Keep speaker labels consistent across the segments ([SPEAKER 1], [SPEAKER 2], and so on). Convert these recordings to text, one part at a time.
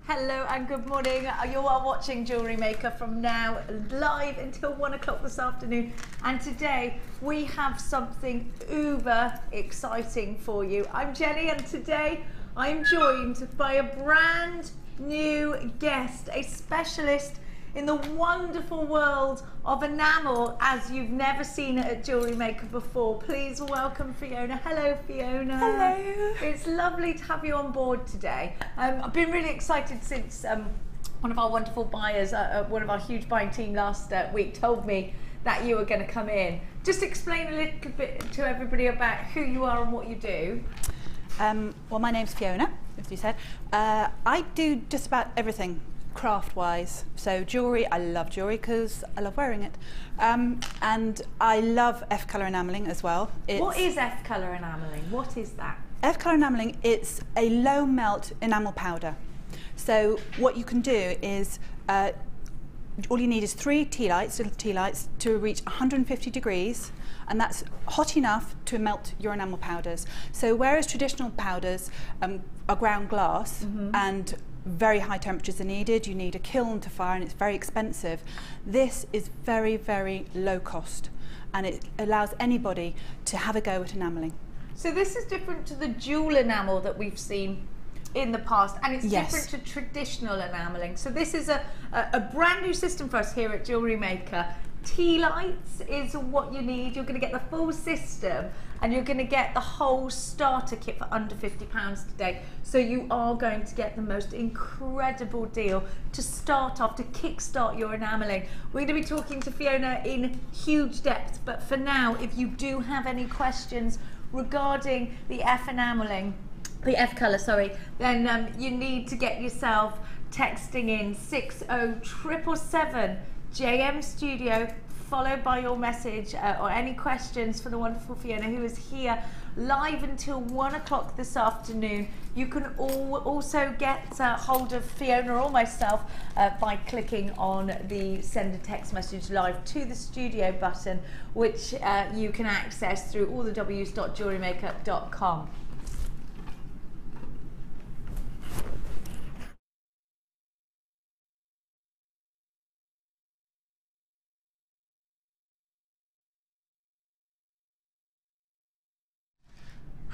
[SPEAKER 1] Hello and good morning. You are watching Jewellery Maker from now live until 1 o'clock this afternoon. And today we have something uber exciting for you. I'm Jenny and today I'm joined by a brand new guest, a specialist in the wonderful world of enamel as you've never seen it at Jewellery Maker before. Please welcome Fiona. Hello Fiona.
[SPEAKER 2] Hello.
[SPEAKER 1] It's lovely to have you on board today. I've been really excited since one of our wonderful buyers, one of our huge buying team last week told me that you were going to come in. Just explain a little bit to everybody about who you are and what you do.
[SPEAKER 2] Well, my name's Fiona, as you said. I do just about everything craft-wise. So jewellery, I love jewellery because I love wearing it. And I love F-colour enameling as well.
[SPEAKER 1] What is F-colour enameling? What is that?
[SPEAKER 2] F-colour enameling, it's a low melt enamel powder. So what you can do is, all you need is 3 tea lights, little tea lights, to reach 150 degrees, and that's hot enough to melt your enamel powders. So whereas traditional powders are ground glass and very high temperatures are needed, you need a kiln to fire and it's very expensive. This is very, very low cost and it allows anybody to have a go at enameling.
[SPEAKER 1] So this is different to the jewel enamel that we've seen in the past, and it's different to traditional enameling. So this is a brand new system for us here at Jewellery Maker. Tea lights is what you need. You're going to get the full system and you're going to get the whole starter kit for under £50 today. So you are going to get the most incredible deal to start off, to kickstart your enameling. We're going to be talking to Fiona in huge depth, but for now, if you do have any questions regarding the the F colour, sorry, then you need to get yourself texting in 60777 JM Studio, followed by your message or any questions for the wonderful Fiona, who is here live until 1 o'clock this afternoon. You can also get hold of Fiona or myself by clicking on the send a text message live to the studio button, which you can access through all the w's.jewellerymaker.com.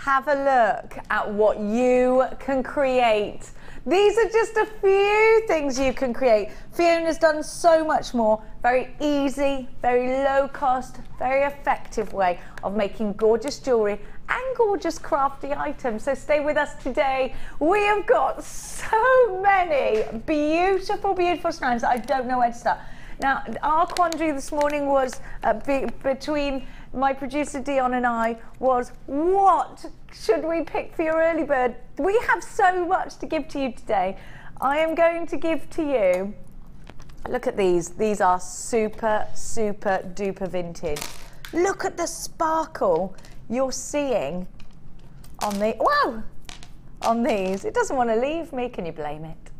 [SPEAKER 1] Have a look at what you can create. These are just a few things you can create. Fiona's done so much more. Very easy, very low cost, very effective way of making gorgeous jewellery and gorgeous crafty items. So stay with us today. We have got so many beautiful, beautiful strands. I don't know where to start. Now, our quandary this morning was between my producer Dion and I was, what should we pick for your early bird? We have so much to give to you today. I am going to give to you, look at these. These are super, super duper vintage. Look at the sparkle you're seeing on the, wow, on these. It doesn't want to leave me, can you blame it?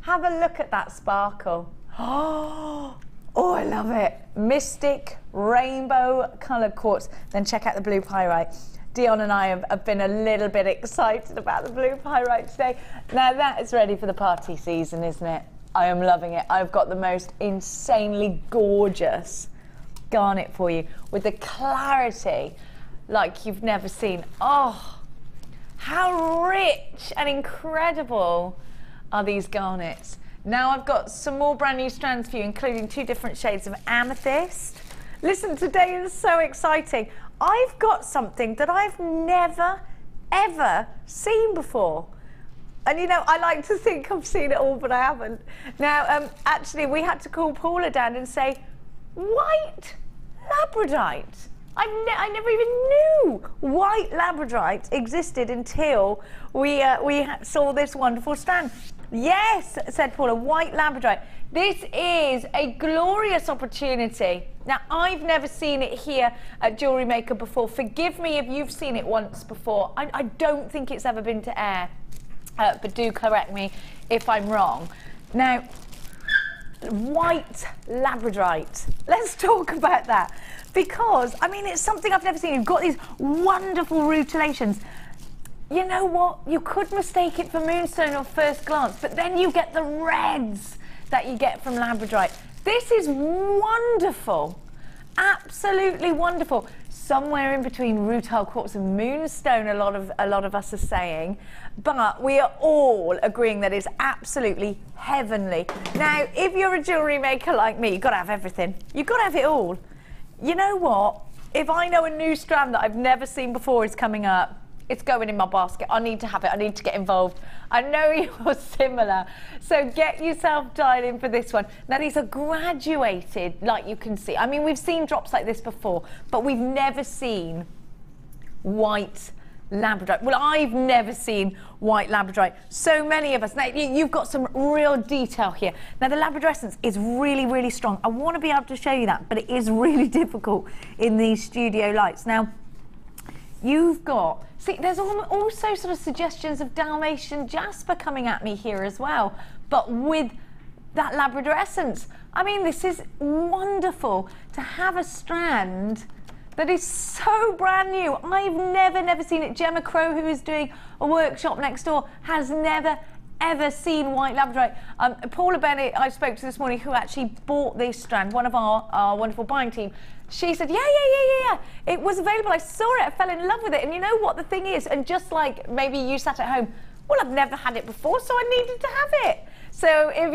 [SPEAKER 1] Have a look at that sparkle. Oh, I love it. Mystic rainbow coloured quartz. Then check out the blue pyrite. Dion and I have been a little bit excited about the blue pyrite today. Now that is ready for the party season, isn't it? I am loving it. I've got the most insanely gorgeous garnet for you with the clarity like you've never seen. Oh, how rich and incredible are these garnets. Now I've got some more brand new strands for you, including 2 different shades of amethyst. Listen, today is so exciting. I've got something that I've never, ever seen before. And you know, I like to think I've seen it all, but I haven't. Now, actually, we had to call Paula down and say, white labradorite. I never even knew white labradorite existed until we saw this wonderful strand. Yes, said Paula, white labradorite. This is a glorious opportunity. Now, I've never seen it here at Jewellery Maker before. Forgive me if you've seen it once before. I don't think it's ever been to air, but do correct me if I'm wrong. Now, white labradorite. Let's talk about that. Because, I mean, it's something I've never seen. You've got these wonderful rutilations. you know what? You could mistake it for moonstone at first glance, but then you get the reds that you get from labradorite. This is wonderful. Absolutely wonderful. Somewhere in between rutile quartz and moonstone, a lot of us are saying, but we are all agreeing that it's absolutely heavenly. Now, if you're a jewellery maker like me, you've got to have everything. You've got to have it all. You know what? If I know a new strand that I've never seen before is coming up, it's going in my basket. I need to have it. I need to get involved. I know you're similar. So get yourself dialed in for this one. Now, these are graduated, like you can see. I mean, we've seen drops like this before, but we've never seen white labradorite. Well, I've never seen white labradorite. So many of us. Now, you've got some real detail here. Now, the labradorescence is really, really strong. I want to be able to show you that, but it is really difficult in these studio lights. Now, you've got, see, there's also sort of suggestions of Dalmatian jasper coming at me here as well, but with that labradorescence. I mean, this is wonderful to have a strand that is so brand new. I've never seen it. Gemma Crow, who is doing a workshop next door, has never ever seen white labradorite. Paula Bennett, I spoke to this morning, who actually bought this strand, one of our wonderful buying team. She said, yeah, it was available. I saw it, I fell in love with it. And you know what the thing is? And just like maybe you sat at home, well, I've never had it before, so I needed to have it. So if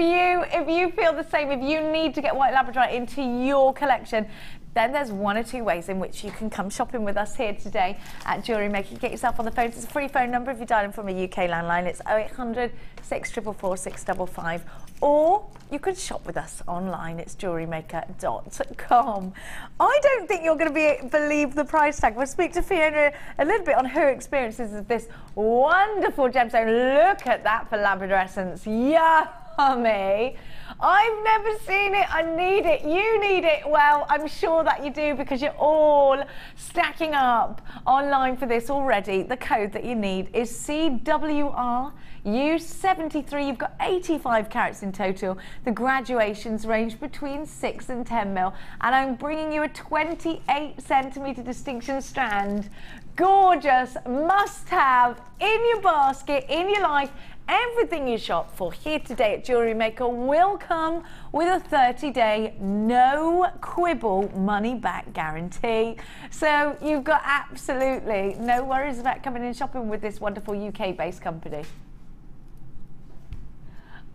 [SPEAKER 1] you feel the same, if you need to get white labradorite into your collection, then there's one or two ways in which you can come shopping with us here today at JewelleryMaker. Get yourself on the phone. It's a free phone number if you're dialing from a UK landline. It's 0800 644 655. Or you could shop with us online. It's JewelleryMaker.com. I don't think you're going to believe the price tag. We'll speak to Fiona a little bit on her experiences of this wonderful gemstone. Look at that for labradorescence. Yummy. I've never seen it. I need it. You need it. Well, I'm sure that you do, because you're all stacking up online for this already. The code that you need is CWRU73. You've got 85 carats in total. The graduations range between 6 and 10 mil. And I'm bringing you a 28 centimetre distinction strand. Gorgeous, must have in your basket, in your life. Everything you shop for here today at JewelleryMaker will come with a 30-day no quibble money back guarantee. So you've got absolutely no worries about coming and shopping with this wonderful UK-based company.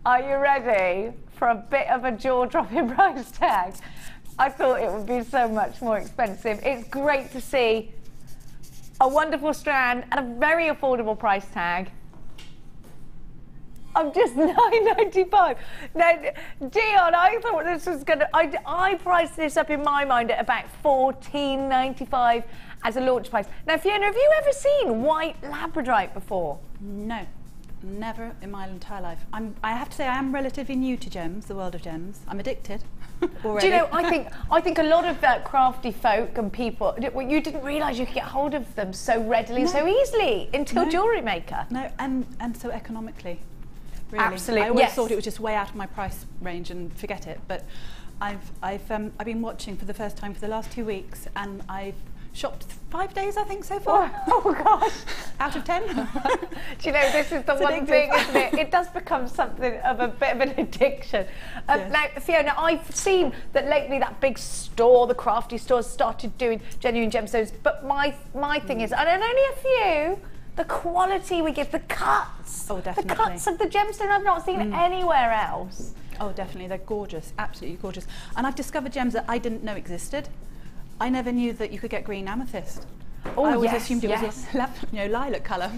[SPEAKER 1] Are you ready for a bit of a jaw-dropping price tag? I thought it would be so much more expensive. It's great to see a wonderful strand at a very affordable price tag. I'm just $9.95. Now, Dion, I thought this was gonna. I priced this up in my mind at about $14.95 as a launch price. Now, Fiona, have you ever seen white labradorite before?
[SPEAKER 2] No, never in my entire life. I have to say, I am relatively new to gems, the world of gems. I'm addicted. Already.
[SPEAKER 1] Do you know, I think a lot of crafty folk and people, you didn't realise you could get hold of them so readily and so easily until JewelleryMaker.
[SPEAKER 2] No, and so economically. Really.
[SPEAKER 1] Absolutely.
[SPEAKER 2] I always thought it was just way out of my price range and forget it. But I've been watching for the first time for the last 2 weeks, and I've shopped 5 days, I think, so far.
[SPEAKER 1] Oh gosh.
[SPEAKER 2] Out of 10.
[SPEAKER 1] Do you know, this is the one thing, isn't it? It does become something of a bit of an addiction.
[SPEAKER 2] Yes.
[SPEAKER 1] Now, Fiona, I've seen that lately that big store, the crafty stores, started doing genuine gemstones. But my thing is, and only a few, the quality we give, the cuts.
[SPEAKER 2] Oh, definitely.
[SPEAKER 1] The cuts of the gemstone I've not seen anywhere else.
[SPEAKER 2] Oh, definitely. They're gorgeous. Absolutely gorgeous. And I've discovered gems that I didn't know existed. I never knew that you could get green amethyst.
[SPEAKER 1] Oh,
[SPEAKER 2] I always assumed it was a lilac colour.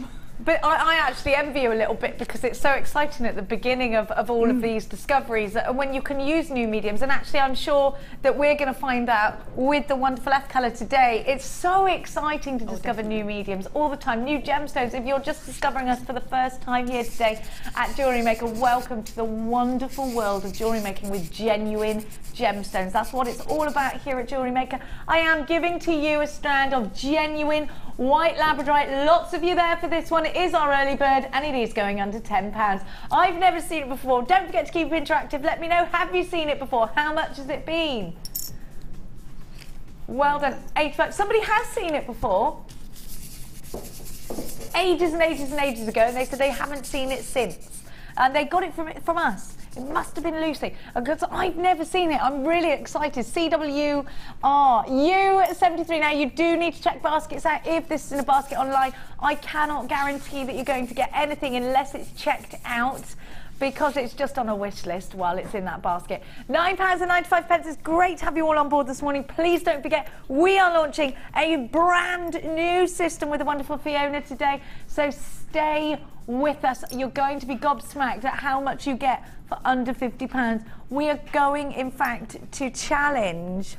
[SPEAKER 1] But I actually envy you a little bit, because it's so exciting at the beginning of all of these discoveries, and when you can use new mediums. And actually, I'm sure that we're going to find out with the wonderful F colour today. It's so exciting to discover new mediums all the time, new gemstones. If you're just discovering us for the first time here today at JewelleryMaker, welcome to the wonderful world of jewellery making with genuine gemstones. That's what it's all about here at JewelleryMaker. I am giving to you a strand of genuine white labradorite. Lots of you there for this one. It is our early bird, and it is going under £10. I've never seen it before. Don't forget to keep it interactive. Let me know, have you seen it before? How much has it been? Well done. 85. Somebody has seen it before. ages and ages and ages ago, and they said they haven't seen it since. And they got it from us. It must have been Lucy, because I've never seen it. I'm really excited. CWRU73. Now, you do need to check baskets out if this is in a basket online. I cannot guarantee that you're going to get anything unless it's checked out, because it's just on a wish list while it's in that basket. £9.95. It's great to have you all on board this morning. Please don't forget, we are launching a brand new system with the wonderful Fiona today. So stay with us. You're going to be gobsmacked at how much you get for under £50. We are going, in fact, to challenge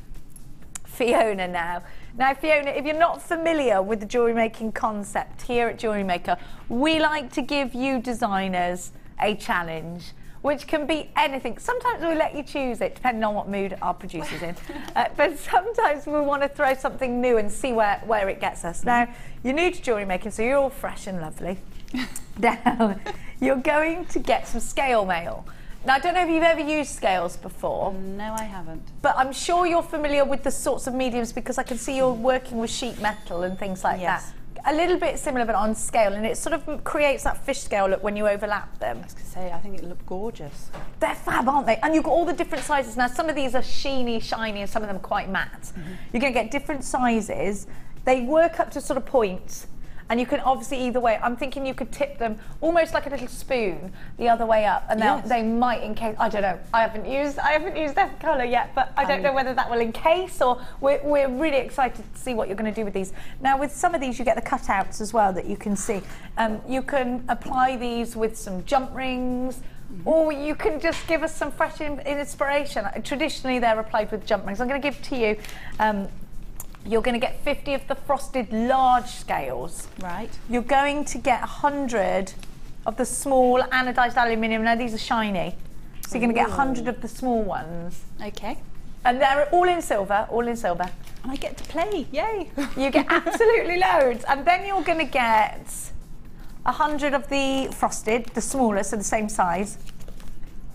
[SPEAKER 1] Fiona now. Now, Fiona, if you're not familiar with the jewellery making concept here at Jewellery Maker, we like to give you designers a challenge, which can be anything. Sometimes we let you choose it, depending on what mood our producer's in. But sometimes we want to throw something new and see where it gets us. Now, you're new to jewellery making, so you're all fresh and lovely. Now, you're going to get some scale mail. Now, I don't know if you've ever used scales before.
[SPEAKER 2] No, I haven't.
[SPEAKER 1] But I'm sure you're familiar with the sorts of mediums, because I can see you're working with sheet metal and things like that. A little bit similar, but on scale, and it sort of creates that fish scale look when you overlap them.
[SPEAKER 2] I was going to say, I think it looked gorgeous.
[SPEAKER 1] They're fab, aren't they? And you've got all the different sizes. Now, some of these are sheeny, shiny, and some of them are quite matte. You're going to get different sizes. They work up to sort of points. And you can obviously either way. I'm thinking you could tip them almost like a little spoon the other way up, and they might encase. I don't know. I haven't used that colour yet, but I don't know whether that will encase, or we're really excited to see what you're going to do with these. Now, with some of these, you get the cutouts as well that you can see. You can apply these with some jump rings. Or you can just give us some fresh inspiration. Traditionally, they're applied with jump rings. I'm going to give to you. You're going to get 50 of the frosted large scales.
[SPEAKER 2] Right.
[SPEAKER 1] You're going to get 100 of the small anodized aluminium. Now, these are shiny. So you're going to get 100 of the small ones.
[SPEAKER 2] Okay.
[SPEAKER 1] And they're all in silver, all in silver.
[SPEAKER 2] And I get to play, yay.
[SPEAKER 1] You get absolutely loads. And then you're going to get 100 of the frosted, the smaller, so the same size.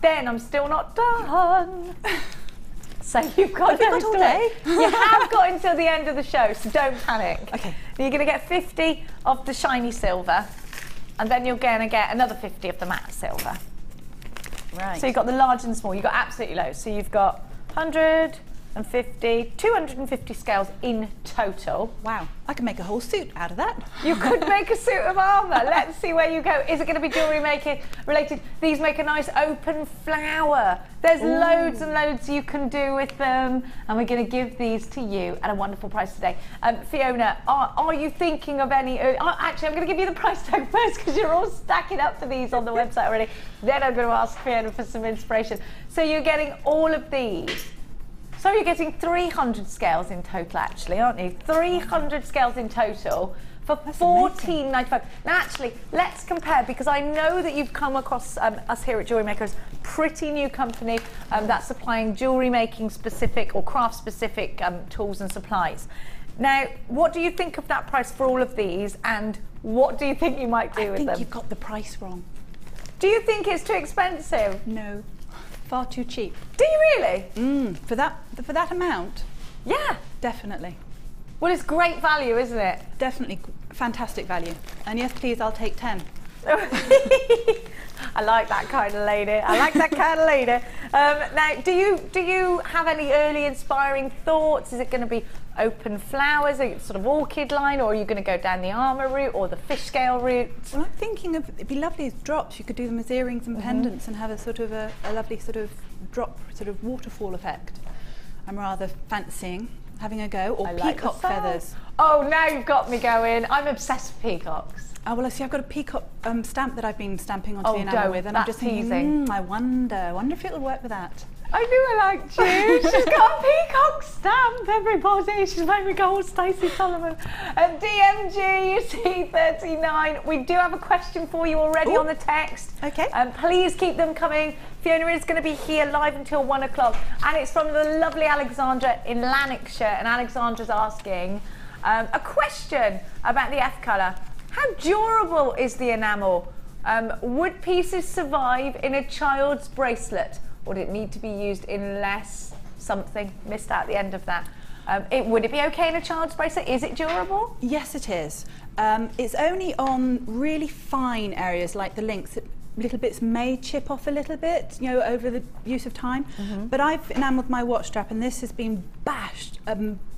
[SPEAKER 1] Then I'm still not done. So you've got all day. You have got until the end of the show, so don't panic.
[SPEAKER 2] Okay.
[SPEAKER 1] You're going to get 50 of the shiny silver, and then you're going to get another 50 of the matte silver.
[SPEAKER 2] Right.
[SPEAKER 1] So you've got the large and the small. You've got absolutely loads. So you've got 150, 250 scales in total.
[SPEAKER 2] Wow. I can make a whole suit out of that.
[SPEAKER 1] You could make a suit of armour. Let's see where you go. Is it going to be jewellery making related? These make a nice open flower. There's loads and loads you can do with them, and we're going to give these to you at a wonderful price today. Fiona, are you thinking of any? Actually, I'm going to give you the price tag first, because you're all stacking up for these on the website already. Then I'm going to ask Fiona for some inspiration. So you're getting all of these. So you're getting 300 scales in total, actually, aren't you? 300 scales in total for £14.95. Now, actually, let's compare, because I know that you've come across us here at Jewellery Makers, pretty new company that's supplying jewellery making specific or craft specific tools and supplies. Now, what do you think of that price for all of these, and what do you think you might do with them?
[SPEAKER 2] I think you've got the price wrong.
[SPEAKER 1] Do you think it's too expensive?
[SPEAKER 2] No. Far too cheap.
[SPEAKER 1] Do you really?
[SPEAKER 2] For that amount?
[SPEAKER 1] Yeah.
[SPEAKER 2] Definitely.
[SPEAKER 1] Well, it's great value, isn't it?
[SPEAKER 2] Definitely fantastic value. And yes, please, I'll take 10.
[SPEAKER 1] I like that kind of lady. I like that kind of lady. Now, do you have any early inspiring thoughts? Is it going to be open flowers, a sort of orchid line, or are you going to go down the armour route or the fish scale route?
[SPEAKER 2] Well, I'm thinking of, it'd be lovely as drops. You could do them as earrings and pendants and have a sort of a lovely sort of drop, sort of waterfall effect. I'm rather fancying having a go, or peacock feathers. Oh, now you've got me going. I'm obsessed with peacocks. Oh, well, I see, I've got a peacock stamp that I've been stamping onto the enamel with, and I'm just thinking, I wonder if it'll work with that. I knew I liked you. She's got a peacock stamp, everybody. She's made me go all Stacey Solomon. DMG C39. We do have a question for you already on the text. Okay. Please keep them coming. Fiona is going to be here live until 1 o'clock, and it's from the lovely Alexandra in Lanarkshire, and Alexandra's asking a question about the F colour. How durable is the enamel? Would pieces survive in a child's bracelet? Or would it need to be used in less something? Missed out the end of that.
[SPEAKER 1] Would it be okay in a child's bracelet? Is it durable?
[SPEAKER 2] Yes, it is. It's only on really fine areas like the links that little bits may chip off a little bit, you know, over the use of time. But I've enamelled my watch strap and this has been bashed,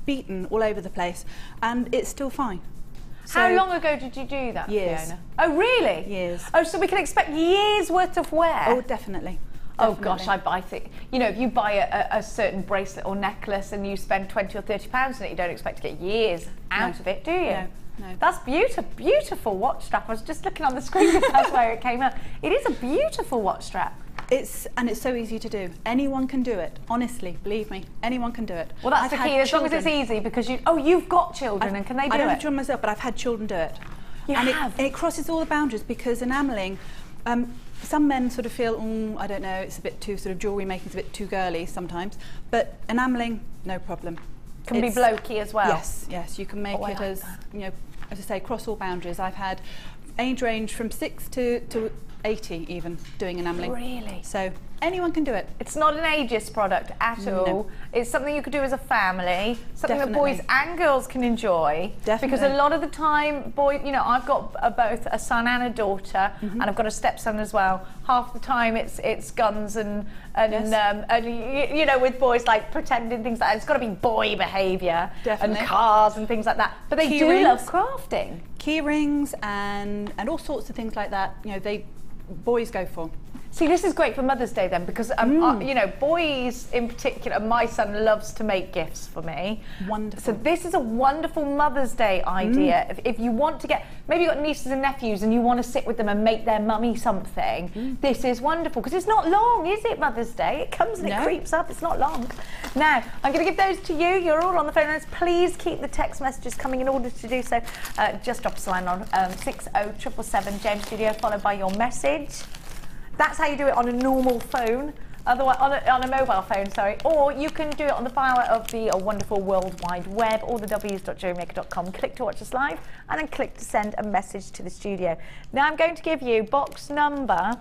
[SPEAKER 2] beaten all over the place, and it's still fine. So,
[SPEAKER 1] how long ago did you do that,
[SPEAKER 2] years.
[SPEAKER 1] Fiona? Oh, really?
[SPEAKER 2] Years.
[SPEAKER 1] Oh, so we can expect years worth of wear?
[SPEAKER 2] Oh, definitely.
[SPEAKER 1] Oh gosh, I think, you know, if you buy a certain bracelet or necklace and you spend 20 or 30 pounds on it, you don't expect to get years out of it, do you?
[SPEAKER 2] No. No.
[SPEAKER 1] That's beautiful watch strap. I was just looking on the screen because that's where it came up. It is a beautiful watch strap.
[SPEAKER 2] It's so easy to do. Anyone can do it. Honestly, believe me, anyone can do it.
[SPEAKER 1] Well, that's the key. As long as it's easy, because you've got children, and can they do it?
[SPEAKER 2] I don't have children myself, but I've had children do it.
[SPEAKER 1] You have?
[SPEAKER 2] It crosses all the boundaries, because enamelling, some men sort of feel, I don't know, it's a bit too sort of jewellery making's a bit too girly sometimes, but enamelling, no problem.
[SPEAKER 1] Can be blokey as well.
[SPEAKER 2] Yes, you can make it as, you know, as I say, cross all boundaries. I've had age range from 6 to 80 even doing enamelling.
[SPEAKER 1] Really?
[SPEAKER 2] So anyone can do it.
[SPEAKER 1] It's not an ageist product at all. It's something you could do as a family, something that boys and girls can enjoy.
[SPEAKER 2] Definitely.
[SPEAKER 1] Because a lot of the time, boys, you know, I've got both a son and a daughter, and I've got a stepson as well. Half the time it's guns and you know, with boys, like pretending things like that. It's got to be boy behaviour and cars and things like that. But they do love crafting.
[SPEAKER 2] Key rings and all sorts of things like that, you know, boys go for.
[SPEAKER 1] See, this is great for Mother's Day then, because you know, boys in particular, my son loves to make gifts for me.
[SPEAKER 2] Wonderful.
[SPEAKER 1] So this is a wonderful Mother's Day idea. If you want to get, maybe you've got nieces and nephews and you want to sit with them and make their mummy something, this is wonderful, because it's not long, is it, Mother's Day? It comes and it creeps up, it's not long. Now, I'm going to give those to you. You're all on the phone lines. Please keep the text messages coming. In order to do so, just drop us a line on 60777 James Studio, followed by your message. That's how you do it on a normal phone, otherwise on a mobile phone, sorry. Or you can do it on the power of the wonderful World Wide Web, or the www.JewelleryMaker.com. Click to watch us live, and then click to send a message to the studio. Now I'm going to give you box number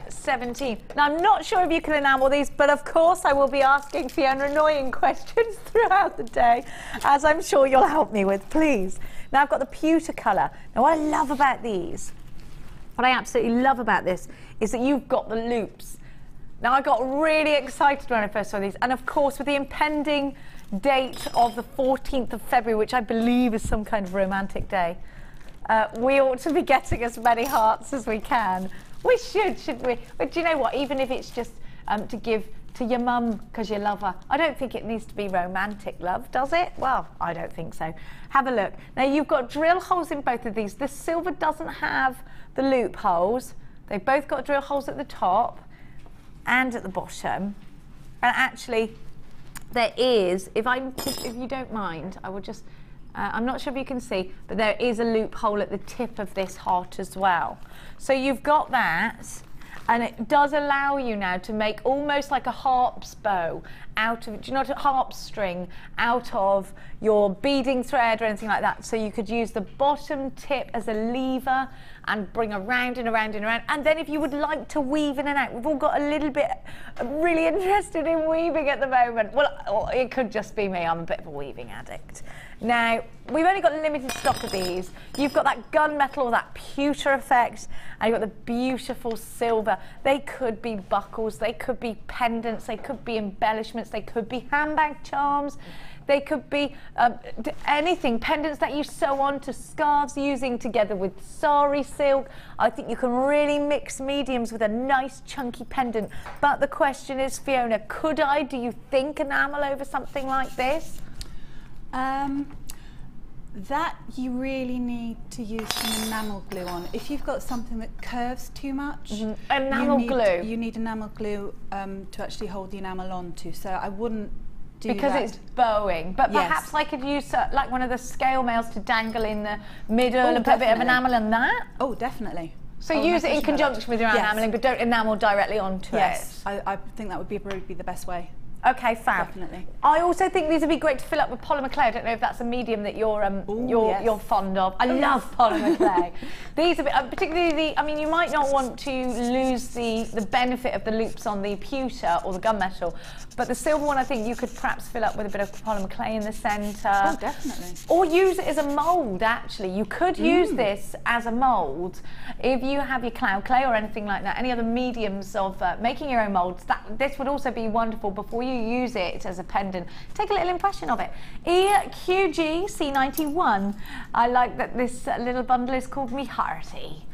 [SPEAKER 1] 17. Now I'm not sure if you can enamel these, but of course I will be asking Fiona annoying questions throughout the day, as I'm sure you'll help me with, please. Now I've got the pewter colour. Now what I love about these, what I absolutely love about this, is that you've got the loops. Now I got really excited when I first saw these, and of course with the impending date of the 14th of February, which I believe is some kind of romantic day, we ought to be getting as many hearts as we can. We shouldn't we? But do you know what, even if it's just to give to your mum because you love her, I don't think it needs to be romantic love, does it? Well, I don't think so. Have a look. Now you've got drill holes in both of these. The silver doesn't have the loop holes. They've both got drill holes at the top and at the bottom. And actually there is, if you don't mind, I will just, I'm not sure if you can see, but there is a loop hole at the tip of this heart as well. So you've got that, and it does allow you now to make almost like a harp's bow out of, do you know what, a harp string out of your beading thread or anything like that. So you could use the bottom tip as a lever and bring around and around and around. And then if you would like to weave in and out, we've all got a little bit really interested in weaving at the moment. Well, it could just be me, I'm a bit of a weaving addict. Now, we've only got limited stock of these. You've got that gunmetal or that pewter effect, and you've got the beautiful silver. They could be buckles, they could be pendants, they could be embellishments, they could be handbag charms, they could be anything, pendants that you sew onto scarves using together with sari silk. I think you can really mix mediums with a nice chunky pendant. But the question is, Fiona, do you think enamel over something like this?
[SPEAKER 2] That you really need to use some enamel glue on. If you've got something that curves too much,
[SPEAKER 1] glue.
[SPEAKER 2] You need enamel glue to actually hold the enamel onto. So I wouldn't do
[SPEAKER 1] because
[SPEAKER 2] that.
[SPEAKER 1] It's bowing. But perhaps I could use like one of the scale mails to dangle in the middle and put a bit of enamel in that.
[SPEAKER 2] Oh, definitely.
[SPEAKER 1] So use it in conjunction with your enameling, but don't enamel directly onto it.
[SPEAKER 2] Yes, I think that would probably be the best way.
[SPEAKER 1] Okay, fab.
[SPEAKER 2] Definitely.
[SPEAKER 1] I also think these would be great to fill up with polymer clay. I don't know if that's a medium that you're fond of. I love polymer clay. These are particularly I mean, you might not want to lose the benefit of the loops on the pewter or the gunmetal, but the silver one, I think you could perhaps fill up with a bit of polymer clay in the centre.
[SPEAKER 2] Oh, definitely.
[SPEAKER 1] Or use it as a mould, actually. You could use this as a mould if you have your cloud clay or anything like that, any other mediums of making your own moulds. This would also be wonderful before you use it as a pendant. Take a little impression of it. EQG C91. I like that this little bundle is called Me Hearty.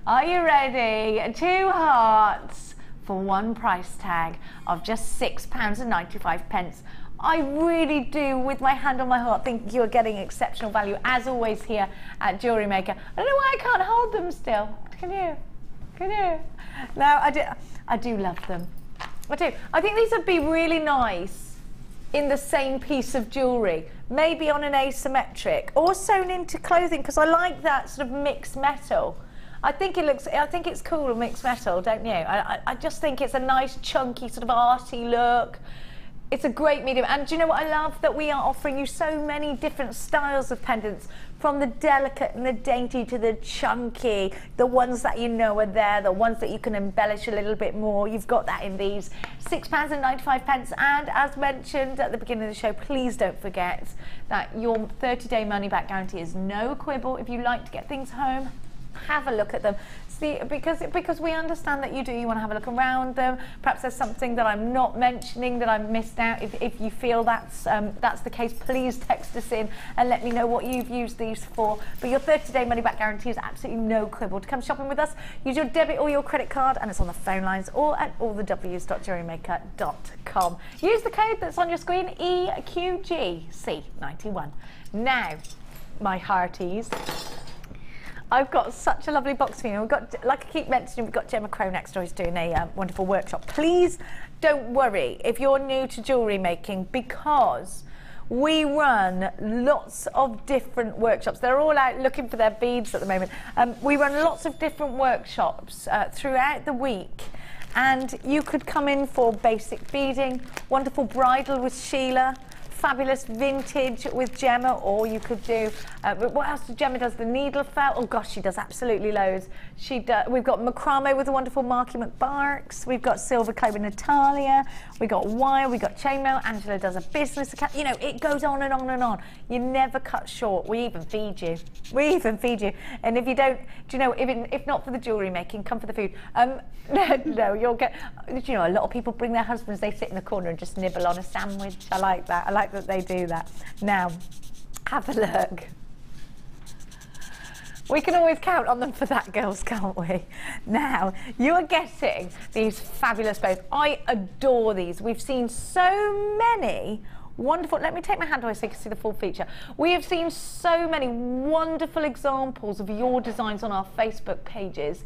[SPEAKER 1] Are you ready? 2 hearts for one price tag of just £6.95. I really do, with my hand on my heart, think you're getting exceptional value, as always, here at JewelleryMaker. I don't know why I can't hold them still. Can you? Can you? No, I do love them. I do. I think these would be really nice in the same piece of jewellery, maybe on an asymmetric, or sewn into clothing, because I like that sort of mixed metal. I think it's cool mixed metal, don't you? I just think it's a nice chunky sort of arty look. It's a great medium, and do you know what I love? That we are offering you so many different styles of pendants, from the delicate and the dainty to the chunky, the ones that you know are there, the ones that you can embellish a little bit more. You've got that in these. £6.95, and as mentioned at the beginning of the show, please don't forget that your 30-day money-back guarantee is no quibble. If you like to get things home, have a look at them. See, because we understand that you want to have a look around them. Perhaps there's something that I'm not mentioning that I've missed out. If you feel that's the case, please text us in and let me know what you've used these for. But your 30-day money-back guarantee is absolutely no quibble. To come shopping with us, use your debit or your credit card, and it's on the phone lines or at allthews.jewellerymaker.com. Use the code that's on your screen, EQGC91. Now, my hearties, I've got such a lovely box for you. We've got, like I keep mentioning, we've got Gemma Crow next door who's doing a wonderful workshop. Please don't worry if you're new to jewellery making, because we run lots of different workshops. They're all out looking for their beads at the moment. We run lots of different workshops throughout the week. And you could come in for basic beading, wonderful bridal with Sheila, fabulous vintage with Gemma, or you could do what else does Gemma does? The needle felt. Oh gosh, she does absolutely loads. We've got macrame with the wonderful Marky McBarks. We've got silver clay with Natalia. We got wire. We got chainmail. Angela does a business account. You know, it goes on and on and on. You never cut short. We even feed you. We even feed you. And if you don't, do you know? If not for the jewellery making, come for the food. No, you'll get. You know, a lot of people bring their husbands. They sit in the corner and just nibble on a sandwich. I like that. I like that they do that. Now, have a look. We can always count on them for that, girls, can't we? Now, you are getting these fabulous bows. I adore these. We've seen so many wonderful, let me take my hand away so you can see the full feature. We have seen so many wonderful examples of your designs on our Facebook pages.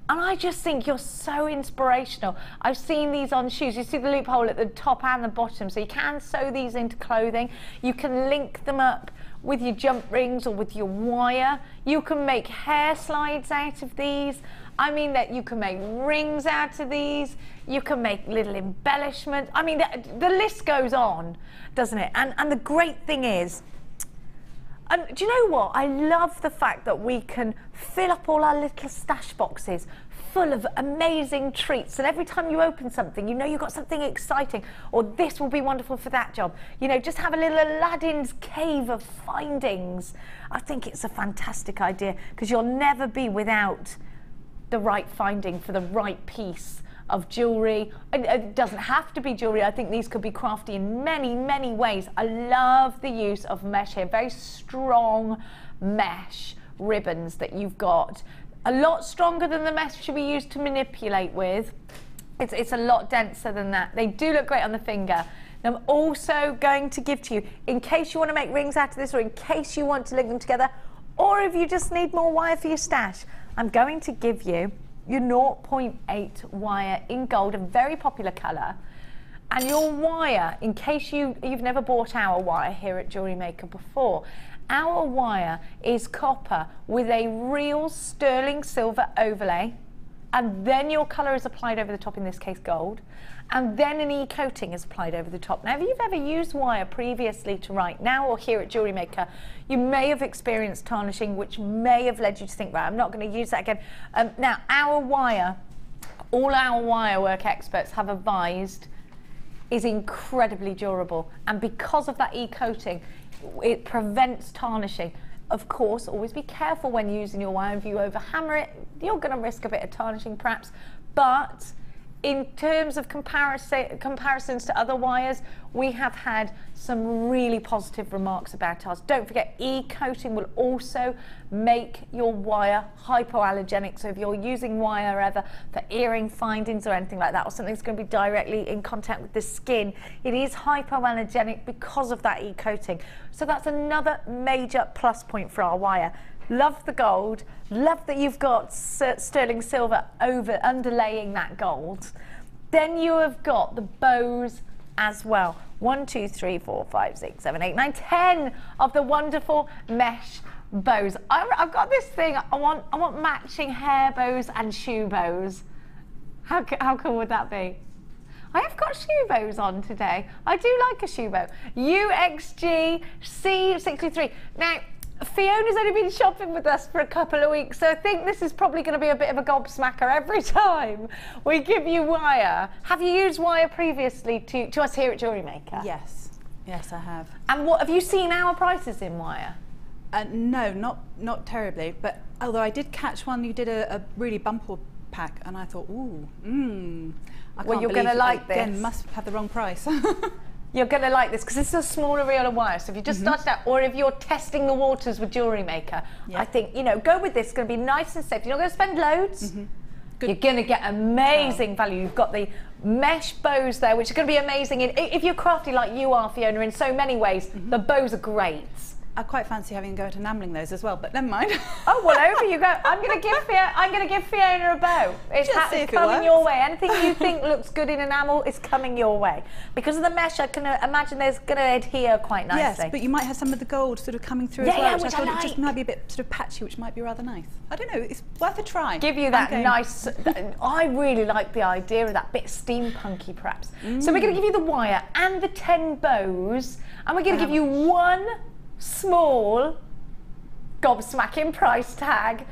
[SPEAKER 1] And I just think you're so inspirational. I've seen these on shoes. You see the loophole at the top and the bottom, so you can sew these into clothing. You can link them up with your jump rings or with your wire. You can make hair slides out of these. I mean, that you can make rings out of these. You can make little embellishments. I mean, the list goes on, doesn't it? And the great thing is, and do you know what? I love the fact that we can fill up all our little stash boxes full of amazing treats, and every time you open something, you know you've got something exciting, or this will be wonderful for that job. You know, just have a little Aladdin's cave of findings. I think it's a fantastic idea, because you'll never be without the right finding for the right piece of jewellery. It doesn't have to be jewellery. I think these could be crafty in many, many ways. I love the use of mesh here. Very strong mesh ribbons that you've got. A lot stronger than the mesh we used to manipulate with. It's a lot denser than that. They do look great on the finger. Now, I'm also going to give to you, in case you want to make rings out of this, or in case you want to link them together, or if you just need more wire for your stash, I'm going to give you your 0.8 wire in gold, a very popular colour. And your wire, in case you've never bought our wire here at JewelleryMaker before, our wire is copper with a real sterling silver overlay. and then your colour is applied over the top, in this case gold, and then an e-coating is applied over the top. Now, if you've ever used wire previously to write now or here at JewelleryMaker, you may have experienced tarnishing, which may have led you to think, right, I'm not going to use that again. Now, our wire, all our wire work experts have advised, is incredibly durable, and because of that e-coating, it prevents tarnishing. Of course, always be careful when using your wire. If you overhammer it, you're going to risk a bit of tarnishing perhaps, but in terms of comparisons to other wires, we have had some really positive remarks about ours. Don't forget, e-coating will also make your wire hypoallergenic. So if you're using wire ever for earring findings or anything like that, or something that's going to be directly in contact with the skin, it is hypoallergenic because of that e-coating. So that's another major plus point for our wire. Love the gold, love that you've got sterling silver underlaying that gold. Then you have got the bows as well. 1, 2, 3, 4, 5, 6, 7, 8, 9, 10 of the wonderful mesh bows. I've got this thing, I want matching hair bows and shoe bows. How cool would that be? I have got shoe bows on today. I do like a shoe bow. UXG C63. Now, Fiona's only been shopping with us for a couple of weeks, so I think this is probably going to be a bit of a gobsmacker every time we give you wire. Have you used wire previously to us here at JewelleryMaker?
[SPEAKER 2] Yes, yes I have.
[SPEAKER 1] And what have you seen our prices in wire?
[SPEAKER 2] No, not terribly, but although I did catch one, you did a really bumper pack, and I thought, ooh,
[SPEAKER 1] well, you're going to like this.
[SPEAKER 2] Again, must have the wrong price.
[SPEAKER 1] You're going to like this because this is a smaller reel of wire. So if you just started out, or if you're testing the waters with JewelleryMaker, I think, you know, go with this. It's going to be nice and safe. You're not going to spend loads. You're going to get amazing value. You've got the mesh bows there, which are going to be amazing. If you're crafty like you are, Fiona, in so many ways, the bows are great.
[SPEAKER 2] I quite fancy having a go at enameling those as well, but never mind.
[SPEAKER 1] Oh, well, over you go. I'm going to give Fiona a bow. It's coming your way. Anything you think looks good in enamel is coming your way. Because of the mesh, I can imagine there's going to adhere quite nicely.
[SPEAKER 2] Yes, but you might have some of the gold sort of coming through as well, which I thought it just might be a bit sort of patchy, which might be rather nice. I don't know, it's worth a try.
[SPEAKER 1] Give you that nice, I really like the idea of that bit steampunky perhaps. So we're going to give you the wire and the 10 bows, and we're going to give you one small gobsmacking price tag.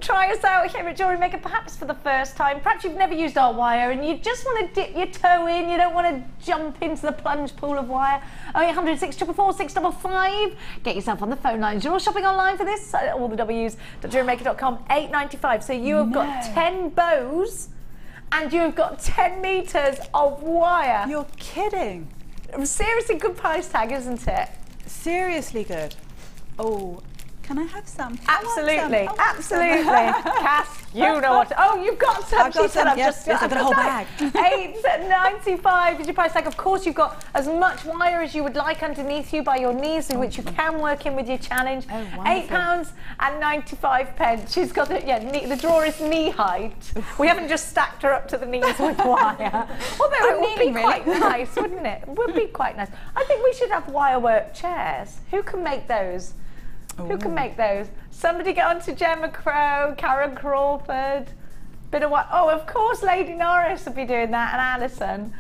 [SPEAKER 1] Try us out here at JewelleryMaker, perhaps for the first time. Perhaps you've never used our wire and you just want to dip your toe in. You don't want to jump into the plunge pool of wire. 0800 644 655. Get yourself on the phone lines. You're all shopping online for this. All the W's.jewellerymaker.com. $8.95. So you have got 10 bows and you've got 10 meters of wire.
[SPEAKER 2] You're kidding.
[SPEAKER 1] Seriously good price tag, isn't it?
[SPEAKER 2] Seriously good. Oh, can I have some?
[SPEAKER 1] Absolutely, absolutely. Cass, you know what. Oh, you've got some.
[SPEAKER 2] I've got some. Yes, I've got a whole bag.
[SPEAKER 1] $8.95 is your price tag. Of course, you've got as much wire as you would like underneath you by your knees, in which you can work in with your challenge.
[SPEAKER 2] Oh,
[SPEAKER 1] £8.95. She's got the drawer is knee height. We haven't just stacked her up to the knees with wire. Although it would be quite nice, wouldn't it? It would be quite nice. I think we should have wire work chairs. Who can make those? Who can make those? Somebody get on to Gemma Crow, Karen Crawford, bit of what? Oh, of course, Lady Norris will be doing that, and Alison.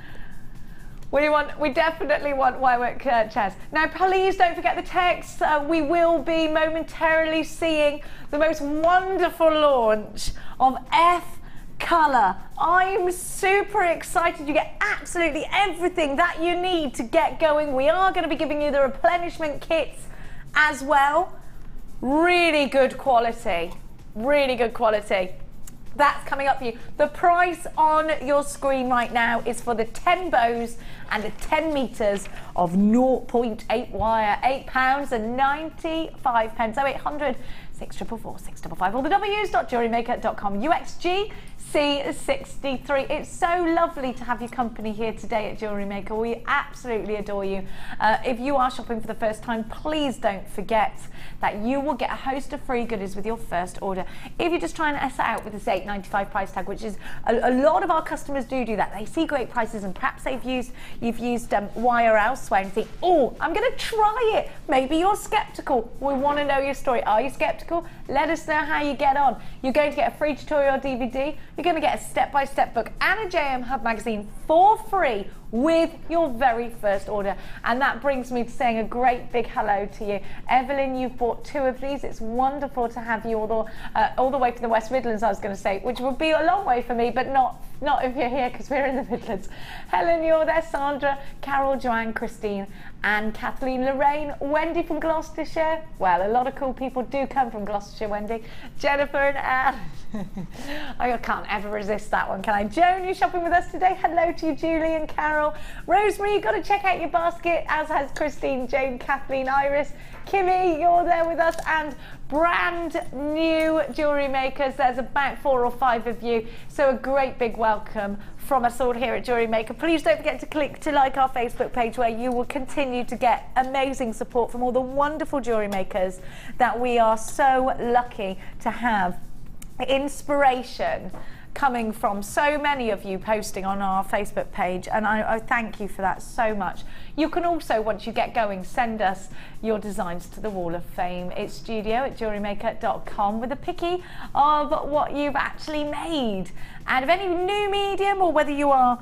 [SPEAKER 1] We definitely want wirework chairs. Now, please don't forget the text. We will be momentarily seeing the most wonderful launch of F Colour. I'm super excited. You get absolutely everything that you need to get going. We are going to be giving you the replenishment kits as well. Really good quality, really good quality. That's coming up for you. The price on your screen right now is for the 10 bows and the 10 meters of 0.8 wire, £8.95. 0800 644 655. All the W's.jewellerymaker.com. UXG C63. It's so lovely to have your company here today at JewelleryMaker. We absolutely adore you. If you are shopping for the first time, please don't forget that you will get a host of free goodies with your first order. If you're just trying to S it out with this $8.95 price tag, which is a lot of our customers do that. They see great prices and perhaps you've used wire elsewhere and think, oh, I'm going to try it. Maybe you're skeptical. We want to know your story. Are you skeptical? protocol. Let us know how you get on. You're going to get a free tutorial DVD. You're going to get a step-by-step book and a JM Hub magazine for free with your very first order. And that brings me to saying a great big hello to you. Evelyn, you've bought 2 of these. It's wonderful to have you all the way from the West Midlands, I was going to say, which would be a long way for me, but not if you're here, because we're in the Midlands. Helen, you're there. Sandra, Carol, Joanne, Christine, and Kathleen, Lorraine, Wendy from Gloucestershire. Well, a lot of cool people do come from Gloucestershire, Wendy. Jennifer and Anne. I can't ever resist that one, can I? Joan, you're shopping with us today. Hello to you, Julie and Carol. Rosemary, you've got to check out your basket, as has Christine, Jane, Kathleen, Iris. Kimmy, you're there with us, and brand new jewellery makers. There's about 4 or 5 of you, so a great big welcome from us all here at Jewellery Maker. Please don't forget to click to like our Facebook page, where you will continue to get amazing support from all the wonderful jewellery makers that we are so lucky to have. Inspiration coming from so many of you posting on our Facebook page, and I thank you for that so much. You can also, once you get going, send us your designs to the Wall of Fame. It's studio@jewellerymaker.com with a picky of what you've actually made. And of any new medium, or whether you are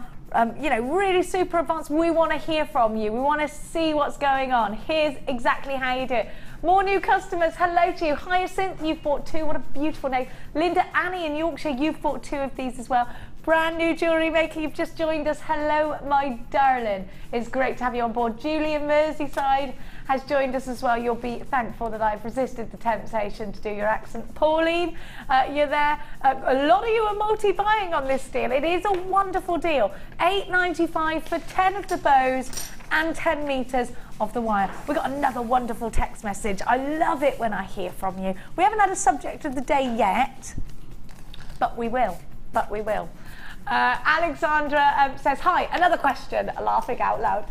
[SPEAKER 1] you know, really super advanced, we want to hear from you. We want to see what's going on. Here's exactly how you do it. More new customers, hello to you. Hyacinth, you've bought 2, what a beautiful name. Linda, Annie in Yorkshire, you've bought 2 of these as well. Brand new jewellery maker, you've just joined us. Hello, my darling. It's great to have you on board. Julie in Merseyside has joined us as well. You'll be thankful that I've resisted the temptation to do your accent. Pauline, you're there. A lot of you are multi-buying on this deal. It is a wonderful deal. $8.95 for 10 of the bows and 10 meters of the wire. We've got another wonderful text message. I love it when I hear from you. We haven't had a subject of the day yet, but we will. Alexandra says, hi, another question, laughing out loud.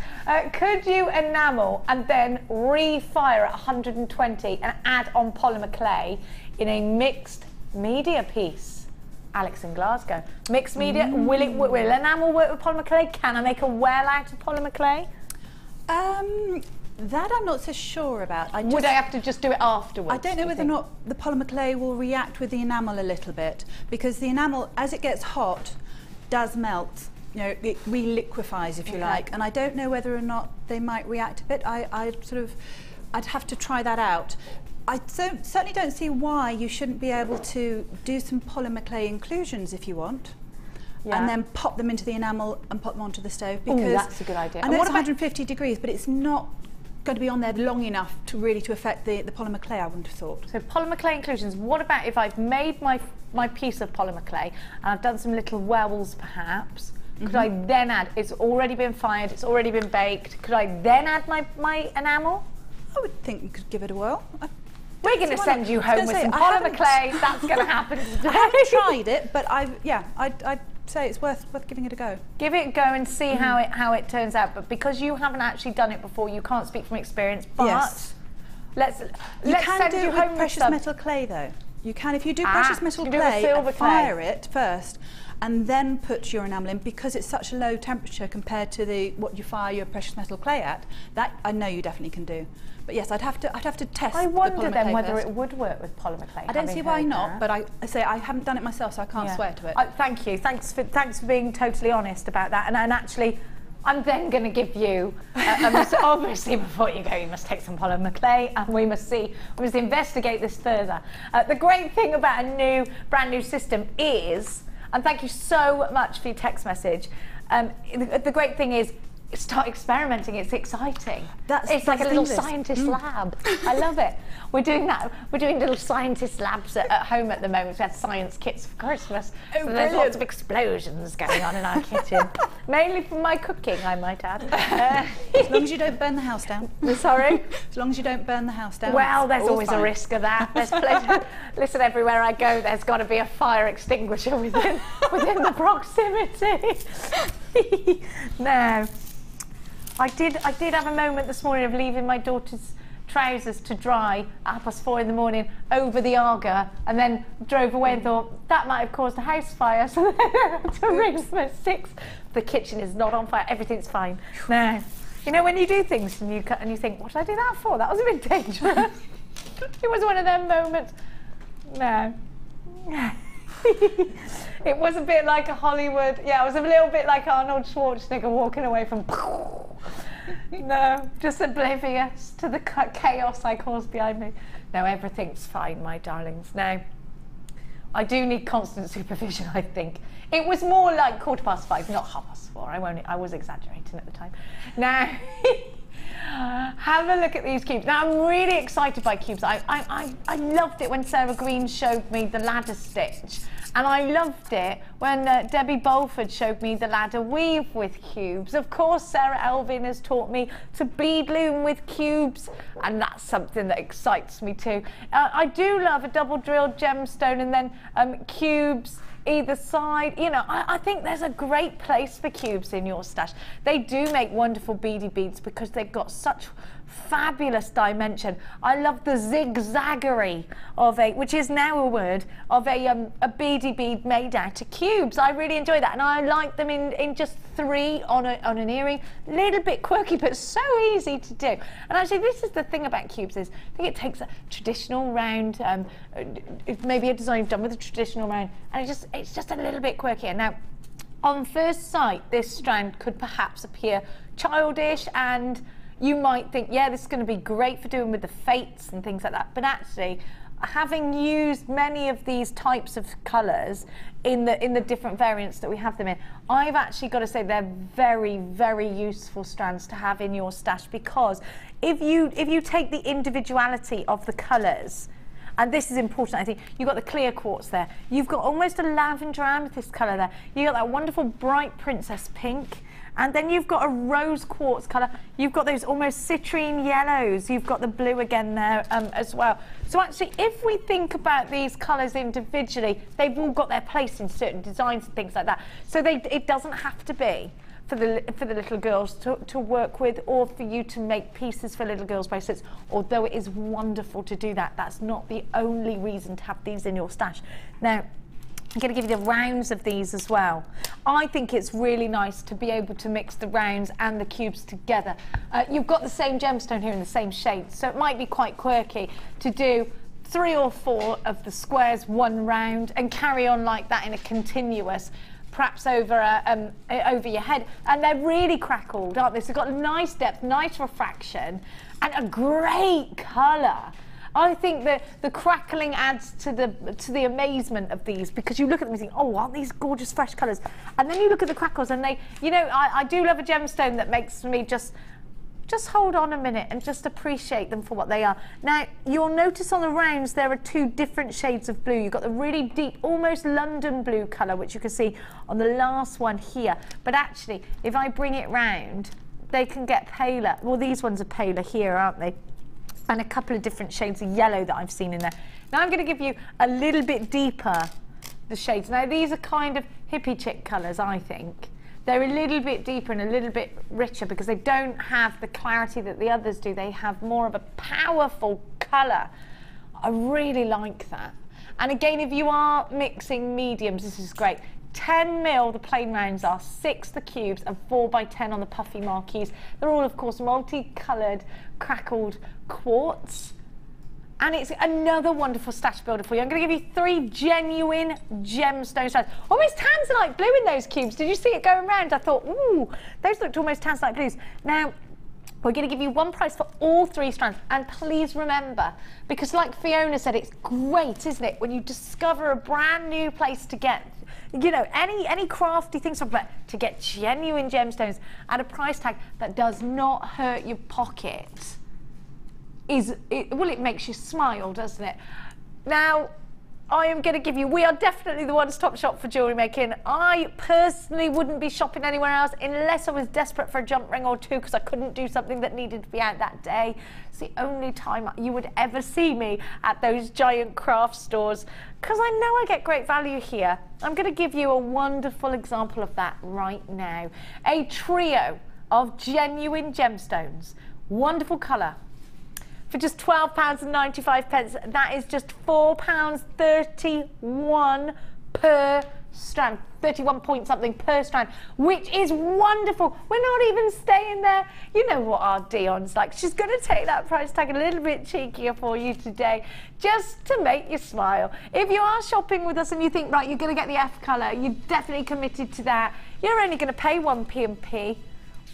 [SPEAKER 1] Could you enamel and then refire at 120 and add on polymer clay in a mixed media piece? Alex in Glasgow. Mixed media, will enamel work with polymer clay? Can I make a well out of polymer clay?
[SPEAKER 2] That I'm not so sure about.
[SPEAKER 1] Would I have to just do it afterwards?
[SPEAKER 2] I don't know whether or not the polymer clay will react with the enamel a little bit, because the enamel, as it gets hot, does melt. You know, it re-liquefies, if you like, and I don't know whether or not they might react a bit. I'd have to try that out. I certainly don't see why you shouldn't be able to do some polymer clay inclusions if you want. Yeah. And then pop them into the enamel and pop them onto the stove, because
[SPEAKER 1] that's a good idea.
[SPEAKER 2] I know it's 150 degrees, but it's not going to be on there long enough to really affect the polymer clay, I wouldn't have thought. So
[SPEAKER 1] polymer clay inclusions, what about if I've made my piece of polymer clay and I've done some little wells perhaps, could I then add, it's already been fired, it's already been baked, could I then add my enamel?
[SPEAKER 2] I would think you could give it a whirl.
[SPEAKER 1] We're going to send you home with some polymer clay, that's going to happen today.
[SPEAKER 2] I haven't tried it, but I'd say it's worth giving it a go.
[SPEAKER 1] Give it a go and see how it turns out. But because you haven't actually done it before, you can't speak from experience. But let's send you home with
[SPEAKER 2] precious metal clay, though. You can, if you do precious metal clay, fire it first, and then put your enamel in, because it's such a low temperature compared to what you fire your precious metal clay at. That I know you definitely can do. But yes, I'd have to test.
[SPEAKER 1] I wonder then whether it would work with polymer clay.
[SPEAKER 2] I don't see why not, but I say I haven't done it myself, so I can't swear to it.
[SPEAKER 1] Thank you. Thanks for being totally honest about that. And actually, I'm then going to give you, obviously before you go, you must take some polymer clay, and we must investigate this further. The great thing about a brand new system is, and thank you so much for your text message. The great thing is, start experimenting. It's exciting. It's like a little scientist lab. I love it. We're doing that. We're doing little scientist labs at home at the moment. We had science kits for Christmas. So there's lots of explosions going on in our kitchen, mainly from my cooking, I might add.
[SPEAKER 2] As long as you don't burn the house down.
[SPEAKER 1] Sorry?
[SPEAKER 2] As long as you don't burn the house down.
[SPEAKER 1] Well, there's always a risk of that. There's plenty. Listen, everywhere I go, there's got to be a fire extinguisher within the proximity. No. I did have a moment this morning of leaving my daughter's trousers to dry at 4:30 in the morning over the Arga, and then drove away and thought that might have caused a house fire, so then I had to ring them at 6. The kitchen is not on fire, everything's fine. No. You know when you do things and you think, what did I do that for? That was a bit dangerous. It was one of them moments. No. It was a bit like a Hollywood, yeah, it was a little bit like Arnold Schwarzenegger walking away from, no, just oblivious to the chaos I caused behind me. No, everything's fine, my darlings. Now, I do need constant supervision, I think. It was more like 5:15, not 4:30. I was exaggerating at the time. Now, have a look at these cubes. Now, I'm really excited by cubes. I loved it when Sarah Green showed me the ladder stitch. And I loved it when Debbie Bolford showed me the ladder weave with cubes. Of course, Sarah Elvin has taught me to bead loom with cubes, and that's something that excites me too. I do love a double drilled gemstone and then cubes either side. You know, I think there's a great place for cubes in your stash. They do make wonderful beady beads because they've got such fabulous dimension. I love the zigzaggery of which is now a word, of a beady bead made out of cubes. I really enjoy that, and I like them in just 3 on an earring. Little bit quirky, but so easy to do. And actually, this is the thing about cubes is I think it takes a traditional round, maybe a design you've done with a traditional round, and it's just a little bit quirkier. Now, on first sight, this strand could perhaps appear childish, and you might think, yeah, this is going to be great for doing with the fates and things like that. But actually, having used many of these types of colours in the different variants that we have them in, I've actually got to say they're very, very useful strands to have in your stash, because if you take the individuality of the colours, and this is important, I think, you've got the clear quartz there, you've got almost a lavender amethyst colour there, you've got that wonderful bright princess pink, and then you've got a rose quartz colour, you've got those almost citrine yellows, you've got the blue again there as well. So actually, if we think about these colours individually, they've all got their place in certain designs and things like that. So it doesn't have to be for the little girls to work with, or for you to make pieces for little girls' bracelets, although it is wonderful to do that. That's not the only reason to have these in your stash. Now, I'm going to give you the rounds of these as well. I think it's really nice to be able to mix the rounds and the cubes together. You've got the same gemstone here in the same shade, so it might be quite quirky to do 3 or 4 of the squares, 1 round, and carry on like that in a continuous, perhaps over your head. And they're really crackled, aren't they? So they've got a nice depth, nice refraction, and a great colour. I think that the crackling adds to the amazement of these, because you look at them and think, oh, aren't these gorgeous fresh colours? And then you look at the crackles and they, you know, I do love a gemstone that makes me just hold on a minute and just appreciate them for what they are. Now, you'll notice on the rounds there are 2 different shades of blue. You've got the really deep, almost London blue colour, which you can see on the last one here. But actually, if I bring it round, they can get paler. Well, these ones are paler here, aren't they? And a couple of different shades of yellow that I've seen in there. Now I'm going to give you a little bit deeper, the shades. Now these are kind of hippie chick colours, I think. They're a little bit deeper and a little bit richer because they don't have the clarity that the others do. They have more of a powerful colour. I really like that. And again, if you are mixing mediums, this is great. 10 mil the plain rounds are, 6 the cubes, and 4 by 10 on the puffy marquees. They're all, of course, multicoloured crackled quartz. And it's another wonderful stash builder for you. I'm going to give you 3 genuine gemstone strands. Almost tanzanite blue in those cubes. Did you see it going round? I thought, ooh, those looked almost tanzanite blues. Now, we're going to give you one price for all 3 strands. And please remember, because like Fiona said, it's great, isn't it, when you discover a brand new place to get, you know, any crafty things, but to get genuine gemstones at a price tag that does not hurt your pocket. Well, it makes you smile, doesn't it? Now, I am going to give you, we are definitely the one-stop shop for jewellery making. I personally wouldn't be shopping anywhere else unless I was desperate for a jump ring or 2 because I couldn't do something that needed to be out that day. It's the only time you would ever see me at those giant craft stores, because I know I get great value here. I'm going to give you a wonderful example of that right now. A trio of genuine gemstones, wonderful colour, for just £12.95. That is just £4.31 per strand, 31 point something per strand, which is wonderful. We're not even staying there. You know what our Dion's like. She's going to take that price tag a little bit cheekier for you today, just to make you smile. If you are shopping with us and you think, right, you're going to get the F colour, you're definitely committed to that, you're only going to pay 1p&p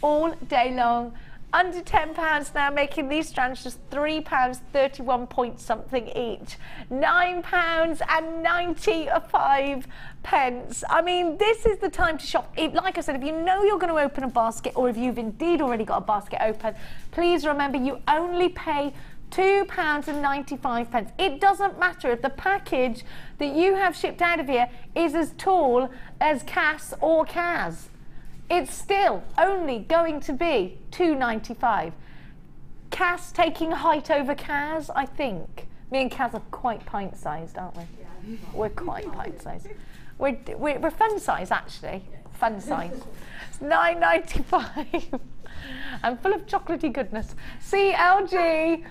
[SPEAKER 1] all day long. Under £10 now, making these strands just £3, 31 point something each. £9.95. I mean, this is the time to shop. Like I said, if you know you're going to open a basket, or if you've indeed already got a basket open, please remember you only pay £2.95. It doesn't matter if the package that you have shipped out of here is as tall as Cass or Kaz. It's still only going to be £2.95. Cass taking height over Kaz, I think. Me and Kaz are quite pint-sized, aren't we? Yeah. We're quite pint-sized. We're fun-size, actually. Fun-size. It's £9.95. I'm full of chocolatey goodness. CLG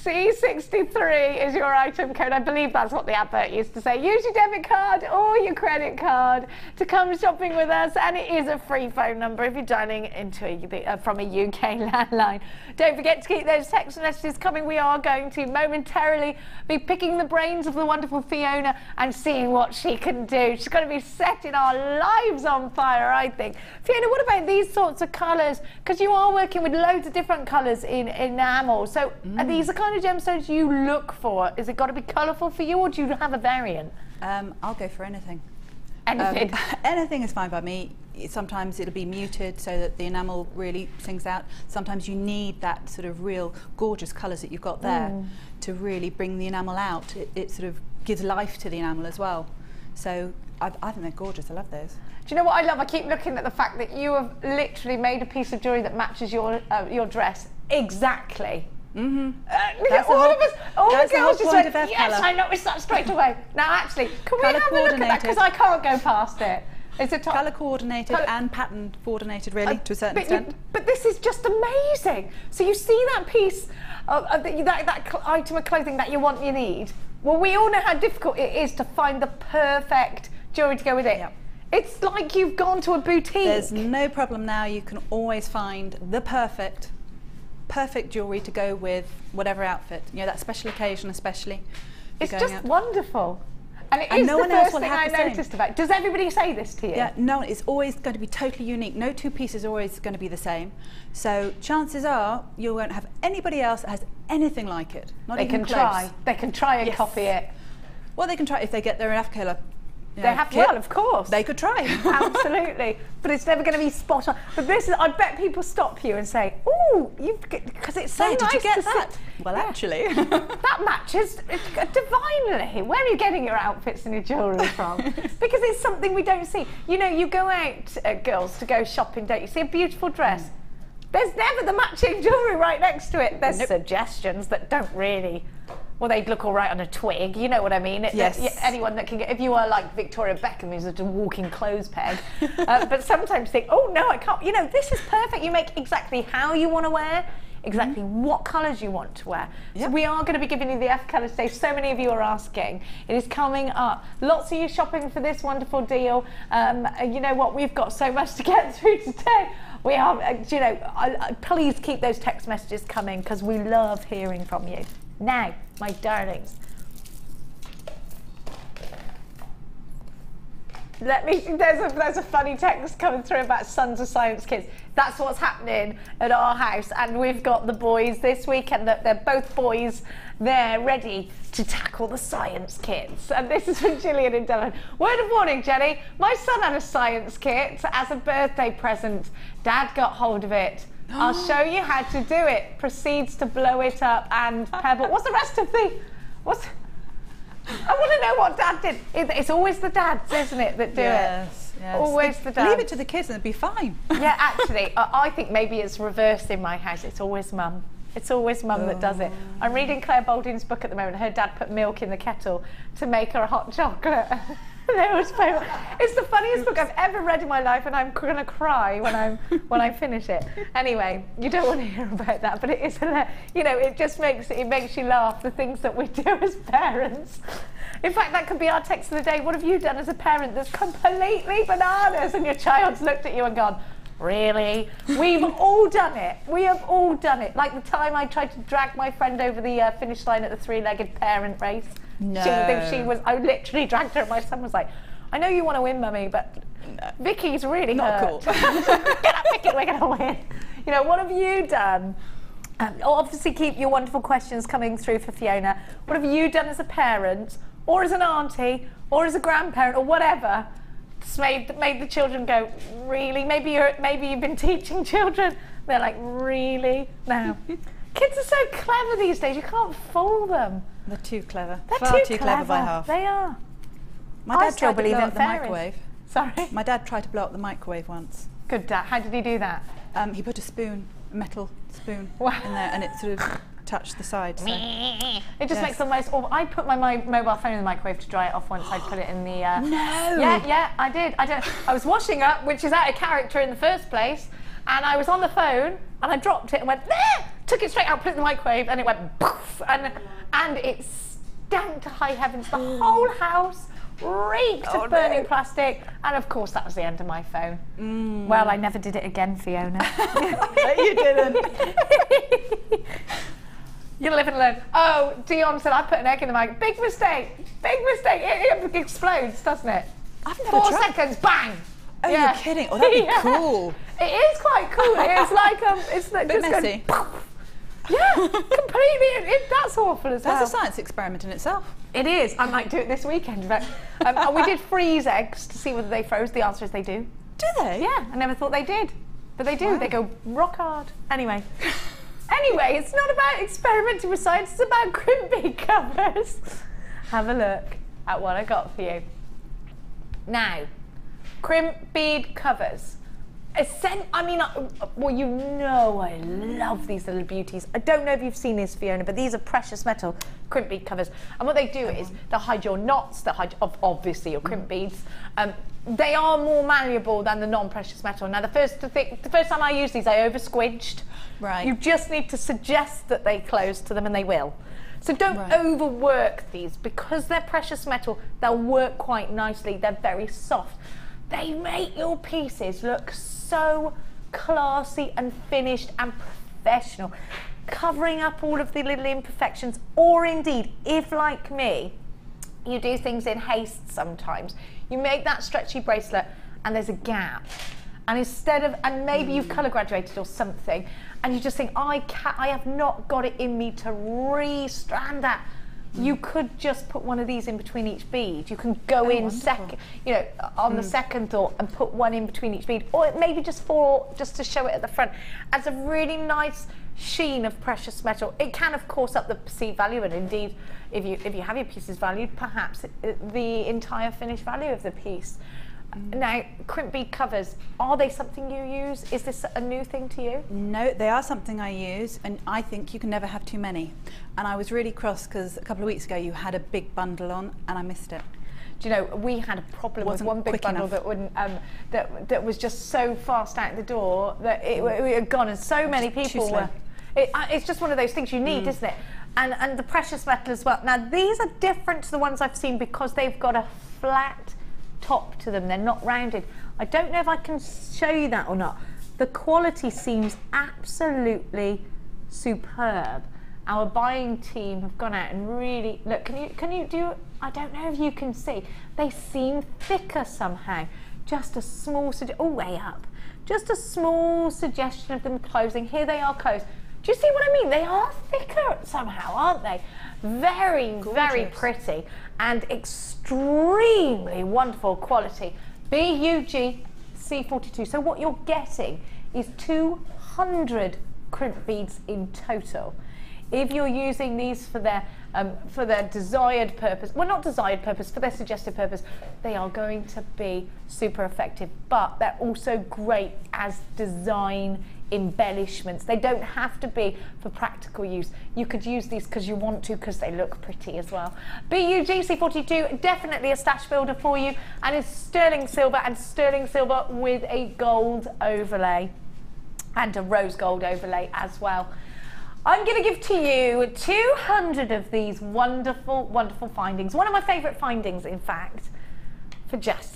[SPEAKER 1] C63 is your item code. I believe that's what the advert used to say. Use your debit card or your credit card to come shopping with us, and it is a free phone number if you're dialing into from a UK landline. Don't forget to keep those text messages coming. We are going to momentarily be picking the brains of the wonderful Fiona and seeing what she can do. She's going to be setting our lives on fire, I think. Fiona, what about these sorts of colours? Because you are working with loads of different colours in enamel. So are these the kind of gemstones you look for? Is it got to be colourful for you, or do you have a variant?
[SPEAKER 2] I'll go for anything.
[SPEAKER 1] Anything?
[SPEAKER 2] Anything is fine by me. Sometimes it'll be muted so that the enamel really sings out. Sometimes you need that sort of real gorgeous colours that you've got there to really bring the enamel out. It sort of gives life to the enamel as well. So I think they're gorgeous. I love those.
[SPEAKER 1] Do you know what I love? I keep looking at the fact that you have literally made a piece of jewellery that matches your dress exactly. All of us, all the girls just went, yes, I noticed that straight away. Now actually, can we have a look at that? Because I can't go past it. Is it colour coordinated
[SPEAKER 2] and pattern coordinated, really, to a certain extent?
[SPEAKER 1] But this is just amazing. So you see that piece, that item of clothing that you want, you need. Well, we all know how difficult it is to find the perfect jewellery to go with it. Yep. It's like you've gone to a boutique.
[SPEAKER 2] There's no problem now. You can always find the perfect jewellery to go with whatever outfit. You know, that special occasion especially.
[SPEAKER 1] It's just wonderful. And it is the first thing I noticed about it. Does everybody say this to you?
[SPEAKER 2] Yeah, no, it's always going to be totally unique. No two pieces are always going to be the same. So chances are you won't have anybody else that has anything like it. Not even close.
[SPEAKER 1] They can try and copy it.
[SPEAKER 2] Well, they can try if they get their enough colour.
[SPEAKER 1] They have to, well, of course.
[SPEAKER 2] They could try.
[SPEAKER 1] Absolutely. But it's never going to be spot on. But this is, I bet people stop you and say, ooh, because it's so nice
[SPEAKER 2] did you get
[SPEAKER 1] to
[SPEAKER 2] that?
[SPEAKER 1] See.
[SPEAKER 2] Well, actually.
[SPEAKER 1] That matches divinely. Where are you getting your outfits and your jewellery from? Because it's something we don't see. You know, you go out, girls, to go shopping, don't you? See a beautiful dress. There's never the matching jewellery right next to it. There's suggestions that don't really... Well, they'd look all right on a twig, you know what I mean?
[SPEAKER 2] Yes.
[SPEAKER 1] Anyone that can get, if you are like Victoria Beckham, who's a walking clothes peg, but sometimes think, oh no, I can't, you know, this is perfect. You make exactly how you want to wear, exactly what colours you want to wear. Yep. So we are going to be giving you the F colour today. So many of you are asking. It is coming up. Lots of you shopping for this wonderful deal. You know what, we've got so much to get through today. We are, you know, please keep those text messages coming because we love hearing from you. Now, my darlings, there's a funny text coming through about Sons of Science Kids. That's what's happening at our house, and we've got the boys this week, and they're both boys. They're ready to tackle the science kits. And this is from Gillian in Devon. Word of warning, Jenny. My son had a science kit as a birthday present. Dad got hold of it. I'll show you how to do it. Proceeds to blow it up and pebble. What's the rest of the... I want to know what Dad did. It's always the dads, isn't it, that do it? Yes. Always the dads.
[SPEAKER 2] Leave it to the kids and it'll be fine.
[SPEAKER 1] Yeah, actually, I think maybe it's reversed in my house. It's always Mum. It's always Mum that does it. I'm reading Claire Balding's book at the moment. Her dad put milk in the kettle to make her a hot chocolate. It's the funniest book I've ever read in my life, and I'm going to cry when I finish it. Anyway, you don't want to hear about that, but it is, you know, it just makes you laugh, the things that we do as parents. In fact, that could be our text of the day. What have you done as a parent that's completely bananas and your child's looked at you and gone, really? We've all done it. We have all done it. Like the time I tried to drag my friend over the finish line at the three-legged parent race.
[SPEAKER 2] No.
[SPEAKER 1] I literally dragged her and my son was like, I know you want to win, Mummy, but Vicky's really
[SPEAKER 2] not
[SPEAKER 1] hurt.
[SPEAKER 2] cool.
[SPEAKER 1] Get up, Vicky, we're going to win. You know, what have you done? Obviously keep your wonderful questions coming through for Fiona. What have you done as a parent, or as an auntie, or as a grandparent, or whatever, that's made the children go, really? Maybe you've been teaching children. They're like, really? No. Kids are so clever these days, you can't fool them.
[SPEAKER 2] They're too clever.
[SPEAKER 1] They're
[SPEAKER 2] Far
[SPEAKER 1] too
[SPEAKER 2] clever by half.
[SPEAKER 1] They are.
[SPEAKER 2] My dad
[SPEAKER 1] still
[SPEAKER 2] tried to
[SPEAKER 1] believe
[SPEAKER 2] blow
[SPEAKER 1] in
[SPEAKER 2] up the
[SPEAKER 1] fairies.
[SPEAKER 2] microwave.
[SPEAKER 1] Sorry?
[SPEAKER 2] My dad tried to blow up the microwave once.
[SPEAKER 1] Good dad. How did he do that?
[SPEAKER 2] He put a spoon, a metal spoon,
[SPEAKER 1] Wow.
[SPEAKER 2] in there, and it sort of touched the side. So.
[SPEAKER 1] It just
[SPEAKER 2] Yes.
[SPEAKER 1] makes the most awful. I put my mobile phone in the microwave to dry it off once. I'd put it in the...
[SPEAKER 2] No!
[SPEAKER 1] Yeah, I did. I was washing up, which is out of character in the first place, and I was on the phone, and I dropped it and went, there! Took it straight out, put it in the microwave, and it went poof, and it stank to high heavens. The whole house reeked of burning plastic, and of course that was the end of my phone. Well, I never did it again, Fiona.
[SPEAKER 2] No, you didn't.
[SPEAKER 1] You'll live and learn. Oh, Dion said I put an egg in the microwave. Big mistake. Big mistake. It explodes, doesn't it?
[SPEAKER 2] I've never
[SPEAKER 1] 4
[SPEAKER 2] tried.
[SPEAKER 1] seconds, bang.
[SPEAKER 2] Oh,
[SPEAKER 1] Yeah.
[SPEAKER 2] you're kidding. Oh, that'd be
[SPEAKER 1] Yeah.
[SPEAKER 2] cool.
[SPEAKER 1] It is quite cool. It's like it's like
[SPEAKER 2] Bit
[SPEAKER 1] just
[SPEAKER 2] messy.
[SPEAKER 1] going, poof. Yeah, completely. That's awful as well.
[SPEAKER 2] That's a science experiment in itself.
[SPEAKER 1] It is. I might do it this weekend. But we did freeze eggs to see whether they froze. The answer is they do.
[SPEAKER 2] Do they?
[SPEAKER 1] Yeah, I never thought they did, but they do.
[SPEAKER 2] Wow.
[SPEAKER 1] They go rock hard. Anyway, it's not about experimenting with science. It's about crimp bead covers. Have a look at what I got for you. Now, crimp bead covers. Well, you know I love these little beauties. I don't know if you've seen these, Fiona, but these are precious metal crimp bead covers. And what they do is they'll hide your knots, they'll hide obviously your crimp beads. They are more malleable than the non-precious metal. Now, the first time I used these, I over-squidged.
[SPEAKER 2] Right.
[SPEAKER 1] You just need to suggest that they close to them, and they will. So don't overwork these, because they're precious metal. They'll work quite nicely. They're very soft. They make your pieces look so classy and finished and professional, covering up all of the little imperfections. Or indeed, if like me, you do things in haste sometimes, you make that stretchy bracelet and there's a gap, and maybe you've colour graduated or something, and you just think, I have not got it in me to re-strand that. You could just put one of these in between each bead. You can go in second, on the second thought, and put one in between each bead, or maybe just to show it at the front. Adds a really nice sheen of precious metal. It can, of course, up the perceived value, and indeed, if you have your pieces valued, perhaps the entire finished value of the piece. Now, crimp bead covers, are they something you use? Is this a new thing to you?
[SPEAKER 2] No, they are something I use, and I think you can never have too many. And I was really cross because a couple of weeks ago you had a big bundle on and I missed it.
[SPEAKER 1] Do you know, we had a problem with one big bundle that wouldn't, that was just so fast out the door that it had gone, and so many people were. It's just one of those things you need, isn't it? And the precious metal as well. Now, these are different to the ones I've seen because they've got a flat top to them. They're not rounded. I don't know if I can show you that or not. The quality seems absolutely superb. Our buying team have gone out and really look. Can you do? I don't know if you can see. They seem thicker somehow. Just a small way up. Just a small suggestion of them closing. Here they are closed. Do you see what I mean? They are thicker somehow, aren't they? Very, very pretty and extremely wonderful quality. BUG C42. So what you're getting is 200 crimp beads in total. If you're using these for their desired purpose, well, not desired purpose, for their suggested purpose, they are going to be super effective, but they're also great as design embellishments. They don't have to be for practical use. You could use these because you want to, because they look pretty as well. BUG C42, definitely a stash builder for you, and it's sterling silver with a gold overlay and a rose gold overlay as well. I'm going to give to you 200 of these wonderful, wonderful findings. One of my favourite findings, in fact, for just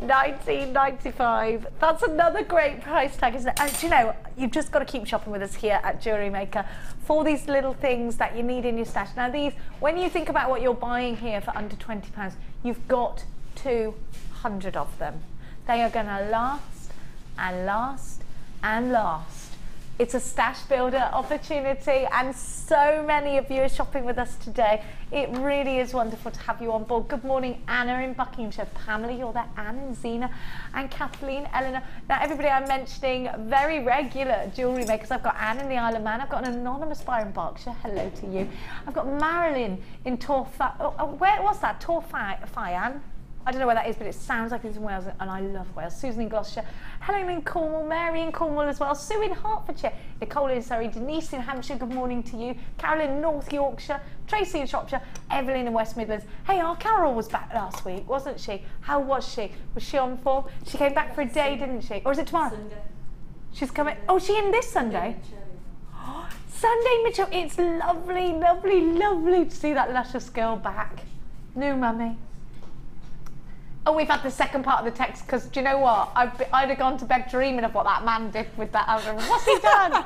[SPEAKER 1] £19.95. That's another great price tag, isn't it? And do you know, you've just got to keep shopping with us here at Jewellery Maker for these little things that you need in your stash. Now these, when you think about what you're buying here for under £20, you've got 200 of them. They are going to last and last and last. It's a stash builder opportunity, and so many of you are shopping with us today. It really is wonderful to have you on board. Good morning, Anna in Buckinghamshire. Pamela, you're there. Anne and Zena and Kathleen, Eleanor. Now, everybody I'm mentioning, very regular jewellery makers. I've got Anne in the Isle of Man. I've got an anonymous buyer in Berkshire. Hello to you. I've got Marilyn in where was that? Torfayan. I don't know where that is, but it sounds like it's in Wales, and I love Wales. Susan in Gloucestershire, Helen in Cornwall, Mary in Cornwall as well, Sue in Hertfordshire, Nicole in Surrey, Denise in Hampshire, good morning to you, Carolyn in North Yorkshire, Tracy in Shropshire, Evelyn in West Midlands. Hey, our Carol was back last week, wasn't she? How was she? Was she on form? She came back for a day, didn't she? Or is it tomorrow? Sunday. She's coming. Oh, is she in this Sunday? Sunday, Mitchell. It's lovely, lovely, lovely to see that luscious girl back. New mummy. Oh, we've had the second part of the text, because do you know what? I'd have gone to bed dreaming of what that man did with that oven. What's he done?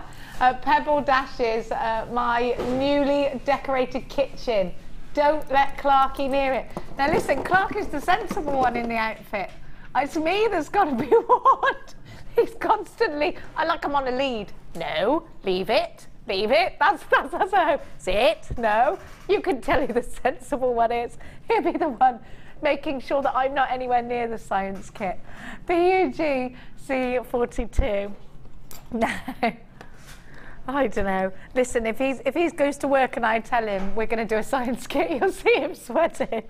[SPEAKER 1] Pebble Dashes, my newly decorated kitchen. Don't let Clarky near it. Now listen, Clark is the sensible one in the outfit. It's me that's got to be warned. He's constantly, I like him on a lead. No, leave it. Leave it. That's a sit. No. You can tell who the sensible one is. He'll be the one making sure that I'm not anywhere near the science kit. BUG C42. No, I don't know. Listen, if he goes to work and I tell him we're going to do a science kit, you'll see him sweating.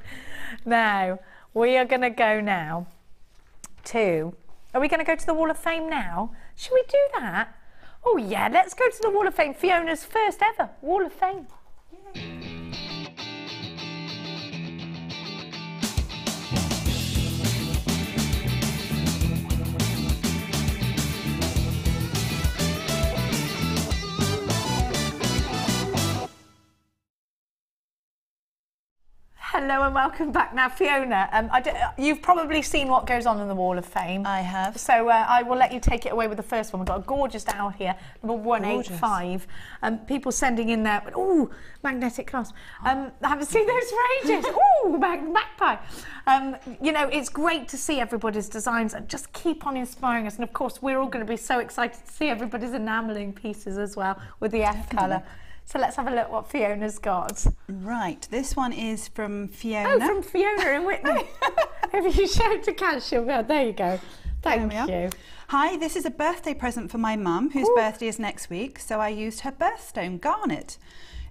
[SPEAKER 1] Now, we are going to go now to... Are we going to go to the Wall of Fame now? Should we do that? Oh yeah, let's go to the Wall of Fame. Fiona's first ever Wall of Fame. Yay. Hello and welcome back. Now, Fiona, you've probably seen what goes on in the Wall of Fame.
[SPEAKER 2] I have.
[SPEAKER 1] So I will let you take it away with the first one. We've got a gorgeous owl here, number 185. People sending in there, oh, magnetic clasp. I haven't seen those for ages. Oh, magpie. You know, it's great to see everybody's designs and just keep on inspiring us. And of course, we're all going to be so excited to see everybody's enameling pieces as well with the F colour. So let's have a look what Fiona's got.
[SPEAKER 2] Right, this one is from Fiona.
[SPEAKER 1] Oh, from Fiona in Whitney. If you show it to Cash, she'll go, there you go. Thank you.
[SPEAKER 2] Hi, this is a birthday present for my mum, whose birthday is next week, so I used her birthstone, Garnet.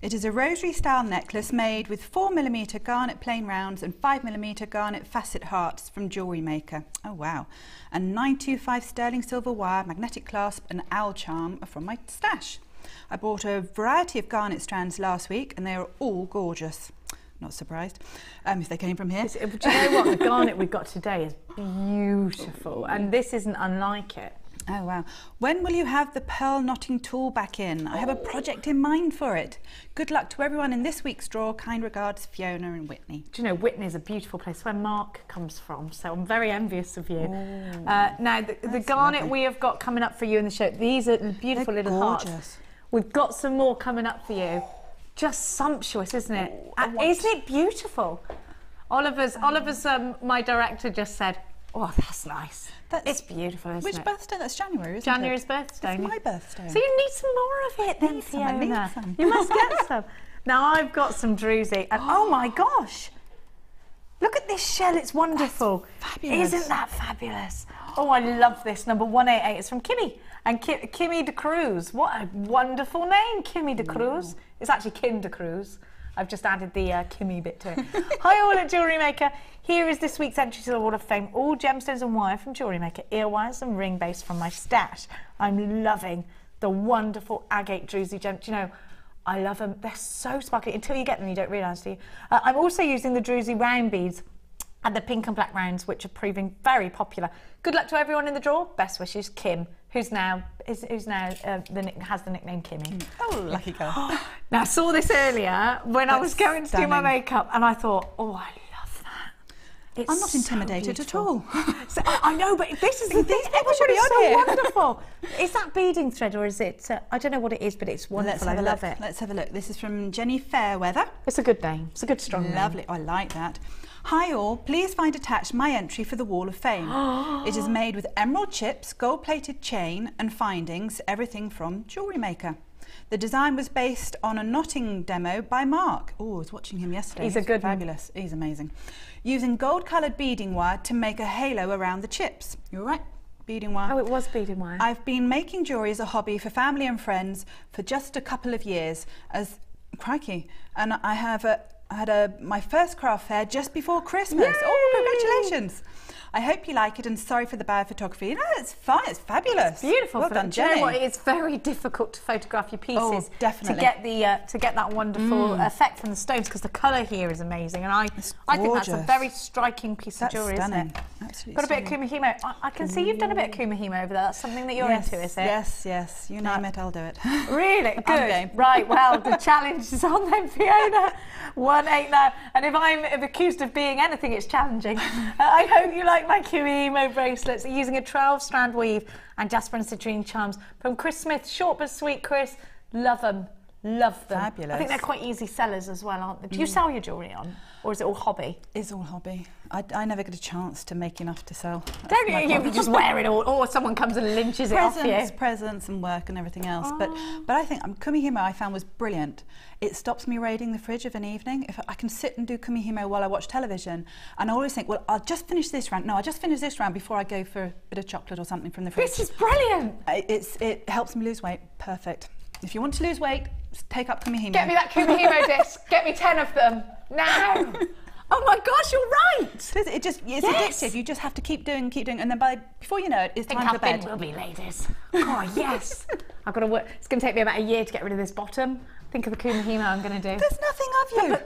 [SPEAKER 2] It is a rosary-style necklace made with 4mm Garnet plain rounds and 5mm Garnet facet hearts from JewelleryMaker. Oh, wow. And 925 sterling silver wire, magnetic clasp and owl charm are from my stash. I bought a variety of Garnet strands last week and they are all gorgeous. Not surprised if they came from here.
[SPEAKER 1] Do you know what? The Garnet we've got today is beautiful and this isn't unlike it.
[SPEAKER 2] Oh wow. When will you have the pearl knotting tool back in? I have a project in mind for it. Good luck to everyone in this week's draw. Kind regards, Fiona and Whitney.
[SPEAKER 1] Do you know, Whitney is a beautiful place where Mark comes from, so I'm very envious of you. Now, the Garnet lovely. We have got coming up for you in the show, these are beautiful little hearts. We've got some more coming up for you. Just sumptuous, isn't it? Isn't it beautiful? Oliver's my director just said, oh, that's nice. It's beautiful, isn't it?
[SPEAKER 2] Which birthday? That's January, isn't
[SPEAKER 1] January's
[SPEAKER 2] it?
[SPEAKER 1] birthday.
[SPEAKER 2] It's my birthday.
[SPEAKER 1] So you need some more of it then, Fiona.
[SPEAKER 2] I need some.
[SPEAKER 1] You must get some. Now I've got some druzy, and oh my gosh! Look at this shell, it's wonderful.
[SPEAKER 2] That's fabulous.
[SPEAKER 1] Isn't that fabulous? Oh, I love this, number 188. It's from Kimmy. And Kimmy de Cruz. What a wonderful name, Kimmy de Cruz. It's actually Kim de Cruz. I've just added the Kimmy bit to it. Hi all at Jewellery Maker. Here is this week's entry to the Wall of Fame. All gemstones and wire from Jewellery Maker. Ear wires and ring base from my stash. I'm loving the wonderful agate druzy gem. Do you know, I love them. They're so sparkly. Until you get them, you don't realise, do you? I'm also using the druzy round beads and the pink and black rounds, which are proving very popular. Good luck to everyone in the draw. Best wishes, Kim, who's now has the nickname Kimmy.
[SPEAKER 2] Oh, lucky girl.
[SPEAKER 1] Now, I saw this earlier when I was going to do my
[SPEAKER 2] stunning.
[SPEAKER 1] makeup, and I thought, oh, I love that. It's
[SPEAKER 2] I'm not
[SPEAKER 1] so
[SPEAKER 2] intimidated at
[SPEAKER 1] beautiful.
[SPEAKER 2] all.
[SPEAKER 1] So, I know, but this is the thing.
[SPEAKER 2] people should be
[SPEAKER 1] Everybody's
[SPEAKER 2] on
[SPEAKER 1] so
[SPEAKER 2] here.
[SPEAKER 1] wonderful. Is that beading thread, or is it? I don't know what it is, but it's wonderful. I love it.
[SPEAKER 2] Let's have a look. This is from Jenny Fairweather.
[SPEAKER 1] It's a good name. It's a good, strong name.
[SPEAKER 2] Lovely. I like that. Hi all, please find attached my entry for the Wall of Fame. It is made with emerald chips, gold-plated chain and findings, everything from JewelleryMaker. The design was based on a knotting demo by Mark. Oh, I was watching him yesterday.
[SPEAKER 1] He's a good one.
[SPEAKER 2] fabulous. He's amazing. Using gold-coloured beading wire to make a halo around the chips. You're right, beading wire.
[SPEAKER 1] Oh, it was beading wire.
[SPEAKER 2] I've been making jewellery as a hobby for family and friends for just a couple of years. Crikey, and I had my first craft fair just before Christmas.
[SPEAKER 1] Yay!
[SPEAKER 2] Oh, congratulations. I hope you like it and sorry for the bad photography. No, it's fine, it's fabulous.
[SPEAKER 1] It's beautiful.
[SPEAKER 2] Well done,
[SPEAKER 1] Do you know
[SPEAKER 2] Jenny.
[SPEAKER 1] what? It's very difficult to photograph your pieces.
[SPEAKER 2] Oh, definitely.
[SPEAKER 1] To get that wonderful effect from the stones, because the colour here is amazing, and I think that's a
[SPEAKER 2] gorgeous.
[SPEAKER 1] very striking piece
[SPEAKER 2] That's
[SPEAKER 1] of jewellery,
[SPEAKER 2] stunning.
[SPEAKER 1] isn't it?
[SPEAKER 2] Absolutely
[SPEAKER 1] Got a bit of kumihimo. I can see you've done a bit of kumihimo over there. That's something that you're into, is it?
[SPEAKER 2] Yes. You name it, I'll do it.
[SPEAKER 1] Really? Good.
[SPEAKER 2] game.
[SPEAKER 1] Right, well, the challenge is on then, Fiona. 1-8 now. And if I'm accused of being anything, it's challenging. I hope you like my kumihimo bracelets using a 12-strand weave and jasper and citrine charms from Chris Smith. Short but sweet, Chris. Love them. Love them.
[SPEAKER 2] Fabulous.
[SPEAKER 1] I think they're quite easy sellers as well, aren't they? Do you sell your jewellery on? Or is it all hobby?
[SPEAKER 2] It's all hobby. I never get a chance to make enough to sell.
[SPEAKER 1] Don't you just wear it all, or someone comes and lynches it off you.
[SPEAKER 2] Presents and work and everything else. But I think kumihimo I found was brilliant. It stops me raiding the fridge of an evening. If I can sit and do kumihimo while I watch television, and I always think, well, I'll just finish this round. No, I'll just finish this round before I go for a bit of chocolate or something from the fridge.
[SPEAKER 1] This is brilliant.
[SPEAKER 2] It helps me lose weight. Perfect. If you want to lose weight, take up kumihimo.
[SPEAKER 1] Get me that kumihimo disc. Get me 10 of them now. Oh my gosh, you're right.
[SPEAKER 2] It's addictive. You just have to keep doing, and then before you know it, it's time for bed.
[SPEAKER 1] Think how thin we'll be, ladies. Oh yes. I've got to work. It's going to take me about a year to get rid of this bottom. Think of the kumihimo I'm going to do.
[SPEAKER 2] There's nothing of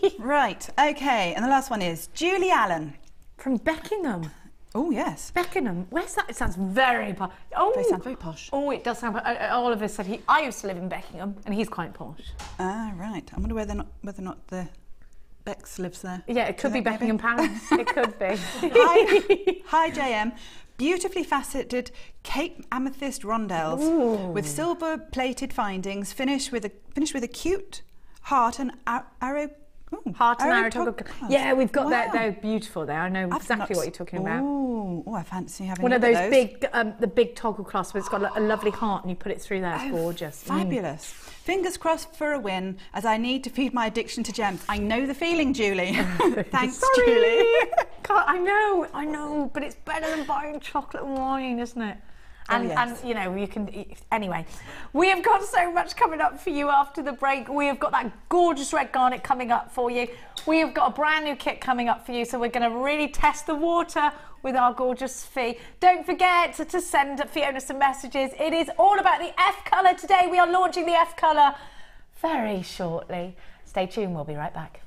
[SPEAKER 2] you. Right. Okay. And the last one is Julie Allen
[SPEAKER 1] From Beckenham.
[SPEAKER 2] Oh yes.
[SPEAKER 1] Beckenham. Where's that? It sounds very posh. Oh,
[SPEAKER 2] They sound very posh.
[SPEAKER 1] Oh, it does sound. Oliver said I used to live in Beckenham, and he's quite posh.
[SPEAKER 2] Ah, right. I wonder whether or not the Bex lives there.
[SPEAKER 1] Yeah, it could be
[SPEAKER 2] Maybe?
[SPEAKER 1] Beckenham Palace. It could be.
[SPEAKER 2] Hi JM. Beautifully faceted Cape Amethyst rondelles with silver plated findings, finished with a cute heart and arrow. Ooh,
[SPEAKER 1] Heart and arrow toggle. Yeah, we've got that.
[SPEAKER 2] Wow.
[SPEAKER 1] They're beautiful. There, I know exactly what you're talking about.
[SPEAKER 2] Oh, I fancy having
[SPEAKER 1] One of
[SPEAKER 2] a look
[SPEAKER 1] those
[SPEAKER 2] at
[SPEAKER 1] big, the big toggle clasps. It's got a lovely heart, and you put it through there. It's gorgeous.
[SPEAKER 2] Fabulous. Fingers crossed for a win, as I need to feed my addiction to gems. I know the feeling, Julie. Thanks,
[SPEAKER 1] Sorry.
[SPEAKER 2] Julie.
[SPEAKER 1] God, I know, but it's better than buying chocolate and wine, isn't it? And,
[SPEAKER 2] yes.
[SPEAKER 1] and you know, you can, anyway, we have got so much coming up for you after the break. We have got that gorgeous red garnet coming up for you. We have got a brand new kit coming up for you, so we're going to really test the water with our gorgeous Fee. Don't forget to send Fiona some messages. It is all about the F colour today. We are launching the F colour very shortly. Stay tuned, we'll be right back.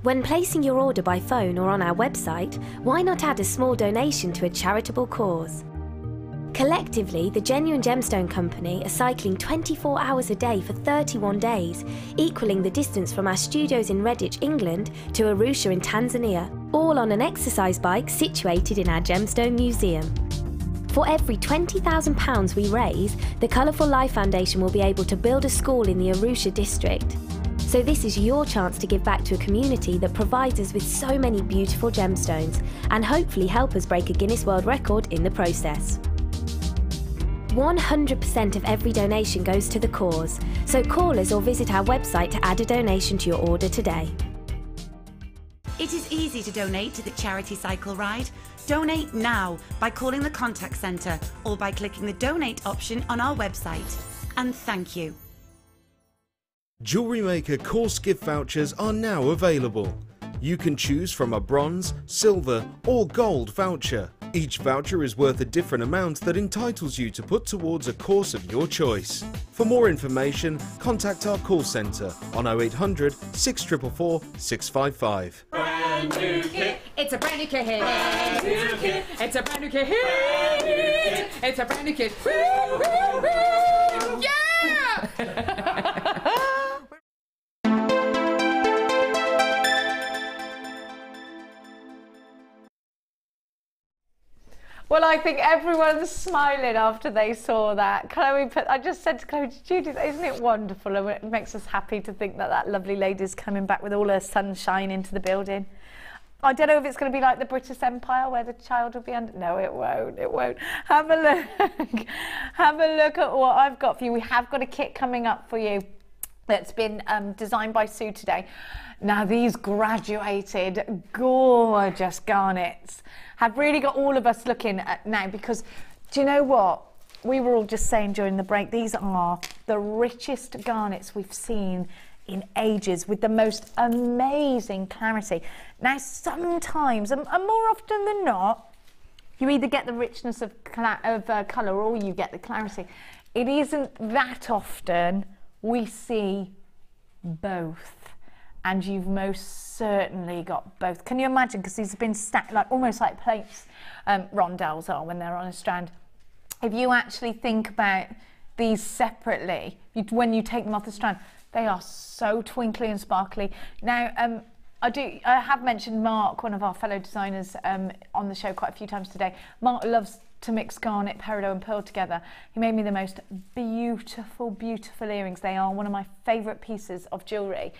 [SPEAKER 3] When placing your order by phone or on our website, why not add a small donation to a charitable cause? Collectively, the Genuine Gemstone Company are cycling 24 hours a day for 31 days, equaling the distance from our studios in Redditch, England to Arusha in Tanzania, all on an exercise bike situated in our Gemstone Museum. For every £20,000 we raise, the Colourful Life Foundation will be able to build a school in the Arusha district. So this is your chance to give back to a community that provides us with so many beautiful gemstones and hopefully help us break a Guinness World Record in the process. 100% of every donation goes to the cause, so call us or visit our website to add a donation to your order today.
[SPEAKER 4] It is easy to donate to the charity cycle ride. Donate now by calling the contact centre or by clicking the donate option on our website. And thank you.
[SPEAKER 5] JewelleryMaker course gift vouchers are now available. You can choose from a bronze, silver or gold voucher. Each voucher is worth a different amount that entitles you to put towards a course of your choice. For more information, contact our call centre on 0800 644 655.
[SPEAKER 6] Brand new kit. It's a brand new kit. Brand new kit. It's a brand new kit. It's a brand new kit. Yeah!
[SPEAKER 1] Well, I think everyone's smiling after they saw that. I just said to Chloe, Judith, isn't it wonderful? And it makes us happy to think that that lovely lady's coming back with all her sunshine into the building. I don't know if it's going to be like the British Empire where the child will be under. No, it won't. It won't. Have a look. Have a look at what I've got for you. We have got a kit coming up for you that's been designed by Sue today. Now, these graduated, gorgeous garnets have really got all of us looking at now, because do you know what? We were all just saying during the break, these are the richest garnets we've seen in ages, with the most amazing clarity. Now, sometimes, and more often than not, you either get the richness of colour or you get the clarity. It isn't that often we see both. And you've most certainly got both. Can you imagine? Because these have been stacked like almost like plates, rondelles are when they're on a strand. If you actually think about these separately, when you take them off the strand, they are so twinkly and sparkly. Now, I have mentioned Mark, one of our fellow designers, on the show quite a few times today. Mark loves to mix garnet, peridot and pearl together. He made me the most beautiful, beautiful earrings. They are one of my favourite pieces of jewellery,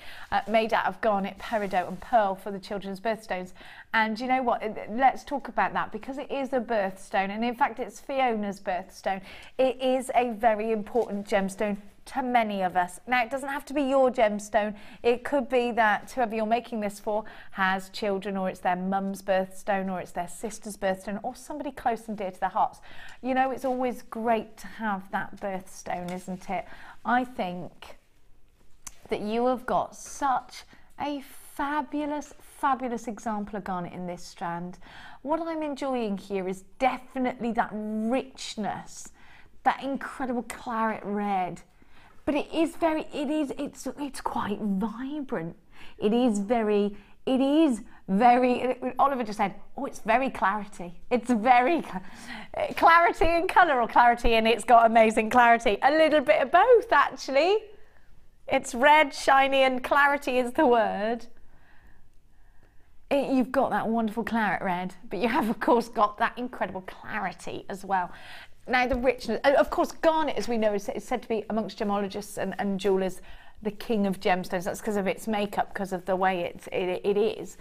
[SPEAKER 1] made out of garnet, peridot and pearl for the children's birthstones. And you know what, let's talk about that, because it is a birthstone, and in fact it's Fiona's birthstone. It is a very important gemstone to many of us. Now, it doesn't have to be your gemstone. It could be that whoever you're making this for has children, or it's their mum's birthstone, or it's their sister's birthstone, or somebody close and dear to their hearts. You know, it's always great to have that birthstone, isn't it? I think that you have got such a fabulous, fabulous example of garnet in this strand. What I'm enjoying here is definitely that richness, that incredible claret red. But it is it's quite vibrant. It is very, Oliver just said, oh, it's very clarity. It's very clarity in colour, or clarity and it's got amazing clarity. A little bit of both, actually. It's red, shiny, and clarity is the word. You've got that wonderful claret red, but you have, of course, got that incredible clarity as well. Now, the richness, of course, garnet, as we know, is said to be, amongst gemologists and jewellers, the king of gemstones. That's because of its makeup, because of the way it is.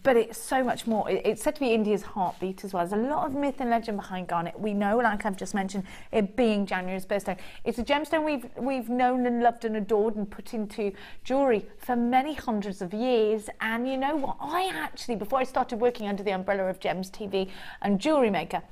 [SPEAKER 1] But it's so much more. It's said to be India's heartbeat as well. There's a lot of myth and legend behind garnet. We know, like I've just mentioned, it being January's birthstone. It's a gemstone we've known and loved and adored and put into jewellery for many hundreds of years. And you know what? I actually, before I started working under the umbrella of Gems TV and JewelleryMaker,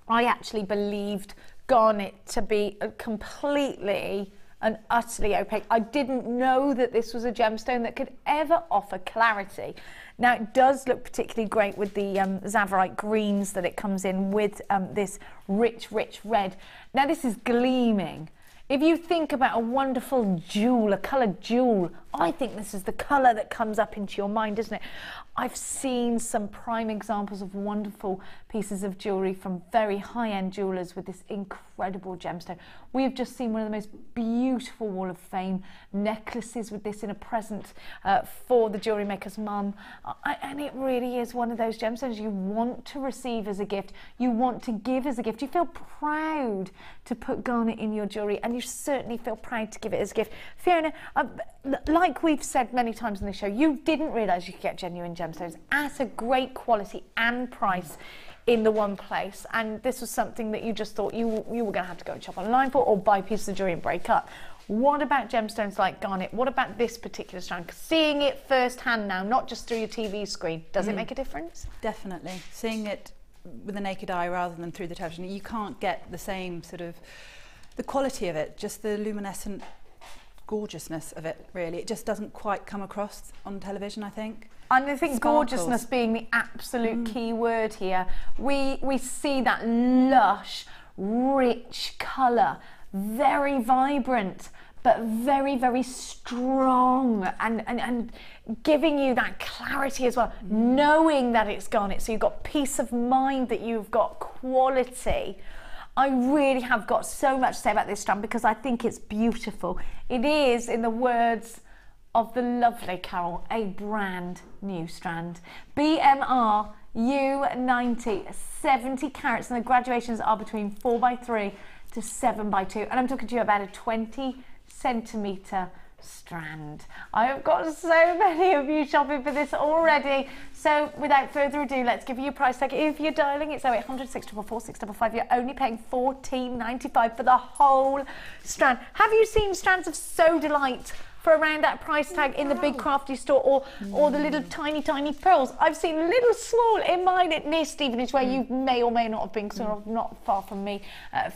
[SPEAKER 1] I actually believed garnet to be completely and utterly opaque. I didn't know that this was a gemstone that could ever offer clarity. Now, it does look particularly great with the Zavarite greens that it comes in with, this rich, rich red. Now, this is gleaming. If you think about a wonderful jewel, a coloured jewel I think this is the colour that comes up into your mind, isn't it? I've seen some prime examples of wonderful pieces of jewellery from very high-end jewellers with this incredible gemstone. We've just seen one of the most beautiful Wall of Fame necklaces with this in a present for the jewellery maker's mum. And it really is one of those gemstones you want to receive as a gift, you want to give as a gift. You feel proud to put garnet in your jewellery, and you certainly feel proud to give it as a gift. Fiona, like we've said many times on the show, you didn't realise you could get genuine gemstones at a great quality and price in the one place, and this was something that you just thought you were going to have to go and shop online for, or buy pieces of jewellery and break up. What about gemstones like garnet? What about this particular strand? Seeing it firsthand now, not just through your TV screen, does it make a difference?
[SPEAKER 2] Definitely. Seeing it with the naked eye rather than through the television, you can't get the same sort of, the quality of it, just the luminescent gorgeousness of it, really. It just doesn't quite come across on television, I think.
[SPEAKER 1] And I think
[SPEAKER 2] Sparkles.
[SPEAKER 1] gorgeousness being the absolute key word here. We see that lush, rich colour, very vibrant, but very, very strong, and giving you that clarity as well, knowing that it's garnet, so you've got peace of mind that you've got quality. I really have got so much to say about this strand because I think it's beautiful. It is, in the words of the lovely Carol, a brand new strand. BMR U90, 70 carats, and the graduations are between 4x3 to 7x2, and I'm talking to you about a 20cm strand. I have got so many of you shopping for this already, so without further ado, let's give you a price tag. If you're dialing, it's 0800 644 655. You're only paying £14.95 for the whole strand. Have you seen strands of Sodalite for around that price tag in the big crafty store, or the little tiny pearls? I've seen little small in mine near Stevenage, where you may or may not have been, sort of not far from me,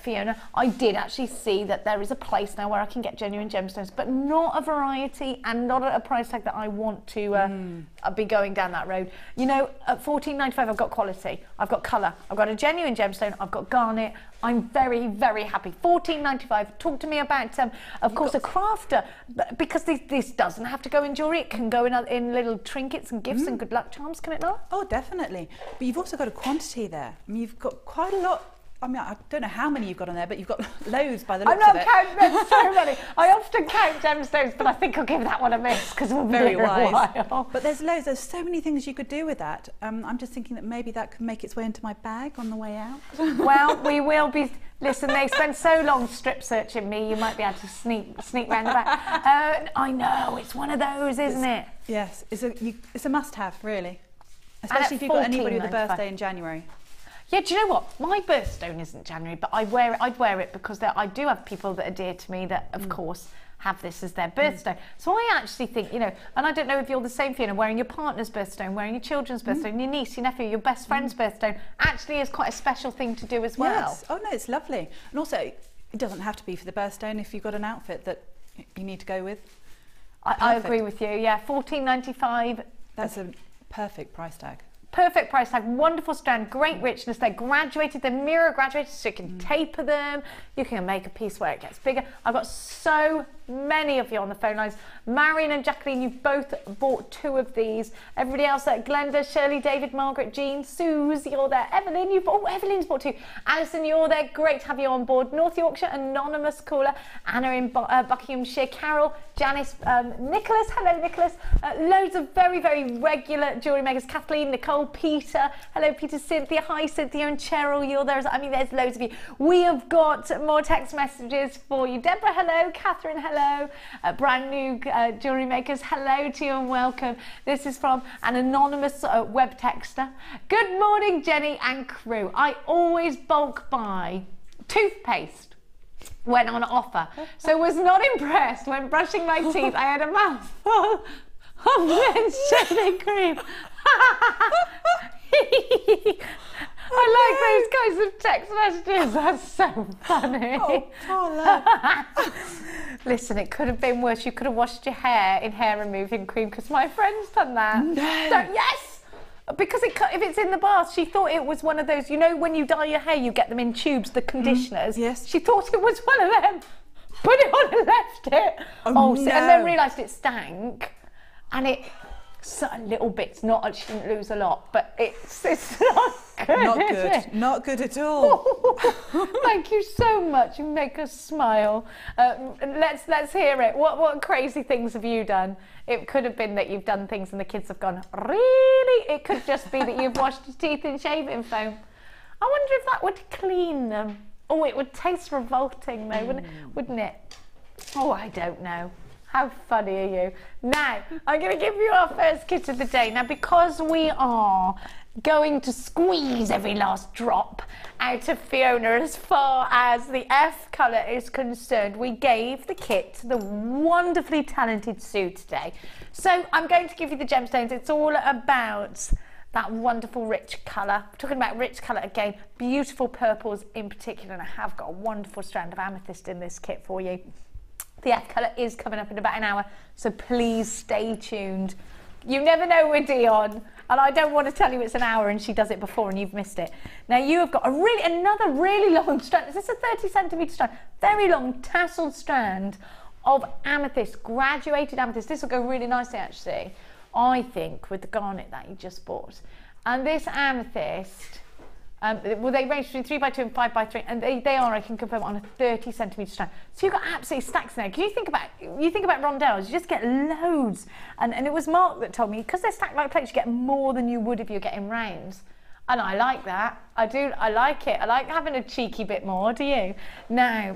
[SPEAKER 1] Fiona. I did actually see that there is a place now where I can get genuine gemstones, but not a variety and not at a price tag that I want to be going down that road. You know, at £14.95 I've got quality, I've got colour, I've got a genuine gemstone, I've got garnet. I'm very, very happy. £14.95. Talk to me about, of course, a crafter, because this doesn't have to go in jewellery. It can go in little trinkets and gifts and good luck charms, can it not?
[SPEAKER 2] Oh, definitely. But you've also got a quantity there. I mean, you've got quite a lot. I mean, I don't know how many you've got on there, but you've got loads by the looks of it. I'm
[SPEAKER 1] not counting, there's so many. I often count gemstones, but I think I'll give that one a miss because we'll be
[SPEAKER 2] very
[SPEAKER 1] there a
[SPEAKER 2] wise.
[SPEAKER 1] while.
[SPEAKER 2] But there's loads. There's so many things you could do with that. I'm just thinking that maybe that could make its way into my bag on the way out.
[SPEAKER 1] Well, we will be. Listen, they spend so long strip searching me, you might be able to sneak round the back. I know, it's one of those, isn't it?
[SPEAKER 2] Yes, it's a must-have, really. Especially if you've got anybody with a birthday in January.
[SPEAKER 1] Yeah, do you know what? My birthstone isn't January, but I'd wear it because I do have people that are dear to me that, of course, have this as their birthstone. So I actually think, you know, and I don't know if you're the same, Fiona, wearing your partner's birthstone, wearing your children's birthstone, your niece, your nephew, your best friend's birthstone, actually is quite a special thing to do as well.
[SPEAKER 2] Yes. Oh, no, it's lovely. And also, it doesn't have to be for the birthstone if you've got an outfit that you need to go with.
[SPEAKER 1] I agree with you, yeah. £14.95.
[SPEAKER 2] That's a perfect price tag.
[SPEAKER 1] Perfect price tag, wonderful strand, great richness. They're graduated, they're mirror graduated, so you can taper them. You can make a piece where it gets bigger. I've got so many of you on the phone lines. Marion and Jacqueline, you've both bought 2 of these. Everybody else, Glenda, Shirley, David, Margaret, Jean, Suze, you're there. Evelyn, Evelyn's bought 2. Alison, you're there. Great to have you on board. North Yorkshire, anonymous caller. Anna in Buckinghamshire. Carol, Janice, Nicholas. Hello, Nicholas. Loads of very, very regular jewellery makers. Kathleen, Nicole, Peter. Hello, Peter, Cynthia. Hi, Cynthia and Cheryl. You're there. I mean, there's loads of you. We have got more text messages for you. Deborah, hello. Catherine, hello. Brand new jewellery makers, hello to you and welcome. This is from an anonymous web texter. Good morning, Jenny and crew. I always bulk buy toothpaste when on offer, so was not impressed when brushing my teeth. I had a mouthful of men's shaving cream. I like those kinds of text messages. That's so funny.
[SPEAKER 2] Oh, Paula.
[SPEAKER 1] Listen, it could have been worse. You could have washed your hair in hair removing cream because my friend's done that.
[SPEAKER 2] No.
[SPEAKER 1] So, yes. Because if it's in the bath, she thought it was one of those, you know, when you dye your hair, you get them in tubes, the conditioners.
[SPEAKER 2] Yes.
[SPEAKER 1] She thought it was one of them. put it on and left it.
[SPEAKER 2] Oh,
[SPEAKER 1] And
[SPEAKER 2] no.
[SPEAKER 1] then realised it stank, and it certain little bits. Not I shouldn't lose a lot, but it's not good.
[SPEAKER 2] Not
[SPEAKER 1] is
[SPEAKER 2] good.
[SPEAKER 1] it?
[SPEAKER 2] Not good at all.
[SPEAKER 1] Thank you so much. You make us smile. Let's hear it. What crazy things have you done? It could have been that you've done things and the kids have gone, really? It could just be that you've washed your teeth in shaving foam. I wonder if that would clean them. Oh, it would taste revolting though, wouldn't it? Oh, I don't know. How funny are you? Now, I'm going to give you our first kit of the day. Now, because we are going to squeeze every last drop out of Fiona as far as the F colour is concerned, we gave the kit to the wonderfully talented Sue today. So I'm going to give you the gemstones. It's all about that wonderful rich colour. We're talking about rich colour again, beautiful purples in particular, and I have got a wonderful strand of amethyst in this kit for you. The F colour is coming up in about an hour, so please stay tuned. You never know with Dion, and I don't want to tell you it's an hour and she does it before and you've missed it. Now you have got another really long strand. Is this a 30 centimetre strand? Very long tasseled strand of amethyst, graduated amethyst. This will go really nicely actually, I think, with the garnet that you just bought. And this amethyst, well, they range between 3x2 and 5x3, and they are, I can confirm, on a 30 centimetre strand. So you've got absolutely stacks in there. Can you think about rondelles? You just get loads, and it was Mark that told me because they're stacked like plates, you get more than you would if you're getting rounds, and I like that. I do. I like it. I like having a cheeky bit more. Do you? Now,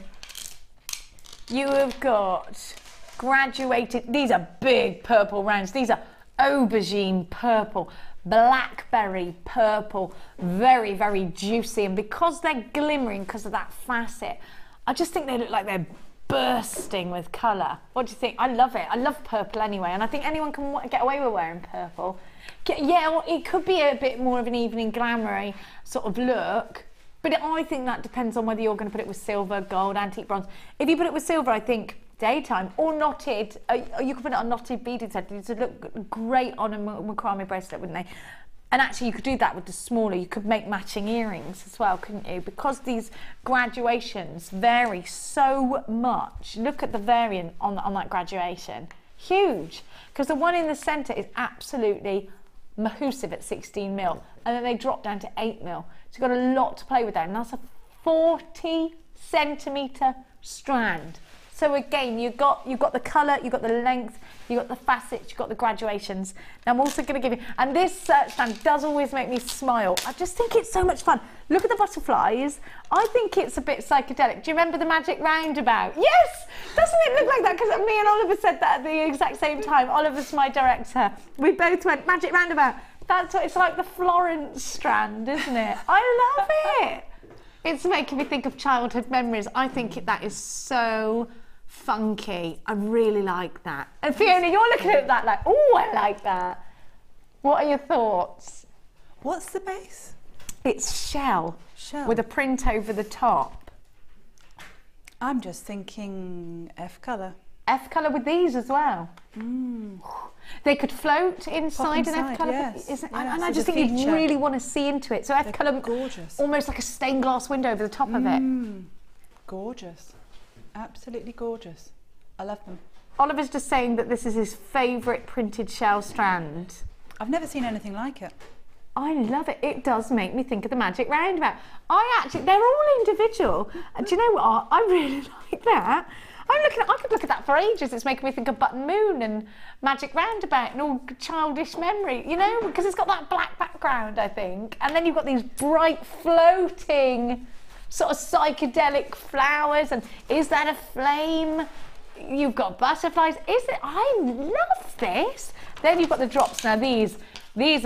[SPEAKER 1] you have got graduated. These are big purple rounds. These are aubergine purple, blackberry purple, very, very juicy, and because they're glimmering because of that facet, I just think they look like they're bursting with colour. What do you think? I love it. I love purple anyway, and I think anyone can get away with wearing purple. Yeah, well, it could be a bit more of an evening glamoury sort of look, but I think that depends on whether you're going to put it with silver, gold, antique bronze. If you put it with silver, I think daytime, or knotted, you could put it on knotted beaded set. It would look great on a macrame bracelet, wouldn't they? And actually you could do that with the smaller. You could make matching earrings as well, couldn't you? Because these graduations vary so much. Look at the variant on that graduation. Huge. Because the one in the centre is absolutely massive at 16 mil, and then they drop down to 8 mil. So you've got a lot to play with there, and that's a 40 centimetre strand. So again, you've got the colour, you've got the length, you've got the facets, you've got the graduations. Now I'm also going to give you, and this strand does always make me smile. I just think it's so much fun. Look at the butterflies. I think it's a bit psychedelic. Do you remember the magic roundabout? Yes! Doesn't it look like that? Because me and Oliver said that at the exact same time. Oliver's my director. We both went, magic roundabout. That's what it's like, the Florence strand, isn't it? I love it. It's making me think of childhood memories. I think that is so funky. I really like that. And Fiona, you're looking at that like, oh, I like that. What are your thoughts?
[SPEAKER 2] What's the base?
[SPEAKER 1] It's shell with a print over the top.
[SPEAKER 2] I'm just thinking F colour.
[SPEAKER 1] F colour with these as well. They could float inside an F colour.
[SPEAKER 2] Yes.
[SPEAKER 1] And I just think you'd really want to see into it. So F colour,
[SPEAKER 2] gorgeous.
[SPEAKER 1] Almost like a stained glass window over the top of it.
[SPEAKER 2] Gorgeous. Absolutely gorgeous. I love them.
[SPEAKER 1] Oliver's just saying that this is his favourite printed shell strand.
[SPEAKER 2] I've never seen anything like it.
[SPEAKER 1] I love it. It does make me think of the magic roundabout. They're all individual. Do you know what? I really like that. I could look at that for ages. It's making me think of Button Moon and Magic Roundabout and all childish memory, you know, because it's got that black background, I think. And then you've got these bright floating sort of psychedelic flowers. And is that a flame? You've got butterflies. I love this. Then you've got the drops. Now these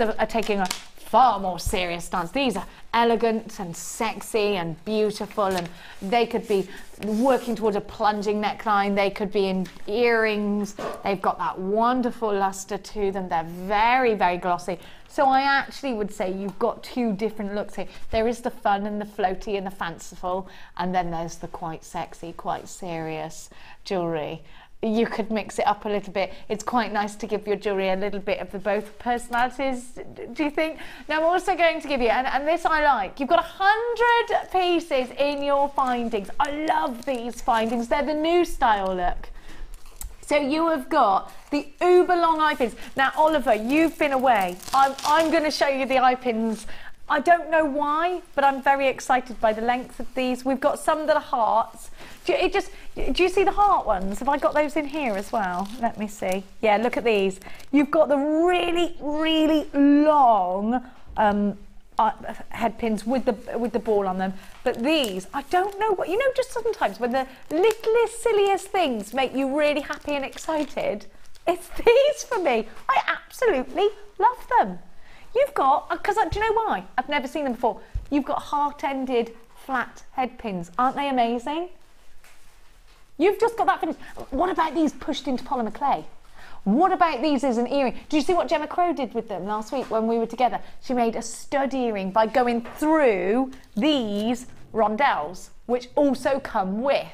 [SPEAKER 1] are taking a far more serious stance. These are elegant and sexy and beautiful, and they could be working towards a plunging neckline. They could be in earrings. They've got that wonderful luster to them. They're very, very glossy. So I actually would say you've got two different looks here. There is the fun and the floaty and the fanciful, and then there's the quite sexy, quite serious jewellery. you could mix it up a little bit. It's quite nice to give your jewellery a little bit of the both personalities, do you think? Now I'm also going to give you, and this I like, you've got 100 pieces in your findings. I love these findings, they're the new style look. So you have got the uber long eye pins. Now Oliver, you've been away. I'm going to show you the eye pins. I don't know why, but I'm very excited by the length of these. We've got some that are hearts. Do you see the heart ones? Have I got those in here as well? Let me see. Yeah, look at these. You've got the really, really long head pins with the ball on them. But these, I don't know what, you know, just sometimes when the littlest, silliest things make you really happy and excited, it's these for me. I absolutely love them. You've got, because do you know why? I've never seen them before. You've got heart-ended flat head pins. Aren't they amazing? You've just got that finished. What about these pushed into polymer clay? What about these as an earring? Do you see what Gemma Crow did with them last week when we were together? She made a stud earring by going through these rondelles, which also come with.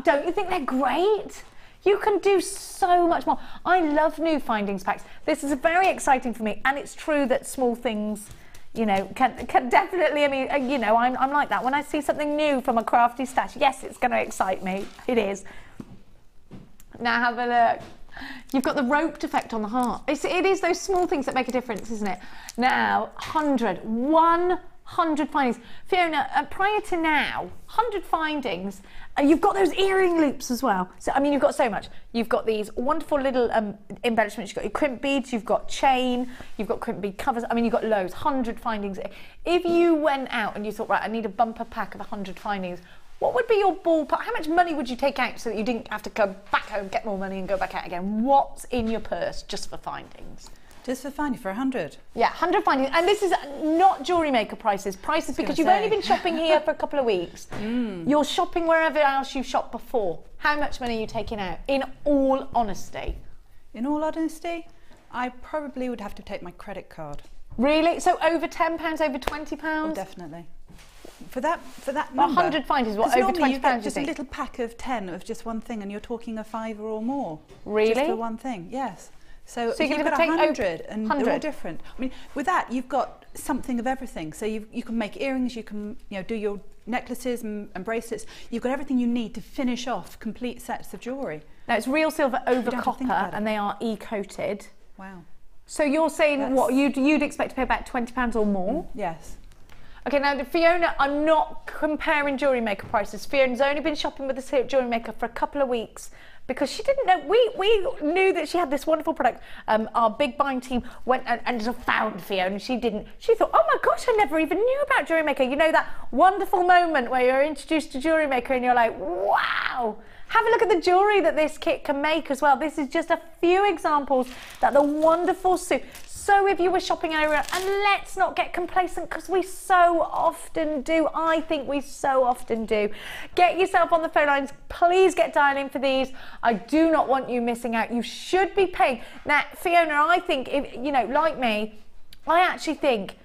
[SPEAKER 1] Don't you think they're great? You can do so much more. I love new findings packs. This is very exciting for me, and it's true that small things, you know, can definitely, I mean, you know, I'm like that. When I see something new from a crafty stash, yes, it's going to excite me. It is. Now have a look. You've got the roped effect on the heart. It is those small things that make a difference, isn't it? Now, 100 findings. Fiona, prior to now, 100 findings. You've got those earring loops as well. So, I mean, you've got so much. You've got these wonderful little embellishments. You've got your crimp beads, you've got chain, you've got crimp bead covers. I mean, you've got loads, 100 findings. If you went out and you thought, right, I need a bumper pack of 100 findings, what would be your ballpark? How much money would you take out so that you didn't have to come back home, get more money and go back out again? What's in your purse just for findings?
[SPEAKER 2] Just for finding, for 100?
[SPEAKER 1] Yeah, 100 findings. And this is not JewelleryMaker prices because you've only been shopping here for a couple of weeks. You're shopping wherever else you've shopped before. How much money are you taking out, in all honesty?
[SPEAKER 2] In all honesty, I probably would have to take my credit card.
[SPEAKER 1] Really? So over £10, over £20?
[SPEAKER 2] Oh, definitely. For that number.
[SPEAKER 1] 100 findings, what, over £20
[SPEAKER 2] you get just
[SPEAKER 1] you
[SPEAKER 2] a
[SPEAKER 1] think?
[SPEAKER 2] little pack of 10 of just one thing, and you're talking a £5 or more.
[SPEAKER 1] Really?
[SPEAKER 2] Just for one thing, yes. So
[SPEAKER 1] you're
[SPEAKER 2] you've
[SPEAKER 1] going to
[SPEAKER 2] got
[SPEAKER 1] take
[SPEAKER 2] 100, and
[SPEAKER 1] 100.
[SPEAKER 2] they're all different. I mean, with that, you've got something of everything. So you can make earrings, you can, you know, do your necklaces and bracelets. You've got everything you need to finish off complete sets of jewellery.
[SPEAKER 1] Now, it's real silver over copper, and they are e-coated.
[SPEAKER 2] Wow.
[SPEAKER 1] So you're saying what, you'd expect to pay about £20 or more?
[SPEAKER 2] Yes.
[SPEAKER 1] Okay, now Fiona, I'm not comparing JewelleryMaker prices. Fiona's only been shopping with us here at JewelleryMaker for a couple of weeks because she didn't know, we knew that she had this wonderful product. Our big buying team went and found Fiona. She thought, oh my gosh, I never even knew about JewelleryMaker. You know that wonderful moment where you're introduced to JewelleryMaker and you're like, wow. Have a look at the jewellery that this kit can make as well. This is just a few examples that the wonderful Sue. So if you were shopping area, and let's not get complacent because we so often do. I think we so often do. Get yourself on the phone lines. Please get dialing for these. I do not want you missing out. You should be paying. Now, Fiona, I think, if you know, like me, I actually think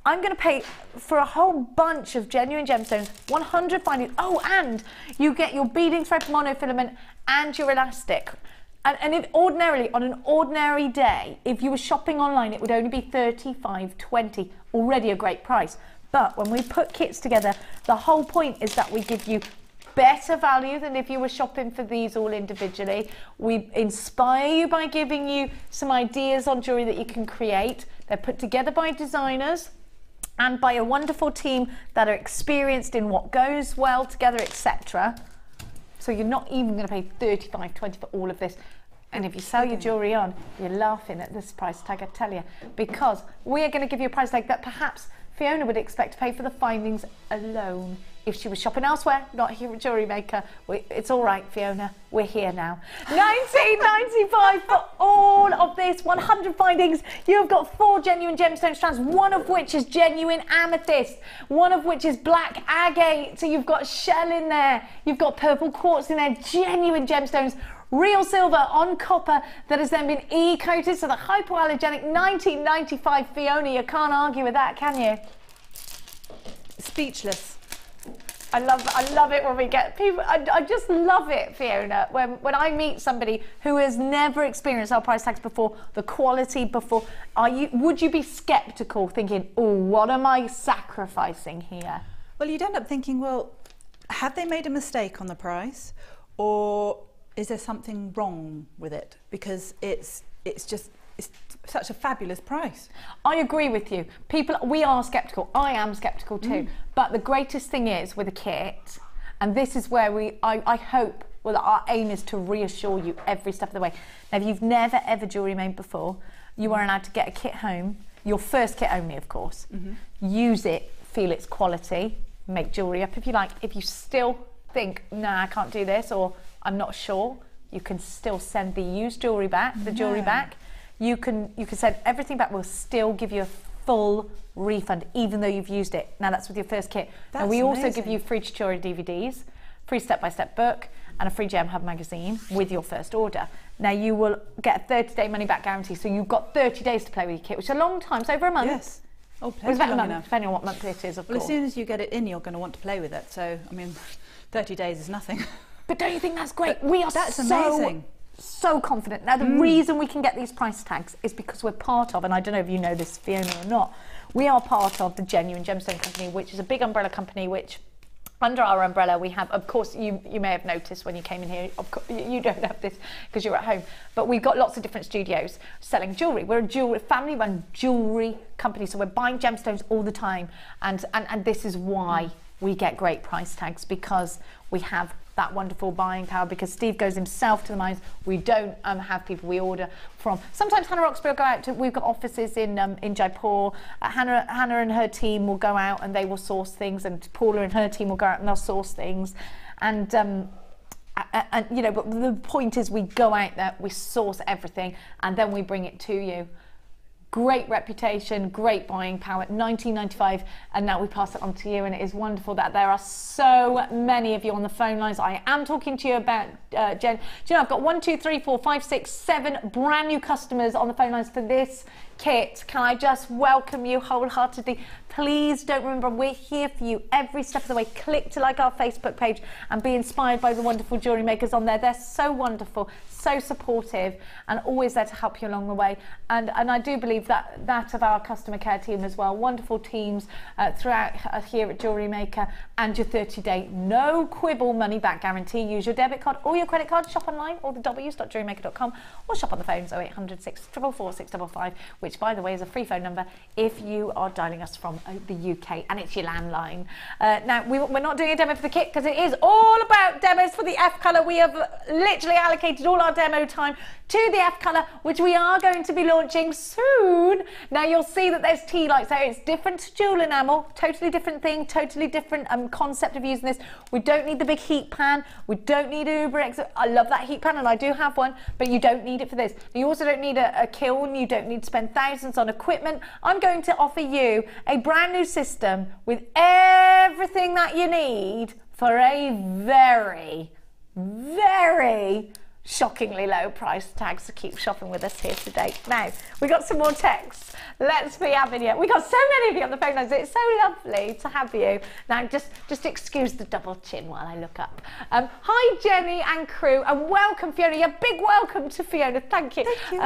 [SPEAKER 1] I'm going to pay for a whole bunch of genuine gemstones, 100 findings. Oh, and you get your beading thread monofilament and your elastic. And if ordinarily, on an ordinary day, if you were shopping online, it would only be $35.20, already a great price. But when we put kits together, the whole point is that we give you better value than if you were shopping for these all individually. We inspire you by giving you some ideas on jewellery that you can create. They're put together by designers and by a wonderful team that are experienced in what goes well together, etc. So you're not even going to pay $35.20 for all of this. And if you sell your jewellery on, you're laughing at this price tag, I tell you, because we are going to give you a price tag that perhaps Fiona would expect to pay for the findings alone. If she was shopping elsewhere, not here at JewelleryMaker, it's all right, Fiona, we're here now. $19.95 for all of this, 100 findings. You've got 4 genuine gemstone strands, one of which is genuine amethyst, one of which is black agate, so you've got shell in there, you've got purple quartz in there, genuine gemstones, real silver on copper that has then been e-coated, so the hypoallergenic. $19.95, Fiona, you can't argue with that, can you?
[SPEAKER 2] Speechless.
[SPEAKER 1] I love it when we get people. I just love it, Fiona, when I meet somebody who has never experienced our price tags before, the quality before. Would you be skeptical, thinking, oh, what am I sacrificing here?
[SPEAKER 2] Well, you'd end up thinking, well, have they made a mistake on the price, or is there something wrong with it? Because it's such a fabulous price.
[SPEAKER 1] I agree with you. We are sceptical. I am sceptical too. But the greatest thing is with a kit, and this is where I hope, well, our aim is to reassure you every step of the way. Now, if you've never ever jewellery made before, you are allowed to get a kit home, your first kit only, of course. Use it, feel its quality, make jewellery up if you like. If you still think, nah, I can't do this, or I'm not sure, you can still send the used jewellery back, the jewellery back. You can send everything back. We'll still give you a full refund, even though you've used it. Now, that's with your first kit. And we also give you free tutorial DVDs, free step-by-step book, and a free Gem Hub magazine with your first order. Now, you will get a 30-day money-back guarantee, so you've got 30 days to play with your kit, which is a long time. It's over a month.
[SPEAKER 2] Yes. Oh,
[SPEAKER 1] plenty
[SPEAKER 2] about
[SPEAKER 1] long
[SPEAKER 2] a month,
[SPEAKER 1] enough. Depending on what month it is, of course.
[SPEAKER 2] Well, as soon as you get it in, you're going to want to play with it. So, I mean, 30 days is nothing.
[SPEAKER 1] But don't you think that's great? We are
[SPEAKER 2] amazing.
[SPEAKER 1] So confident. Now, the reason we can get these price tags is because we're part of, and I don't know if you know this, Fiona, or not, we are part of the Genuine Gemstone Company, which is a big umbrella company, which under our umbrella we have, of course, you may have noticed when you came in here, of course, you don't have this because you're at home, but we've got lots of different studios selling jewellery. We're a family-run jewellery company, so we're buying gemstones all the time, and this is why we get great price tags, because we have that wonderful buying power, because Steve goes himself to the mines. We don't have people we order from. Sometimes Hannah Roxburgh will go out to, we've got offices in Jaipur. Hannah and her team will go out and they will source things, and Paula and her team will go out and they'll source things. And you know, but the point is we go out there, we source everything, and then we bring it to you. Great reputation, great buying power, 1995, and now we pass it on to you, and it is wonderful that there are so many of you on the phone lines. I am talking to you about Jen. Do you know, I've got 1, 2, 3, 4, 5, 6, 7 brand new customers on the phone lines for this kit. Can I just welcome you wholeheartedly? Please don't remember, we're here for you every step of the way. Click to like our Facebook page and be inspired by the wonderful jewellery makers on there. They're so wonderful, so supportive, and always there to help you along the way. And I do believe that of our customer care team as well. Wonderful teams throughout here at Jewellery Maker, and your 30-day no quibble money back guarantee. Use your debit card or your credit card. Shop online, all the w's.jewellerymaker.com, or shop on the phones 0800 644 655, which by the way is a free phone number if you are dialing us from the UK, and it's your landline. Now we're not doing a demo for the kit because it is all about demos for the F colour. We have literally allocated all our demo time to the F colour, which we are going to be launching soon. Now you'll see that there's tea lights there. It's different to jewel enamel, totally different thing, totally different concept of using this. We don't need the big heat pan, we don't need an Uber X. I love that heat pan and I do have one, but you don't need it for this. You also don't need a kiln, you don't need to spend thousands on equipment. I'm going to offer you a brand new system with everything that you need for a very, very shockingly low price tag, so keep shopping with us here today. Now, we got some more texts. Let's be having you. We got so many of you on the phone lines. It's so lovely to have you. Now, just excuse the double chin while I look up. Hi, Jenny and crew, and welcome, Fiona. Yeah, big welcome to Fiona. Thank you. Thank you.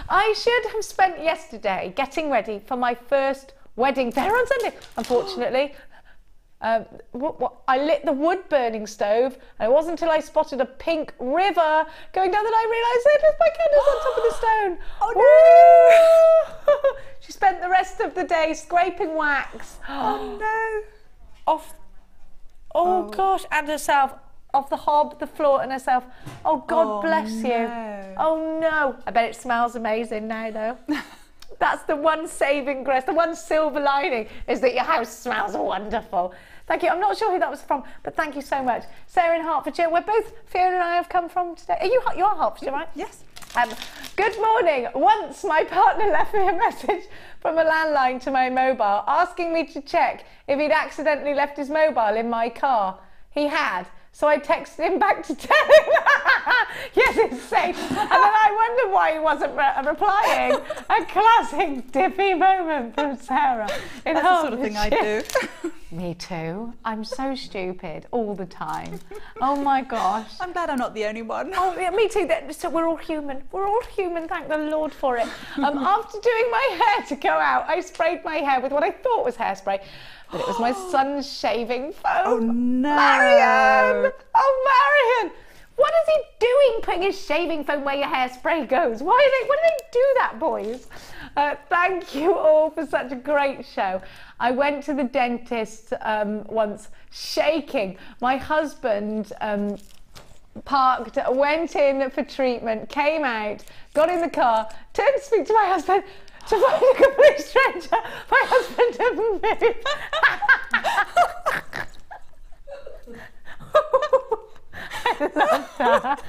[SPEAKER 1] I should have spent yesterday getting ready for my first wedding there on Sunday. Unfortunately, I lit the wood-burning stove, and it wasn't until I spotted a pink river going down that I realised I left my candles on top of the stone. Oh no! She spent the rest of the day scraping wax.
[SPEAKER 2] Oh no!
[SPEAKER 1] Oh gosh, and herself off the hob, the floor, and herself. Oh God bless you. Oh no! I bet it smells amazing now, though. That's the one saving grace, the one silver lining, is that your house smells wonderful. Thank you. I'm not sure who that was from, but thank you so much. Sarah in Hertfordshire, where both Fiona and I have come from today. You're Hertfordshire, right?
[SPEAKER 2] Yes.
[SPEAKER 1] Good morning. Once my partner left me a message from a landline to my mobile asking me to check if he'd accidentally left his mobile in my car. He had. So I texted him back to tell him, yes, it's safe. And then I wondered why he wasn't replying. A classic Dippy moment from Sarah.
[SPEAKER 2] That's the sort of thing I do.
[SPEAKER 1] Me too. I'm so stupid all the time. Oh my gosh.
[SPEAKER 2] I'm glad I'm not the only one.
[SPEAKER 1] Oh, yeah, me too. So we're all human. We're all human, thank the Lord for it. After doing my hair to go out, I sprayed my hair with what I thought was hairspray, but it was my son's shaving foam.
[SPEAKER 2] Oh no.
[SPEAKER 1] Marion! Oh, Marion! What is he doing putting his shaving foam where your hairspray goes? Why do they do that, boys? Thank you all for such a great show. I went to the dentist once, shaking. My husband parked, went in for treatment, came out, got in the car, turned to speak to my husband, to find a complete stranger. My husband had moved. I love that.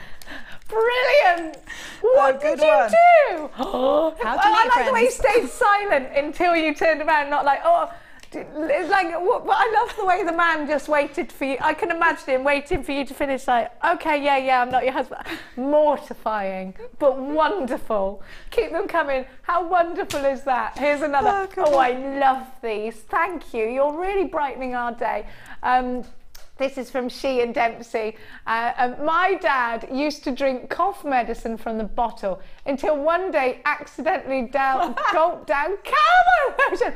[SPEAKER 1] Brilliant! What did you do?
[SPEAKER 2] How to
[SPEAKER 1] I like the way you
[SPEAKER 2] friends.
[SPEAKER 1] stayed silent until you turned around, not like, oh, it's like, but I love the way the man just waited for you. I can imagine him waiting for you to finish, like, okay, yeah, I'm not your husband. Mortifying, but wonderful. Keep them coming. How wonderful is that? Here's another. Oh, I love these. Thank you. You're really brightening our day. This is from She and Dempsey. My dad used to drink cough medicine from the bottle until one day accidentally gulped down caramel lotion.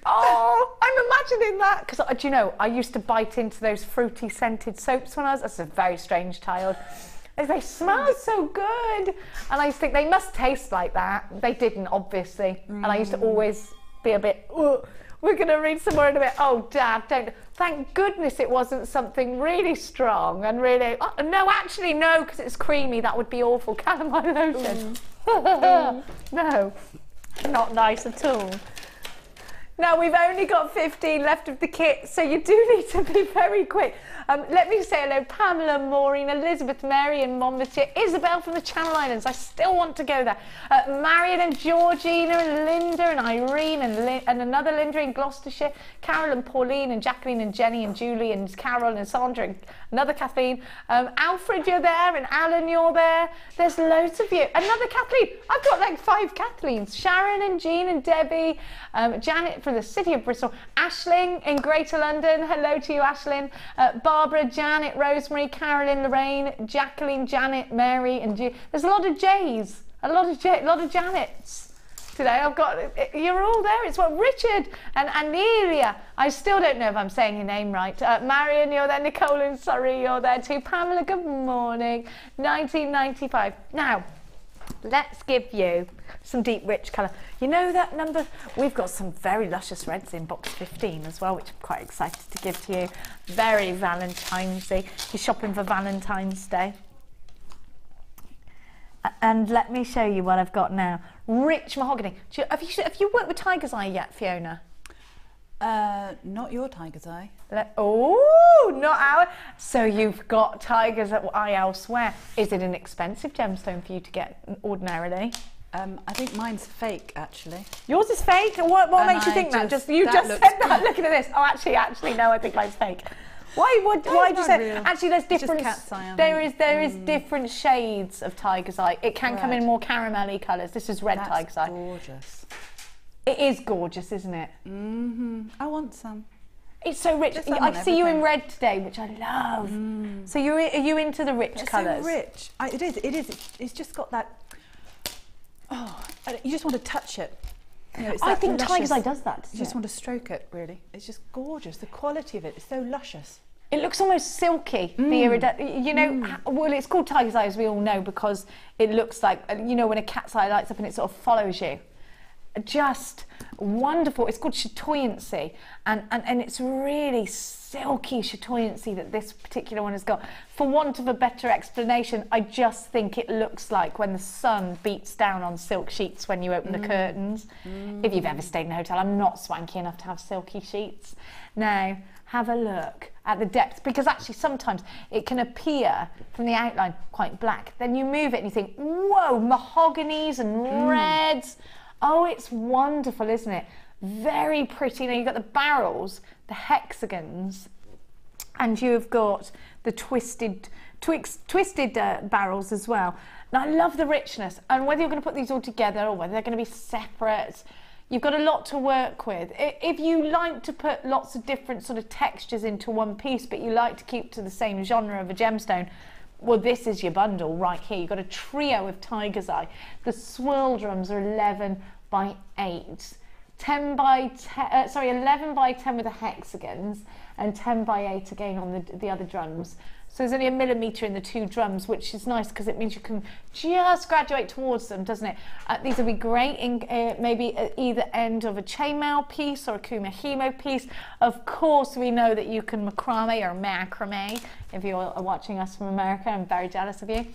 [SPEAKER 1] Oh, I'm imagining that. Because, do you know, I used to bite into those fruity scented soaps when I was, that's a very strange child. They smell so good. And I used to think they must taste like that. They didn't, obviously. And I used to always be a bit, we're going to read some more in a bit. Oh, Dad, don't. Thank goodness it wasn't something really strong and really... Oh, no, actually, no, because it's creamy. That would be awful. Calamine lotion. No, not nice at all. Now, we've only got 15 left of the kit, so you do need to be very quick. Let me say hello, Pamela, Maureen, Elizabeth, Mary in Monmouthshire, Isabel from the Channel Islands, I still want to go there, Marion and Georgina and Linda and Irene and another Linda in Gloucestershire, Carol and Pauline and Jacqueline and Jenny and Julie and Carol and Sandra and another Kathleen, Alfred, you're there, and Alan, you're there, there's loads of you, another Kathleen, I've got like 5 Kathleens, Sharon and Jean and Debbie, Janet from the city of Bristol, Aisling in Greater London, hello to you Aisling, Barbara, Janet, Rosemary, Carolyn, Lorraine, Jacqueline, Janet, Mary, and there's a lot of J's, a lot of Janets today. I've got, you're all there. It's what Richard and Anelia. I still don't know if I'm saying your name right. Marion, you're there. Nicole in Surrey, you're there too. Pamela, good morning. 1995. Now, let's give you some deep rich colour. You know that number? We've got some very luscious reds in box 15 as well, which I'm quite excited to give to you. Very Valentine's-y. You're shopping for Valentine's Day. And let me show you what I've got now. Rich mahogany. Have you worked with Tiger's Eye yet, Fiona?
[SPEAKER 2] Not your Tiger's Eye.
[SPEAKER 1] Oh, not our. So you've got Tiger's Eye elsewhere. Is it an expensive gemstone for you to get ordinarily?
[SPEAKER 2] I think mine's fake, actually.
[SPEAKER 1] Yours is fake? What makes you think that? You just said that looking at this. Oh, actually, no, I think mine's fake. Why did you say?
[SPEAKER 2] Real.
[SPEAKER 1] Actually, there's different. There is different shades of Tiger's Eye. It can come in more caramelly colours. This is red Tiger's Eye.
[SPEAKER 2] Gorgeous.
[SPEAKER 1] It is gorgeous, isn't it?
[SPEAKER 2] I want some.
[SPEAKER 1] It's so rich. I see you in red today, which I love. So are you into the rich colours?
[SPEAKER 2] So rich. It is. It's just got that. Oh, you just want to touch it. You know,
[SPEAKER 1] I think Tiger's Eye does that.
[SPEAKER 2] You just want to stroke it, really. It's just gorgeous. The quality of it is so luscious.
[SPEAKER 1] It looks almost silky. You know, well, it's called Tiger's Eye, as we all know, because it looks like, you know, when a cat's eye lights up and it sort of follows you. Just wonderful. It's called chatoyancy, and it's really silky chatoyancy that this particular one has got. For want of a better explanation, I just think it looks like when the sun beats down on silk sheets when you open the curtains. If you've ever stayed in a hotel, I'm not swanky enough to have silky sheets. Now, have a look at the depth, because actually sometimes it can appear from the outline quite black. Then you move it and you think, whoa, mahoganies and reds. Oh, it's wonderful, isn't it? Very pretty. Now you've got the barrels, the hexagons, and you've got the twisted barrels as well. Now I love the richness, and whether you're going to put these all together or whether they're going to be separate, You've got a lot to work with. If you like to put lots of different sort of textures into one piece, but you like to keep to the same genre of a gemstone, well, this is your bundle right here. You've got a trio of tiger's eye. The swirl drums are 11 by 8. 11 by 10 with the hexagons, and 10 by 8 again on the other drums. So there's only 1 millimetre in the 2 drums, which is nice because it means you can just graduate towards them, doesn't it? These would be great in maybe at either end of a chainmail piece or a kumihimo piece. Of course, we know that you can macrame or macrame. If you're watching us from America, I'm very jealous of you.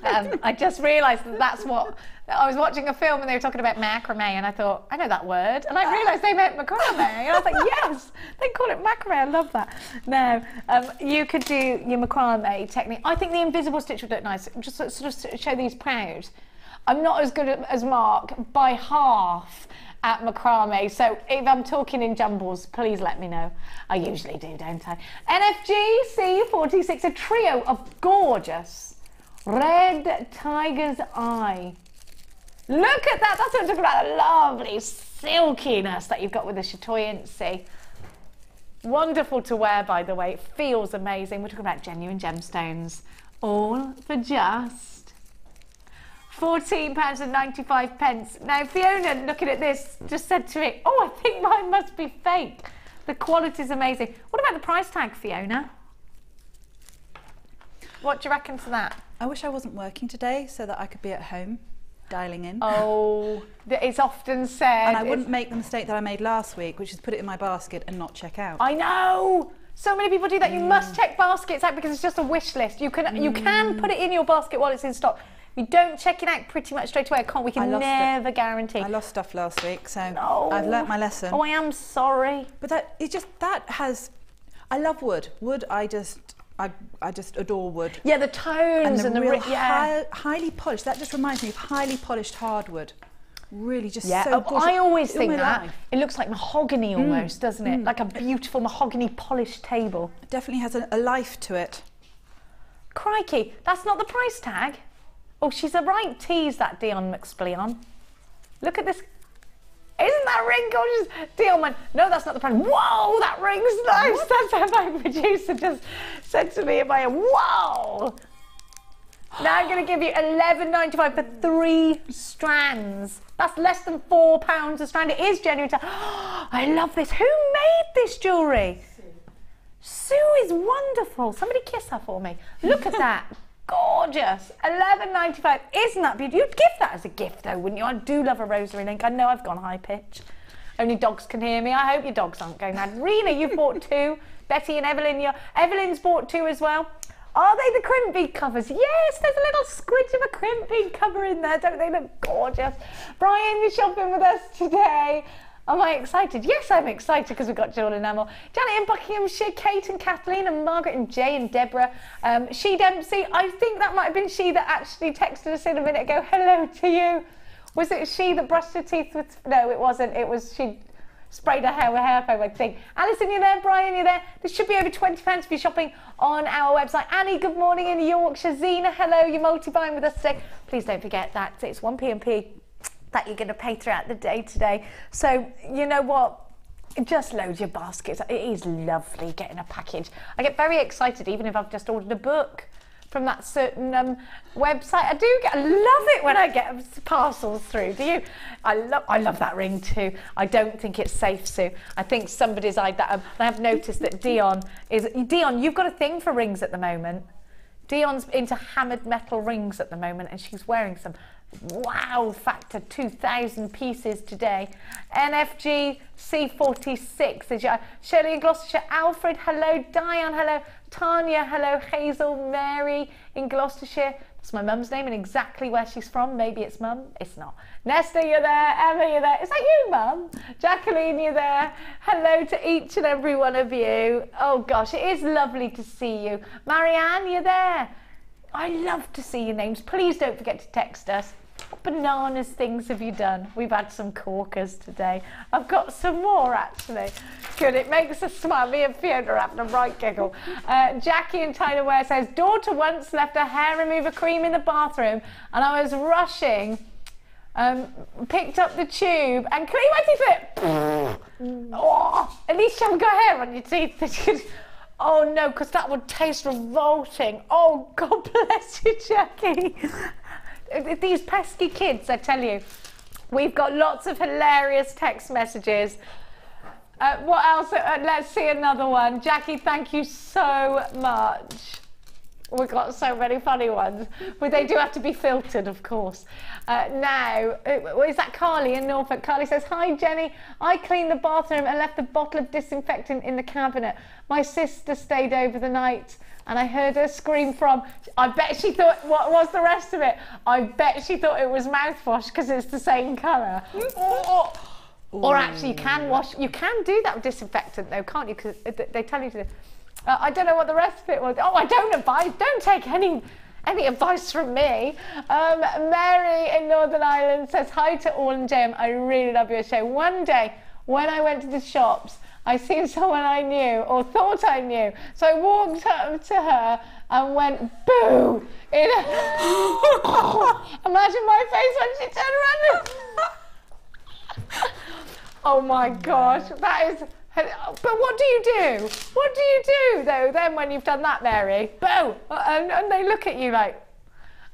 [SPEAKER 1] I just realised that's what, I was watching a film and they were talking about macrame and I thought, I know that word, and I realised they meant macrame, and I was like, yes, they call it macrame, I love that. Now, you could do your macrame technique. I think the invisible stitch would look nice, just sort of show these proud. I'm not as good as Mark by half at macrame, so if I'm talking in jumbles, please let me know. I usually do, don't I? NFG C46, a trio of gorgeous red tiger's eye. Look at that, that's what I'm talking about, the lovely silkiness that you've got with the chatoyancy. Wonderful to wear, by the way, it feels amazing. We're talking about genuine gemstones, all for just £14.95. Now Fiona, looking at this, just said to me, oh, I think mine must be fake. The quality's amazing. What about the price tag, Fiona? What do you reckon to that?
[SPEAKER 2] I wish I wasn't working today so that I could be at home dialing in.
[SPEAKER 1] Oh, it's often said.
[SPEAKER 2] And I wouldn't make the mistake that I made last week, which is put it in my basket and not check out.
[SPEAKER 1] I know! So many people do that. You must check baskets out because it's just a wish list. You can put it in your basket while it's in stock. You don't check it out pretty much straight away. We can never guarantee.
[SPEAKER 2] I lost stuff last week, so I've learnt my lesson.
[SPEAKER 1] Oh, I am sorry.
[SPEAKER 2] But I love wood. Wood, I just adore wood.
[SPEAKER 1] Yeah, the tones and the
[SPEAKER 2] real highly polished. That just reminds me of highly polished hardwood. Really, just so gorgeous.
[SPEAKER 1] I always think that it looks like mahogany almost, doesn't it? Like a beautiful mahogany polished table.
[SPEAKER 2] It definitely has a life to it.
[SPEAKER 1] Crikey, that's not the price tag. Oh, she's a right tease, that Dion McSpleon. Look at this. Isn't that ring gorgeous? Dion went, no, that's not the price. Whoa, that ring's nice. That's how my producer just said to me in my ear, whoa. Now I'm going to give you £11.95 for 3 strands. That's less than £4 a strand. It is genuine. I love this. Who made this jewellery? Sue is wonderful. Somebody kiss her for me. Look at that. Gorgeous. £11.95. Isn't that beautiful? You'd give that as a gift though, wouldn't you? I do love a rosary link. I know I've gone high pitch. Only dogs can hear me. I hope your dogs aren't going mad. Rena, you've bought 2. Betty and Evelyn, Evelyn's bought 2 as well. Are they the Crimp bead covers? Yes, there's a little squidge of a Crimp bead cover in there. Don't they look gorgeous? Brian, you're shopping with us today. Am I excited? Yes, I'm excited because we've got Jewel Enamel. Janet in Buckinghamshire, Kate and Kathleen and Margaret and Jay and Deborah. She Dempsey, I think that might have been she that actually texted us in a minute ago. Hello to you. Was it she that brushed her teeth with... No, it wasn't. It was she sprayed her hair with hair foam, I think. Alison, you're there. Brian, you're there. This should be over £20 if you're shopping on our website. Annie, good morning in Yorkshire. Zena, hello. You're multi-buying with us today. Please don't forget that it's 1p&p. That you're going to pay throughout the day today. So you know what, just load your baskets. It is lovely getting a package. I get very excited even if I've just ordered a book from that certain website. I love it when I get parcels through. Do you? I love that ring too. I don't think it's safe, Sue. I think somebody's eyed that up. I have noticed that Dion, you've got a thing for rings at the moment. Dion's into hammered metal rings at the moment and she's wearing some wow factor 2,000 pieces today. NFG C46 is your Shirley in Gloucestershire. Alfred, hello. Diane, hello. Tanya, hello. Hazel, Mary in Gloucestershire. That's my mum's name and exactly where she's from. Maybe it's mum. It's not. Nesta, you're there. Emma, you're there. Is that you, mum? Jacqueline, you're there. Hello to each and every one of you. Oh gosh, it is lovely to see you. Marianne, you're there. I love to see your names. Please don't forget to text us. What bananas things have you done? We've had some corkers today. I've got some more actually. Good, it makes us smile. Me and Fiona are having a right giggle. Jackie in Tyler Ware says, daughter once left her hair remover cream in the bathroom and I was rushing Picked up the tube and cleaned my teeth with it. Oh, at least you haven't got hair on your teeth. Oh no, because that would taste revolting. Oh, God bless you, Jackie. These pesky kids, I tell you. We've got lots of hilarious text messages. What else? Let's see another one. Jackie, thank you so much. We've got so many funny ones, but they do have to be filtered, of course. Now, is that Carly in Norfolk? Carly says, hi Jenny, I cleaned the bathroom and left the bottle of disinfectant in the cabinet. My sister stayed over the night and I heard her scream from, I bet she thought, what was the rest of it? I bet she thought it was mouthwash because it's the same colour. Or actually you can do that with disinfectant though, can't you? Because they tell you to. I don't know what the rest of it was. Oh, I don't advise. Don't take any advice from me. Mary in Northern Ireland says, hi to all and JM. I really love your show. One day when I went to the shops, I seen someone I knew or thought I knew. So I walked up to her and went, boo! Imagine my face when she turned around. Oh my gosh, that is... But what do you do? What do you do, though, then when you've done that, Mary? Boo! And they look at you like...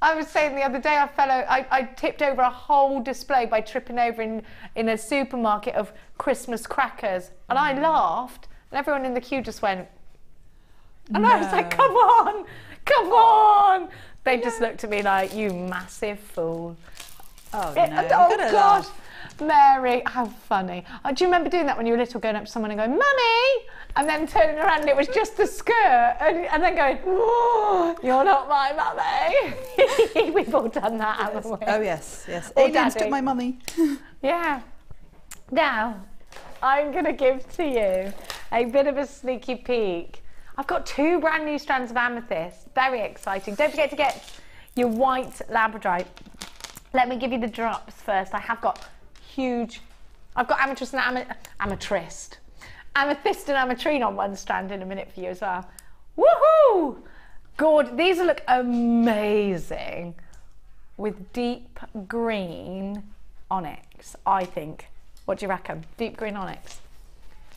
[SPEAKER 1] I was saying the other day, I tipped over a whole display by tripping over in a supermarket of Christmas crackers. And I laughed, and everyone in the queue just went... And I was like, come on! Come on! They just looked at me like, you massive fool.
[SPEAKER 2] Oh, no.
[SPEAKER 1] Oh, gosh. Mary, how funny. Do you remember doing that when you were little, going up to someone and going, Mummy? And then turning around and it was just the skirt and then going, oh, you're not my mummy. We've all done that, haven't we?
[SPEAKER 2] Oh, yes, yes.
[SPEAKER 1] Or
[SPEAKER 2] Aliens
[SPEAKER 1] Daddy.
[SPEAKER 2] took my mummy.
[SPEAKER 1] Yeah. Now, I'm going to give to you a bit of a sneaky peek. I've got 2 brand new strands of amethyst. Very exciting. Don't forget to get your white labradorite. Let me give you the drops first. I have got I've got amethyst and amethyst and ametrine on one strand in a minute for you as well. Woohoo! Good. These will look amazing with deep green onyx, I think. What do you reckon? Deep green onyx.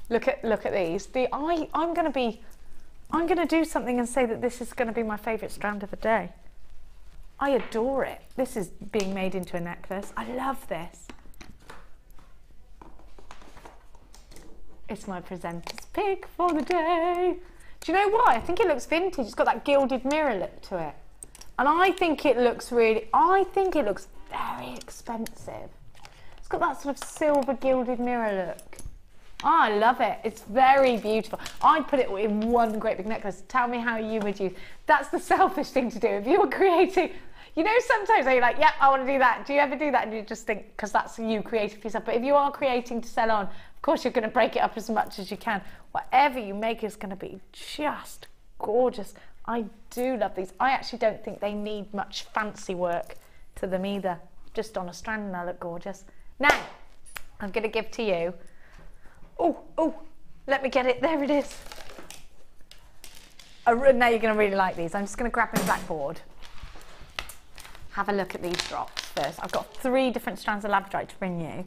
[SPEAKER 1] Look at these. I'm going to do something and say that this is going to be my favourite strand of the day. I adore it. This is being made into a necklace. I love this. It's my presenter's pick for the day. Do you know why? I think it looks vintage. It's got that gilded mirror look to it. And I think it looks very expensive. It's got that sort of silver gilded mirror look. Oh, I love it. It's very beautiful. I'd put it in one great big necklace. Tell me how you would use. That's the selfish thing to do. If you were creating, you know, sometimes you're like, yep, I want to do that. Do you ever do that? And you just think, because that's you creating for yourself. But if you are creating to sell on, of course you're going to break it up as much as you can. Whatever you make is going to be just gorgeous. I do love these. I actually don't think they need much fancy work to them either. Just on a strand and they look gorgeous. Now, I'm going to give to you. Oh, let me get it. There it is. Now you're going to really like these. I'm just going to grab my blackboard. Have a look at these drops first. I've got 3 different strands of labradorite to bring you.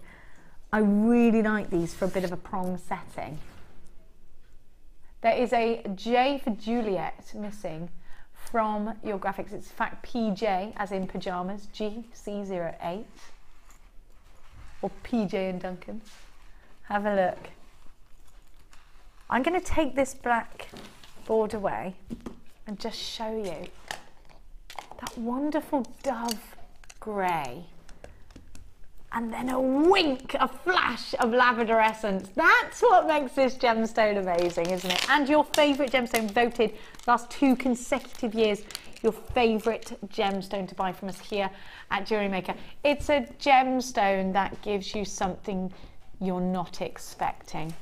[SPEAKER 1] I really like these for a bit of a prom setting. There is a J for Juliet missing from your graphics. It's in fact PJ, as in pyjamas, GC08. Or PJ and Duncan. Have a look. I'm going to take this black board away and just show you that wonderful dove grey. And then a wink, a flash of labradorescence. That's what makes this gemstone amazing, isn't it? And your favourite gemstone, voted last 2 consecutive years, your favourite gemstone to buy from us here at JewelleryMaker. It's a gemstone that gives you something you're not expecting.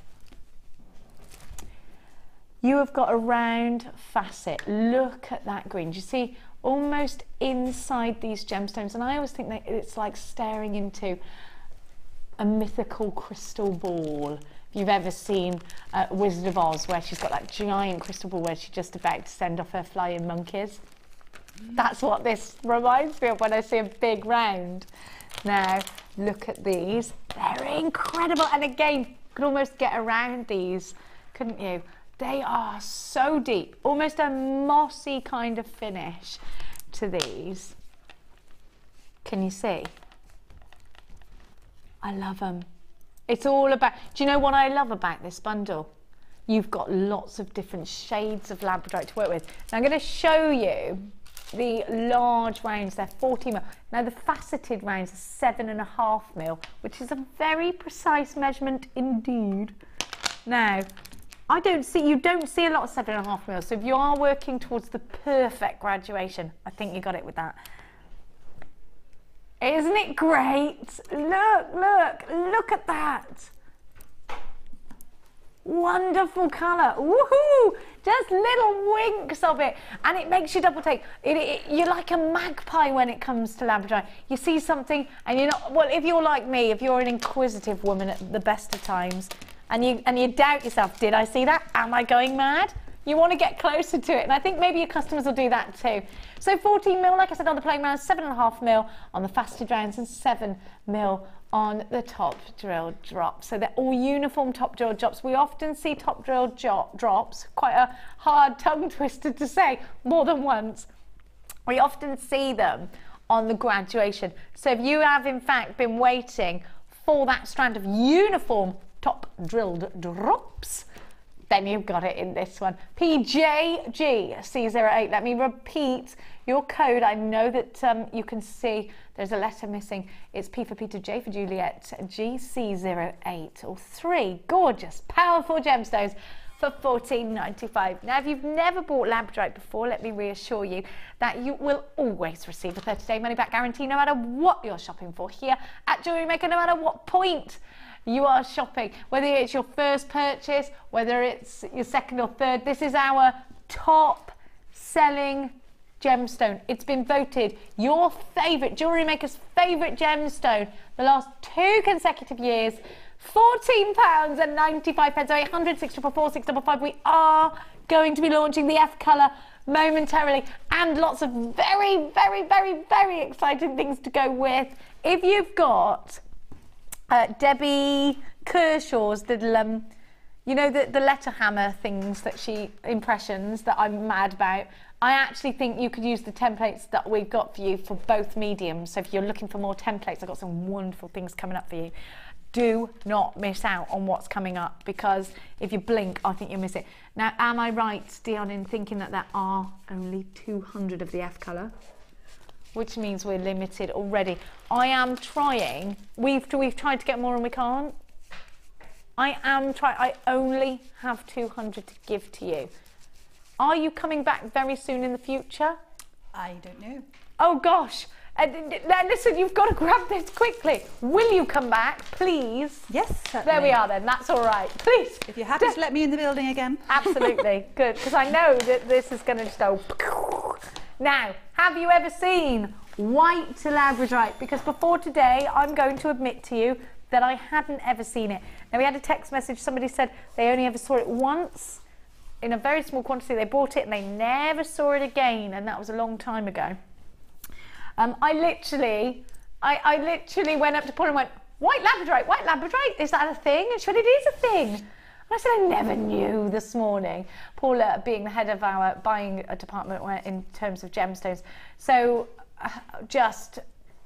[SPEAKER 1] You have got a round facet. Look at that green. Do you see almost inside these gemstones? And I always think that it's like staring into a mythical crystal ball. If you've ever seen Wizard of Oz, where she's got that giant crystal ball where she's just about to send off her flying monkeys. That's what this reminds me of when I see a big round. Now, look at these. They're incredible. And again, you could almost get around these, couldn't you? They are so deep, almost a mossy kind of finish to these. Can you see? I love them. It's all about, do you know what I love about this bundle? You've got lots of different shades of labradorite to work with. Now I'm going to show you the large rounds. They're 40 mil. Now the faceted rounds are 7.5 mil, which is a very precise measurement indeed. Now, you don't see a lot of 7.5 mil, so if you are working towards the perfect graduation, I think you got it with that. Isn't it great? Look at that. Wonderful colour. Woohoo! Just little winks of it, and it makes you double take. You're like a magpie when it comes to labradorite. You see something and you're not, well, if you're like me, if you're an inquisitive woman at the best of times, and you doubt yourself, did I see that? Am I going mad? You want to get closer to it, and I think maybe your customers will do that too. So 14 mil, like I said, on the plain rounds, 7.5 mil on the faceted rounds, and 7 mil on the top drilled drops. So they're all uniform top drilled drops. We often see top drilled drops, quite a hard tongue twister to say, more than once. We often see them on the graduation. So if you have in fact been waiting for that strand of uniform top drilled drops, then you've got it in this one. PJGC08. Let me repeat your code. I know that you can see there's a letter missing. It's P for Peter, J for Juliet, GC08, or 3 gorgeous, powerful gemstones for $14.95. Now, if you've never bought labradorite before, let me reassure you that you will always receive a 30-day money-back guarantee, no matter what you're shopping for here at JewelleryMaker, no matter what point you are shopping, whether it's your first purchase, whether it's your second or third. This is our top selling gemstone. It's been voted your favorite, JewelleryMaker's favorite gemstone the last 2 consecutive years. £14.95, so 860 465. We are going to be launching the F colour momentarily, and lots of very, very, very, very exciting things to go with. If you've got Debbie Kershaw's little, you know, the letter hammer things that impressions that I'm mad about, I actually think you could use the templates that we've got for you for both mediums. So if you're looking for more templates, I've got some wonderful things coming up for you. Do not miss out on what's coming up, because if you blink, I think you'll miss it. Now, am I right, Dion, in thinking that there are only 200 of the F colour? Which means we're limited already. I am trying. We've tried to get more and we can't. I am trying. I only have 200 to give to you. Are you coming back very soon in the future?
[SPEAKER 2] I don't know.
[SPEAKER 1] Oh gosh. Now listen, you've got to grab this quickly. Will you come back, please?
[SPEAKER 2] Yes, certainly.
[SPEAKER 1] There we are then. That's all right. Please.
[SPEAKER 2] If you're happy to let me in the building again.
[SPEAKER 1] Absolutely. Good. Because I know that this is going to just go. Now, have you ever seen white labradorite? Because before today, I'm going to admit to you that I hadn't ever seen it. Now, we had a text message. Somebody said they only ever saw it once in a very small quantity. They bought it and they never saw it again, and that was a long time ago. I literally went up to Paul and went, white labradorite, is that a thing? And she went, it is a thing. And I said, I never knew this morning. Paula, being the head of our buying department in terms of gemstones, so just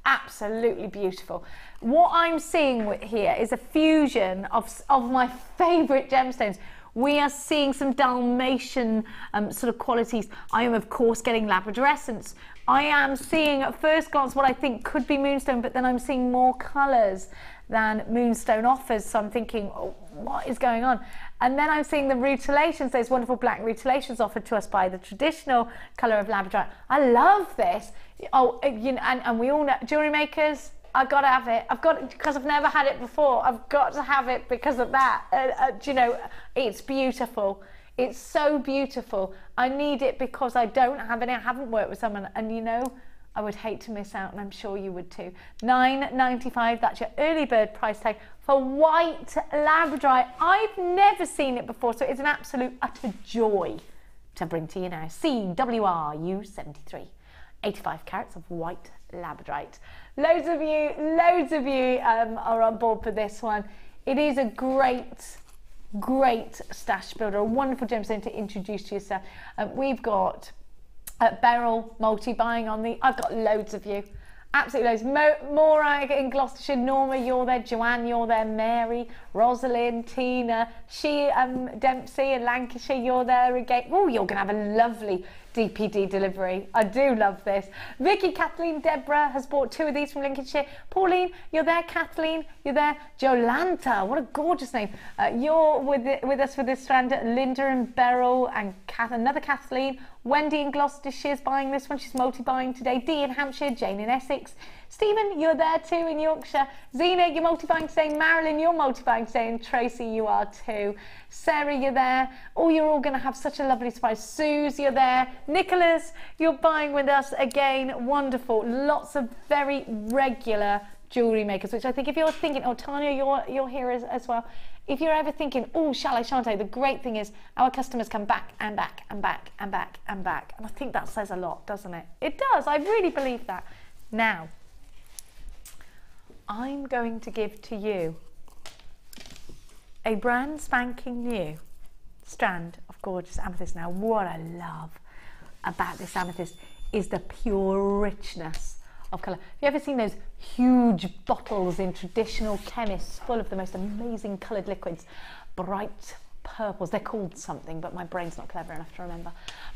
[SPEAKER 1] absolutely beautiful. What I'm seeing here is a fusion of my favourite gemstones. We are seeing some Dalmatian sort of qualities. I am, of course, getting labradorescence. I am seeing at first glance what I think could be moonstone, but then I'm seeing more colours than moonstone offers. So I'm thinking, oh, what is going on? And then I'm seeing the rutilations, those wonderful black rutilations offered to us by the traditional colour of labradorite. I love this. Oh, you know, and we all know, jewellery makers, I've got to have it. I've got it because I've never had it before. I've got to have it because of that. You know, it's beautiful. It's so beautiful. I need it because I don't have any. I haven't worked with someone, and you know, I would hate to miss out, and I'm sure you would too. $9.95. That's your early bird price tag for white labradorite. I've never seen it before, so it's an absolute utter joy to bring to you now. CWRU73. 85 carats of white labradorite. Loads of you are on board for this one. It is a great stash builder, a wonderful gemstone to introduce to yourself. We've got Beryl multi-buying on the, I've got loads of you. Absolutely loads. Maura in Gloucestershire, Norma, you're there, Joanne, you're there, Mary, Rosalind, Tina, Dempsey in Lancashire, you're there again. Oh, you're going to have a lovely DPD delivery. I do love this. Vicky, Kathleen, Deborah has bought 2 of these from Lincolnshire. Pauline, you're there. Kathleen, you're there. Jolanta, what a gorgeous name. You're with us for this strand. Linda and Beryl and another Kathleen. Wendy in Gloucestershire is buying this one. She's multi-buying today. Dee in Hampshire. Jane in Essex. Stephen, you're there too in Yorkshire. Zena, you're multi-buying today. Marilyn, you're multi-buying today. And Tracy, you are too. Sarah, you're there. Oh, you're all going to have such a lovely surprise. Suze, you're there. Nicholas, you're buying with us again. Wonderful. Lots of very regular jewellery makers, which I think if you're thinking, oh, Tanya, you're here as well. If you're ever thinking, oh, shall I, shan't I? The great thing is our customers come back and back and back and back and back. And I think that says a lot, doesn't it? It does. I really believe that. Now, I'm going to give to you a brand spanking new strand of gorgeous amethyst. Now, what I love about this amethyst is the pure richness of colour. Have you ever seen those huge bottles in traditional chemists full of the most amazing coloured liquids? Bright purples, they're called something, but my brain's not clever enough to remember.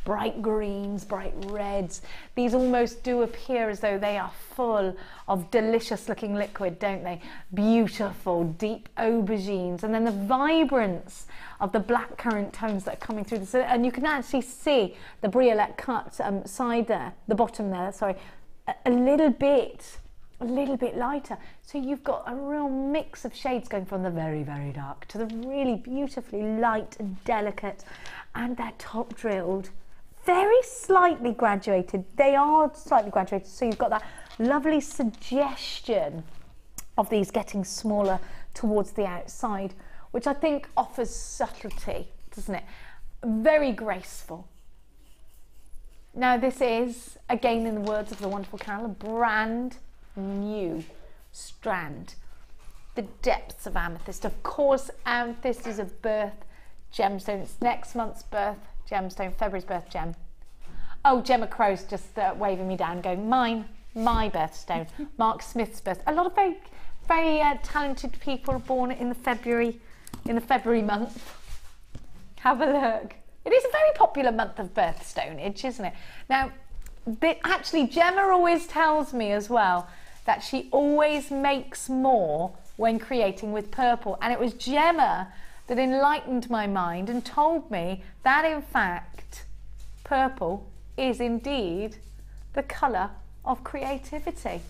[SPEAKER 1] Bright greens, bright reds. These almost do appear as though they are full of delicious looking liquid, don't they? Beautiful, deep aubergines, and then the vibrance of the blackcurrant tones that are coming through this. And you can actually see the briolette cut side there, the bottom there, sorry, a little bit lighter. So you've got a real mix of shades going from the very, very dark to the really beautifully light and delicate, and they're top drilled, very slightly graduated. They are slightly graduated, so you've got that lovely suggestion of these getting smaller towards the outside, which I think offers subtlety, doesn't it? Very graceful. Now this is, again in the words of the wonderful Carol, a brand new strand. The depths of amethyst. Of course, amethyst is a birth gemstone. It's next month's birth gemstone, February's birth gem. Oh, Gemma Crow's just waving me down, going, mine, my birthstone. Mark Smith's birth. A lot of very, very talented people are born in the February month. Have a look. It is a very popular month of birthstonage, isn't it? Now, actually, Gemma always tells me as well that she always makes more when creating with purple. And it was Gemma that enlightened my mind and told me that, in fact, purple is indeed the colour of creativity.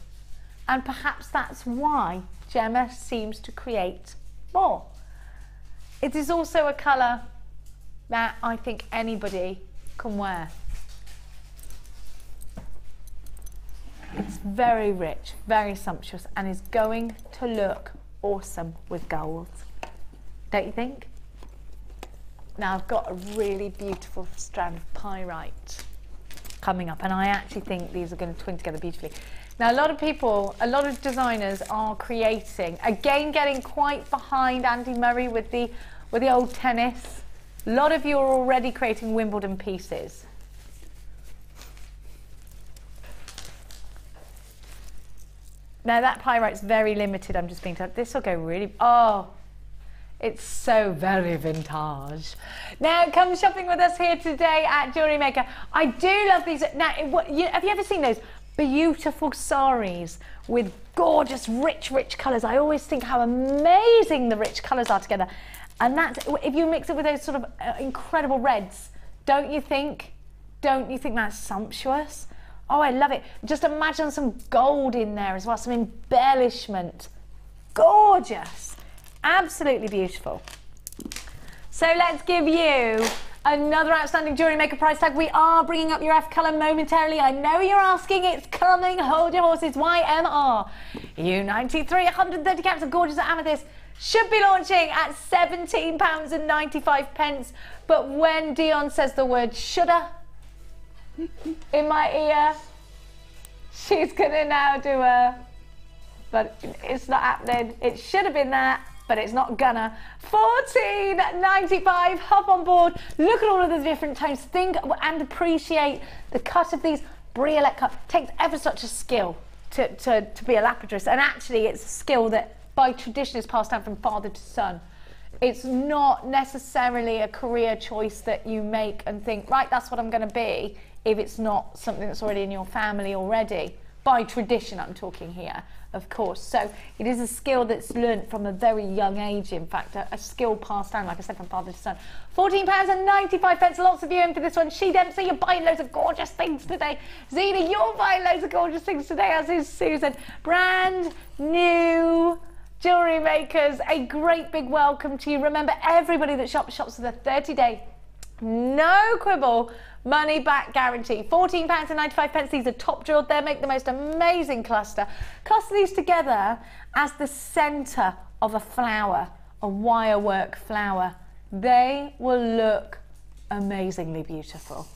[SPEAKER 1] And perhaps that's why Gemma seems to create more. It is also a colour that I think anybody can wear. It's very rich, very sumptuous, and is going to look awesome with gold. Don't you think? Now I've got a really beautiful strand of pyrite coming up, and I actually think these are going to twin together beautifully. Now a lot of people, a lot of designers are creating, again getting quite behind Andy Murray with the old tennis. A lot of you are already creating Wimbledon pieces. Now that pyrite's very limited, I'm just being told. This will go really, oh, it's so very vintage. Now come shopping with us here today at JewelleryMaker. I do love these. Now, have you ever seen those beautiful saris with gorgeous, rich colours? I always think how amazing the rich colours are together. And that's, if you mix it with those sort of incredible reds, don't you think that's sumptuous? Oh, I love it. Just imagine some gold in there as well, some embellishment. Gorgeous. Absolutely beautiful. So let's give you another outstanding JewelleryMaker price tag. We are bringing up your F colour momentarily. I know you're asking, it's coming. Hold your horses. YMR. U93, 130 carats of gorgeous amethyst. Should be launching at £17.95. But when Dion says the word shoulda in my ear, She's gonna now do but it's not happening. It should have been that, but it's not gonna. $14.95, hop on board. Look at all of the different tones. Think and appreciate the cut of these. Briolette cut takes ever such a skill to be a lapidurist, and actually it's a skill that by tradition is passed down from father to son. It's not necessarily a career choice that you make and think, right, that's what I'm going to be, if it's not something that's already in your family already. By tradition, I'm talking here, of course. So it is a skill that's learnt from a very young age, in fact, a skill passed down, like I said, from father to son. £14.95, lots of you in for this one. She Dempsey, you're buying loads of gorgeous things today. Zena, you're buying loads of gorgeous things today, as is Susan. Brand new jewellery makers, a great big welcome to you. Remember, everybody that shops with a 30-day, no quibble, money back guarantee. £14.95. These are top drilled. They make the most amazing cluster. Cluster these together as the centre of a flower, a wire work flower. They will look amazingly beautiful.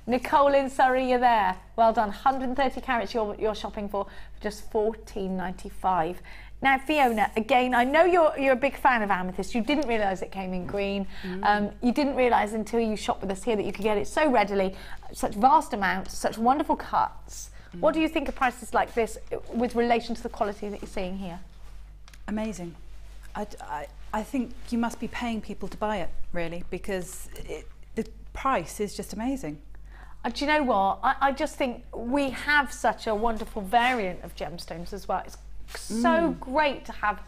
[SPEAKER 1] Nicole in Surrey, you're there. Well done. 130 carats you're shopping for just £14.95. Now, Fiona, again, I know you're a big fan of Amethyst. You didn't realise it came in green. You didn't realise until you shopped with us here that you could get it so readily, such vast amounts, such wonderful cuts. What do you think of prices like this with relation to the quality that you're seeing here?
[SPEAKER 2] Amazing. I think you must be paying people to buy it, really, because the price is just amazing.
[SPEAKER 1] Do you know what? I just think we have such a wonderful variant of gemstones as well. It's so great to have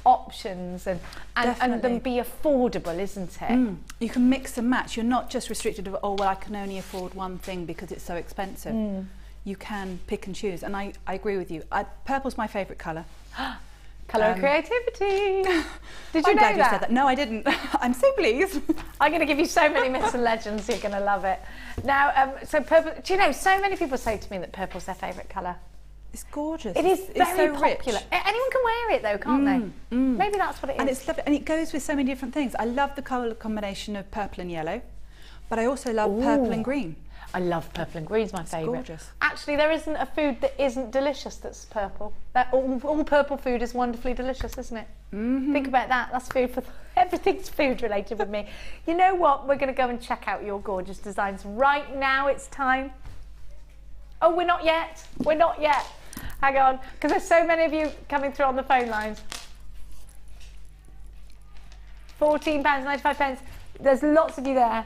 [SPEAKER 1] options and them be affordable, isn't it?
[SPEAKER 2] You can mix and match. You're not just restricted to, oh, well, I can only afford one thing because it's so expensive. You can pick and choose, and I agree with you. Purple's my favourite colour.
[SPEAKER 1] Colour of creativity. Did you
[SPEAKER 2] I'm
[SPEAKER 1] know
[SPEAKER 2] glad
[SPEAKER 1] that?
[SPEAKER 2] you said that. No, I didn't. I'm so pleased.
[SPEAKER 1] I'm going to give you so many myths and legends, you're going to love it. Now, so purple, do you know, so many people say to me that purple's their favourite colour.
[SPEAKER 2] It's gorgeous.
[SPEAKER 1] It is very
[SPEAKER 2] so
[SPEAKER 1] popular.
[SPEAKER 2] Rich.
[SPEAKER 1] Anyone can wear it though, can't they? Maybe that's what it is.
[SPEAKER 2] And it's lovely, and it goes with so many different things. I love the colour combination of purple and yellow, but I also love purple and green.
[SPEAKER 1] I love purple and green's my favourite.
[SPEAKER 2] Gorgeous.
[SPEAKER 1] Actually, there isn't a food that isn't delicious that's purple. All purple food is wonderfully delicious, isn't it? Think about that. That's food for everything's food related with me. You know what? We're going to go and check out your gorgeous designs right now. It's time. Oh, we're not yet. We're not yet. Hang on, because there's so many of you coming through on the phone lines. £14.95. There's lots of you there.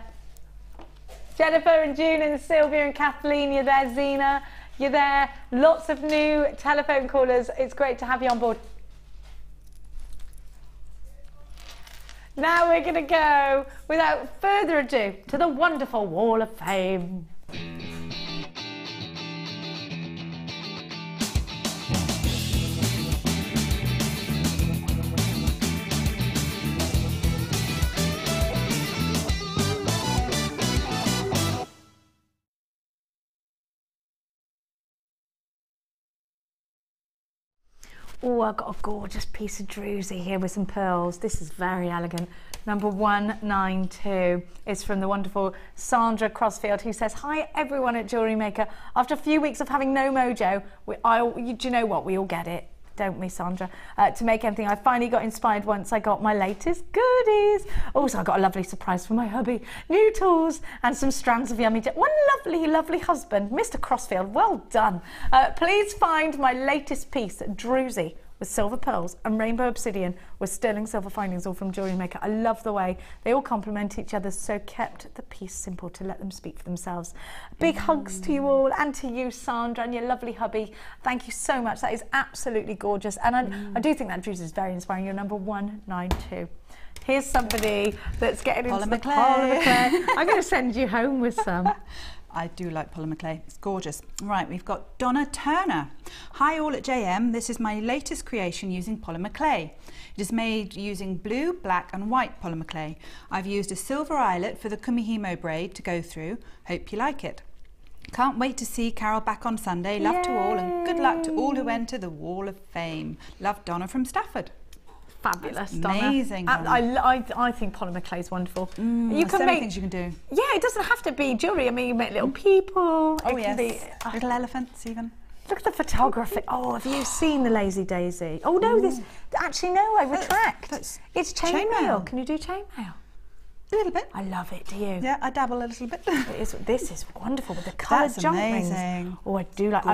[SPEAKER 1] Jennifer and June and Sylvia and Kathleen, you're there. Zena, you're there. Lots of new telephone callers. It's great to have you on board. Now we're going to go, without further ado, to the wonderful Wall of Fame. Oh, I've got a gorgeous piece of druzy here with some pearls. This is very elegant. Number 192 is from the wonderful Sandra Crossfield, who says, hi everyone at Jewellery Maker. After a few weeks of having no mojo, do you know what? We all get it, don't we, Sandra? To make anything, I finally got inspired once I got my latest goodies. Also, I got a lovely surprise from my hubby. New tools and some strands of yummy. One lovely, lovely husband, Mr. Crossfield. Well done. Please find my latest piece, druzy, with silver pearls and rainbow obsidian with sterling silver findings, all from Jewellery Maker. I love the way they all complement each other, so kept the piece simple to let them speak for themselves. Big hugs to you all, and to you, Sandra, and your lovely hubby. Thank you so much. That is absolutely gorgeous, and I do think that druzy is very inspiring. You're number 192. Here's somebody that's getting into the polymer clay. I'm going to send you home with some.
[SPEAKER 2] I do like polymer clay, it's gorgeous. Right, we've got Donna Turner. Hi all at JM, this is my latest creation using polymer clay. It is made using blue, black and white polymer clay. I've used a silver eyelet for the Kumihimo braid to go through. Hope you like it. Can't wait to see Carol back on Sunday. Love to all and good luck to all who enter the Wall of Fame. Love, Donna from Stafford.
[SPEAKER 1] Fabulous,
[SPEAKER 2] Donna. Amazing, Donna.
[SPEAKER 1] I think polymer clay is wonderful. You can make
[SPEAKER 2] things you can do.
[SPEAKER 1] Yeah, it doesn't have to be jewellery. I mean, you make little people.
[SPEAKER 2] Oh yes, little elephants even.
[SPEAKER 1] Look at the photography. Oh, have you seen the Lazy Daisy? Oh no, this actually no, I retract. It's chainmail. Can you do chainmail?
[SPEAKER 2] A little bit.
[SPEAKER 1] I love it. Do you?
[SPEAKER 2] Yeah, I dabble a little bit.
[SPEAKER 1] This is wonderful with the coloured jump rings. Oh, I do like.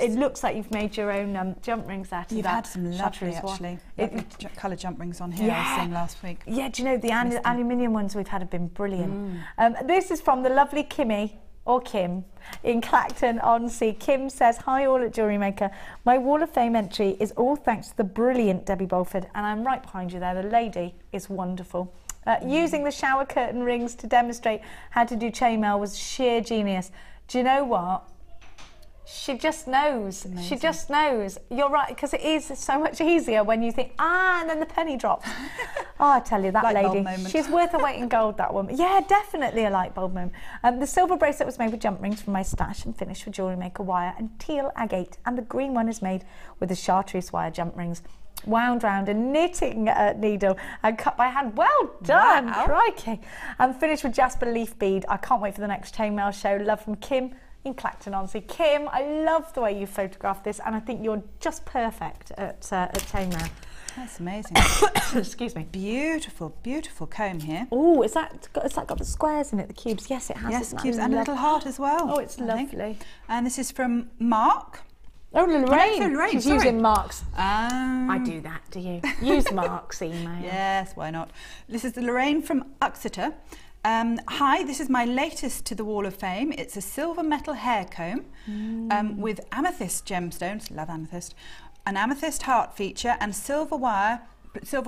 [SPEAKER 1] It looks like you've made your own jump rings out of that.
[SPEAKER 2] You've had some lovely, actually, coloured jump rings on here. I was saying last week.
[SPEAKER 1] Yeah, do you know the aluminium ones we've had have been brilliant. This is from the lovely Kimmy. Or Kim in Clacton-on-Sea. Kim says, hi all at JewelleryMaker. My Wall of Fame entry is all thanks to the brilliant Debbie Bolford, and I'm right behind you there. The lady is wonderful. Using the shower curtain rings to demonstrate how to do chainmail was sheer genius. Do you know what? She just knows. She just knows. You're right, because it is so much easier when you think, and then the penny drops. Oh, I tell you, that lady, she's worth her weight in gold, that woman. Yeah, definitely a light bulb moment. The silver bracelet was made with jump rings from my stash and finished with JewelleryMaker wire and teal agate, and the green one is made with the chartreuse wire jump rings. Wound round a knitting needle and cut by hand. Well done, crikey. And finished with jasper leaf bead. I can't wait for the next chainmail show. Love from Kim in Clacton-on-Sea. Kim, I love the way you photographed this, and I think you're just perfect at chainmail.
[SPEAKER 2] That's amazing.
[SPEAKER 1] Excuse me.
[SPEAKER 2] Beautiful, beautiful comb here.
[SPEAKER 1] Oh, is that got the squares in it, the cubes? Yes, it has.
[SPEAKER 2] Yes, cubes and a little heart as well.
[SPEAKER 1] Oh, it's lovely.
[SPEAKER 2] And this is from Mark.
[SPEAKER 1] Oh, Lorraine.
[SPEAKER 2] Lorraine,
[SPEAKER 1] she's using Mark's.
[SPEAKER 2] I
[SPEAKER 1] do that, do you? Use Mark's email.
[SPEAKER 2] Yes, why not? This is the Lorraine from Uxeter. Hi, this is my latest to the Wall of Fame. It's a silver metal hair comb with amethyst gemstones, love amethyst, an amethyst heart feature and silver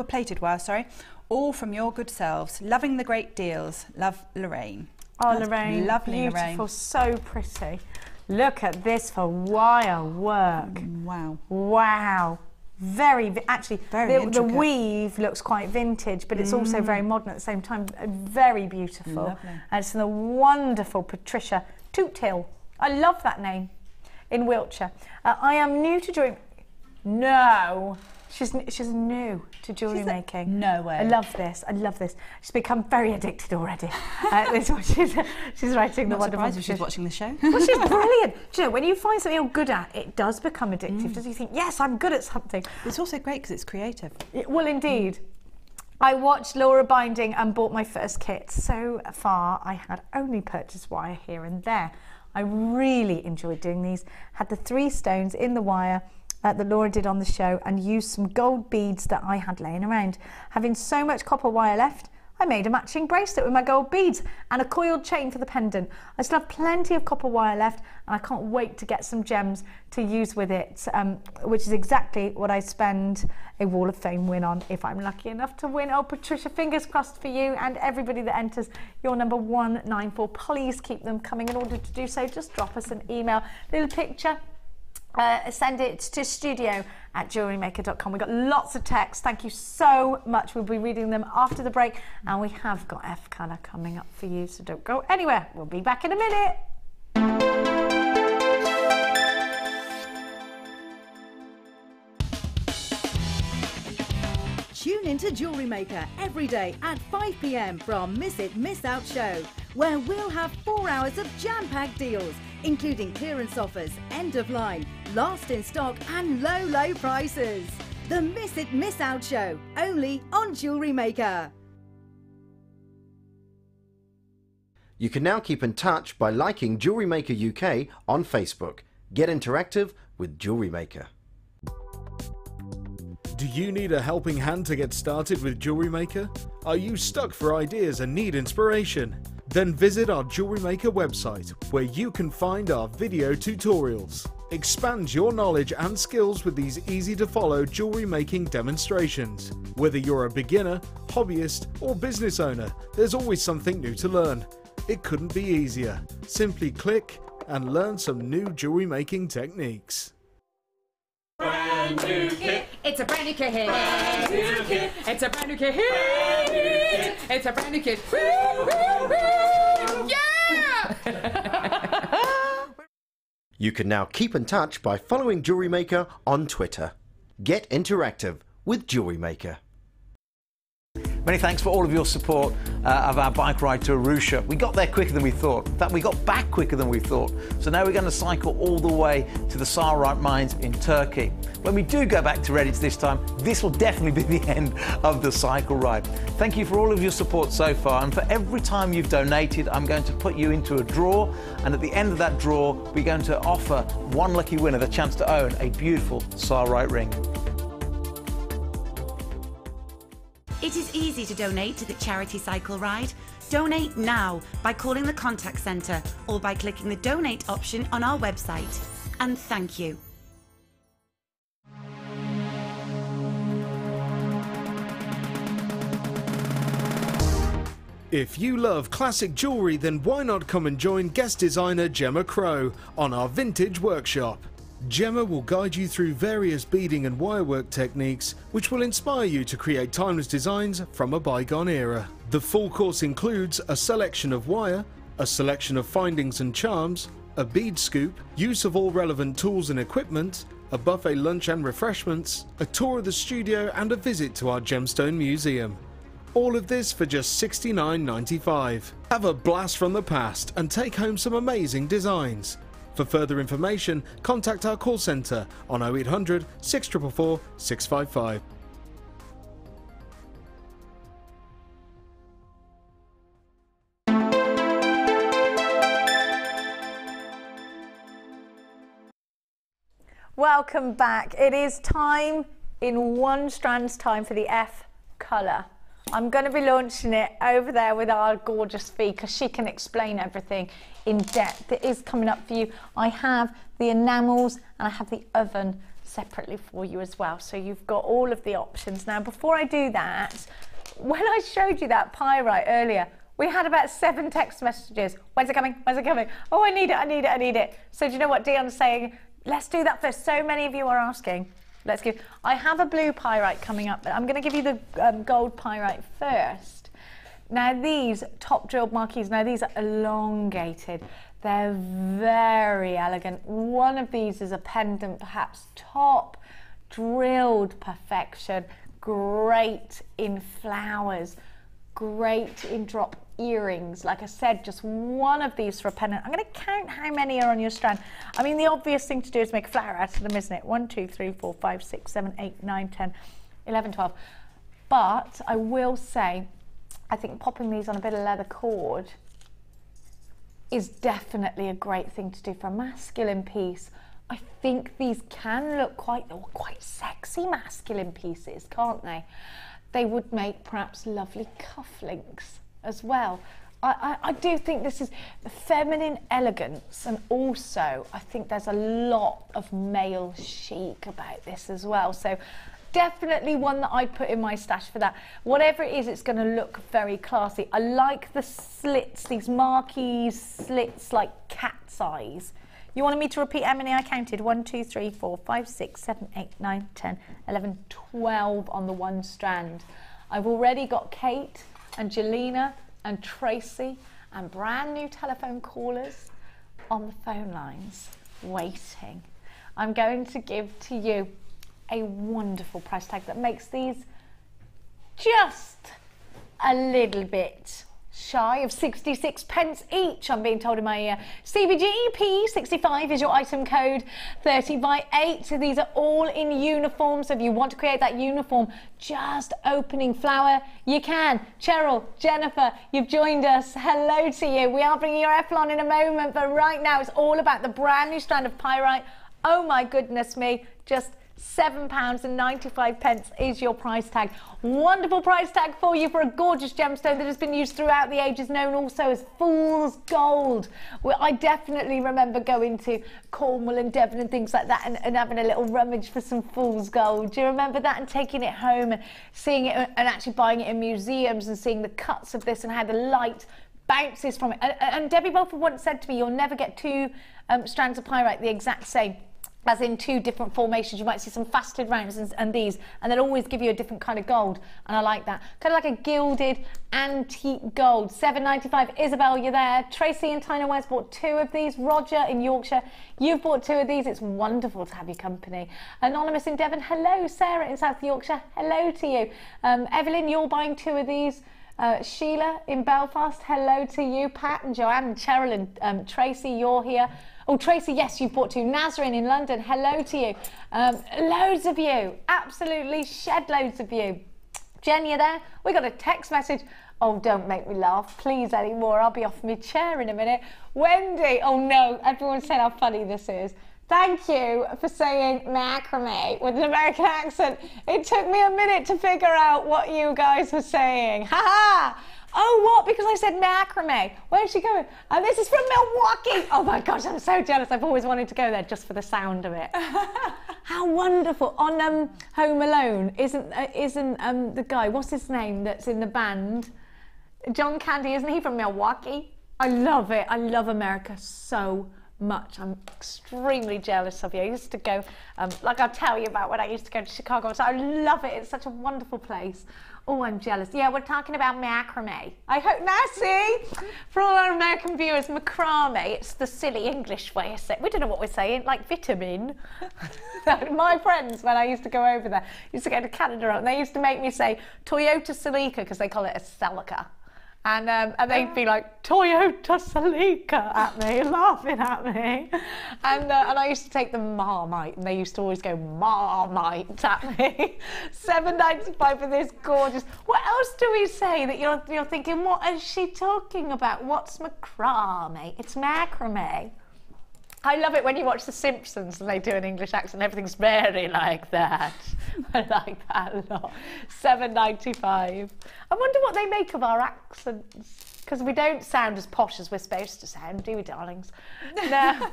[SPEAKER 2] plated wire, sorry, all from your good selves. Loving the great deals. Love, Lorraine.
[SPEAKER 1] Oh, Lorraine,
[SPEAKER 2] lovely,
[SPEAKER 1] beautiful,
[SPEAKER 2] Lorraine.
[SPEAKER 1] So pretty. Look at this for wire work.
[SPEAKER 2] Wow.
[SPEAKER 1] Wow. Very
[SPEAKER 2] intricate.
[SPEAKER 1] The weave looks quite vintage, but it's also very modern at the same time. Very beautiful.
[SPEAKER 2] Lovely.
[SPEAKER 1] And it's the wonderful Patricia Toothill. I love that name. In Wiltshire. I am new to jewellery. No. She's new to jewellery making. No way. I love this. I love this. She's become very addicted already. This is what she's writing.
[SPEAKER 2] Not the wonderful. She's watching the show.
[SPEAKER 1] Well, she's brilliant. Do you know, when you find something you're good at, it does become addictive. Does you think, yes, I'm good at something?
[SPEAKER 2] It's also great because it's creative.
[SPEAKER 1] Well, indeed. I watched Laura Binding and bought my first kit. So far, I had only purchased wire here and there. I really enjoyed doing these. Had the 3 stones in the wire that Laura did on the show and used some gold beads that I had laying around. Having so much copper wire left, I made a matching bracelet with my gold beads and a coiled chain for the pendant. I still have plenty of copper wire left and I can't wait to get some gems to use with it, which is exactly what I spend a Wall of Fame win on if I'm lucky enough to win. Oh, Patricia, fingers crossed for you and everybody that enters your number 194. Please keep them coming. In order to do so, just drop us an email, little picture. Send it to studio@jewellerymaker.com. We've got lots of texts. Thank you so much. We'll be reading them after the break. And we have got F colour coming up for you, so don't go anywhere. We'll be back in a minute.
[SPEAKER 7] Tune into Jewellery Maker every day at 5 p.m. for our Miss It, Miss Out show, where we'll have 4 hours of jam-packed deals, including clearance offers, end of line, last in stock and low, low prices. The Miss It, Miss Out show, only on Jewellery Maker.
[SPEAKER 8] You can now keep in touch by liking Jewellery Maker UK on Facebook. Get interactive with Jewellery Maker.
[SPEAKER 5] Do you need a helping hand to get started with Jewellery Maker? Are you stuck for ideas and need inspiration? Then visit our Jewellery Maker website, where you can find our video tutorials. Expand your knowledge and skills with these easy-to-follow jewellery making demonstrations. Whether you're a beginner, hobbyist, or business owner, there's always something new to learn. It couldn't be easier. Simply click and learn some new jewellery making techniques.
[SPEAKER 6] Brand new kit. It's a brand new kit.
[SPEAKER 9] Brand new kit.
[SPEAKER 6] It's a brand new kit. It's a brand new kit. Yeah!
[SPEAKER 8] You can now keep in touch by following Jewellery Maker on Twitter. Get interactive with Jewellery Maker.
[SPEAKER 9] Many thanks for all of your support of our bike ride to Arusha. We got there quicker than we thought. In fact, we got back quicker than we thought. So now we're going to cycle all the way to the Sarite mines in Turkey. When we do go back to Redditch this time, this will definitely be the end of the cycle ride. Thank you for all of your support so far, and for every time you've donated, I'm going to put you into a draw, and at the end of that draw, we're going to offer one lucky winner the chance to own a beautiful Sarite ring.
[SPEAKER 4] It is easy to donate to the charity cycle ride. Donate now by calling the contact centre or by clicking the donate option on our website. And thank you.
[SPEAKER 5] If you love classic jewellery, then why not come and join guest designer Gemma Crow on our vintage workshop. Gemma will guide you through various beading and wirework techniques which will inspire you to create timeless designs from a bygone era. The full course includes a selection of wire, a selection of findings and charms, a bead scoop, use of all relevant tools and equipment, a buffet lunch and refreshments, a tour of the studio and a visit to our Gemstone museum. All of this for just $69.95. Have a blast from the past and take home some amazing designs. For further information, contact our call centre on 0800 644 655.
[SPEAKER 1] Welcome back. It is time, in one strand's time, for the F colour. I'm going to be launching it over there with our gorgeous Fee because she can explain everything in depth. It is coming up for you. I have the enamels and I have the oven separately for you as well. So you've got all of the options. Now, before I do that, when I showed you that pyrite earlier, we had about 7 text messages. When's it coming? When's it coming? Oh, I need it, I need it, I need it. So do you know what Dion's saying? Let's do that first. So many of you are asking. Let's give. I have a blue pyrite coming up, but I'm going to give you the gold pyrite first. Now these top drilled marquees, now these are elongated. They're very elegant. One of these is a pendant, perhaps top drilled perfection. Great in flowers, great in drop earrings. Like I said, just one of these for a pendant. I'm going to count how many are on your strand. I mean, the obvious thing to do is make a flower out of them, isn't it? 1, 2, 3, 4, 5, 6, 7, 8, 9, 10, 11, 12. But I will say, I think popping these on a bit of leather cord is definitely a great thing to do for a masculine piece. I think these can look quite sexy masculine pieces, can't they? They would make perhaps lovely cufflinks as well. I do think this is feminine elegance, and also I think there's a lot of male chic about this as well. So definitely one that I'd put in my stash for that. Whatever it is, it's going to look very classy. I like the slits, these marquee slits like cat's eyes. You wanted me to repeat how many I counted? 1, 2, 3, 4, 5, 6, 7, 8, 9, 10, 11, 12 on the one strand. I've already got Kate and Jelena and Tracy and brand new telephone callers on the phone lines waiting. I'm going to give to you a wonderful price tag that makes these just a little bit shy of 66 pence each, I'm being told in my ear. CBGP 65 is your item code, 30 by 8. So these are all in uniform. So if you want to create that uniform, just opening flower, you can. Cheryl, Jennifer, you've joined us. Hello to you. We are bringing your Eflon in a moment, but right now it's all about the brand new strand of pyrite. Oh my goodness me, just £7.95 is your price tag. Wonderful price tag for you for a gorgeous gemstone that has been used throughout the ages, known also as fool's gold. Well, I definitely remember going to Cornwall and Devon and things like that and having a little rummage for some fool's gold. Do you remember that? And taking it home and seeing it and actually buying it in museums and seeing the cuts of this and how the light bounces from it. And Debbie Belford once said to me, you'll never get 2 strands of pyrite the exact same. as in two different formations. You might see some faceted rounds and these, and they'll always give you a different kind of gold, and I like that. Kind of like a gilded antique gold. £7.95. Isabel, you're there. Tracy in Tyne West bought 2 of these. Roger in Yorkshire, you've bought 2 of these. It's wonderful to have your company. Anonymous in Devon, hello. Sarah in South Yorkshire, hello to you. Evelyn, you're buying 2 of these. Sheila in Belfast, hello to you. Pat and Joanne and Cheryl and Tracy, you're here. Oh, Tracy, yes, you've bought 2. Nazarene in London, hello to you. Loads of you, absolutely shed loads of you. Jen, you there? We got a text message. Oh, don't make me laugh, please, anymore. I'll be off my chair in a minute. Wendy, oh no, everyone said how funny this is. Thank you for saying macrame with an American accent. It took me a minute to figure out what you guys were saying. Ha ha! Oh, what? Because I said macrame. Where's she going? And this is from Milwaukee. Oh my gosh, I'm so jealous. I've always wanted to go there just for the sound of it. How wonderful. On Home Alone, isn't the guy, what's his name that's in the band? John Candy, isn't he from Milwaukee? I love it. I love America so much. I'm extremely jealous of you. I used to go, like I'll tell you about when I used to go to Chicago. So I love it. It's such a wonderful place. Oh, I'm jealous. Yeah, we're talking about macrame. I hope, now see, for all our American viewers, macrame, it's the silly English way of saying, we don't know what we're saying, like vitamin. My friends, when I used to go over there, used to go to Canada, and they used to make me say Toyota Celica, because they call it a Celica. And they'd be like, Toyota Celica at me, laughing at me. And I used to take them Marmite, and they used to always go Marmite at me. £7.95 for this gorgeous. What else do we say that you're thinking, what is she talking about? What's macrame? It's macrame. I love it when you watch The Simpsons and they do an English accent. Everything's very like that. I like that a lot. £7.95. I wonder what they make of our accents, because we don't sound as posh as we're supposed to sound, do we, darlings? No.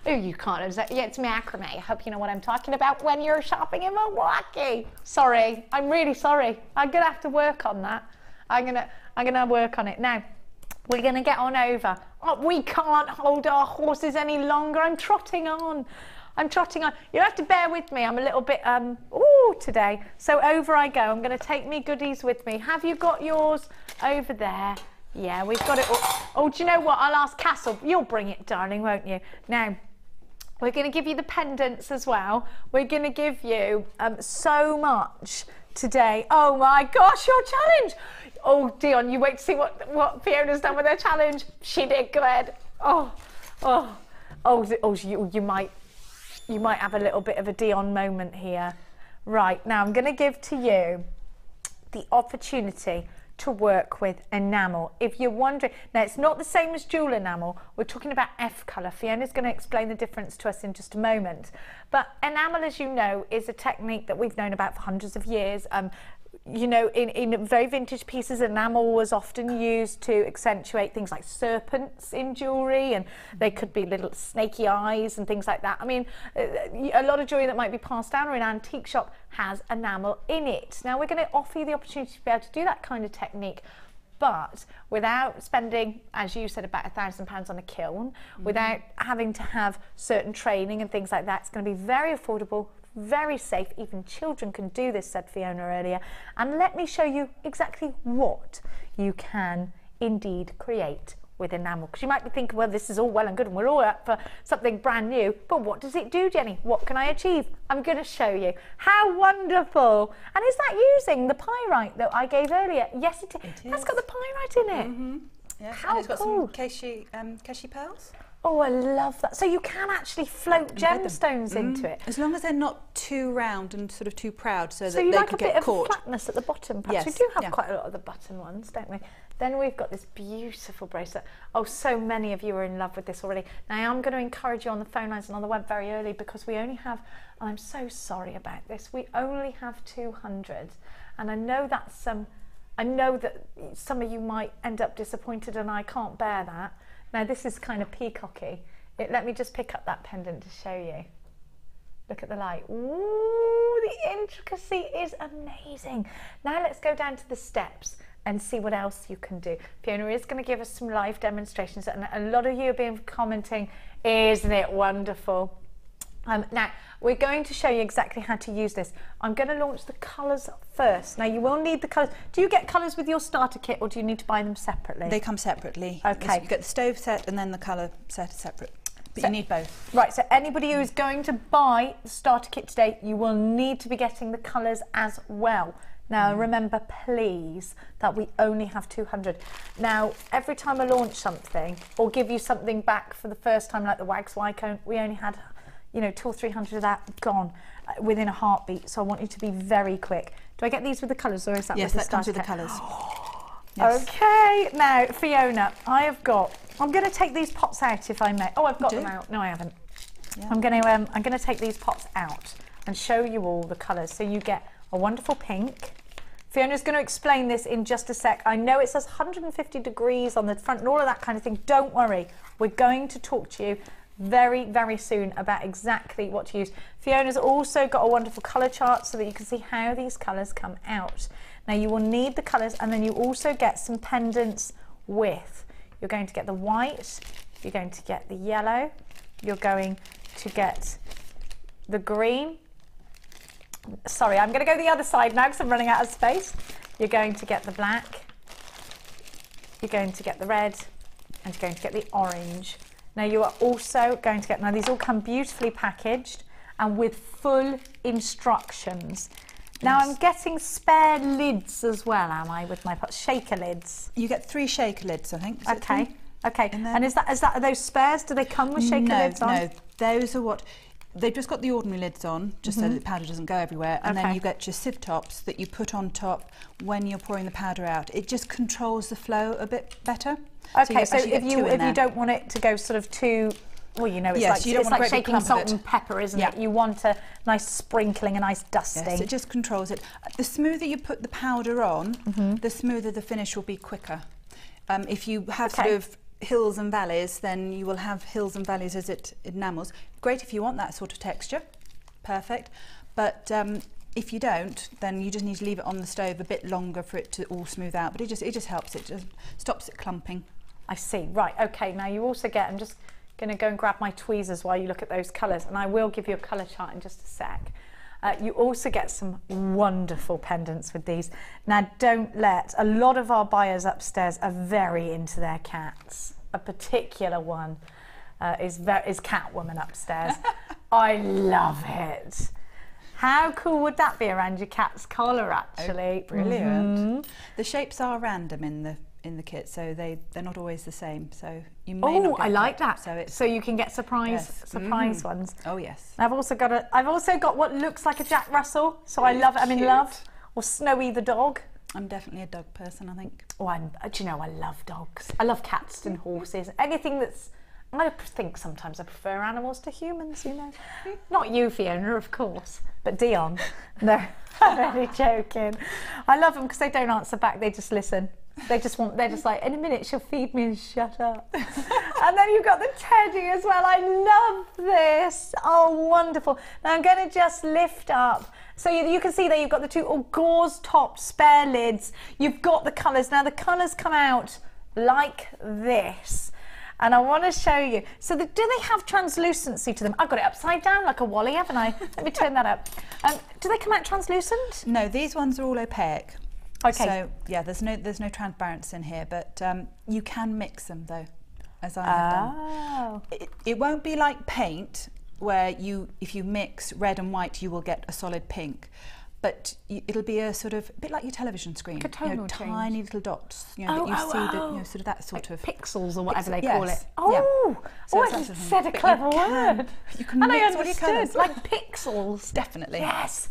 [SPEAKER 1] Oh, you can't understand. Yeah, it's macrame. I hope you know what I'm talking about when you're shopping in Milwaukee. Sorry, I'm really sorry. I'm gonna have to work on that. I'm gonna work on it now. We're going to get on over. Oh, we can't hold our horses any longer. I'm trotting on. I'm trotting on. You'll have to bear with me. I'm a little bit, today. So over I go. I'm going to take me goodies with me. Have you got yours over there? Yeah, we've got it all. Oh, do you know what? I'll ask Castle. You'll bring it, darling, won't you? Now, we're going to give you the pendants as well. We're going to give you so much today. Oh my gosh, your challenge. Oh, Dion, you wait to see what Fiona's done with her challenge. She did good. You might have a little bit of a Dion moment here. Right, now I'm going to give to you the opportunity to work with enamel. If you're wondering, now it's not the same as jewel enamel. We're talking about F colour. Fiona's going to explain the difference to us in just a moment. But enamel, as you know, is a technique that we've known about for hundreds of years. You know, in very vintage pieces, enamel was often used to accentuate things like serpents in jewellery, and they could be little snaky eyes and things like that. I mean, a lot of jewellery that might be passed down or in an antique shop has enamel in it. Now, we're going to offer you the opportunity to be able to do that kind of technique, but without spending, as you said, about £1,000 on a kiln, without having to have certain training and things like that. It's going to be very affordable, very safe. Even children can do this, said Fiona earlier. And let me show you exactly what you can indeed create with enamel, because you might be thinking, well, this is all well and good and we're all up for something brand new, but what does it do, Jenny? What can I achieve? I'm going to show you. How wonderful. And is that using the pyrite that I gave earlier? Yes, it is. That's got the pyrite in it.
[SPEAKER 2] Yeah,
[SPEAKER 1] how
[SPEAKER 2] and it's got
[SPEAKER 1] cool.
[SPEAKER 2] some keshi pearls.
[SPEAKER 1] Oh, I love that. So you can actually float gemstones into it.
[SPEAKER 2] As long as they're not too round and sort of too proud, so that
[SPEAKER 1] you
[SPEAKER 2] they
[SPEAKER 1] like
[SPEAKER 2] could
[SPEAKER 1] a bit
[SPEAKER 2] get
[SPEAKER 1] of
[SPEAKER 2] caught.
[SPEAKER 1] Flatness at the bottom. Perhaps.
[SPEAKER 2] Yes,
[SPEAKER 1] We do have quite a lot of the button ones, don't we? Then we've got this beautiful bracelet. Oh, so many of you are in love with this already. Now, I'm going to encourage you on the phone lines and on the web very early, because we only have, and I'm so sorry about this, we only have 200. And I know that's I know that some of you might end up disappointed, and I can't bear that. Now, this is kind of peacocky. Let me just pick up that pendant to show you. Look at the light. Ooh, the intricacy is amazing. Now let's go down to the steps and see what else you can do. Fiona is going to give us some live demonstrations, and a lot of you have been commenting, isn't it wonderful? Now, we're going to show you exactly how to use this. I'm going to launch the colours first. Now, you will need the colours. Do you get colours with your starter kit, or do you need to buy them separately?
[SPEAKER 2] They come separately.
[SPEAKER 1] Okay.
[SPEAKER 2] You get the stove set and then the colour set is separate. But you need both.
[SPEAKER 1] Right, so anybody who is going to buy the starter kit today, you will need to be getting the colours as well. Now, remember, please, that we only have 200. Now, every time I launch something or give you something back for the first time, like the wax Y-cone, we only had, you know, 200 or 300 of that gone within a heartbeat. So I want you to be very quick. Do I get these with the colours, or is that
[SPEAKER 2] yes,
[SPEAKER 1] with the
[SPEAKER 2] that comes with the
[SPEAKER 1] starter
[SPEAKER 2] colours.
[SPEAKER 1] Yes. Okay, now, Fiona, I'm going to take these pots out, if I may. Oh, I've got them out. No, I haven't. Yeah. I'm going to take these pots out and show you all the colours. So you get a wonderful pink. Fiona's going to explain this in just a sec. I know it says 150 degrees on the front and all of that kind of thing. Don't worry. We're going to talk to you very, very soon about exactly what to use. Fiona's also got a wonderful colour chart so that you can see how these colours come out. Now, you will need the colours, and then you also get some pendants with. You're going to get the white, you're going to get the yellow, you're going to get the green. Sorry, I'm going to go the other side now because I'm running out of space. You're going to get the black, you're going to get the red, and you're going to get the orange. Now, you are also going to get, now these all come beautifully packaged and with full instructions. Now, I'm getting spare lids as well, am I, with my pots? Shaker lids.
[SPEAKER 2] You get 3 shaker lids, I think.
[SPEAKER 1] Okay, okay. And is that are those spares? Do they come with shaker lids on?
[SPEAKER 2] No, those are what, they've just got the ordinary lids on, just so that the powder doesn't go everywhere. And then you get your sieve tops that you put on top when you're pouring the powder out. It just controls the flow a bit better.
[SPEAKER 1] Okay, so if you don't want it to go sort of too, well, you know, it's like shaking salt and pepper, isn't it? You want a nice sprinkling, a nice dusting.
[SPEAKER 2] Yes, it just controls it. The smoother you put the powder on, the smoother the finish will be quicker. If you have sort of hills and valleys, then you will have hills and valleys as it enamels. Great if you want that sort of texture, perfect. But if you don't, then you just need to leave it on the stove a bit longer for it to all smooth out. But it just helps. It just stops it clumping.
[SPEAKER 1] I see. Right. Okay. Now you also get. I'm just going to go and grab my tweezers while you look at those colours, and I will give you a colour chart in just a sec. You also get some wonderful pendants with these. Now, don't let, a lot of our buyers upstairs are very into their cats. A particular one is Catwoman upstairs. I love it. How cool would that be around your cat's collar, actually?
[SPEAKER 2] Oh, brilliant. The shapes are random in the kit, so they're not always the same. So you may not get
[SPEAKER 1] I like that.
[SPEAKER 2] So
[SPEAKER 1] so you can get surprise ones.
[SPEAKER 2] Oh yes.
[SPEAKER 1] I've also got what looks like a Jack Russell. So I love it. I'm in love. Or Snowy the dog.
[SPEAKER 2] I'm definitely a dog person, I think.
[SPEAKER 1] Oh, do you know, I love dogs. I love cats and horses. Anything that's. I think sometimes I prefer animals to humans, you know. Not you, Fiona, of course, but Dion. No, I'm only joking. I love them because they don't answer back, they just listen. They're just like, in a minute she'll feed me and shut up. And then you've got the teddy as well. I love this. Oh, wonderful. Now I'm going to just lift up. So you can see there you've got the 2 gauze top spare lids. You've got the colours. Now the colours come out like this. And I want to show you. So do they have translucency to them? I've got it upside down like a Wally, haven't I? Let me turn that up. Do they come out translucent?
[SPEAKER 2] No, these ones are all opaque.
[SPEAKER 1] Okay.
[SPEAKER 2] So yeah, there's no transparency in here, but you can mix them though, as I have done. It won't be like paint, where if you mix red and white, you will get a solid pink. But it'll be a sort of a bit like your television screen,
[SPEAKER 1] like a tonal change.
[SPEAKER 2] Tiny little dots, that you see, sort of that sort of
[SPEAKER 1] pixels or whatever they call it.
[SPEAKER 2] So
[SPEAKER 1] I said a clever word.
[SPEAKER 2] You can
[SPEAKER 1] and
[SPEAKER 2] mix
[SPEAKER 1] I understood,
[SPEAKER 2] all your colours.
[SPEAKER 1] like pixels.
[SPEAKER 2] Definitely.
[SPEAKER 1] Yes.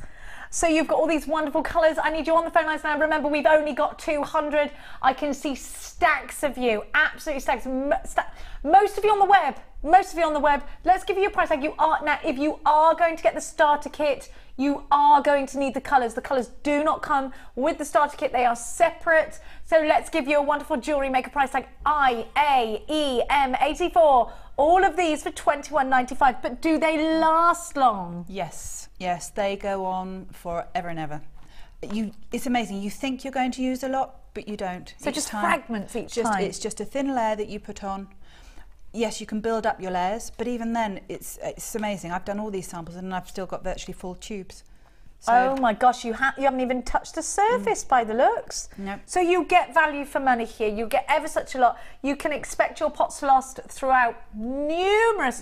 [SPEAKER 1] So you've got all these wonderful colours. I need you on the phone lines now. Remember, we've only got 200. I can see stacks of you, absolutely stacks. Most of you on the web. Let's give you a price tag. Now, if you are going to get the starter kit, you are going to need the colours. The colours do not come with the starter kit. They are separate. So let's give you a wonderful Jewellery Maker price tag. IAEM 84. All of these for £21.95. But do they last long?
[SPEAKER 2] Yes, they go on forever and ever. It's amazing. You think you're going to use a lot, but you don't.
[SPEAKER 1] So just fragments each time.
[SPEAKER 2] It's just a thin layer that you put on. yes, you can build up your layers, but even then, it's amazing. I've done all these samples and I've still got virtually full tubes. So,
[SPEAKER 1] oh my gosh, you haven't even touched the surface by the looks.
[SPEAKER 2] Nope.
[SPEAKER 1] So you get value for money here. You get ever such a lot. You can expect your pots to last throughout numerous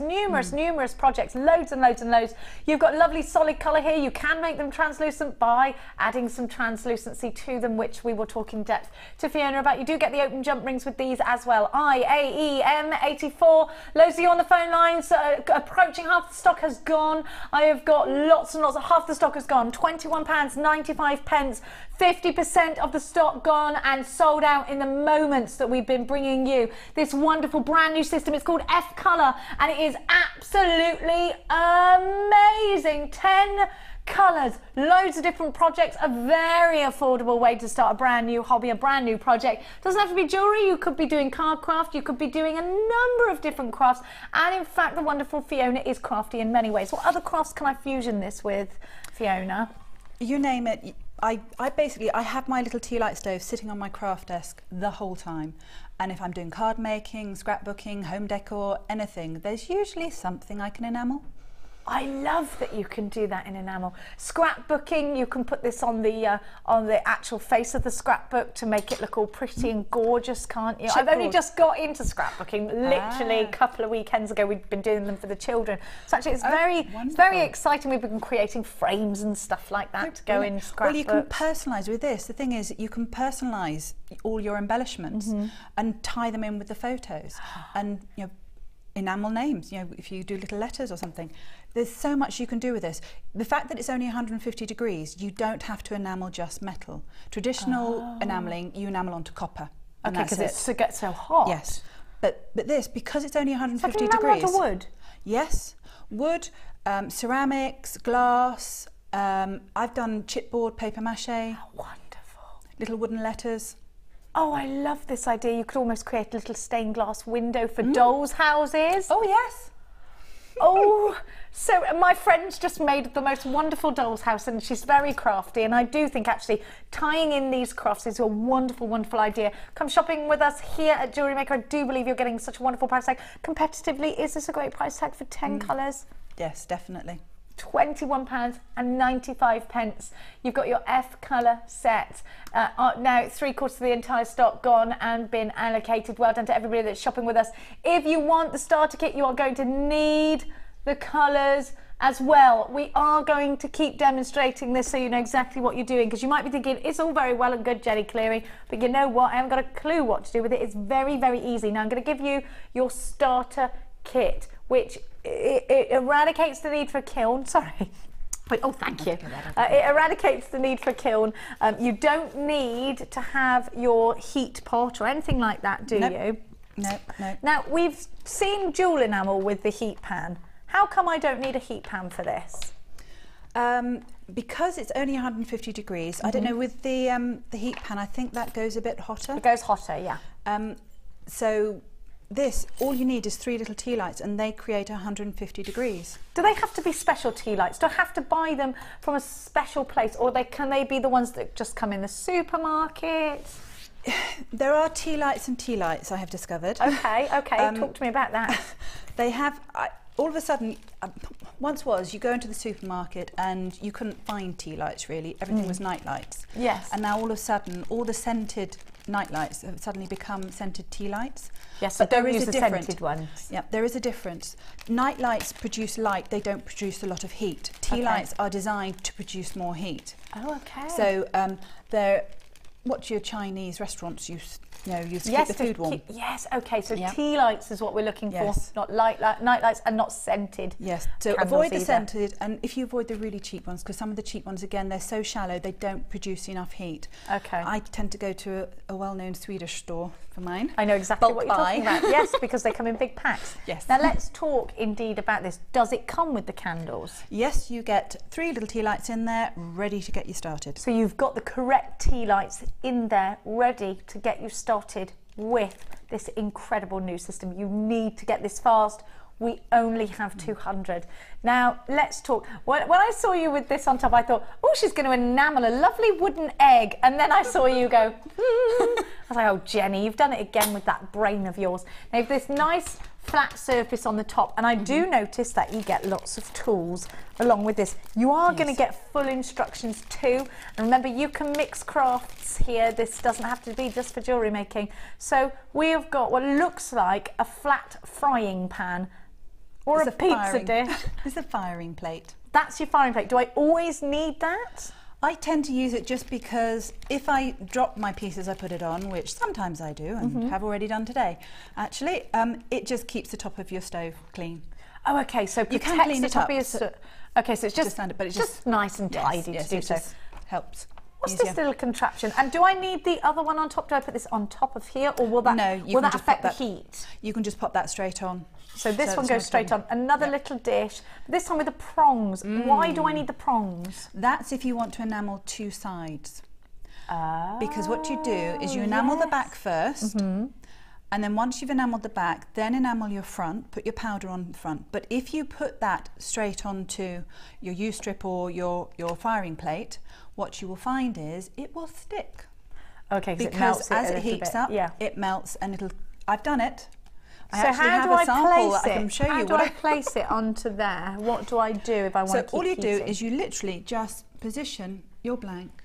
[SPEAKER 1] projects, loads and loads and loads. You've got lovely solid colour here. You can make them translucent by adding some translucency to them, which we will talk in depth to Fiona about. You do get the open jump rings with these as well. IAEM84. Loads of you on the phone lines. Approaching half the stock has gone. I have got lots and lots of half the stock has gone. £21.95, 50% of the stock gone and sold out in the moments that we've been bringing you this wonderful brand new system. It's called F Colour and it is absolutely amazing. 10 colours, loads of different projects, a very affordable way to start a brand new hobby, a brand new project. Doesn't have to be jewellery, you could be doing card craft, you could be doing a number of different crafts, and in fact the wonderful Fiona is crafty in many ways. What other crafts can I fusion this with, Fiona?
[SPEAKER 2] You name it. I have my little tea light stove sitting on my craft desk the whole time, and if I'm doing card making, scrapbooking, home decor, anything, there's usually something I can enamel.
[SPEAKER 1] I love that you can do that in enamel. Scrapbooking, you can put this on the actual face of the scrapbook to make it look all pretty and gorgeous, can't you? I've only just got into scrapbooking literally a couple of weekends ago. We've been doing them for the children. So actually it's very exciting. We've been creating frames and stuff like that to go in scrapbooks.
[SPEAKER 2] Well, you can personalise with this. The thing is, you can personalise all your embellishments and tie them in with the photos and, you know, enamel names, you know, if you do little letters or something. There's so much you can do with this. The fact that it's only 150 degrees, you don't have to enamel just metal. Traditional enamelling, you enamel onto copper.
[SPEAKER 1] Okay, because it gets so hot.
[SPEAKER 2] Yes, but this, because it's only 150
[SPEAKER 1] degrees.
[SPEAKER 2] degrees.
[SPEAKER 1] Onto wood?
[SPEAKER 2] Yes, wood, ceramics, glass. I've done chipboard, paper mache.
[SPEAKER 1] How wonderful.
[SPEAKER 2] Little wooden letters.
[SPEAKER 1] Oh, I love this idea. You could almost create a little stained glass window for dolls' houses.
[SPEAKER 2] Oh, yes.
[SPEAKER 1] Oh, so my friend's just made the most wonderful doll's house and she's very crafty, and I do think actually tying in these crafts is a wonderful, wonderful idea. Come shopping with us here at JewelleryMaker. I do believe you're getting such a wonderful price tag. Competitively, is this a great price tag for 10 colours?
[SPEAKER 2] Yes, definitely.
[SPEAKER 1] £21.95. You've got your F colour set. Now 3/4 of the entire stock gone and been allocated. Well done to everybody that's shopping with us. If you want the starter kit, you are going to need the colours as well. We are going to keep demonstrating this so you know exactly what you're doing, because you might be thinking it's all very well and good jelly clearing, but you know what, I haven't got a clue what to do with it. It's very, very easy. Now I'm going to give you your starter kit, which it eradicates the need for a kiln. Sorry. Oh, thank you. It eradicates the need for a kiln. You don't need to have your heat pot or anything like that, do you?
[SPEAKER 2] No.
[SPEAKER 1] Now, we've seen jewel enamel with the heat pan. How come I don't need a heat pan for this?
[SPEAKER 2] Because it's only 150 degrees. I don't know, with the heat pan, I think that goes a bit hotter.
[SPEAKER 1] It goes hotter, yeah.
[SPEAKER 2] So this, all you need is 3 little tea lights and they create 150 degrees.
[SPEAKER 1] Do they have to be special tea lights? Do I have to buy them from a special place, or can they be the ones that just come in the supermarket?
[SPEAKER 2] There are tea lights and tea lights, I have discovered.
[SPEAKER 1] Okay, talk to me about that.
[SPEAKER 2] They have, all of a sudden, once you go into the supermarket and you couldn't find tea lights really, everything was night lights.
[SPEAKER 1] Yes.
[SPEAKER 2] And now all of a sudden, all the scented night lights have suddenly become scented tea lights.
[SPEAKER 1] Yes, but there is a difference. Scented ones.
[SPEAKER 2] Yeah, there is a difference. Night lights produce light, they don't produce a lot of heat. Tea lights are designed to produce more heat.
[SPEAKER 1] Oh, okay.
[SPEAKER 2] So they're what your Chinese restaurants use. You know, you keep the food warm.
[SPEAKER 1] Yes, okay, so tea lights is what we're looking for, not night lights, and not scented.
[SPEAKER 2] Yes, so avoid the scented, and if you avoid the really cheap ones, because some of the cheap ones, again, they're so shallow, they don't produce enough heat.
[SPEAKER 1] Okay.
[SPEAKER 2] I tend to go to a well-known Swedish store for mine.
[SPEAKER 1] I know exactly what you're talking about. Yes, because they come in big packs.
[SPEAKER 2] Yes.
[SPEAKER 1] Now let's talk indeed about this. Does it come with the candles?
[SPEAKER 2] Yes, you get 3 little tea lights in there, ready to get you started.
[SPEAKER 1] So you've got the correct tea lights in there, ready to get you started with this incredible new system. You need to get this fast. We only have 200. Now let's talk. When I saw you with this on top, I thought, oh, she's going to enamel a lovely wooden egg, and then I saw you go, I was like, oh, Jenny, you've done it again with that brain of yours. Now, you've this nice flat surface on the top, and I do notice that you get lots of tools along with this. You are going to get full instructions too, and remember, you can mix crafts here. This doesn't have to be just for jewellery making. So we have got what looks like a flat frying pan or a pizza dish.
[SPEAKER 2] It's a firing plate.
[SPEAKER 1] That's your firing plate. Do I always need that?
[SPEAKER 2] I tend to use it just because if I drop my pieces I put it on, which sometimes I do and have already done today, actually, it just keeps the top of your stove clean.
[SPEAKER 1] Oh, okay, so
[SPEAKER 2] you can clean
[SPEAKER 1] the
[SPEAKER 2] it
[SPEAKER 1] top
[SPEAKER 2] up.
[SPEAKER 1] of your okay, so it's just
[SPEAKER 2] but it's
[SPEAKER 1] just nice and tidy to do so.
[SPEAKER 2] Helps.
[SPEAKER 1] What's this little contraption? And do I need the other one on top? Do I put this on top of here, or will that, will that affect the heat?
[SPEAKER 2] You can just pop that straight on.
[SPEAKER 1] So this one goes straight on. Another little dish, this one with the prongs. Why do I need the prongs?
[SPEAKER 2] That's if you want to enamel two sides. Because what you do is you enamel the back first, and then once you've enameled the back, then enamel your front, put your powder on the front. But if you put that straight onto your U-strip or your firing plate, what you will find is it will stick.
[SPEAKER 1] Okay,
[SPEAKER 2] because as it heats up, it melts and it'll, I've done it.
[SPEAKER 1] So how do I place it? I can show you. How do I place it onto there? What do I do if I want to keep
[SPEAKER 2] So all you do
[SPEAKER 1] heating?
[SPEAKER 2] is you literally just position your blank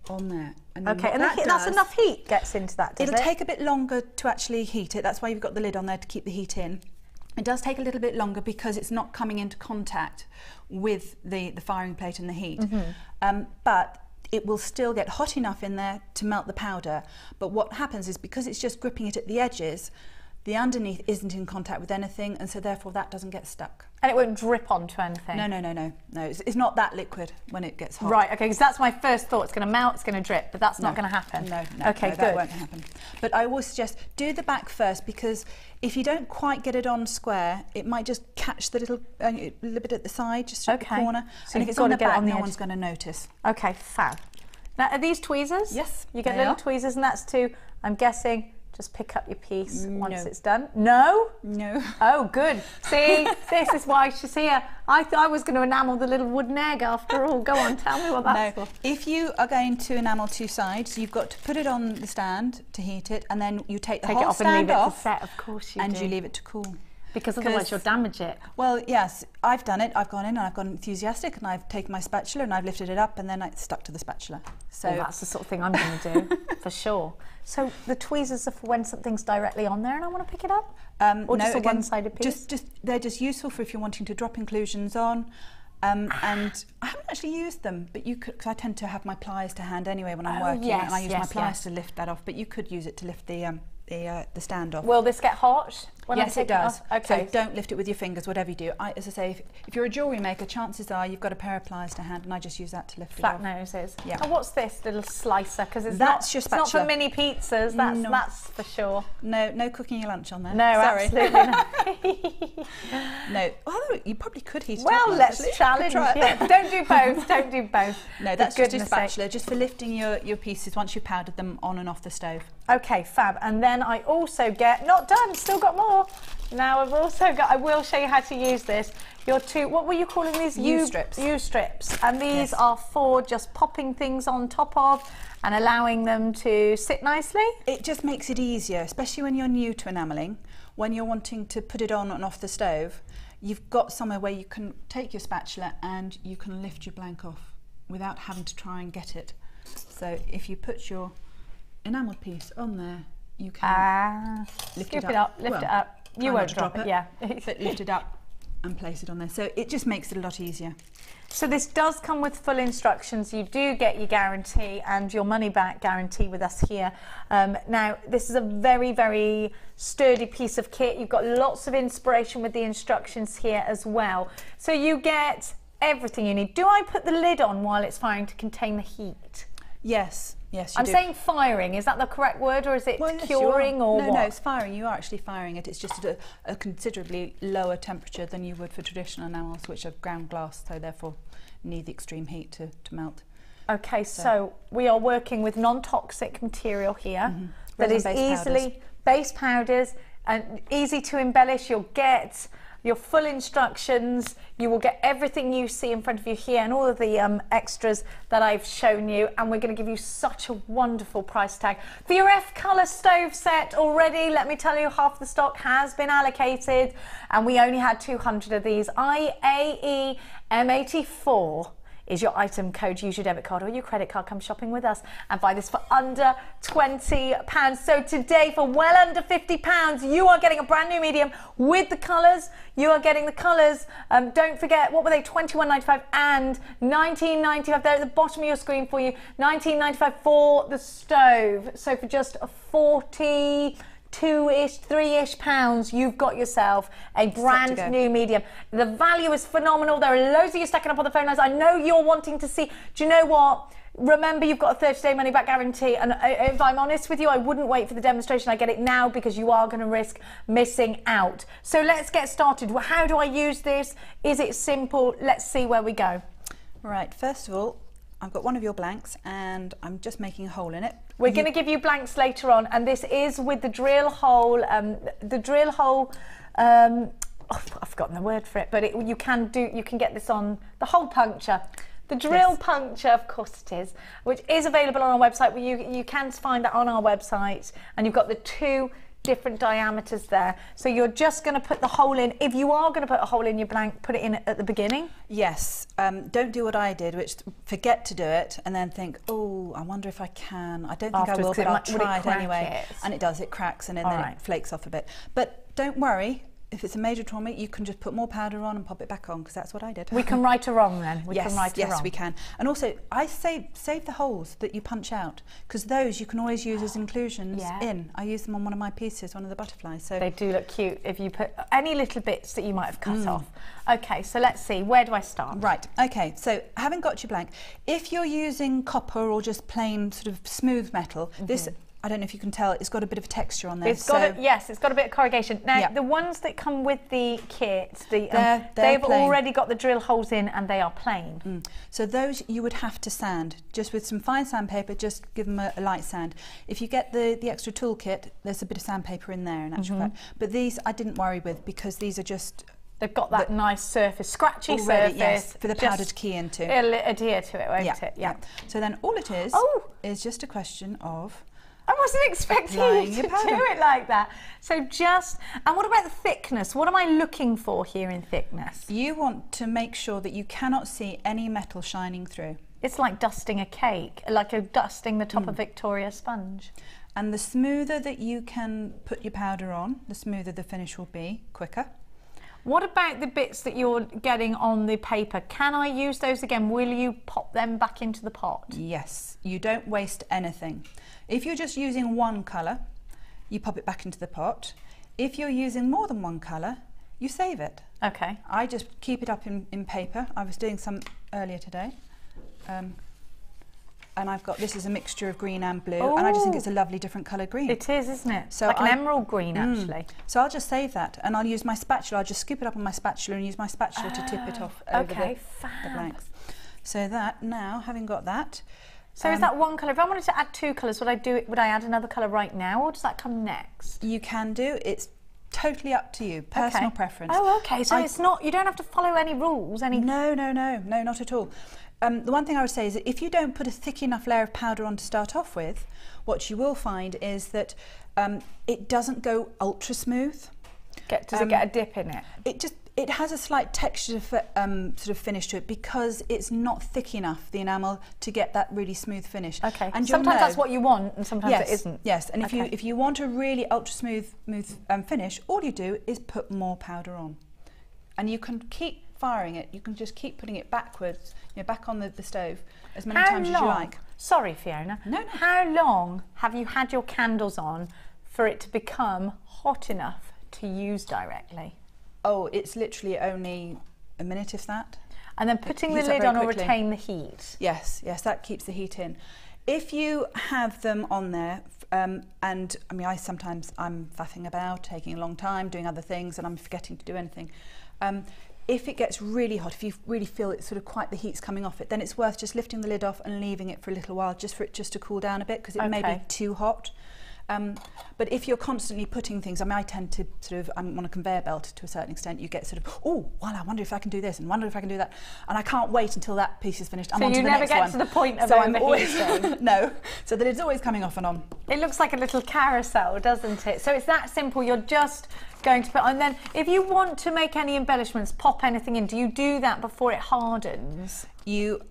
[SPEAKER 2] on there. And then
[SPEAKER 1] okay, and that's enough heat gets into that, does it?
[SPEAKER 2] It'll take a bit longer to actually heat it. That's why you've got the lid on there to keep the heat in. It does take a little bit longer because it's not coming into contact with the firing plate and the heat. But it will still get hot enough in there to melt the powder. But what happens is because it's just gripping it at the edges, the underneath isn't in contact with anything, and so therefore that doesn't get stuck.
[SPEAKER 1] And it won't drip onto anything?
[SPEAKER 2] No. It's not that liquid when it gets hot.
[SPEAKER 1] Right, okay, because that's my first thought. It's going to melt, it's going to drip, but that's not going to happen.
[SPEAKER 2] No,
[SPEAKER 1] okay, good.
[SPEAKER 2] That won't happen. But I always suggest do the back first, because if you don't quite get it on square, it might just catch the little bit at the side, just at the corner.
[SPEAKER 1] So
[SPEAKER 2] and if it's on the back, no one's going to notice.
[SPEAKER 1] Okay, fab. Now, are these tweezers?
[SPEAKER 2] Yes,
[SPEAKER 1] you get little tweezers, and that's to, I'm guessing, just pick up your piece once it's done. No?
[SPEAKER 2] No.
[SPEAKER 1] Oh, good. See, this is why she's here. I thought I was going to enamel the little wooden egg after all. Go on, tell me what that's for.
[SPEAKER 2] If you are going to enamel two sides, you've got to put it on the stand to heat it, and then you take the whole stand off,
[SPEAKER 1] to set, of course you do.
[SPEAKER 2] And you leave it to cool.
[SPEAKER 1] Because otherwise you'll damage it.
[SPEAKER 2] Well, yes, I've done it. I've gone in and I've gone enthusiastic, and I've taken my spatula and I've lifted it up, and then it's stuck to the spatula. So
[SPEAKER 1] that's the sort of thing I'm going to do, for sure. So the tweezers are for when something's directly on there and I want to pick it up? Or just a one-sided piece?
[SPEAKER 2] They're just useful for if you're wanting to drop inclusions on. And I haven't actually used them, but you could, because I tend to have my pliers to hand anyway when I'm working, and I use my pliers to lift that off, but you could use it to lift the stand off.
[SPEAKER 1] Will this get hot?
[SPEAKER 2] Yes, it does.
[SPEAKER 1] Okay.
[SPEAKER 2] So don't lift it with your fingers, whatever you do. As I say, if you're a jewellery maker, chances are you've got a pair of pliers to hand, and I just use that to lift it off.
[SPEAKER 1] Flat noses.
[SPEAKER 2] Yeah.
[SPEAKER 1] And what's this little slicer? Because it's
[SPEAKER 2] that's
[SPEAKER 1] not for mini pizzas. That's for sure.
[SPEAKER 2] No cooking your lunch on there.
[SPEAKER 1] No,
[SPEAKER 2] sorry.
[SPEAKER 1] Absolutely not.
[SPEAKER 2] No. Although you probably could heat it up.
[SPEAKER 1] Well, let's challenge. Yeah. Don't do both. Don't do both.
[SPEAKER 2] No, that's just a spatula, just for lifting your pieces once you've powdered them on and off the stove.
[SPEAKER 1] Okay, fab. And then I also get, not done, still got more. Now I've also got, I will show you how to use this. Your two, what were you calling these?
[SPEAKER 2] U-strips.
[SPEAKER 1] U-strips. And these are for just popping things on top of and allowing them to sit nicely?
[SPEAKER 2] It just makes it easier, especially when you're new to enamelling. When you're wanting to put it on and off the stove, you've got somewhere where you can take your spatula and you can lift your blank off without having to try and get it. So if you put your enamel piece on there, you can lift it up.
[SPEAKER 1] Lift it up. You won't drop it, yeah.
[SPEAKER 2] But lift it up and place it on there. So it just makes it a lot easier.
[SPEAKER 1] So this does come with full instructions. You do get your guarantee and your money back guarantee with us here. Now, this is a very, very sturdy piece of kit. You've got lots of inspiration with the instructions here as well. So you get everything you need. Do I put the lid on while it's firing to contain the heat?
[SPEAKER 2] Yes. Yes, you
[SPEAKER 1] I'm
[SPEAKER 2] do.
[SPEAKER 1] saying firing, is that the correct word, or is it curing, or what?
[SPEAKER 2] No, it's firing. You are actually firing it. It's just at a considerably lower temperature than you would for traditional enamels, which are ground glass, so therefore need the extreme heat to melt.
[SPEAKER 1] Okay, so we are working with non-toxic material here that is easily base powders and easy to embellish. You'll get your full instructions. You will get everything you see in front of you here and all of the extras that I've shown you, and we're going to give you such a wonderful price tag. For your F-colour stove set already, let me tell you, half the stock has been allocated and we only had 200 of these. IAE M84 is your item code. Use your debit card or your credit card. Come shopping with us and buy this for under £20. So today, for well under £50, you are getting a brand new medium with the colours. You are getting the colours. Don't forget, what were they? £21.95 and £19.95. They're at the bottom of your screen for you. £19.95 for the stove. So for just a 42-ish, £3-ish pounds, you've got yourself a brand new medium. The value is phenomenal. There are loads of you stacking up on the phone lines. I know you're wanting to see. Do you know what? Remember, you've got a 30-day money-back guarantee, and if I'm honest with you, I wouldn't wait for the demonstration. I get it now because you are going to risk missing out. So let's get started. Well, how do I use this? Is it simple? Let's see where we go.
[SPEAKER 2] Right, first of all, I've got one of your blanks and I'm just making a hole in it.
[SPEAKER 1] We're going to give you blanks later on, and this is with the drill hole. Oh, I've forgotten the word for it, but you can get this on the hole puncture. The drill puncture, of course it is, which is available on our website. You can find that on our website, and you've got the 2 different diameters there. So you're just going to put the hole in. If you are going to put a hole in your blank, put it in at the beginning. Yes.
[SPEAKER 2] Don't do what I did, which forget to do it and then think, oh, I wonder if I can. I don't think I will, but I'll try it anyway. And it does, it cracks and then it flakes off a bit. But don't worry. If it's a major trauma, you can just put more powder on and pop it back on, because that's what I did.
[SPEAKER 1] We can right a wrong then.
[SPEAKER 2] Yes, we can. And also, I save the holes that you punch out, because those you can always use as inclusions in. I use them on one of my pieces, one of the butterflies. So
[SPEAKER 1] they do look cute if you put any little bits that you might have cut off. Okay, so let's see. Where do I start?
[SPEAKER 2] Right. Okay. So having got your blank, if you're using copper or just plain sort of smooth metal, this. I don't know if you can tell, it's got a bit of a texture on there.
[SPEAKER 1] It's got yes, it's got a bit of corrugation. Now, the ones that come with the kit, they've already got the drill holes in and they are plain.
[SPEAKER 2] So those you would have to sand, just with some fine sandpaper, just give them a light sand. If you get the extra toolkit, there's a bit of sandpaper in there in actual fact. But these I didn't worry with, because these are just...
[SPEAKER 1] They've got that nice surface, scratchy surface.
[SPEAKER 2] Yes, for the powder to key into.
[SPEAKER 1] It'll adhere to it, won't it?
[SPEAKER 2] Yeah. So then all it is just a question of...
[SPEAKER 1] I wasn't expecting you to do it like that. So just, and what about the thickness? What am I looking for here in thickness?
[SPEAKER 2] You want to make sure that you cannot see any metal shining through.
[SPEAKER 1] It's like dusting a cake, like dusting the top of Victoria sponge.
[SPEAKER 2] And the smoother that you can put your powder on, the smoother the finish will be, quicker.
[SPEAKER 1] What about the bits that you're getting on the paper? Can I use those again? Will you pop them back into the pot?
[SPEAKER 2] Yes, you don't waste anything. If you're just using one colour, you pop it back into the pot. If you're using more than one colour, you save it.
[SPEAKER 1] Okay.
[SPEAKER 2] I just keep it up in paper. I was doing some earlier today. And I've got, this is a mixture of green and blue, and I just think it's a lovely different colour green.
[SPEAKER 1] It is, isn't it? So like an emerald green, actually.
[SPEAKER 2] So I'll just save that, and I'll use my spatula. I'll just scoop it up on my spatula and use my spatula to tip it off over the blanks. So that, now, having got that...
[SPEAKER 1] So is that one colour? If I wanted to add 2 colours, would I add another colour right now, or does that come next?
[SPEAKER 2] You can do. It's totally up to you, personal preference.
[SPEAKER 1] Oh, okay. So it's not, you don't have to follow any rules, any...
[SPEAKER 2] No, not at all. The one thing I would say is that if you don't put a thick enough layer of powder on to start off with, what you will find is that it doesn't go ultra smooth.
[SPEAKER 1] Does it get a dip in it?
[SPEAKER 2] It has a slight texture sort of finish to it, because it's not thick enough, the enamel, to get that really smooth finish.
[SPEAKER 1] Okay. And sometimes that's what you want, and sometimes it isn't.
[SPEAKER 2] Yes. And if you want a really ultra smooth finish, all you do is put more powder on, and you can keep firing it. You can just keep putting it backwards, back on the stove as many times as you like.
[SPEAKER 1] Sorry, Fiona.
[SPEAKER 2] No.
[SPEAKER 1] How long have you had your candles on for it to become hot enough to use directly?
[SPEAKER 2] Oh, it's literally only a minute, if that.
[SPEAKER 1] And then putting the lid on will retain the heat?
[SPEAKER 2] Yes, that keeps the heat in. If you have them on there, and I mean, I'm faffing about, taking a long time, doing other things, and I'm forgetting to do anything. If it gets really hot, if you really feel it's sort of quite the heat's coming off it, then it's worth just lifting the lid off and leaving it for a little while, just for it to cool down a bit, because it may be too hot. But if you're constantly putting things, I mean, I tend to sort of, I'm on a conveyor belt to a certain extent. You get sort of, oh, well, I wonder if I can do this and wonder if I can do that. And I can't wait until that piece is finished. I'm on to the next one. So you never get to the point of overheating? No, so that it's always coming off and on.
[SPEAKER 1] It looks like a little carousel, doesn't it? So it's that simple. You're just going to put, and then if you want to make any embellishments, pop anything in, do you do that before it hardens?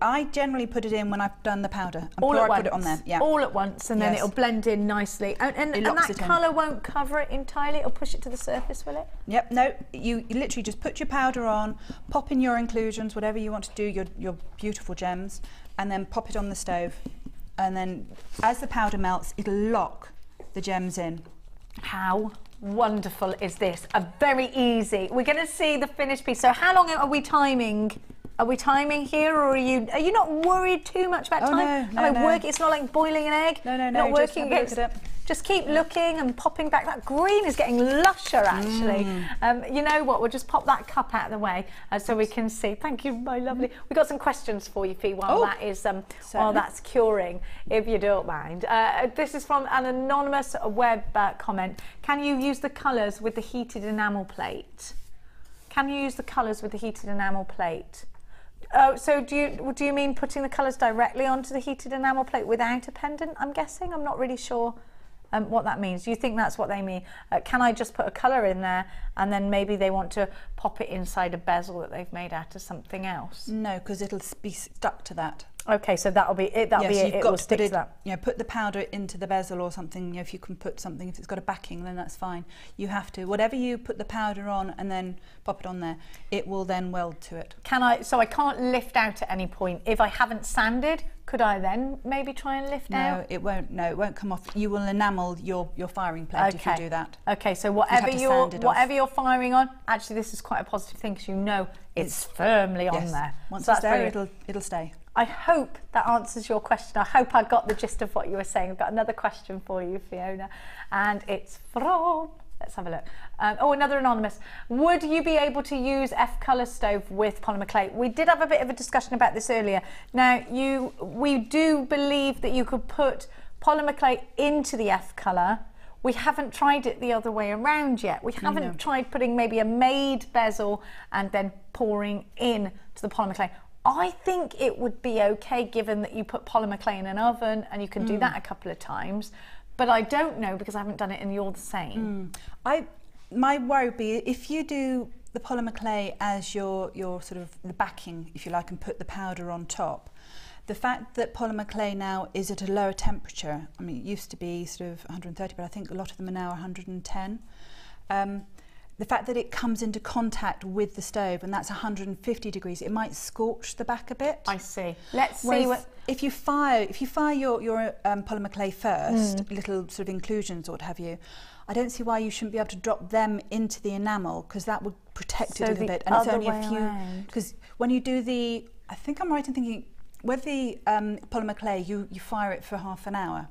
[SPEAKER 2] I generally put it in when I've done the powder. All at once. Put it on there. Yeah.
[SPEAKER 1] All at once, and then it'll blend in nicely. And that colour won't cover it entirely. It'll push it to the surface, will it?
[SPEAKER 2] Yep. No. You literally just put your powder on, pop in your inclusions, whatever you want to do, your beautiful gems, and then pop it on the stove. And then, as the powder melts, it'll lock the gems in.
[SPEAKER 1] How wonderful is this? A very easy. We're going to see the finished piece. So, how long are we timing? Are we timing here, or are you not worried too much about time?
[SPEAKER 2] No.
[SPEAKER 1] It's not like boiling an egg.
[SPEAKER 2] No.
[SPEAKER 1] Not working against it. Just keep looking and popping back. That green is getting lusher, actually. You know what? We'll just pop that cup out of the way so we can see. Thank you, my lovely. We've got some questions for you, Fee, while that is while that's curing, if you don't mind. This is from an anonymous web comment. Can you use the colours with the heated enamel plate? Can you use the colours with the heated enamel plate? Oh, so do you mean putting the colours directly onto the heated enamel plate without a pendant, I'm guessing? I'm not really sure what that means. Do you think that's what they mean? Can I just put a colour in there and then maybe they want to pop it inside a bezel that they've made out of something else?
[SPEAKER 2] No, because it'll be stuck to that.
[SPEAKER 1] Okay, so that'll be it. It will stick to that.
[SPEAKER 2] You know, put the powder into the bezel or something. You know, if you can put something, if it's got a backing, then that's fine. You have to, whatever you put the powder on and then pop it on there, it will then weld to it.
[SPEAKER 1] So I can't lift out at any point. If I haven't sanded, could I then maybe try and lift out?
[SPEAKER 2] No, it won't. No, it won't come off. You will enamel your firing plate if you do that.
[SPEAKER 1] Okay, so whatever you're firing on, actually, this is quite a positive thing because you know it's firmly on there.
[SPEAKER 2] Once it's there, it'll stay.
[SPEAKER 1] I hope that answers your question. I hope I got the gist of what you were saying. I've got another question for you, Fiona, and it's from, let's have a look. Another anonymous. Would you be able to use F-colour stove with polymer clay? We did have a bit of a discussion about this earlier. Now, we do believe that you could put polymer clay into the F-colour. We haven't tried it the other way around yet. We haven't tried putting maybe a made bezel and then pouring in to the polymer clay. I think it would be okay given that you put polymer clay in an oven and you can do that a couple of times, but I don't know because I haven't done it and you're the same.
[SPEAKER 2] My worry would be if you do the polymer clay as your sort of the backing, if you like, and put the powder on top. The fact that polymer clay now is at a lower temperature, I mean, it used to be sort of 130, but I think a lot of them are now 110. The fact that it comes into contact with the stove and that's 150 degrees, it might scorch the back a bit.
[SPEAKER 1] I see. Let's see what.
[SPEAKER 2] If you fire your polymer clay first, little sort of inclusions or what have you, I don't see why you shouldn't be able to drop them into the enamel because that would protect it a little bit. And it's only a few. Because when you do I think I'm right in thinking, with the polymer clay, you fire it for half an hour.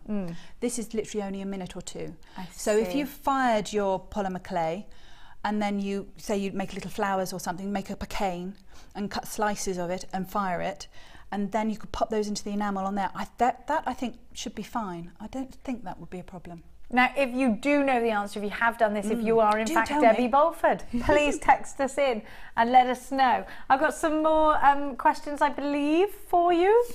[SPEAKER 2] This is literally only a minute or two. So if you fired your polymer clay, and then you say you make little flowers or something, make up a cane and cut slices of it and fire it, and then you could pop those into the enamel on there. That I think should be fine. I don't think that would be a problem.
[SPEAKER 1] Now, if you do know the answer, if you have done this, if you are in fact Debbie Bolford, please text us in and let us know. I've got some more questions, I believe, for you.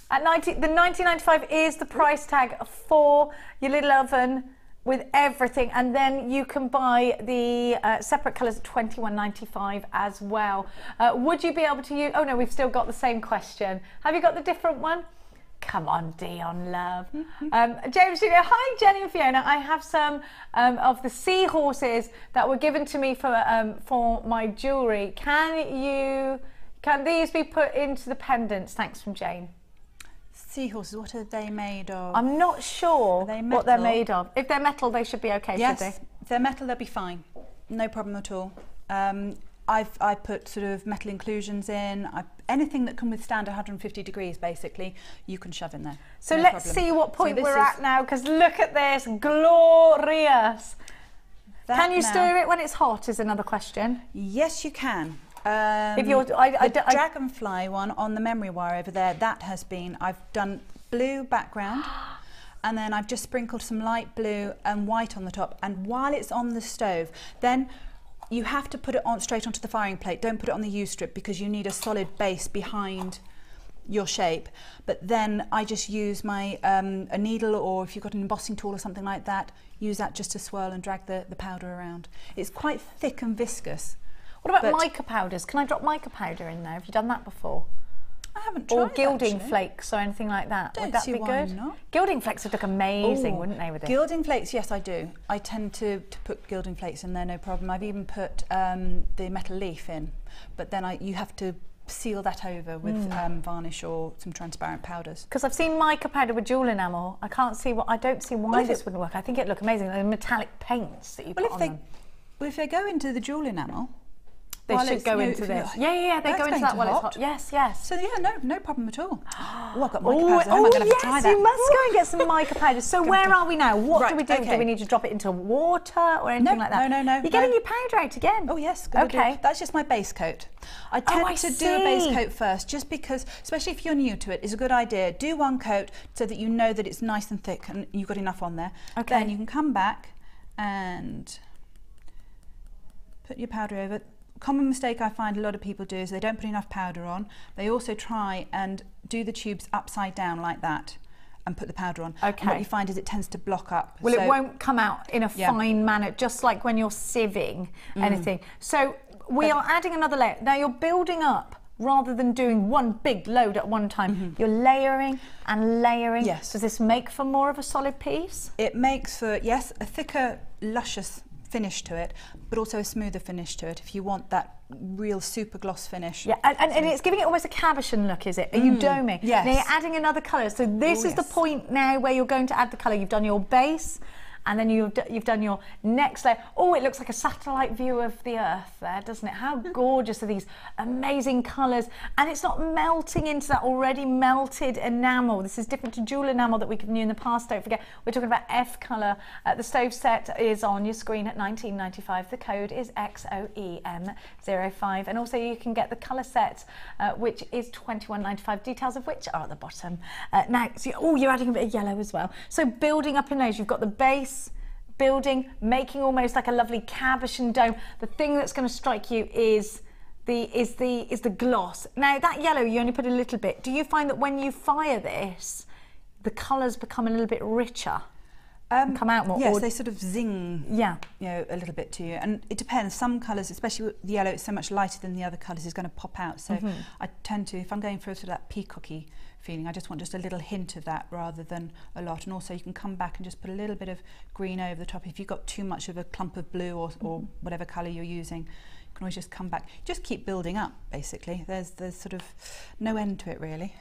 [SPEAKER 1] The $19.95 is the price tag for your little oven with everything, and then you can buy the separate colours at $21.95 as well. Would you be able to use, oh no, we've still got the same question. Have you got the different one? Come on, Dion, love. James Studio, hi Jenny and Fiona. I have some of the seahorses that were given to me for my jewellery. Can these be put into the pendants? Thanks, from Jane.
[SPEAKER 2] Seahorses, what are they made of?
[SPEAKER 1] I'm not sure what they're made of. If they're metal, they should be okay, should they?
[SPEAKER 2] Yes, if they're metal, they'll be fine. No problem at all. I put sort of metal inclusions in. Anything that can withstand 150 degrees, basically, you can shove in there.
[SPEAKER 1] So let's see what point we're at now, because look at this, glorious. Can you stir it when it's hot is another question.
[SPEAKER 2] Yes, you can.
[SPEAKER 1] If you're,
[SPEAKER 2] the dragonfly one on the memory wire over there, that has been, I've done blue background and then I've just sprinkled some light blue and white on the top, and while it's on the stove, then you have to put it on straight onto the firing plate. Don't put it on the U-strip because you need a solid base behind your shape. But then I just use my a needle, or if you've got an embossing tool or something like that, use that just to swirl and drag the powder around. It's quite thick and viscous.
[SPEAKER 1] What about mica powders? Can I drop mica powder in there? Have you done that before?
[SPEAKER 2] I haven't tried.
[SPEAKER 1] Or gilding
[SPEAKER 2] actually.
[SPEAKER 1] flakes or anything like that.
[SPEAKER 2] Don't
[SPEAKER 1] Would that
[SPEAKER 2] see
[SPEAKER 1] be
[SPEAKER 2] why
[SPEAKER 1] good?
[SPEAKER 2] not.
[SPEAKER 1] Gilding flakes would look amazing,
[SPEAKER 2] Ooh,
[SPEAKER 1] wouldn't they, with it?
[SPEAKER 2] Gilding flakes, yes, I do. I tend to put gilding flakes in there, no problem. I've even put the metal leaf in, but then you have to seal that over with varnish or some transparent powders.
[SPEAKER 1] Because I've seen mica powder with jewel enamel. I don't see why this wouldn't work. I think it'd look amazing. The metallic paints that you put on them.
[SPEAKER 2] Well, if they go into the jewel enamel,
[SPEAKER 1] they should go into this. Yeah, they go into that while it's hot. Yes, yes.
[SPEAKER 2] So yeah, no problem at all. Oh, I've got mica powder. I'm going to have to try that.
[SPEAKER 1] You must go and get some mica powder. So where are we now? What do we do?
[SPEAKER 2] Okay.
[SPEAKER 1] Do we need to drop it into water or anything like that?
[SPEAKER 2] No.
[SPEAKER 1] You're getting your powder out again.
[SPEAKER 2] Oh yes.
[SPEAKER 1] Okay.
[SPEAKER 2] That's just my base coat. I tend to do a base coat first, just because, especially if you're new to it, it's a good idea. Do one coat so that you know that it's nice and thick and you've got enough on there. Okay. Then you can come back and put your powder over. Common mistake I find a lot of people do is they don't put enough powder on. They also try and do the tubes upside down like that and put the powder on. Okay. And what you find is it tends to block up.
[SPEAKER 1] Well, it won't come out in a fine manner, just like when you're sieving anything. So we are adding another layer. Now you're building up rather than doing one big load at one time. You're layering and layering.
[SPEAKER 2] Yes.
[SPEAKER 1] Does this make for more of a solid piece?
[SPEAKER 2] It makes for, yes, a thicker, luscious finish to it, but also a smoother finish to it if you want that real super gloss finish.
[SPEAKER 1] Yeah, and it's giving it almost a cabochon look, is it? Are you doming?
[SPEAKER 2] Yes.
[SPEAKER 1] Now you're adding another colour. So this is the point now where you're going to add the colour. You've done your base, and then you've done your next layer. Oh, it looks like a satellite view of the Earth there, doesn't it? How gorgeous are these amazing colours. And it's not melting into that already melted enamel. This is different to jewel enamel that we've given you in the past. Don't forget, we're talking about F colour. The stove set is on your screen at £19.95. The code is XOEM05. And also you can get the colour set, which is £21.95. Details of which are at the bottom. Now, so, you're adding a bit of yellow as well. So building up in those, you've got the base, building, making almost like a lovely cabochon dome. The thing that's going to strike you is the gloss. Now that yellow, you only put a little bit. Do you find that when you fire this, the colours become a little bit richer? Come out more?
[SPEAKER 2] Yes, they sort of zing, a little bit to you. And it depends. Some colours, especially with the yellow, it's so much lighter than the other colours, is going to pop out. So I tend to, if I'm going for sort of that peacocky feeling, I just want just a little hint of that rather than a lot. And also you can come back and just put a little bit of green over the top. If you've got too much of a clump of blue or whatever colour you're using, you can always just come back. Just keep building up, basically. There's sort of no end to it, really.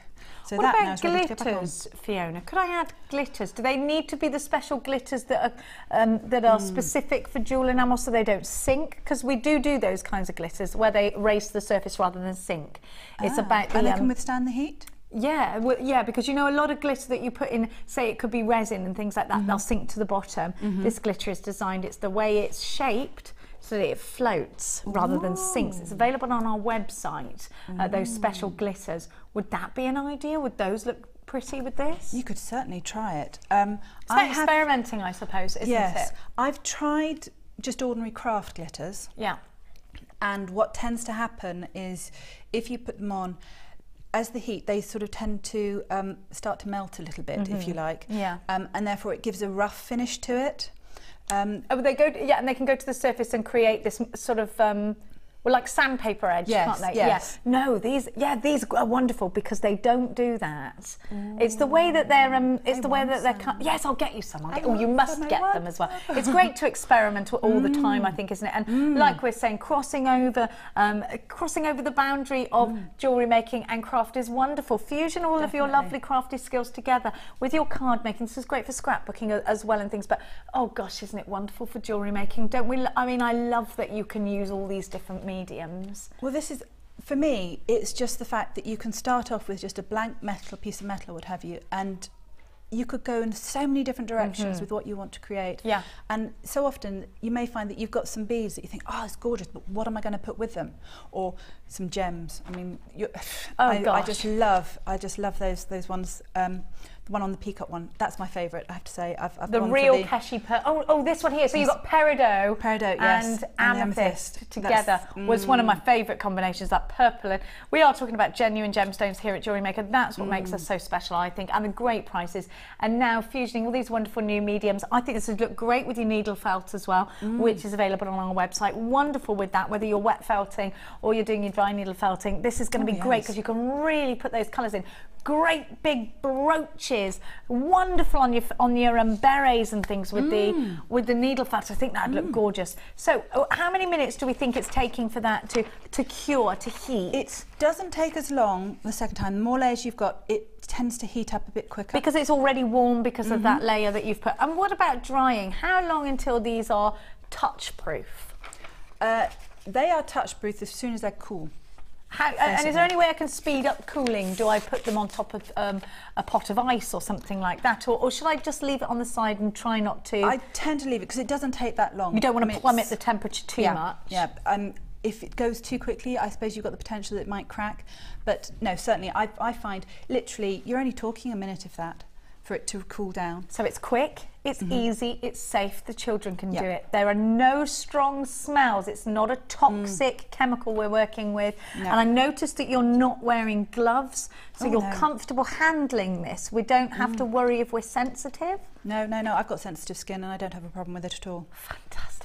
[SPEAKER 2] So
[SPEAKER 1] what
[SPEAKER 2] that
[SPEAKER 1] about
[SPEAKER 2] now is ready to go back on.
[SPEAKER 1] glitters, Fiona? Could I add glitters? Do they need to be the special glitters that are specific for jewel enamel so they don't sink? Because we do those kinds of glitters where they raise the surface rather than sink. It's about
[SPEAKER 2] and they can withstand the heat?
[SPEAKER 1] Yeah, well, yeah, because you know a lot of glitter that you put in, say it could be resin and things like that, they'll sink to the bottom. This glitter is designed, it's the way it's shaped so that it floats rather than sinks. It's available on our website, those special glitters. Would that be an idea? Would those look pretty with this?
[SPEAKER 2] You could certainly try it.
[SPEAKER 1] It's about experimenting, I suppose, isn't it?
[SPEAKER 2] I've tried just ordinary craft glitters.
[SPEAKER 1] Yeah.
[SPEAKER 2] And what tends to happen is if you put them on, as the heat, they sort of tend to start to melt a little bit, if you like.
[SPEAKER 1] Yeah.
[SPEAKER 2] And therefore it gives a rough finish to it.
[SPEAKER 1] And they can go to the surface and create this sort of well, like sandpaper edge, can't they?
[SPEAKER 2] Yes.
[SPEAKER 1] Yeah. No, these are wonderful because they don't do that. It's the way that they're yes, I'll get you some. You must get them as well. It's great to experiment all the time, I think, isn't it? And like we're saying, crossing over the boundary of jewellery making and craft is wonderful. Fusion all of your lovely crafty skills together with your card making. This is great for scrapbooking as well and things. But oh gosh, isn't it wonderful for jewellery making? Don't we? I mean, I love that you can use all these different mediums.
[SPEAKER 2] Well, this is, for me, it's just the fact that you can start off with just a blank piece of metal, what have you, and you could go in so many different directions with what you want to create. Yeah. And so often you may find that you've got some beads that you think, oh, it's gorgeous, but what am I going to put with them? Or some gems. I mean, I just love those ones. The one on the peacock one. That's my favourite, I have to say. I've
[SPEAKER 1] the
[SPEAKER 2] gone
[SPEAKER 1] real
[SPEAKER 2] for
[SPEAKER 1] Keshi pearl. Oh, this one here. So you've got peridot,
[SPEAKER 2] yes,
[SPEAKER 1] and amethyst together was one of my favourite combinations. That purple. And we are talking about genuine gemstones here at JewelleryMaker. That's what makes us so special, I think, and the great prices. And now fusioning all these wonderful new mediums. I think this would look great with your needle felt as well, which is available on our website. Wonderful with that, whether you're wet felting or you're doing your dry needle felting. This is going to be great because you can really put those colours in. Great big brooches, wonderful on your berets and things with the needle felt. I think that'd look gorgeous. So, how many minutes do we think it's taking for that to cure, to heat?
[SPEAKER 2] It doesn't take as long the second time. The more layers you've got, it tends to heat up a bit quicker
[SPEAKER 1] because it's already warm because of that layer that you've put. And what about drying? How long until these are touch proof?
[SPEAKER 2] They are touch proof as soon as they're cool.
[SPEAKER 1] And is there any way I can speed up cooling? Do I put them on top of a pot of ice or something like that? Or should I just leave it on the side and try not to?
[SPEAKER 2] I tend to leave it because it doesn't take that long.
[SPEAKER 1] You don't want to plummet the temperature too much.
[SPEAKER 2] Yeah, if it goes too quickly, I suppose you've got the potential that it might crack. But no, certainly, I find literally you're only talking a minute of that for it to cool down.
[SPEAKER 1] So it's quick, it's easy, it's safe, the children can do it. There are no strong smells, it's not a toxic chemical we're working with. No. And I noticed that you're not wearing gloves, so you're comfortable handling this. We don't have to worry if we're sensitive.
[SPEAKER 2] No, I've got sensitive skin and I don't have a problem with it at all.
[SPEAKER 1] Fantastic.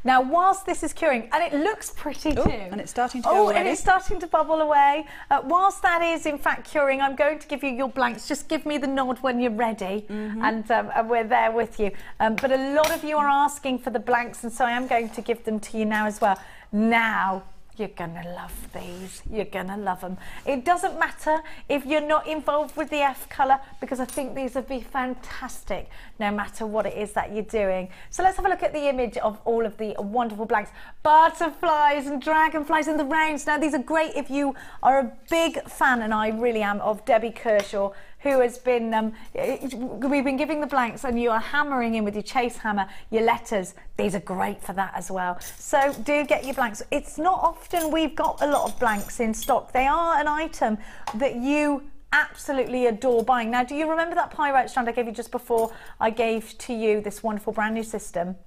[SPEAKER 1] Now, whilst this is curing, and it looks pretty too.
[SPEAKER 2] And it's starting to go already.
[SPEAKER 1] And it's starting to bubble away. Whilst that is, in fact, curing, I'm going to give you your blanks. Just give me the nod when you're ready, and we're there with you. But a lot of you are asking for the blanks, and so I am going to give them to you now as well. Now, you're gonna love these. You're gonna love them. It doesn't matter if you're not involved with the F colour, because I think these would be fantastic no matter what it is that you're doing. So let's have a look at the image of all of the wonderful blanks. Butterflies and dragonflies in the rounds. Now these are great if you are a big fan, and I really am, of Debbie Kershaw, who has been, we've been giving the blanks and you are hammering in with your chase hammer, your letters. These are great for that as well. So do get your blanks. It's not often we've got a lot of blanks in stock. They are an item that you absolutely adore buying. Now, do you remember that pyrite strand I gave you just before I gave to you this wonderful brand new system?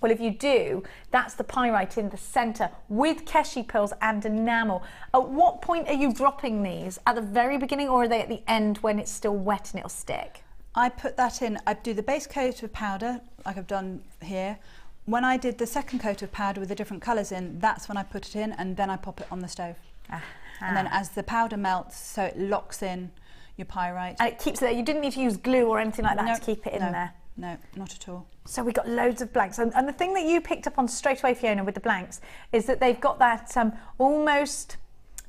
[SPEAKER 1] Well, if you do, that's the pyrite in the centre with Keshi pearls and enamel. At what point are you dropping these? At the very beginning, or are they at the end when it's still wet and it'll stick?
[SPEAKER 2] I put that in. I do the base coat of powder, like I've done here. When I did the second coat of powder with the different colours in, that's when I put it in, and then I pop it on the stove. And then as the powder melts, so it locks in your pyrite.
[SPEAKER 1] And it keeps it there. You didn't need to use glue or anything like that to keep it in there.
[SPEAKER 2] No, not at all.
[SPEAKER 1] So we got loads of blanks, and the thing that you picked up on straight away, Fiona, with the blanks is that they've got that almost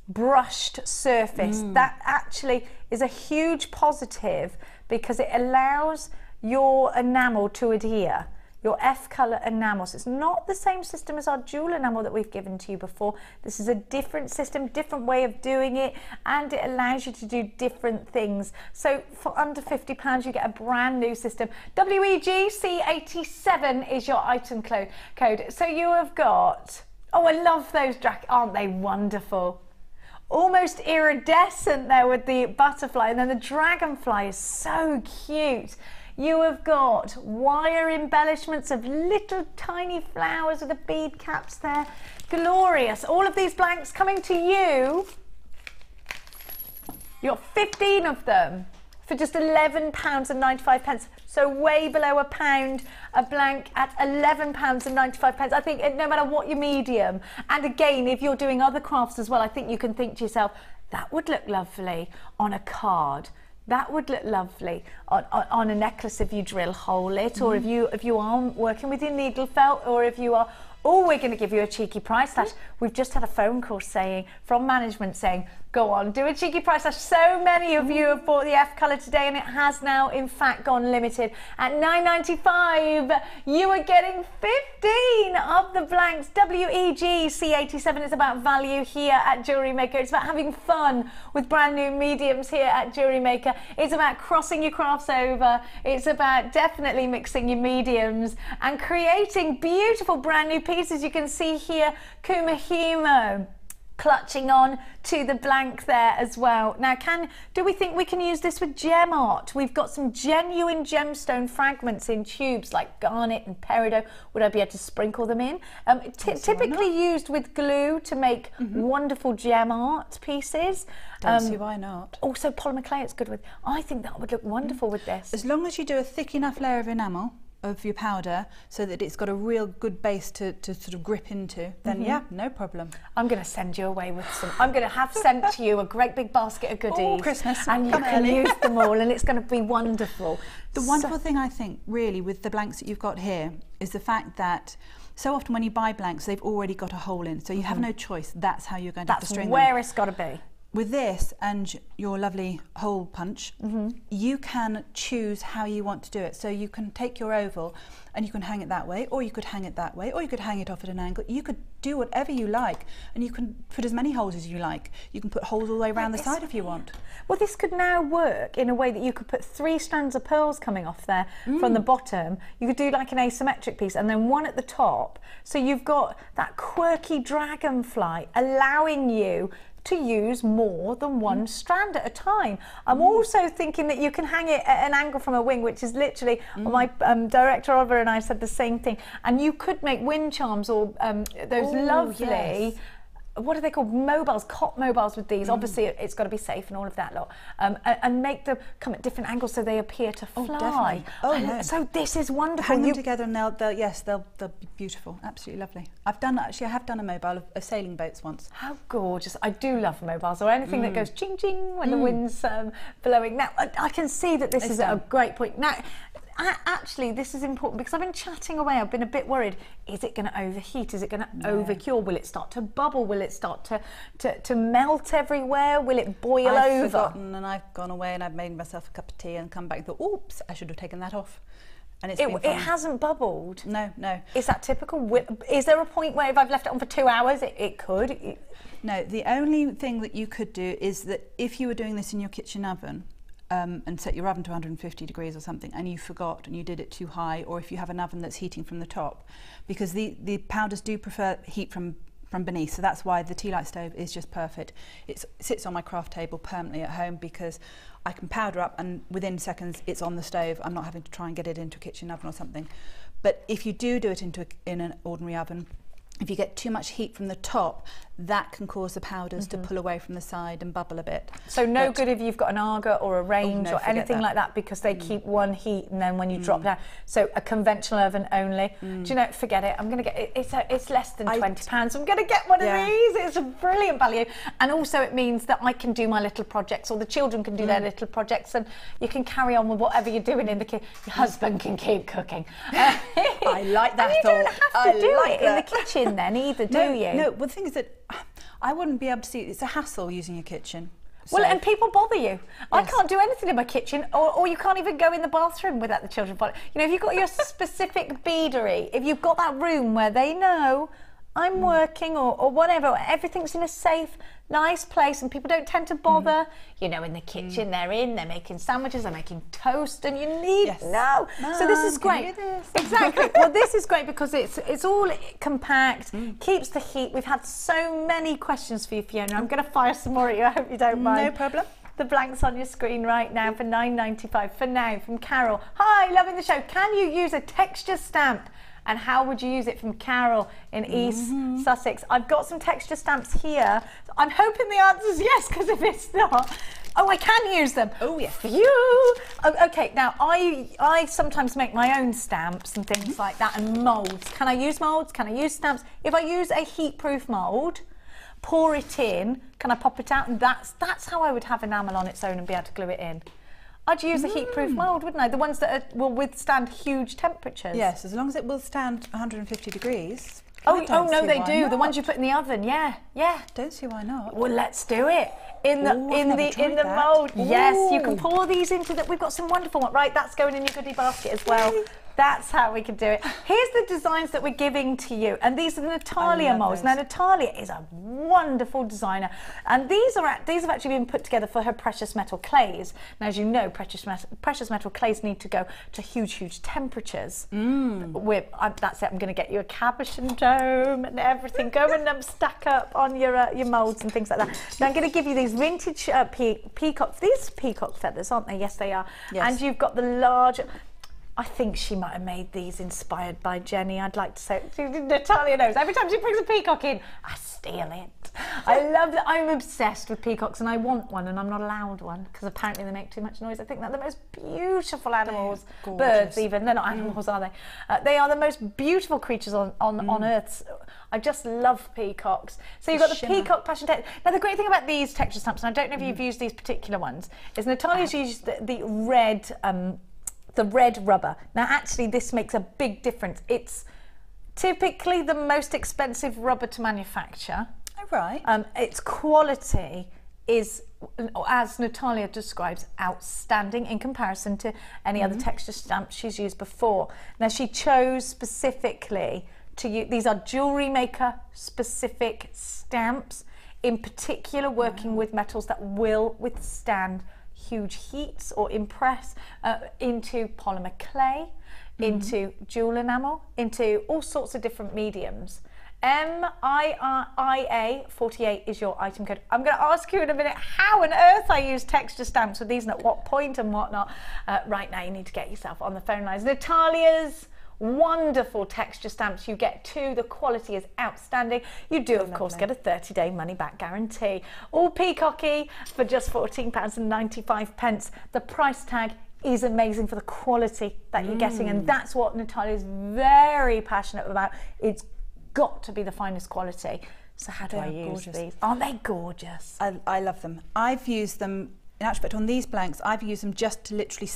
[SPEAKER 1] brushed surface. That actually is a huge positive because it allows your enamel to adhere. Your F colour enamel. So it's not the same system as our jewel enamel that we've given to you before. This is a different system, different way of doing it, and it allows you to do different things. So for under £50 you get a brand new system. WEGC87 is your item code. So you have got, oh, I love those, aren't they wonderful? Almost iridescent there with the butterfly, and then the dragonfly is so cute. You have got wire embellishments of little tiny flowers with the bead caps there. Glorious. All of these blanks coming to you. You've got 15 of them for just £11.95. So way below £1 a blank at £11.95. I think no matter what your medium, and again, if you're doing other crafts as well, I think you can think to yourself, that would look lovely on a card. That would look lovely on a necklace if you drill hole it, or if you are working with your needle felt, or if you are, oh, we're going to give you a cheeky price slash. We've just had a phone call from management saying, go on, do a cheeky price slash. So many of you have bought the F colour today, and it has now in fact gone limited at £9.95. You are getting 15 of the blanks. WEGC87 is about value here at JewelleryMaker. It's about having fun with brand new mediums here at JewelleryMaker. It's about crossing your crafts over. It's about definitely mixing your mediums and creating beautiful brand new pieces. You can see here Kumahimo, clutching on to the blank there as well. Now, do we think we can use this with gem art? We've got some genuine gemstone fragments in tubes like garnet and peridot. Would I be able to sprinkle them in? Typically used with glue to make wonderful gem art pieces.
[SPEAKER 2] Don't see why not.
[SPEAKER 1] Also, polymer clay it's good with. I think that would look wonderful with this.
[SPEAKER 2] As long as you do a thick enough layer of enamel of your powder so that it's got a real good base to sort of grip into, then yeah, no problem.
[SPEAKER 1] I'm going to send you away with some. I'm going to have sent to you a great big basket of goodies.
[SPEAKER 2] Oh, Christmas.
[SPEAKER 1] And you can use them all, and it's going to be wonderful.
[SPEAKER 2] The wonderful thing, I think, really, with the blanks that you've got here is the fact that so often when you buy blanks, they've already got a hole in, so you have no choice. That's how you're going to have to string them.
[SPEAKER 1] That's where it's got to be.
[SPEAKER 2] With this and your lovely hole punch, you can choose how you want to do it. So you can take your oval and you can hang it that way, or you could hang it that way, or you could hang it off at an angle. You could do whatever you like, and you can put as many holes as you like. You can put holes all the way around the side if you want.
[SPEAKER 1] Well, this could now work in a way that you could put 3 strands of pearls coming off there from the bottom. You could do like an asymmetric piece and then one at the top. So you've got that quirky dragonfly allowing you to use more than one strand at a time. I'm also thinking that you can hang it at an angle from a wing, which is literally, my director Oliver and I said the same thing, and you could make wind charms or those lovely, what are they called, mobiles, cot mobiles with these. Obviously it's got to be safe and all of that lot, and make them come at different angles so they appear to fly.
[SPEAKER 2] Definitely. Oh,
[SPEAKER 1] so this is wonderful.
[SPEAKER 2] Hang them together and they'll be beautiful. Absolutely lovely. I have done a mobile of sailing boats once.
[SPEAKER 1] How gorgeous. I do love mobiles, or anything that goes ching ching when the wind's blowing. Now I can see that this is a great point. Now actually this is important because I've been chatting away. I've been a bit worried. Is it going to overheat? Is it going to overcure? Will it start to bubble? Will it start to melt everywhere? Will it boil over?
[SPEAKER 2] I've forgotten, and I've gone away and I've made myself a cup of tea and come back and thought, oops, I should have taken that off. And it hasn't bubbled. No. Is that typical? Is there a point where if I've left it on for 2 hours, it could? No, the only thing that you could do is that if you were doing this in your kitchen oven, and set your oven to 150 degrees or something, and you forgot and you did it too high, or if you have an oven that's heating from the top, because the powders do prefer heat from beneath, so that's why the tea light stove is just perfect. It sits on my craft table permanently at home because I can powder up and within seconds it's on the stove. I'm not having to try and get it into a kitchen oven or something. But if you do it in an ordinary oven, if you get too much heat from the top, that can cause the powders to pull away from the side and bubble a bit. So good if you've got an Arga or a range or anything like that, because they keep one heat and then when you drop down. So a conventional oven only. Do you know, forget it. I'm going to get it. It's less than £20. I'm going to get one of these. It's a brilliant value. And also it means that I can do my little projects, or the children can do their little projects, and you can carry on with whatever you're doing in the kitchen. Your husband can keep cooking. I like that thought.
[SPEAKER 1] You don't have to do it in the kitchen then either, do you?
[SPEAKER 2] No, well the thing is that I wouldn't be able to see, it's a hassle using a kitchen.
[SPEAKER 1] Well, and people bother you. Yes. I can't do anything in my kitchen, or you can't even go in the bathroom without the children following. You know, if you've got your specific beadery, if you've got that room where they know I'm working or whatever, everything's in a safe, nice place and people don't tend to bother. You know, in the kitchen they're making sandwiches, they're making toast, and you need no. So this is great. Exactly. Well, this is great because it's all compact, keeps the heat. We've had so many questions for you, Fiona. I'm going to fire some more at you. I hope you don't mind.
[SPEAKER 2] No problem.
[SPEAKER 1] The blank's on your screen right now for £9.95 for now from Carol. Hi, loving the show. Can you use a texture stamp? And how would you use it, from Carol in East Sussex? I've got some texture stamps here. I'm hoping the answer is yes, because if it's not, I can use them. Oh, yes. Phew. Okay, now I sometimes make my own stamps and things like that, and moulds. Can I use moulds? Can I use stamps? If I use a heat-proof mould, pour it in, can I pop it out? And that's how I would have enamel on its own and be able to glue it in. I'd use a heat-proof mould, wouldn't I? The ones that will withstand huge temperatures.
[SPEAKER 2] Yes, as long as it will stand 150 degrees.
[SPEAKER 1] Oh no, they do. The ones you put in the oven, yeah.
[SPEAKER 2] Don't see why not.
[SPEAKER 1] Well, let's do it in the mould. Yes, you can pour these into that. We've got some wonderful ones. Right, that's going in your goodie basket as well. That's how we can do it. Here's the designs that we're giving to you, and these are the Natalia molds. Now Natalia is a wonderful designer, and these have actually been put together for her precious metal clays. Now, as you know, precious metal clays need to go to huge temperatures. That's it. I'm going to get you a cabochon dome and everything. Go and stack up on your molds and things like that. Now I'm going to give you these vintage peacock. These are peacock feathers, aren't they? Yes, they are. Yes. And you've got the large. I think she might have made these inspired by Jenny. I'd like to say, Natalia knows. Every time she brings a peacock in, I steal it. I love that. I'm obsessed with peacocks, and I want one, and I'm not allowed one because apparently they make too much noise. I think they're the most beautiful animals. Birds, even. They're not animals, are they? They are the most beautiful creatures on Earth. I just love peacocks. So you've got the peacock passion texture. Now the great thing about these texture stamps, and I don't know if you've used these particular ones, is Natalia's used the red. The red rubber. Now actually this makes a big difference. It's typically the most expensive rubber to manufacture.
[SPEAKER 2] Oh, right.
[SPEAKER 1] Its quality is, as Natalia describes, outstanding in comparison to any other texture stamps she's used before. Now she chose specifically to use, these are JewelleryMaker specific stamps, in particular working with metals that will withstand huge heats or impress into polymer clay, into jewel enamel, into all sorts of different mediums. MIRIA 48 is your item code. I'm going to ask you in a minute how on earth I use texture stamps with these and at what point and whatnot. Right now you need to get yourself on the phone lines. Natalia's wonderful texture stamps you get too. The quality is outstanding. You do of course get a 30-day money back guarantee. All peacocky for just £14.95. The price tag is amazing for the quality that you're getting, and that's what Natalia is very passionate about. It's got to be the finest quality. So how do I use these? Aren't they gorgeous?
[SPEAKER 2] I love them. I've used them. In actual fact, on these blanks, I've used them just to literally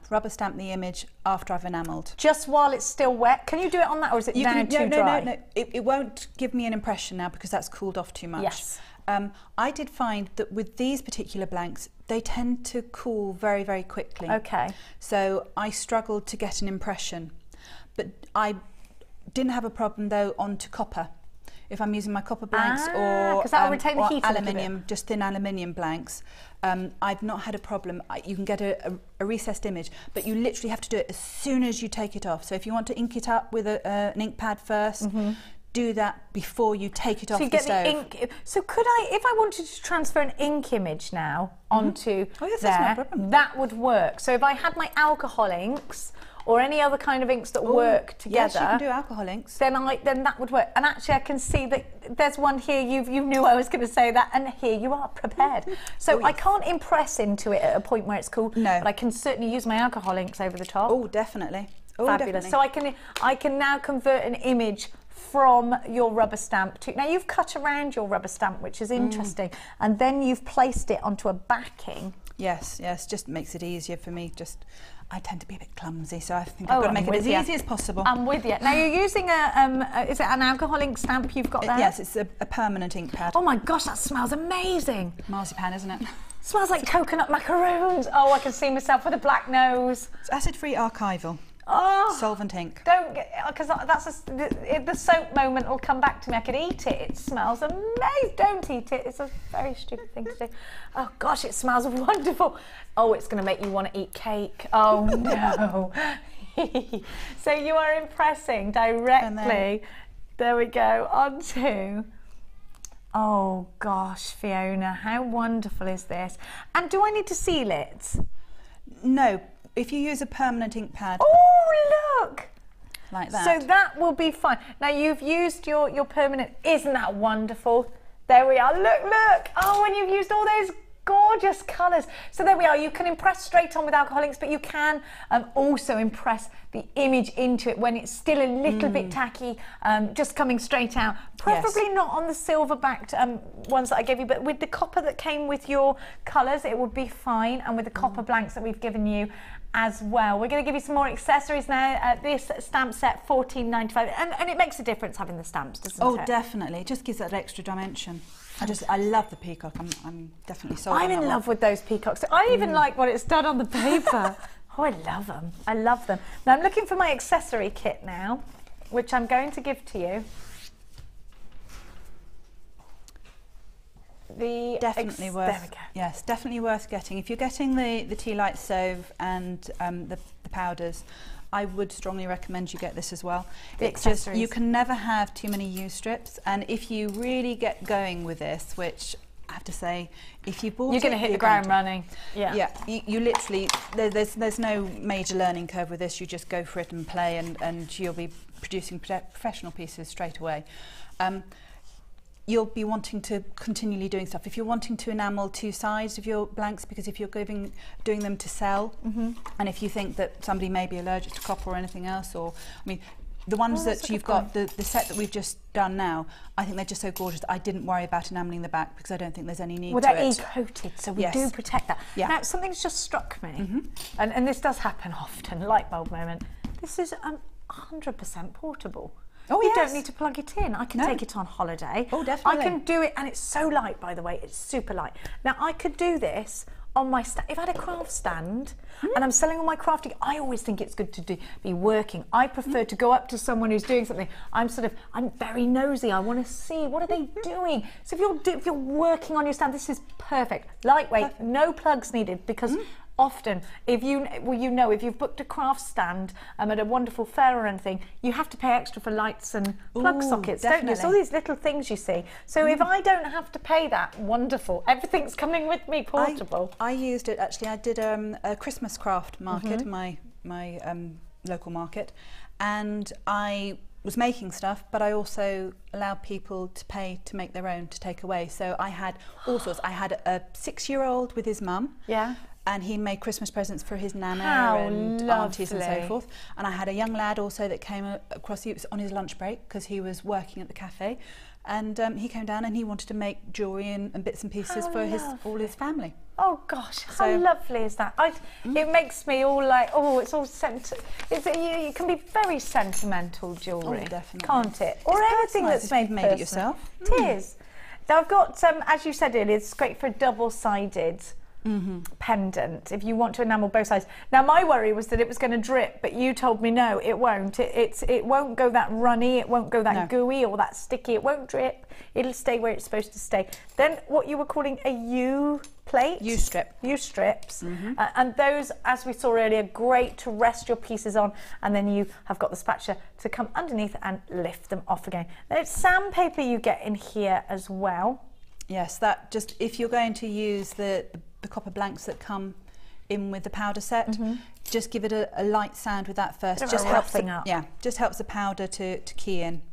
[SPEAKER 2] rubber stamp the image after I've enamelled.
[SPEAKER 1] Just while it's still wet? Can you do it on that, or is it now too dry?
[SPEAKER 2] No. It won't give me an impression now because that's cooled off too much.
[SPEAKER 1] Yes.
[SPEAKER 2] I did find that with these particular blanks, they tend to cool very quickly.
[SPEAKER 1] Okay.
[SPEAKER 2] So I struggled to get an impression. But I didn't have a problem, though, onto copper. If I'm using my copper blanks or aluminium, just thin aluminium blanks, I've not had a problem. You can get a recessed image, but you literally have to do it as soon as you take it off. So if you want to ink it up with an ink pad first, do that before you take it off the stove.
[SPEAKER 1] So could I, if I wanted to transfer an ink image now onto
[SPEAKER 2] that's no problem.
[SPEAKER 1] That would work. So if I had my alcohol inks, or any other kind of inks that work together.
[SPEAKER 2] Yes, you can do alcohol inks.
[SPEAKER 1] Then that would work. And actually, I can see that there's one here. You knew I was going to say that, and here you are prepared. So I can't impress into it at a point where it's cool.
[SPEAKER 2] No,
[SPEAKER 1] but I can certainly use my alcohol inks over the top.
[SPEAKER 2] Oh, definitely. Oh,
[SPEAKER 1] fabulous.
[SPEAKER 2] Definitely.
[SPEAKER 1] So I can now convert an image from your rubber stamp to. Now you've cut around your rubber stamp, which is interesting, and then you've placed it onto a backing.
[SPEAKER 2] Yes, just makes it easier for me. I tend to be a bit clumsy, so I think I've got to make it as easy as possible.
[SPEAKER 1] I'm with you. Now you're using is it an alcohol ink stamp you've got there?
[SPEAKER 2] Yes, it's a permanent ink pad.
[SPEAKER 1] Oh my gosh, that smells amazing.
[SPEAKER 2] Marzipan, isn't it?
[SPEAKER 1] Smells like coconut macaroons. Oh, I can see myself with a black nose.
[SPEAKER 2] It's acid-free archival.
[SPEAKER 1] Oh,
[SPEAKER 2] solvent ink.
[SPEAKER 1] Don't get, because that's the soap moment will come back to me. I could eat it. It smells amazing. Don't eat it. It's a very stupid thing to do. Oh gosh, it smells wonderful. Oh, it's going to make you want to eat cake. Oh no. So you are impressing directly. There we go. Onto. Oh gosh, Fiona, how wonderful is this? And do I need to seal it?
[SPEAKER 2] No. If you use a permanent ink pad.
[SPEAKER 1] Oh, look!
[SPEAKER 2] Like that.
[SPEAKER 1] So that will be fine. Now you've used your permanent, isn't that wonderful? There we are, look! Oh, and you've used all those gorgeous colours. So there we are, you can impress straight on with alcohol inks, but you can also impress the image into it when it's still a little bit tacky, just coming straight out. Preferably not on the silver-backed ones that I gave you, but with the copper that came with your colours, it would be fine, and with the copper blanks that we've given you as well. We're going to give you some more accessories now. This stamp set, $14.95, and it makes a difference having the stamps, doesn't it?
[SPEAKER 2] Oh, definitely. It just gives that extra dimension. I love the peacock. I'm definitely sold on that.
[SPEAKER 1] I'm in love with those peacocks. I even like what it's done on the paper. Oh, I love them. I love them. Now I'm looking for my accessory kit now, which I'm going to give to you.
[SPEAKER 2] Definitely worth.
[SPEAKER 1] There we go.
[SPEAKER 2] Yes, definitely worth getting. If you're getting the tea light stove and the powders, I would strongly recommend you get this as well. It's just, you can never have too many U strips, and if you really get going with this, which I have to say, if you bought
[SPEAKER 1] you're going to hit the ground running. Yeah.
[SPEAKER 2] Yeah. You literally, there's no major learning curve with this. You just go for it and play, and you'll be producing professional pieces straight away. You'll be wanting to continually doing stuff. If you're wanting to enamel two sides of your blanks, because if you're doing them to sell, and if you think that somebody may be allergic to copper or anything else, or, I mean, the ones that you've got, the set that we've just done now, I think they're just so gorgeous that I didn't worry about enamelling the back, because I don't think there's any need to it.
[SPEAKER 1] Well, they're e-coated, so we do protect that.
[SPEAKER 2] Yeah.
[SPEAKER 1] Now, something's just struck me, and this does happen often, light bulb moment. This is 100% portable.
[SPEAKER 2] Oh,
[SPEAKER 1] you don't need to plug it in. I can take it on holiday.
[SPEAKER 2] Oh, definitely.
[SPEAKER 1] I can do it, and it's so light, by the way. It's super light. Now, I could do this on my stand. If I had a craft stand and I'm selling all my crafting, I always think it's good to be working. I prefer to go up to someone who's doing something. I'm very nosy. I want to see, what are they doing? So if you're working on your stand, this is perfect. Lightweight, no plugs needed, because often, if you've booked a craft stand at a wonderful fair or anything, you have to pay extra for lights and plug sockets, don't you? It's all these little things you see. So if I don't have to pay that, wonderful. Everything's coming with me, portable.
[SPEAKER 2] I used it, actually. I did a Christmas craft market, my local market, and I was making stuff, but I also allowed people to pay to make their own, to take away. So I had all sorts. I had a 6-year-old with his mum.
[SPEAKER 1] Yeah.
[SPEAKER 2] And he made Christmas presents for his nana and aunties and so forth. And I had a young lad also that came across. He was on his lunch break because he was working at the cafe, and he came down and he wanted to make jewellery and bits and pieces for all his family.
[SPEAKER 1] Oh gosh, how lovely is that? It makes me all like, oh, it's all you can be very sentimental jewellery,
[SPEAKER 2] definitely,
[SPEAKER 1] can't it? Or anything that's made
[SPEAKER 2] it yourself.
[SPEAKER 1] It is. Now I've got, as you said earlier, it's great for a double-sided pendant if you want to enamel both sides. Now my worry was that it was going to drip, but you told me no, it won't. It won't go that runny, it won't go that gooey or that sticky. It won't drip. It'll stay where it's supposed to stay. Then what you were calling a U plate?
[SPEAKER 2] U-strip.
[SPEAKER 1] U-strips. And those, as we saw earlier, great to rest your pieces on, and then you have got the spatula to come underneath and lift them off again. There's sandpaper you get in here as well.
[SPEAKER 2] Yes, that just, if you're going to use the copper blanks that come in with the powder set, just give it a light sand with that first. Just helps just helps the powder to key in.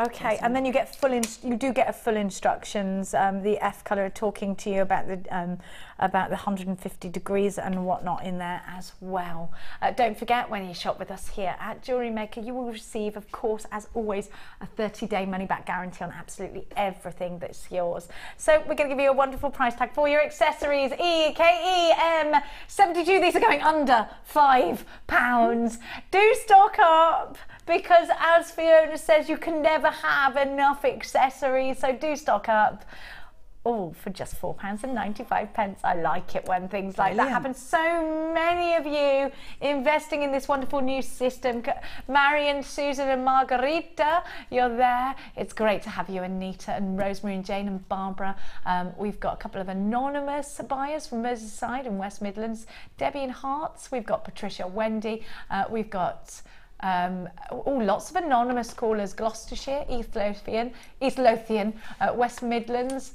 [SPEAKER 1] Okay, and then you get you do get a full instructions. The F colour talking to you about the 150 degrees and whatnot in there as well. Don't forget, when you shop with us here at JewelleryMaker, you will receive, of course, as always, a 30-day money-back guarantee on absolutely everything that's yours. So we're going to give you a wonderful price tag for your accessories. EKEM 72. These are going under £5. Do stock up, because as Fiona says, you can never have enough accessories, so do stock up. All for just £4.95. I like it when things like that happen. So many of you investing in this wonderful new system. Marion, Susan and Margarita, you're there. It's great to have you, Anita and Rosemary and Jane and Barbara. We've got a couple of anonymous buyers from Merseyside and West Midlands. Debbie and Hearts. We've got Patricia, Wendy. We've got lots of anonymous callers. Gloucestershire, East Lothian, West Midlands.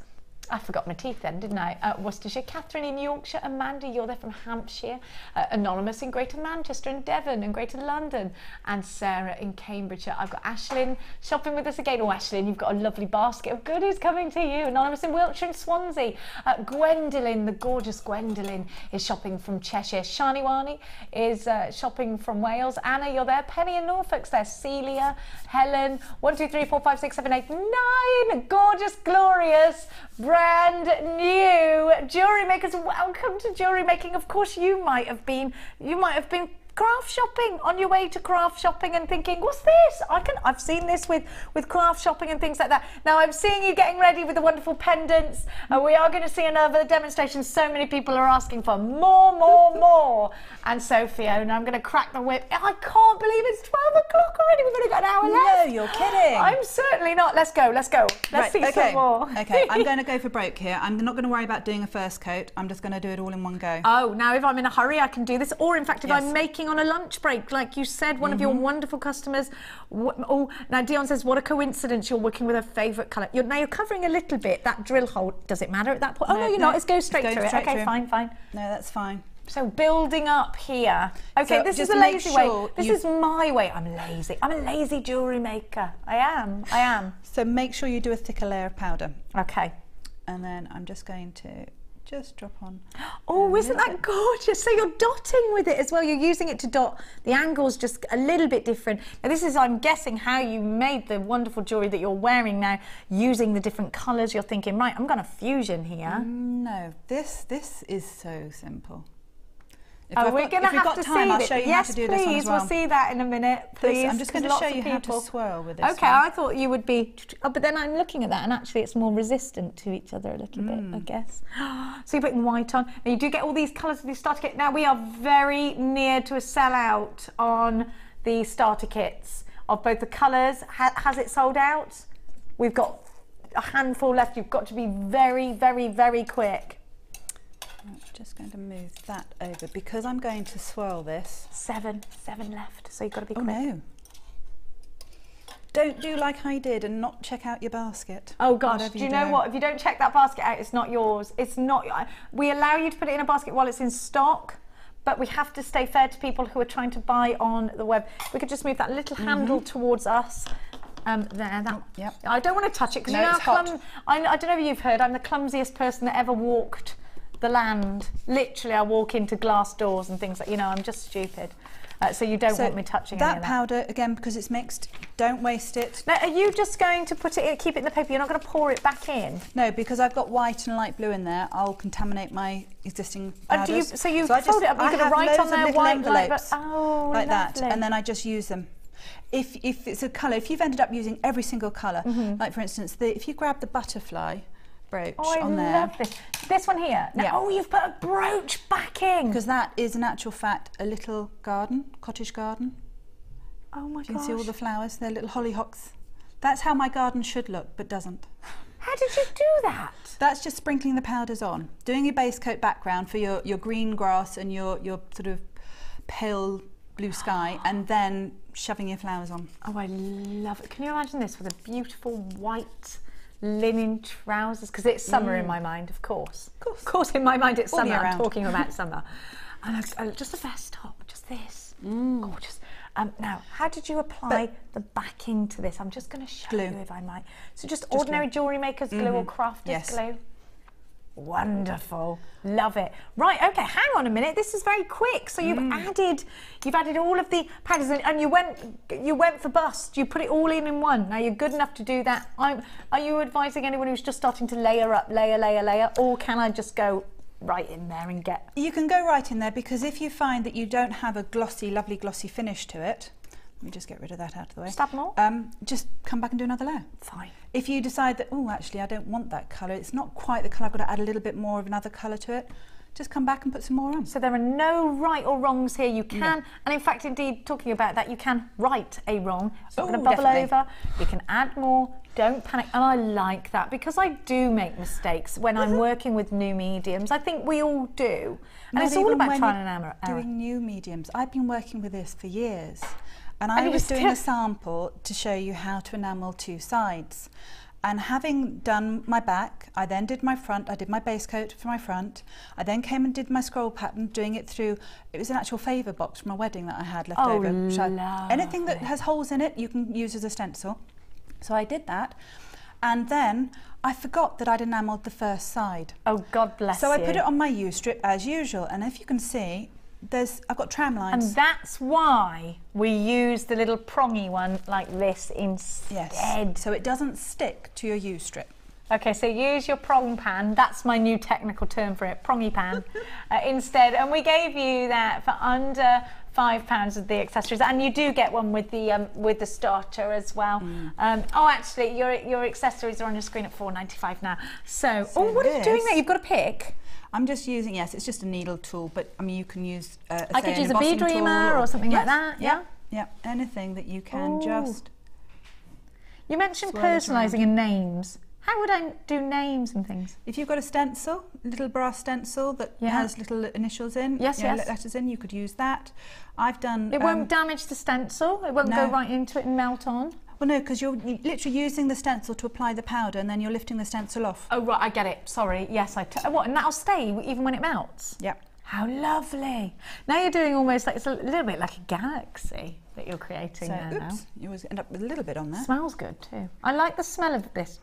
[SPEAKER 1] I forgot my teeth then, didn't I? Worcestershire, Catherine in Yorkshire, Amanda, you're there from Hampshire, Anonymous in Greater Manchester and Devon and Greater London, and Sarah in Cambridgeshire. I've got Ashlyn shopping with us again. Oh, Ashlyn, you've got a lovely basket of goodies coming to you. Anonymous in Wiltshire and Swansea. Gwendolyn, the gorgeous Gwendolyn, is shopping from Cheshire. Shaniwani is shopping from Wales. Anna, you're there. Penny in Norfolk's there. Celia, Helen, 1, 2, 3, 4, 5, 6, 7, 8, 9. Gorgeous, glorious, brand new jewellery makers. Welcome to jewellery making. Of course, you might have been craft shopping, on your way to craft shopping and thinking, what's this? I've seen this with craft shopping and things like that. Now I'm seeing you getting ready with the wonderful pendants. We are going to see another demonstration. So many people are asking for more. And so Fiona, I'm going to crack the whip. I can't believe it's 12 o'clock already. We've only got an hour left.
[SPEAKER 2] No, you're kidding.
[SPEAKER 1] I'm certainly not. Let's go. Let's see some more.
[SPEAKER 2] Okay, I'm going to go for broke here. I'm not going to worry about doing a first coat. I'm just going to do it all in one go.
[SPEAKER 1] Oh, now if I'm in a hurry, I can do this. Or in fact, if I'm making on a lunch break, like you said, one of your wonderful customers. Oh, now Dion says, what a coincidence you're working with her favourite colour. Now you're covering a little bit, that drill hole. Does it matter at that point? Oh, no, you're not. Let's go straight through it. Okay, fine.
[SPEAKER 2] No, that's fine.
[SPEAKER 1] So building up here. Okay,
[SPEAKER 2] So
[SPEAKER 1] this is
[SPEAKER 2] just
[SPEAKER 1] a
[SPEAKER 2] make
[SPEAKER 1] lazy
[SPEAKER 2] sure
[SPEAKER 1] way. This is my way. I'm lazy. I'm a lazy jewellery maker. I am.
[SPEAKER 2] So make sure you do a thicker layer of powder.
[SPEAKER 1] Okay.
[SPEAKER 2] And then I'm just going to drop on.
[SPEAKER 1] Oh, isn't that gorgeous? So you're dotting with it as well. You're using it to dot. The angle's just a little bit different. Now this is, I'm guessing, how you made the wonderful jewellery that you're wearing now, using the different colours. You're thinking, right, I'm going to fusion here.
[SPEAKER 2] No, this is so simple.
[SPEAKER 1] We're going to have to see
[SPEAKER 2] I'll show you how to do this one as well.
[SPEAKER 1] We'll see that in a minute, please.
[SPEAKER 2] I'm just going to show you how to swirl with this.
[SPEAKER 1] Okay, I thought you would be, but then I'm looking at that and actually it's more resistant to each other a little bit, I guess. So you're putting white on. Now you do get all these colours with your starter kit. Now we are very near to a sellout on the starter kits of both the colours. Has it sold out? We've got a handful left. You've got to be very, very, very quick.
[SPEAKER 2] I'm just going to move that over because I'm going to swirl this.
[SPEAKER 1] Seven left, so you've got to be quick.
[SPEAKER 2] Oh no. Don't do like I did and not check out your basket.
[SPEAKER 1] Oh gosh, do you know what? If you don't check that basket out, it's not yours. It's not. We allow you to put it in a basket while it's in stock, but we have to stay fair to people who are trying to buy on the web. We could just move that little handle towards us. Yep. I don't want to touch it because I don't know if you've heard, I'm the clumsiest person that ever walked the land. Literally, I walk into glass doors and things like, I'm just stupid. So you don't want me touching any of that.
[SPEAKER 2] That powder, again, because it's mixed, don't waste it.
[SPEAKER 1] Now, are you just going to put it in, keep it in the paper? You're not going to pour it back in?
[SPEAKER 2] No, because I've got white and light blue in there, I'll contaminate my existing powders.
[SPEAKER 1] So you fold it up, you're going to write on there white,
[SPEAKER 2] envelopes
[SPEAKER 1] like
[SPEAKER 2] that, and then I just use them. If it's a colour, if you've ended up using every single colour, like for instance, if you grab the butterfly brooch on there.
[SPEAKER 1] I love this. This one here. Now, Oh, you've put a brooch backing.
[SPEAKER 2] Because that is in actual fact a little garden, cottage garden.
[SPEAKER 1] Oh my gosh.
[SPEAKER 2] You can see all the flowers, they're little hollyhocks. That's how my garden should look, but doesn't.
[SPEAKER 1] How did you do that?
[SPEAKER 2] That's just sprinkling the powders on. Doing your base coat background for your green grass and your sort of pale blue sky, and then shoving your flowers on.
[SPEAKER 1] Oh, I love it. Can you imagine this with a beautiful white linen trousers, because it's summer in my mind, of course. Of course, in my mind it's summer. I'm talking about summer. And just a vest top, just this. Gorgeous. Now, how did you apply the backing to this? I'm just going to show you if I might. So just ordinary jewellery maker's glue or crafter's glue? Wonderful, love it. Right, okay, hang on a minute. This is very quick. So you've added all of the powders, and you went for bust. You put it all in one. Now you're good enough to do that. Are you advising anyone who's just starting to layer up, layer, or can I just go right in there and get?
[SPEAKER 2] You can go right in there, because if you find that you don't have a glossy, lovely glossy finish to it, let me just get rid of that out of the way.
[SPEAKER 1] Stab more?
[SPEAKER 2] Just come back and do another layer.
[SPEAKER 1] Fine.
[SPEAKER 2] If you decide that, oh, actually, I don't want that colour, it's not quite the colour, I've got to add a little bit more of another colour to it, just come back and put some more on.
[SPEAKER 1] So there are no right or wrongs here. You can, and in fact, indeed, talking about that, you can right a wrong. It's not going to bubble over. You can add more. Don't panic. And I like that, because I do make mistakes when I'm working with new mediums. I think we all do. And it's all about trial and error.
[SPEAKER 2] Doing new mediums. I've been working with this for years. And I was doing a sample to show you how to enamel two sides. And having done my back, I then did my front. I did my base coat for my front. I then came and did my scroll pattern, doing it through, it was an actual favour box from a wedding that I had left over. Anything that has holes in it, you can use as a stencil. So I did that. And then I forgot that I'd enamelled the first side.
[SPEAKER 1] Oh, God bless you.
[SPEAKER 2] So I put it on my U-strip as usual. And if you can see, I've got tram lines.
[SPEAKER 1] And that's why we use the little prongy one like this instead.
[SPEAKER 2] Yes, so it doesn't stick to your U-strip.
[SPEAKER 1] Okay, so use your prong pan, that's my new technical term for it, prongy pan, instead. And we gave you that for under £5 of the accessories, and you do get one with the starter as well. Oh, actually, your accessories are on your screen at £4.95 now. So what are you doing there? You've got a pick.
[SPEAKER 2] I'm just using, yes, it's just a needle tool, but I mean you can use
[SPEAKER 1] I could use a bead reamer or something like that.
[SPEAKER 2] Yeah, anything that you can just.
[SPEAKER 1] You mentioned personalising and names. How would I do names and things?
[SPEAKER 2] If you've got a stencil, a little brass stencil that has little initials in, letters in, you could use that. I've done.
[SPEAKER 1] It won't damage the stencil. It won't go right into it and melt on.
[SPEAKER 2] Well, no, because you're literally using the stencil to apply the powder, and then you're lifting the stencil off.
[SPEAKER 1] Oh right, I get it. Sorry. Yes, what? And that'll stay even when it melts.
[SPEAKER 2] Yeah.
[SPEAKER 1] How lovely. Now you're doing almost like, it's a little bit like a galaxy that you're creating there now.
[SPEAKER 2] You always end up with a little bit on there.
[SPEAKER 1] Smells good too. I like the smell of this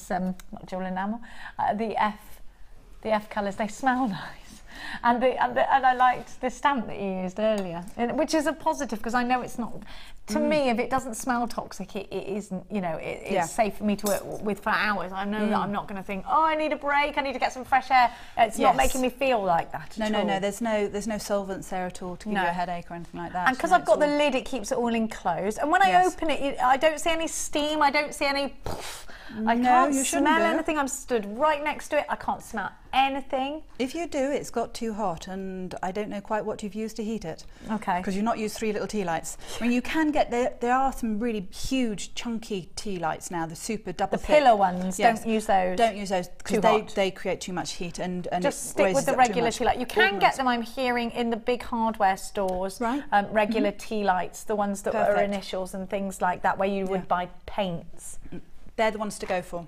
[SPEAKER 1] not jewel enamel, the F colours. They smell nice. And I liked the stamp that you used earlier, which is a positive because I know it's not. To me, if it doesn't smell toxic, it isn't. You know, it's safe for me to work with for hours. I know that I'm not going to think, oh, I need a break. I need to get some fresh air. It's not making me feel like that.
[SPEAKER 2] No. There's no solvents there at all to give you a headache or anything like that.
[SPEAKER 1] And because I've got the lid, it keeps it all enclosed. And when I open it, I don't see any steam. I don't see any. I can't smell anything. I'm stood right next to it. I can't smell anything.
[SPEAKER 2] If you do, it's got too hot, and I don't know quite what you've used to heat it.
[SPEAKER 1] Okay.
[SPEAKER 2] Because you've not used 3 little tea lights. I mean, you can get there are some really huge, chunky tea lights now. The super double.
[SPEAKER 1] The pillar ones. Yes. Don't use those.
[SPEAKER 2] Don't use those because they create too much heat and
[SPEAKER 1] just stick with the regular tea light. You can get them. I'm hearing in the big hardware stores. Right. Regular tea lights, the ones that are initials and things like that, where you would buy paints.
[SPEAKER 2] They're the ones to go for.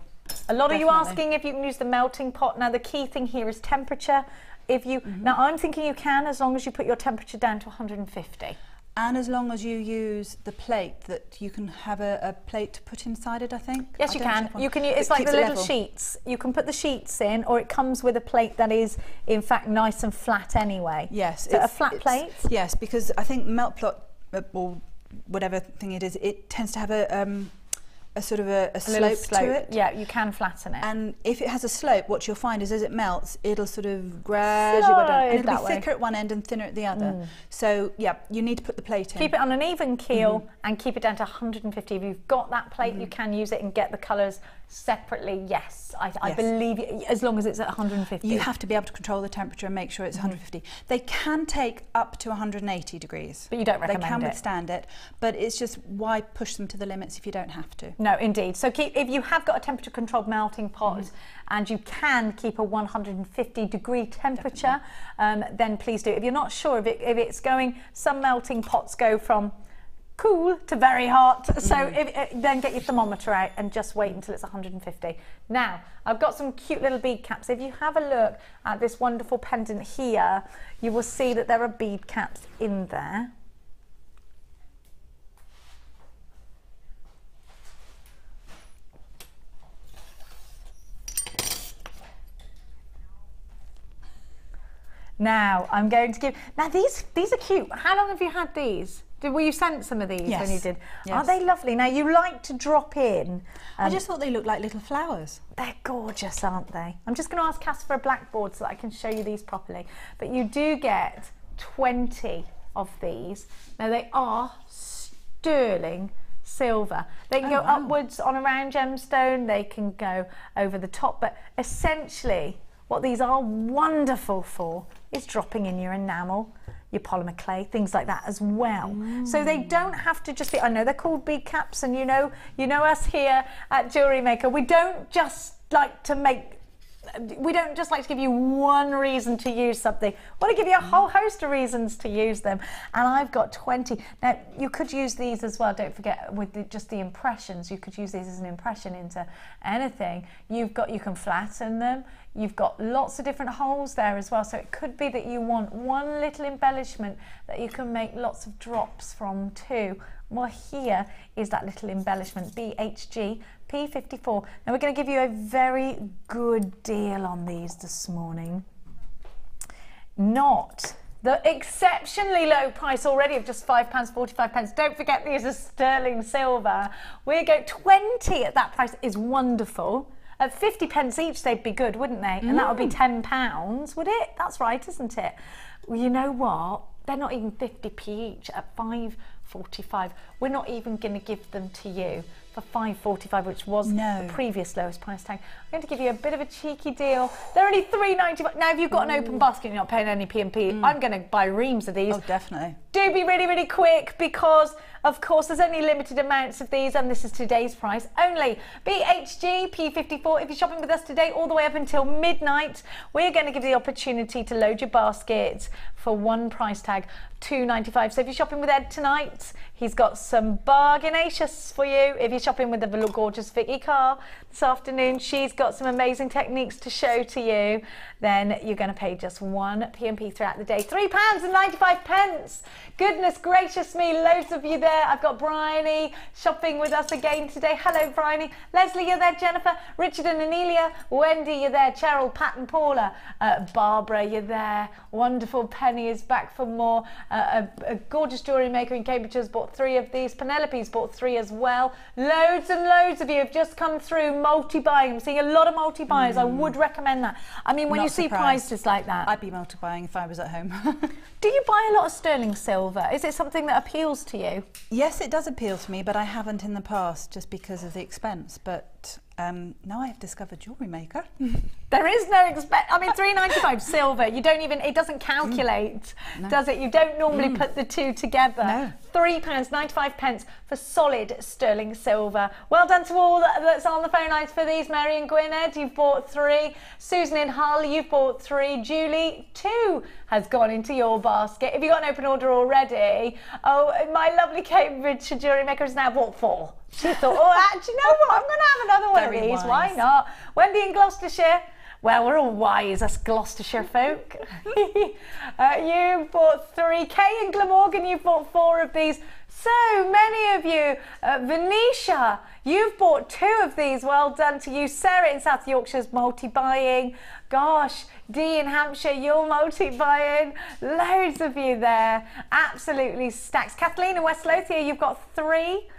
[SPEAKER 1] A lot of you asking if you can use the melting pot. Now the key thing here is temperature. If you now I'm thinking you can, as long as you put your temperature down to 150.
[SPEAKER 2] And as long as you use the plate, that you can have a plate to put inside it, I think.
[SPEAKER 1] Yes, you can. You can. It's like the little sheets. You can put the sheets in, or it comes with a plate that is, in fact, nice and flat anyway.
[SPEAKER 2] Yes.
[SPEAKER 1] So a flat plate.
[SPEAKER 2] Yes, because I think melt plot or whatever thing it is, it tends to have a sort of a slope to it.
[SPEAKER 1] Yeah, you can flatten it.
[SPEAKER 2] And if it has a slope, what you'll find is as it melts, it'll sort of gradually go down. And it'll be thicker at one end and thinner at the other. So, yeah, you need to put the plate in.
[SPEAKER 1] Keep it on an even keel and keep it down to 150. If you've got that plate, you can use it and get the colours separately. Yes, I believe you, as long as it's at 150.
[SPEAKER 2] You have to be able to control the temperature and make sure it's 150. They can take up to 180 degrees.
[SPEAKER 1] But you don't recommend it.
[SPEAKER 2] They can withstand it, but it's just why push them to the limits if you don't have to.
[SPEAKER 1] No, indeed. So if you have got a temperature controlled melting pot and you can keep a 150 degree temperature, then please do. If you're not sure if it's going, some melting pots go from cool to very hot, so then get your thermometer out and just wait until it's 150. Now I've got some cute little bead caps. If you have a look at this wonderful pendant here, you will see that there are bead caps in there. Now I'm going to give. Now these are cute. How long have you had these? Were you sent some of these when you did? Yes. Aren't they lovely? Now you like to drop in.
[SPEAKER 2] I just thought they looked like little flowers.
[SPEAKER 1] They're gorgeous, aren't they? I'm just going to ask Cass for a blackboard so that I can show you these properly. But you do get 20 of these. Now they are sterling silver. They can go upwards on a round gemstone. They can go over the top. But essentially, what these are wonderful for is dropping in your enamel, your polymer clay, things like that as well. So they don't have to just be, I know they're called bead caps, and you know us here at JewelleryMaker, we don't just like to give you one reason to use something. We want to give you a whole host of reasons to use them. And I've got 20. Now, you could use these as well, don't forget, with just the impressions. You could use these as an impression into anything. You can flatten them. You've got lots of different holes there as well. So it could be that you want one little embellishment that you can make lots of drops from too. Well, here is that little embellishment, BHG P54. Now we're going to give you a very good deal on these this morning. Not the exceptionally low price already of just £5.45. Don't forget these are sterling silver. We go 20 at that price is wonderful. At 50p each, they'd be good, wouldn't they? And that would be £10, would it? That's right, isn't it? Well, you know what? they're not even 50p each at £5.45. We're not even going to give them to you for £5.45, which was the previous lowest price tag. I'm going to give you a bit of a cheeky deal. They're only £3.95. Now, if you've got an open basket and you're not paying any P&P, I'm going to buy reams of these.
[SPEAKER 2] Oh, definitely.
[SPEAKER 1] Do be really, really quick because, of course, there's only limited amounts of these and this is today's price only. BHG P54, if you're shopping with us today all the way up until midnight, we're going to give you the opportunity to load your basket for one price tag, £2.95. So if you're shopping with Ed tonight, he's got some bargainacious for you. If you're shopping with the gorgeous Vicky Carr this afternoon, she's got some amazing techniques to show to you. Then you're going to pay just one P&P throughout the day. £3.95. Goodness gracious me, loads of you there. I've got Bryony shopping with us again today. Hello, Bryony. Leslie, you're there. Jennifer, Richard and Anelia. Wendy, you're there. Cheryl, Pat and Paula. Barbara, you're there. Wonderful. Penny is back for more. A gorgeous jewellery maker in Cambridge has bought 3 of these. Penelope's bought 3 as well. Loads and loads of you have just come through multi-buying. I'm seeing a lot of multi-buyers. I would recommend that. I mean, when you see prices like that.
[SPEAKER 2] I'd be multi-buying if I was at home.
[SPEAKER 1] Do you buy a lot of sterling silver? Is it something that appeals to you?
[SPEAKER 2] Yes, it does appeal to me, but I haven't in the past just because of the expense. But now I've discovered JewelleryMaker.
[SPEAKER 1] There is no expense. I mean, £3.95 silver. You don't even. It doesn't calculate, does it? You don't normally put the two together. No. £3.95 for solid sterling silver. Well done to all that's on the phone lines for these. Mary and Gwynedd, you've bought 3. Susan in Hull, you've bought 3. Julie, 2 has gone into your basket. If you've got an open order already, oh, my lovely Cambridge jewellery maker has now bought 4. She thought, oh, actually, you know what? I'm going to have another one of these.
[SPEAKER 2] Wise.
[SPEAKER 1] Why not? Wendy in Gloucestershire. Well, we're all wise, us Gloucestershire folk. You bought 3. Kay in Glamorgan, you've bought 4 of these. So many of you. Venetia, you've bought 2 of these. Well done to you. Sarah in South Yorkshire's multi-buying. Gosh, Dee in Hampshire, you're multi-buying. Loads of you there. Absolutely stacks. Kathleen in West Lothian, you've got 3.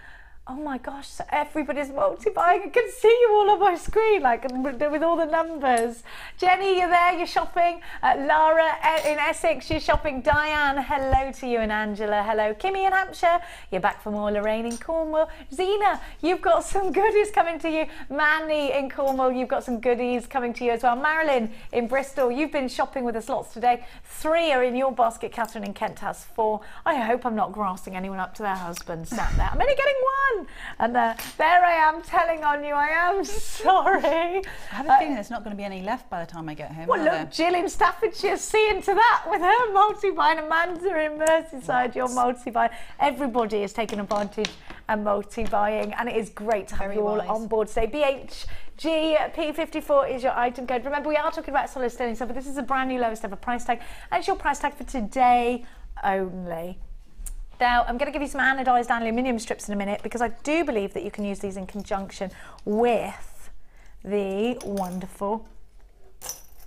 [SPEAKER 1] Oh my gosh, so everybody's multi-buying. I can see you all on my screen, like with all the numbers. Jenny, you're there, you're shopping. Lara in Essex, you're shopping. Diane, hello to you, and Angela, hello. Kimmy in Hampshire, you're back for more. Lorraine in Cornwall. Zena, you've got some goodies coming to you. Manny in Cornwall, you've got some goodies coming to you as well. Marilyn in Bristol, you've been shopping with us lots today. 3 are in your basket. Catherine in Kent has 4. I hope I'm not grassing anyone up to their husband sat there. I'm only getting 1. And there I am telling on you. I am sorry.
[SPEAKER 2] I have a feeling there's not going to be any left by the time I get home.
[SPEAKER 1] Well, look, Jill in Staffordshire's seeing to that with her multi-buying. Amanda in Merseyside, you're multi-buying. Everybody is taking advantage and multi-buying, and it is great to have you all on board today. BHG P54 is your item code. Remember, we are talking about solid sterling silver. This is the brand new lowest ever price tag, and it's your price tag for today only. Now, I'm going to give you some anodised aluminium strips in a minute because I do believe that you can use these in conjunction with the wonderful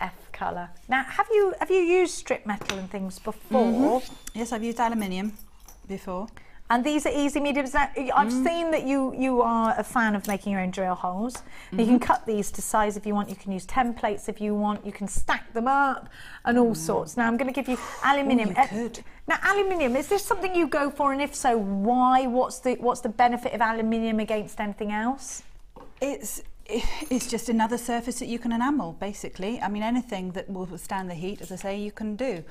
[SPEAKER 1] F colour. Now, have you used strip metal and things before?
[SPEAKER 2] Yes, I've used aluminium before.
[SPEAKER 1] And these are easy mediums. Now, I've seen that you are a fan of making your own drill holes. You can cut these to size if you want. You can use templates if you want. You can stack them up and all sorts. Now, I'm going to give you aluminium.
[SPEAKER 2] Oh, you could.
[SPEAKER 1] Now, aluminium, is this something you go for? And if so, why? What's the benefit of aluminium against anything else?
[SPEAKER 2] It's just another surface that you can enamel, basically. I mean, anything that will withstand the heat, as I say, you can do.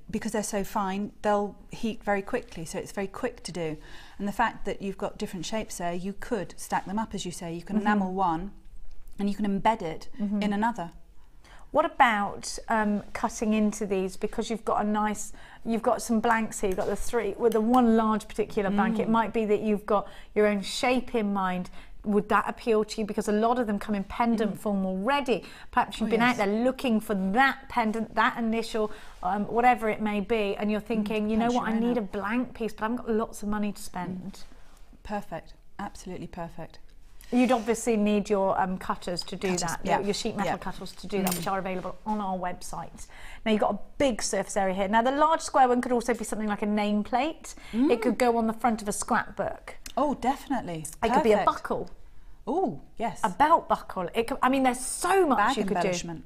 [SPEAKER 2] Because they're so fine, they'll heat very quickly, so it's very quick to do. And the fact that you've got different shapes there, you could stack them up, as you say. You can enamel one, and you can embed it in another.
[SPEAKER 1] What about cutting into these? Because you've got some blanks here. You've got the 3 with the one large particular blank. It might be that you've got your own shape in mind. Would that appeal to you? Because a lot of them come in pendant form already. Perhaps you've been out there looking for that pendant, that initial, whatever it may be, and you're thinking, you know what, I need a blank piece, but I haven't got lots of money to spend.
[SPEAKER 2] Perfect, absolutely perfect.
[SPEAKER 1] You'd obviously need your cutters to do that,
[SPEAKER 2] yeah.
[SPEAKER 1] your sheet metal cutters to do that, which are available on our website. Now, you've got a big surface area here. Now, the large square one could also be something like a nameplate. It could go on the front of a scrapbook.
[SPEAKER 2] Oh, definitely.
[SPEAKER 1] It could be a buckle.
[SPEAKER 2] Oh, yes.
[SPEAKER 1] A belt buckle. It could, I mean, there's so much
[SPEAKER 2] Bag
[SPEAKER 1] you could
[SPEAKER 2] embellishment.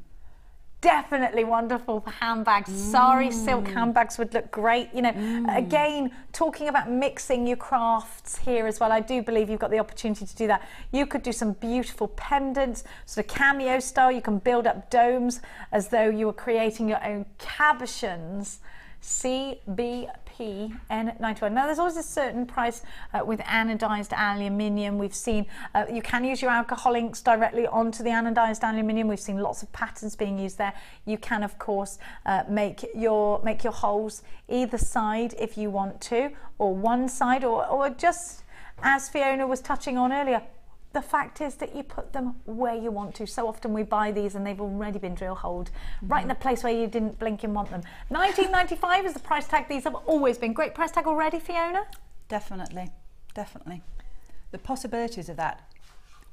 [SPEAKER 1] do. Definitely wonderful for handbags. Sari silk handbags would look great. You know, again, talking about mixing your crafts here as well, I do believe you've got the opportunity to do that. You could do some beautiful pendants, sort of cameo style. You can build up domes as though you were creating your own cabochons. CBPN91. Now there's always a certain price with anodized aluminium. We've seen you can use your alcohol inks directly onto the anodized aluminium. We've seen lots of patterns being used there. You can of course make your holes either side if you want to, or one side, or just as Fiona was touching on earlier, the fact is that you put them where you want to. So often we buy these and they've already been drill holed right in the place where you didn't blink and want them. $19.95 is the price tag. These have always been great price tag already, Fiona.
[SPEAKER 2] Definitely, definitely. The possibilities of that,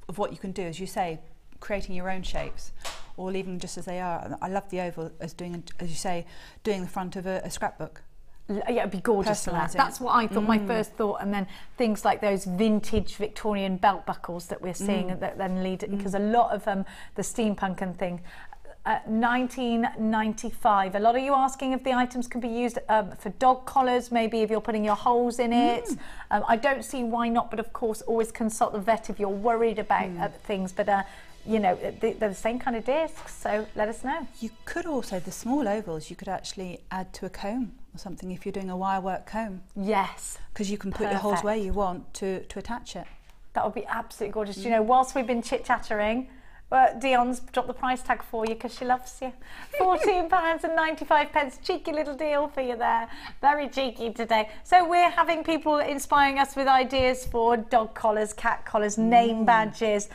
[SPEAKER 2] of what you can do, as you say, creating your own shapes or leaving them just as they are. I love the oval as doing, as you say, doing the front of a scrapbook.
[SPEAKER 1] Yeah, it'd be gorgeous for that. That's what I thought, my first thought, and then things like those vintage Victorian belt buckles that we're seeing that then lead, because a lot of the steampunk and thing. $19.95. A lot of you asking if the items can be used for dog collars, maybe if you're putting your holes in it. I don't see why not, but of course always consult the vet if you're worried about things, but you know, they're the same kind of discs, so let us know. You could also, the small ovals, you could actually add to a comb or something if you're doing a wire work comb. Yes. Because you can put your holes where you want to attach it. That would be absolutely gorgeous. You know, whilst we've been chit-chattering, Dion's dropped the price tag for you because she loves you. £14.95. Cheeky little deal for you there. Very cheeky today. So we're having people inspiring us with ideas for dog collars, cat collars, name badges.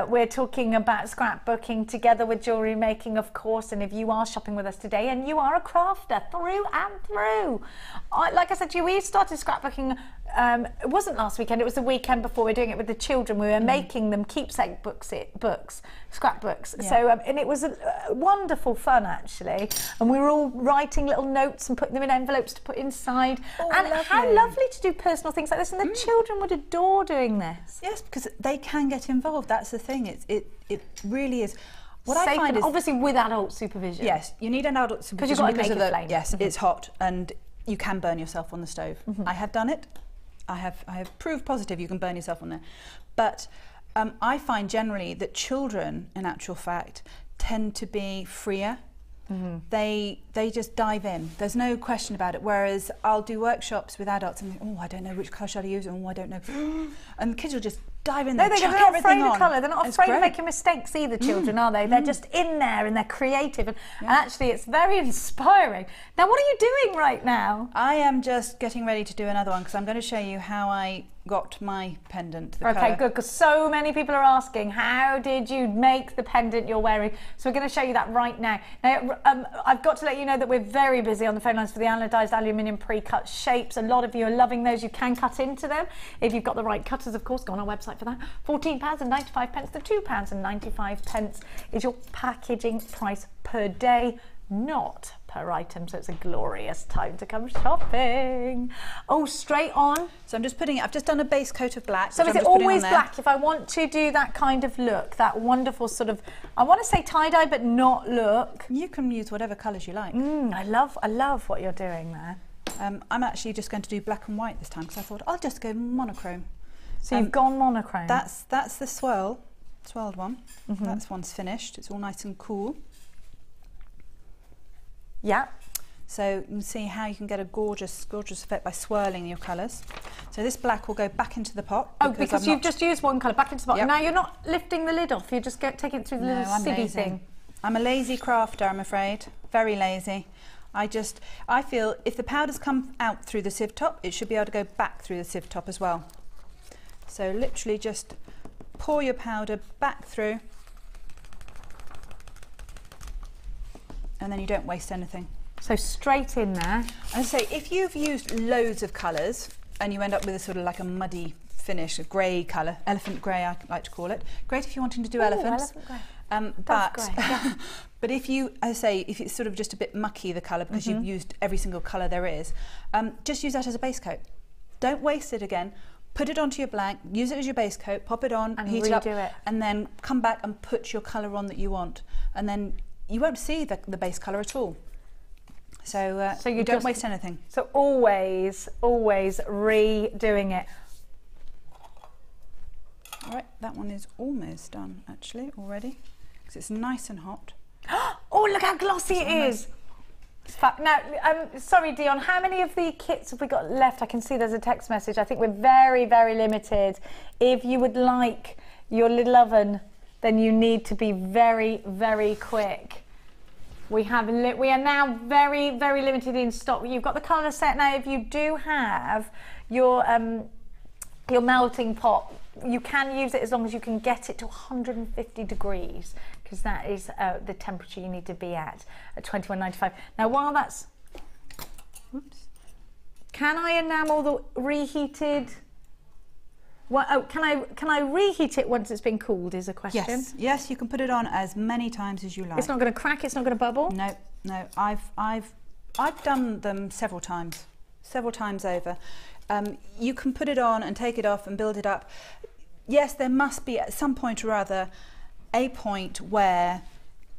[SPEAKER 1] We're talking about scrapbooking together with jewellery making, of course. And if you are shopping with us today and you are a crafter through and through, like I said to you, we started scrapbooking. It wasn't last weekend, it was the weekend before. We're doing it with the children. We were making them keepsake scrapbooks. So and it was wonderful fun actually, and we were all writing little notes and putting them in envelopes to put inside. And lovely. How lovely to do personal things like this, and the children would adore doing this. Yes, because they can get involved. That's the thing. It really is. What I find is, obviously with adult supervision. Yes, you need an adult supervision because you've got to make it flame. Yes, it's hot and you can burn yourself on the stove. I have done it. I have proved positive you can burn yourself on there, but I find generally that children, in actual fact, tend to be freer. They just dive in. There's no question about it. Whereas I'll do workshops with adults and think, oh, I don't know which colour shall I use, oh, I don't know, and the kids will just dive in there. No, they're not afraid of colour. They're not afraid of making mistakes either. Children, are they? They're just in there and they're creative, and actually, it's very inspiring. Now, what are you doing right now? I am just getting ready to do another one because I'm going to show you how I got my pendant. Okay, good, because so many people are asking, how did you make the pendant you're wearing? So we're going to show you that right now. Now, I've got to let you know that we're very busy on the phone lines for the anodized aluminium pre-cut shapes. A lot of you are loving those. You can cut into them if you've got the right cutters, of course. Go on our website for that. £14.95. The £2.95 is your packaging price per day, not per item, so it's a glorious time to come shopping. Oh, straight on. So I'm just putting it, I've just done a base coat of black. So is it always black if I want to do that kind of look, that wonderful sort of, I want to say tie-dye but not look? You can use whatever colours you like. I love what you're doing there. I'm actually just going to do black and white this time because I thought I'll just go monochrome. So you've gone monochrome? That's the swirled one. That one's finished. It's all nice and cool. Yeah. So you can see how you can get a gorgeous effect by swirling your colours. So this black will go back into the pot. Oh, because you've just used one colour back into the pot. Yep. Now you're not lifting the lid off. You're just taking it through the little civvy thing. I'm a lazy crafter, I'm afraid. Very lazy. I feel if the powder's come out through the sieve top, it should be able to go back through the sieve top as well. So literally just pour your powder back through, and then you don't waste anything. So straight in there. And say if you've used loads of colours and you end up with a sort of like a muddy finish, a grey colour, elephant grey I like to call it. Great if you're wanting to do elephants. Elephant grey. But if you, as I say, if it's sort of just a bit mucky the colour because you've used every single colour there is, just use that as a base coat. Don't waste it again. Put it onto your blank, use it as your base coat, pop it on, and heat it up, and then come back and put your colour on that you want. And then
[SPEAKER 2] you won't see the base colour at all. So,
[SPEAKER 1] so you
[SPEAKER 2] don't waste anything.
[SPEAKER 1] So always redoing it.
[SPEAKER 2] All right, that one is almost done actually already, because it's nice and hot.
[SPEAKER 1] Oh, look how glossy it is. Now, sorry, Dion, how many of the kits have we got left? I can see there's a text message. I think we're very, very limited. If you would like your little oven, then you need to be very, very quick. We are now very, very limited in stock. You've got the colour set now. If you do have your melting pot, you can use it as long as you can get it to 150 degrees, because that is the temperature you need to be at 2195. Now, while that's, oops, can I enamel the reheated? Well, oh, can I reheat it once it's been cooled? Is a question.
[SPEAKER 2] Yes, yes, you can put it on as many times as you like.
[SPEAKER 1] It's not going to crack. It's not going to bubble.
[SPEAKER 2] No, no. I've done them several times over. You can put it on and take it off and build it up. Yes, there must be at some point or other a point where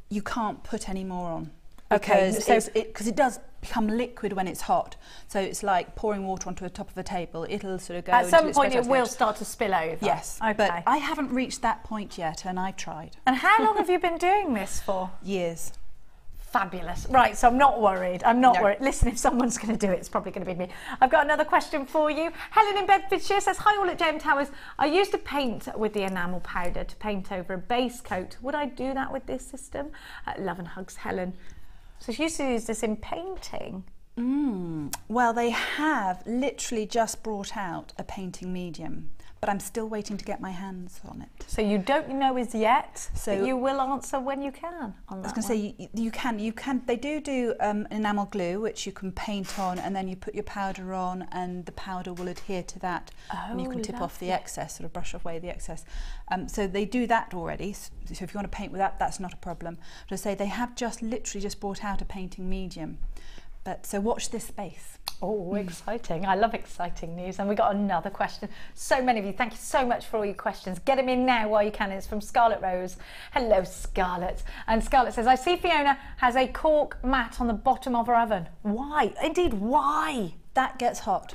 [SPEAKER 2] you can't put any more on. Because it does become liquid when it's hot. So it's like pouring water onto the top of a table. It'll sort of go.
[SPEAKER 1] At some point it will start to spill over.
[SPEAKER 2] Yes,
[SPEAKER 1] okay.
[SPEAKER 2] But I haven't reached that point yet, and I've tried.
[SPEAKER 1] And how long have you been doing this for?
[SPEAKER 2] Years.
[SPEAKER 1] Fabulous. Right, so I'm not worried. I'm not worried. Listen, if someone's going to do it, it's probably going to be me. I've got another question for you. Helen in Bedfordshire says, hi all at JM Towers. I used to paint with the enamel powder to paint over a base coat. Would I do that with this system? Love and hugs, Helen. So she used to use this in painting.
[SPEAKER 2] Well, they have literally just brought out a painting medium, but I'm still waiting to get my hands on it.
[SPEAKER 1] So you don't know as yet,
[SPEAKER 2] so
[SPEAKER 1] but you will answer when you can on that.
[SPEAKER 2] I was going to say, you can. They do enamel glue, which you can paint on, and then you put your powder on, and the powder will adhere to that, and you can tip off the excess, sort of brush away the excess. So they do that already. So if you want to paint with that, that's not a problem. But I say they have literally just brought out a painting medium. But so watch this space.
[SPEAKER 1] Oh, exciting. I love exciting news. And we got another question. So many of you, thank you so much for all your questions. Get them in now while you can. It's from Scarlett Rose. Hello, Scarlett. And Scarlett says, I see Fiona has a cork mat on the bottom of her oven. Why? Indeed, why?
[SPEAKER 2] That gets hot.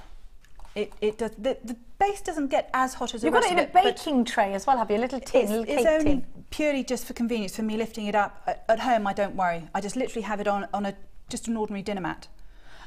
[SPEAKER 2] It does. The base doesn't get as hot as the rest of it.
[SPEAKER 1] You've got it in a baking tray as well, have you? A little tin, little cake tin.
[SPEAKER 2] It's only purely just for convenience for me lifting it up. At home, I don't worry. I just literally have it on just an ordinary dinner mat.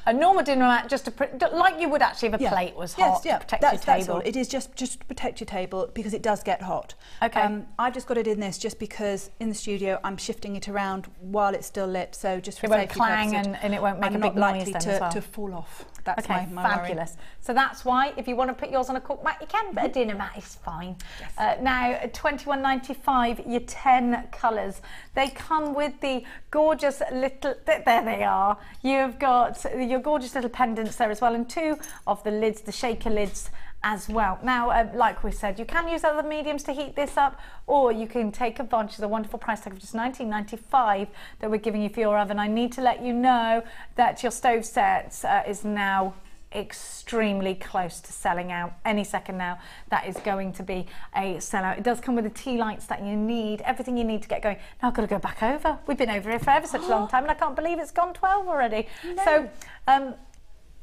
[SPEAKER 1] A normal dinner mat, just to like you would actually if a plate was hot, to protect your table.
[SPEAKER 2] That's all. It is just to protect your table, because it does get hot.
[SPEAKER 1] Okay.
[SPEAKER 2] I've just got it in this just because in the studio I'm shifting it around while it's still lit, so just for
[SPEAKER 1] safety purposes. It won't clang and it won't make a big noise then as well.
[SPEAKER 2] to fall off. That's
[SPEAKER 1] okay,
[SPEAKER 2] my
[SPEAKER 1] fabulous.
[SPEAKER 2] worry.
[SPEAKER 1] So that's why if you want to put yours on a cork mat, you can, but a dinner mat is fine. Yes. Now, £21.95, your 10 colours. They come with the gorgeous little, there they are. You've got your gorgeous little pendants there as well, and 2 of the lids, the shaker lids as well. Now, like we said, you can use other mediums to heat this up, or you can take advantage of the wonderful price tag of just £19.95 that we're giving you for your oven. I need to let you know that your stove set is now extremely close to selling out. Any second now, that is going to be a sellout. It does come with the tea lights that you need, everything you need to get going. Now I've got to go back over. We've been over here for ever such a long time, and I can't believe it's gone 12 already. No. So,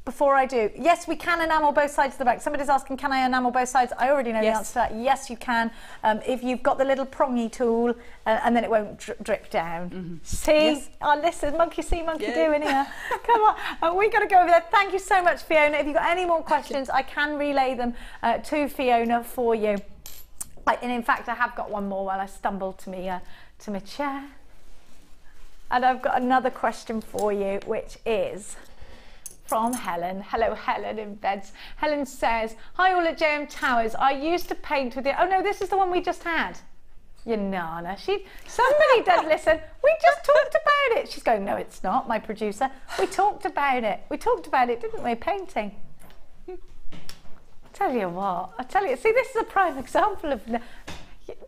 [SPEAKER 1] before I do, yes, we can enamel both sides of the back. Somebody's asking, can I enamel both sides? I already know the answer to that. Yes, you can. If you've got the little prongy tool, and then it won't drip down. See? Yes. Oh, listen, monkey see, monkey do in here. Come on, we've got to go over there. Thank you so much, Fiona. If you've got any more questions, I can relay them to Fiona for you. And in fact, I have got one more while I stumble to my chair. And I've got another question for you, which is from Helen. Hello, Helen in Beds. Helen says, hi all at JM Towers. I used to paint with the, oh no, this is the one we just had. Your Nana. Somebody did listen. We just talked about it. She's going, no, it's not, my producer. We talked about it. We talked about it, didn't we? Painting. I tell you what, see, this is a prime example of,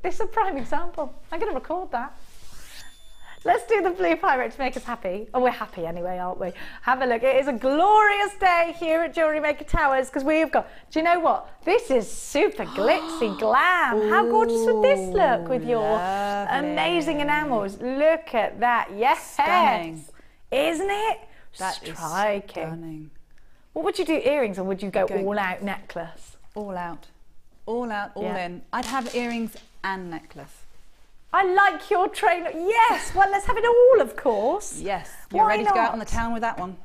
[SPEAKER 1] this is a prime example. I'm going to record that. Let's do the blue pyrite to make us happy. Oh, we're happy anyway, aren't we? Have a look. It is a glorious day here at Jewellery Maker Towers because we've got, do you know what? This is super glitzy glam. How gorgeous would this look with your amazing enamels? Look at that. Yes.
[SPEAKER 2] Stunning.
[SPEAKER 1] Isn't it?
[SPEAKER 2] That is
[SPEAKER 1] striking.
[SPEAKER 2] stunning.
[SPEAKER 1] What would you do, earrings, or would you go all out necklace?
[SPEAKER 2] All out. All out, all in. I'd have earrings and necklace.
[SPEAKER 1] I like your trainer. Yes, well, let's have it all, of course.
[SPEAKER 2] Yes, you're ready to go out on the town with that one.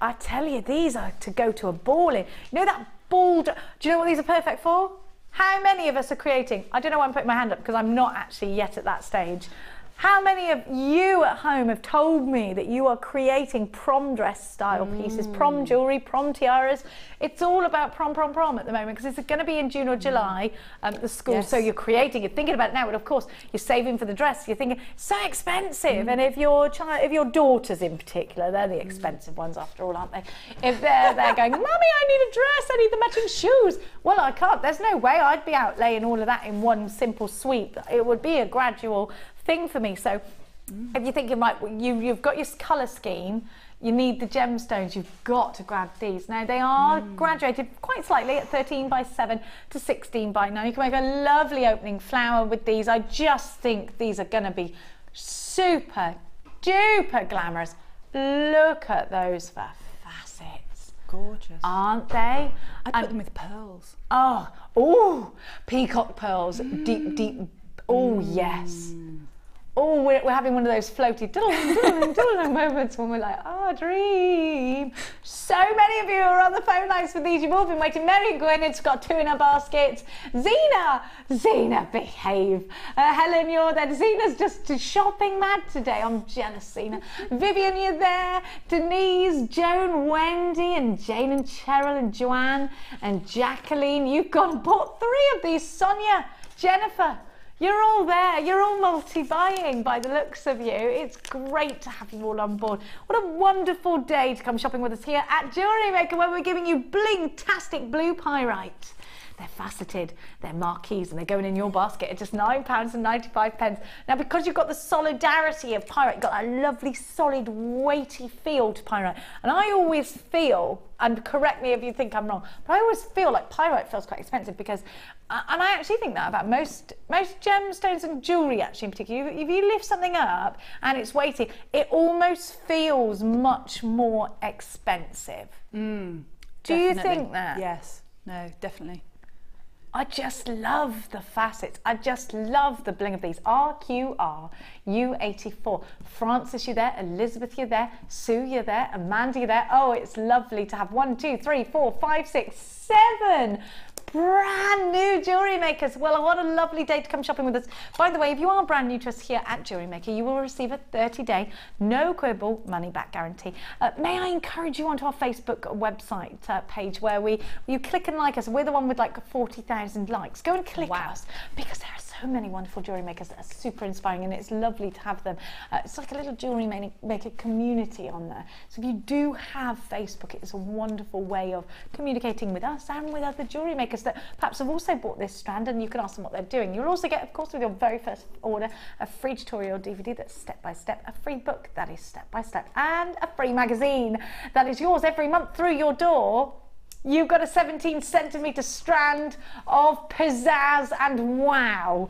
[SPEAKER 1] I tell you, these are to go to a ball in. You know that ball, do you know what these are perfect for? How many of us are creating? I don't know why I'm putting my hand up because I'm not actually yet at that stage. How many of you at home have told me that you are creating prom dress style pieces, prom jewellery, prom tiaras? It's all about prom at the moment because it's going to be in June or July at the school. So you're creating, you're thinking about it now, but of course you're saving for the dress. You're thinking, so expensive. And if your daughters in particular, they're the expensive ones after all, aren't they? If they're going, Mummy, I need a dress, I need the matching shoes. Well, I can't. There's no way I'd be outlaying all of that in one simple sweep. It would be a gradual thing for me. So if you're thinking, right, you've got your colour scheme, you need the gemstones, you've got to grab these. Now they are graduated quite slightly at 13 by 7 to 16 by 9. You can make a lovely opening flower with these. I just think these are going to be super duper glamorous. Look at those facets.
[SPEAKER 2] Gorgeous.
[SPEAKER 1] Aren't they?
[SPEAKER 2] I'd put them with pearls.
[SPEAKER 1] Oh, peacock pearls, deep. Oh, yes. Oh, we're having one of those floaty diddle moments when we're like, dream. So many of you are on the phone lines for these. You've all been waiting. Mary Gwynnett's got 2 in her basket. Zena, behave. Helen, you're there. Zena's just shopping mad today. I'm jealous, Zena. Vivian, you're there. Denise, Joan, Wendy, and Jane, and Cheryl, and Joanne, and Jacqueline. You've bought 3 of these. Sonia, Jennifer. You're all there, you're all multi-buying by the looks of you. It's great to have you all on board. What a wonderful day to come shopping with us here at Jewellery Maker, where we're giving you bling-tastic blue pyrite. They're faceted, they're marquees, and they're going in your basket at just £9.95. Now, because you've got the solidarity of pyrite, you've got that lovely, solid, weighty feel to pyrite. And I always feel, and correct me if you think I'm wrong, but I always feel like pyrite feels quite expensive because, and I actually think that about most gemstones and jewellery actually in particular, if you lift something up and it's weighty, it almost feels much more expensive. Do you think that?
[SPEAKER 2] Yes, no, definitely.
[SPEAKER 1] I just love the facets. I just love the bling of these. RQR U84. Francis, you're there. Elizabeth, you're there. Sue, you're there. Amanda, you're there. Oh, it's lovely to have 1, 2, 3, 4, 5, 6, 7 brand new jewellery makers. Well, what a lovely day to come shopping with us. By the way, if you are brand new to us here at Jewellery Maker, you will receive a 30-day no quibble money back guarantee. May I encourage you onto our Facebook website page where you click and like us. We're the one with like 40,000 likes. Go and click us because there are so many wonderful jewellery makers that are super inspiring, and it's lovely to have them. It's like a little jewellery maker community on there. So if you do have Facebook, it's a wonderful way of communicating with us and with other jewellery makers that perhaps have also bought this strand, and you can ask them what they're doing. You'll also get, of course, with your very first order, a free tutorial DVD that's step-by-step, a free book that is step-by-step, and a free magazine that is yours every month through your door. You've got a 17cm strand of pizzazz and wow.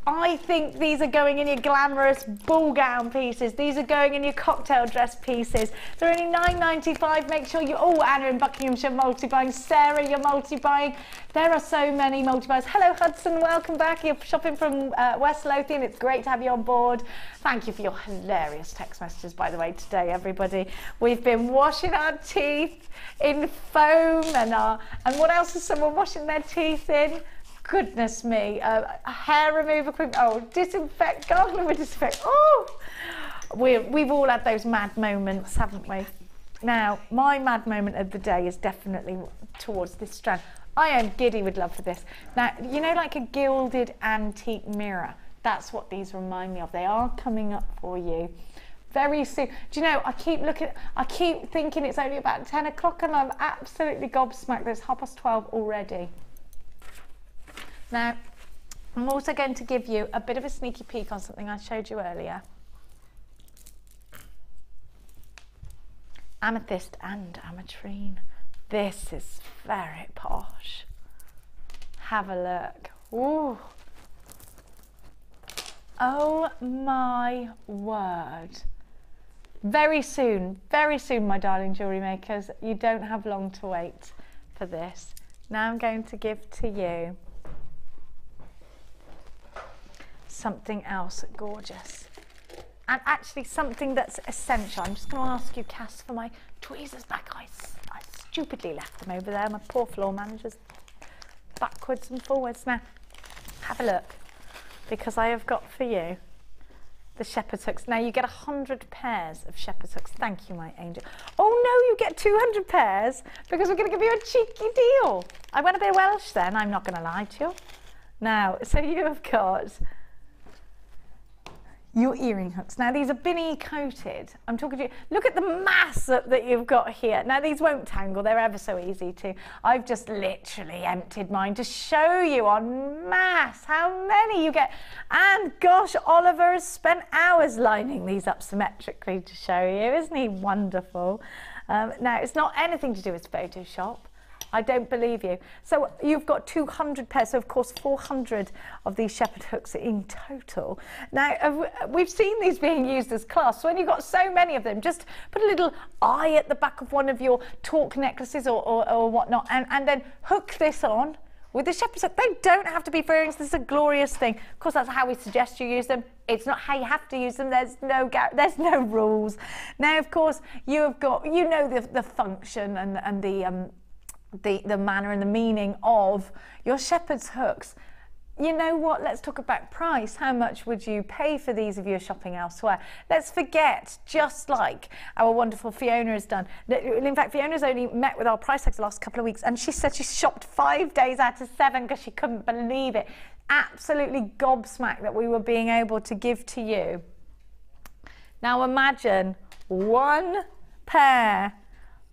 [SPEAKER 1] I think these are going in your glamorous ball gown pieces. These are going in your cocktail dress pieces. They're only £9.95. Make sure you, Anna in Buckinghamshire multi-buying. Sarah, you're multi-buying. There are so many multi-buyers. Hello, Hudson, welcome back. You're shopping from West Lothian. It's great to have you on board. Thank you for your hilarious text messages, by the way, today, everybody. We've been washing our teeth in foam and what else is someone washing their teeth in? Goodness me, hair remover cream, disinfect, gargling with disinfect. We've all had those mad moments, haven't we? Now, my mad moment of the day is definitely towards this strand. I am giddy with love for this. Now, you know, like a gilded antique mirror, that's what these remind me of. They are coming up for you very soon. Do you know, I keep thinking it's only about 10 o'clock and I'm absolutely gobsmacked. It's 12:30 already. Now, I'm also going to give you a bit of a sneaky peek on something I showed you earlier. Amethyst and ametrine. This is very posh. Have a look. Ooh. Oh my word. Very soon, my darling jewellery makers. You don't have long to wait for this. Now I'm going to give to you something else gorgeous. And actually something that's essential. I'm just going to ask you, Cass, for my tweezers back. I stupidly left them over there. My poor floor manager's backwards and forwards. Now, have a look, because I have got for you the shepherd's hooks. Now, you get 100 pairs of shepherd's hooks. Thank you, my angel. Oh, no, you get 200 pairs, because we're going to give you a cheeky deal. I went a bit Welsh then, I'm not going to lie to you. Now, so you have got your earring hooks. Now these are binny coated. I'm talking to you. Look at the mass that you've got here. Now these won't tangle. They're ever so easy to. I've just literally emptied mine to show you en masse how many you get. And gosh, Oliver has spent hours lining these up symmetrically to show you. Isn't he wonderful? Now it's not anything to do with Photoshop. I don't believe you. So you've got 200 pairs, so of course 400 of these shepherd hooks in total. Now we've seen these being used as clasps. So when you've got so many of them, just put a little eye at the back of one of your torque necklaces or whatnot, and then hook this on with the shepherd's hook. They don't have to be for earrings. This is a glorious thing. Of course, that's how we suggest you use them. It's not how you have to use them. There's no rules. Now, of course, you have got, you know, the function and the manner and the meaning of your shepherd's hooks. You know what, let's talk about price. How much would you pay for these if you're shopping elsewhere? Let's forget, just like our wonderful Fiona has done. In fact, Fiona's only met with our price tags the last couple of weeks, and she said she shopped 5 days out of 7 because she couldn't believe it. Absolutely gobsmacked that we were being able to give to you. Now imagine one pair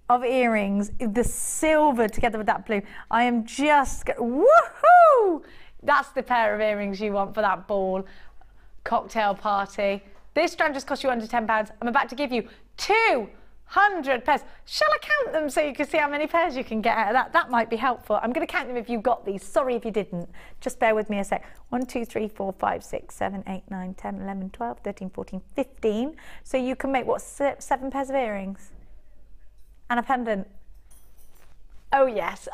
[SPEAKER 1] of earrings, the silver together with that blue. I am just, woohoo! That's the pair of earrings you want for that ball, cocktail party. This strand just cost you under £10. I'm about to give you 200 pairs. Shall I count them so you can see how many pairs you can get out of that? That might be helpful. I'm going to count them if you got these. Sorry if you didn't. Just bear with me a sec. 1, 2, 3, 4, 5, 6, 7, 8, 9, 10, 11, 12, 13, 14, 15. So you can make, what, 7 pairs of earrings? And a pendant. Oh yes,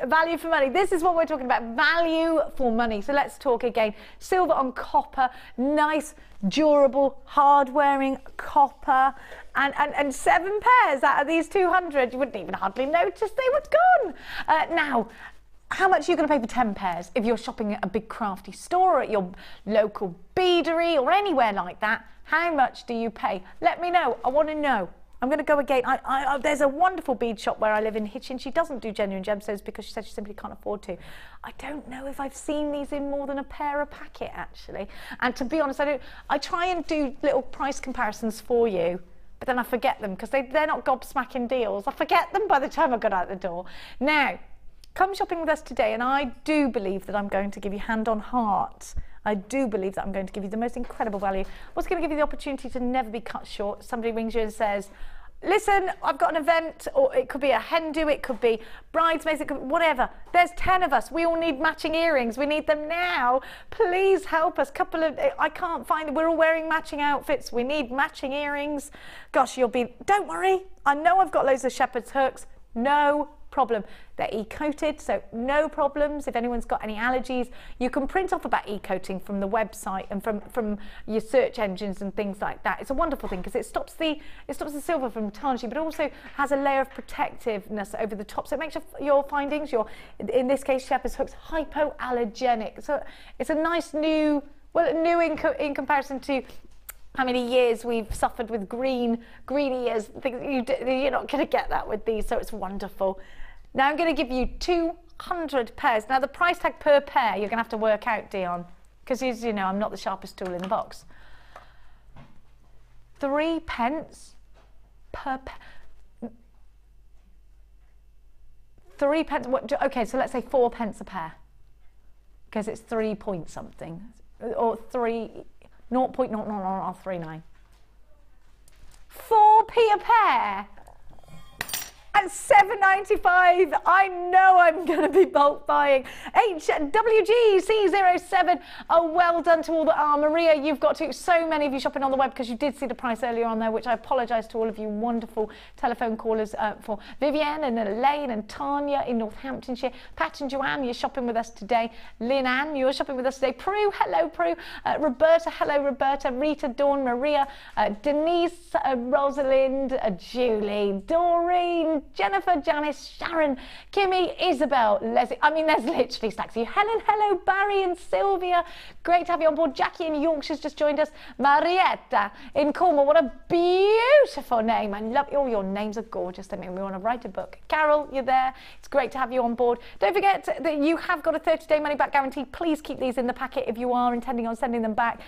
[SPEAKER 1] value for money. This is what we're talking about, value for money. So let's talk again. Silver on copper, nice, durable, hard-wearing copper, and 7 pairs out of these 200. You wouldn't even hardly notice they were gone. Now, how much are you going to pay for 10 pairs if you're shopping at a big crafty store or at your local beadery or anywhere like that? How much do you pay? Let me know. I want to know. I'm going to go again. There's a wonderful bead shop where I live in Hitchin. She doesn't do genuine gemstones because she said she simply can't afford to. I don't know if I've seen these in more than a pair a packet, actually. And to be honest, I try and do little price comparisons for you, but then I forget them because they're not gobsmacking deals. I forget them by the time I got out the door. Now, come shopping with us today, and I do believe that I'm going to give you hand on heart. I do believe that I'm going to give you the most incredible value. What's going to give you the opportunity to never be cut short? Somebody rings you and says, listen, I've got an event, or it could be a hen do, it could be bridesmaids, it could be whatever. There's 10 of us. We all need matching earrings. We need them now. Please help us. I can't find it. We're all wearing matching outfits. We need matching earrings. Gosh, don't worry. I know I've got loads of shepherd's hooks. No problem. They're e-coated, so no problems. If anyone's got any allergies, you can print off about e-coating from the website and from your search engines and things like that. It's a wonderful thing because it stops the silver from tarnishing, but also has a layer of protectiveness over the top, so it makes your findings, in this case shepherd's hooks, hypoallergenic. So it's a nice new in comparison to how many years we've suffered with green ears. You're not going to get that with these, so it's wonderful. Now I'm going to give you 200 pairs. Now the price tag per pair you're going to have to work out, Dion, because as you know, I'm not the sharpest tool in the box. 3 pence per pair. 3 pence, okay, so let's say 4 pence a pair, because it's 3 point something, or 0.0039. 4p a pair. at £7.95. I know I'm going to be bulk buying. HWGC07. Oh, well done to all the... Maria, you've got to... So many of you shopping on the web because you did see the price earlier on there, which I apologise to all of you wonderful telephone callers for. Vivienne and Elaine and Tanya in Northamptonshire. Pat and Joanne, you're shopping with us today. Lynn Ann, you're shopping with us today. Prue, hello Prue. Roberta, hello Roberta. Rita, Dawn, Maria, Denise, Rosalind, Julie, Doreen, Jennifer, Janice, Sharon, Kimmy, Isabel, Leslie. I mean, there's literally stacks of you. Helen, hello, Barry and Sylvia. Great to have you on board. Jackie in Yorkshire's just joined us. Marietta in Cornwall. What a beautiful name. I love all your names are gorgeous. They make me want to write a book. Carol, you're there. It's great to have you on board. Don't forget that you have got a 30-day money-back guarantee. Please keep these in the packet if you are intending on sending them back.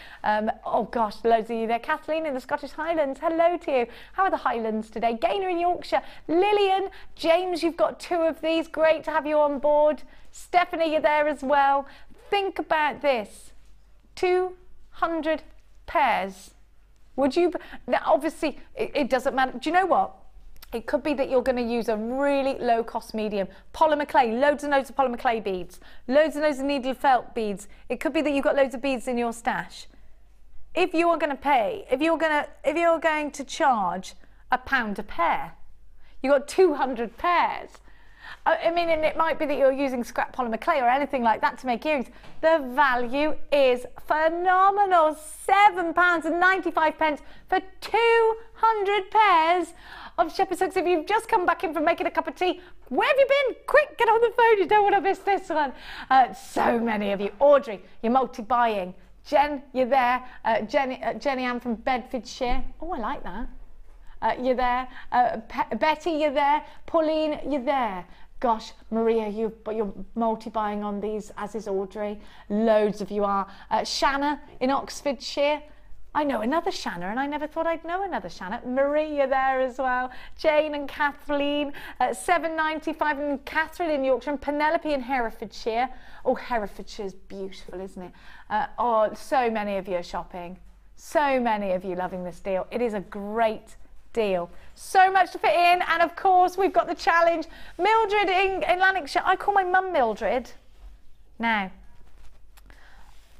[SPEAKER 1] Oh gosh, loads of you there. Kathleen in the Scottish Highlands, hello to you. How are the Highlands today? Gaynor in Yorkshire, Lillian, James, you've got 2 of these. Great to have you on board. Stephanie, you're there as well. Think about this. 200 pairs. Would you... Now, obviously, it doesn't matter. Do you know what? It could be that you're going to use a really low-cost medium. Polymer clay, loads and loads of polymer clay beads. Loads and loads of needle felt beads. It could be that you've got loads of beads in your stash. If you are going to pay, if you're going to charge £1 a pair, you've got 200 pairs. I mean, and it might be that you're using scrap polymer clay or anything like that to make earrings. The value is phenomenal. £7.95 for 200 pairs of shepherd's hooks. If you've just come back in from making a cup of tea, where have you been? Quick, get on the phone. You don't want to miss this one. So many of you. Audrey, you're multi-buying. Jen, you're there. Jenny Ann from Bedfordshire. Oh, I like that. You're there. Betty, you're there. Pauline, you're there. Gosh, Maria, you're multi-buying on these, as is Audrey. Loads of you are. Shanna in Oxfordshire. I know another Shanna, and I never thought I'd know another Shanna. Marie, you're there as well. Jane and Kathleen, £7.95, and Catherine in Yorkshire, and Penelope in Herefordshire. Oh, Herefordshire's beautiful, isn't it? Oh, so many of you are shopping. So many of you loving this deal. It is a great deal. So much to fit in, and of course we've got the challenge. Mildred in Lanarkshire. I call my mum Mildred. Now,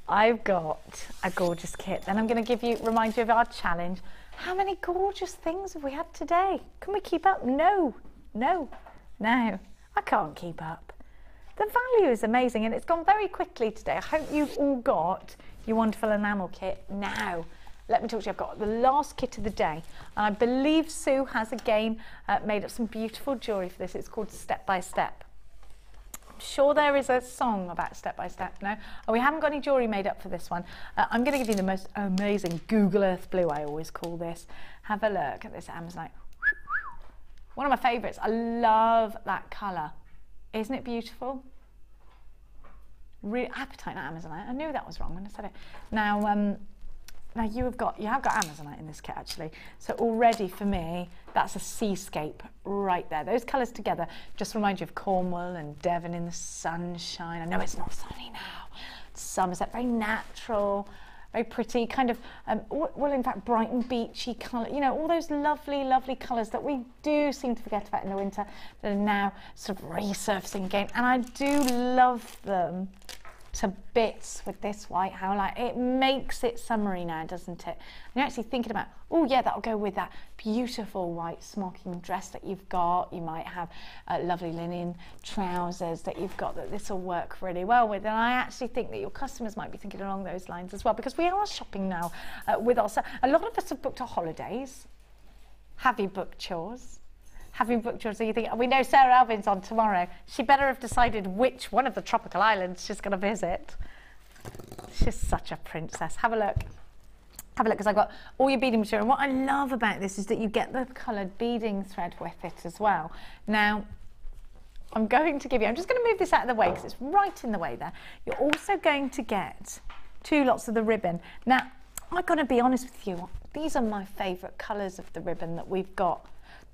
[SPEAKER 1] I've got a gorgeous kit. Then I'm going to remind you of our challenge. How many gorgeous things have we had today? Can we keep up? No, I can't keep up. The value is amazing, and it's gone very quickly today. I hope you've all got your wonderful enamel kit now. Let me talk to you. I've got the last kit of the day, and I believe Sue has again made up some beautiful jewellery for this. It's called Step by Step. I'm sure there is a song about Step by Step. No? Oh, we haven't got any jewellery made up for this one. I'm going to give you the most amazing Google Earth blue, I always call this. Have a look at this Amazonite. One of my favourites. I love that colour. Isn't it beautiful? Real appetite, not Amazonite. I knew that was wrong when I said it. Now you have got Amazonite in this kit actually. So already for me, that's a seascape right there. Those colours together just remind you of Cornwall and Devon in the sunshine. I know it's not sunny now. Somerset, very natural, very pretty, kind of, well, in fact, Brighton beachy colour. You know, all those lovely, lovely colours that we do seem to forget about in the winter that are now sort of resurfacing again. And I do love them to bits with this white howlite. It makes it summery now, doesn't it? And you're actually thinking about, oh yeah, that'll go with that beautiful white smocking dress that you've got. You might have lovely linen trousers that you've got that this will work really well with. And I actually think that your customers might be thinking along those lines as well, because we are shopping now with us. A lot of us have booked our holidays. Have you booked yours? Have you booked yours? So you think, we know Sarah Alvin's on tomorrow. She better have decided which one of the tropical islands she's going to visit. She's such a princess. Have a look. Have a look, because I've got all your beading material. And what I love about this is that you get the coloured beading thread with it as well. Now, I'm going to give you, I'm just going to move this out of the way because it's right in the way there. You're also going to get 2 lots of the ribbon. Now, I've got to be honest with you, these are my favourite colours of the ribbon that we've got.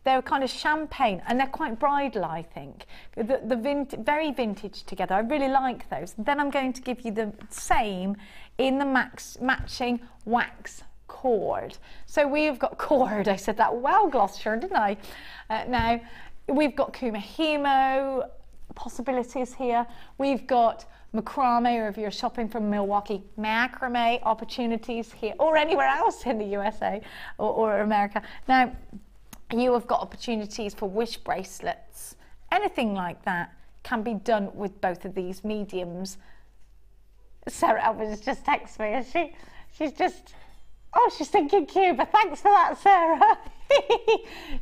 [SPEAKER 1] They're kind of champagne, and they're quite bridal, I think. Very vintage together. I really like those. Then I'm going to give you the same in the matching wax cord. So we've got cord. I said that well, Gloucestershire, didn't I? Now, we've got kumihimo possibilities here. We've got macrame, or if you're shopping from Milwaukee, macrame opportunities here, or anywhere else in the USA or America. Now, you have got opportunities for wish bracelets. Anything like that can be done with both of these mediums. Sarah Alvarez just texted me, and she's just, oh, she's thinking Cuba. Thanks for that, Sarah.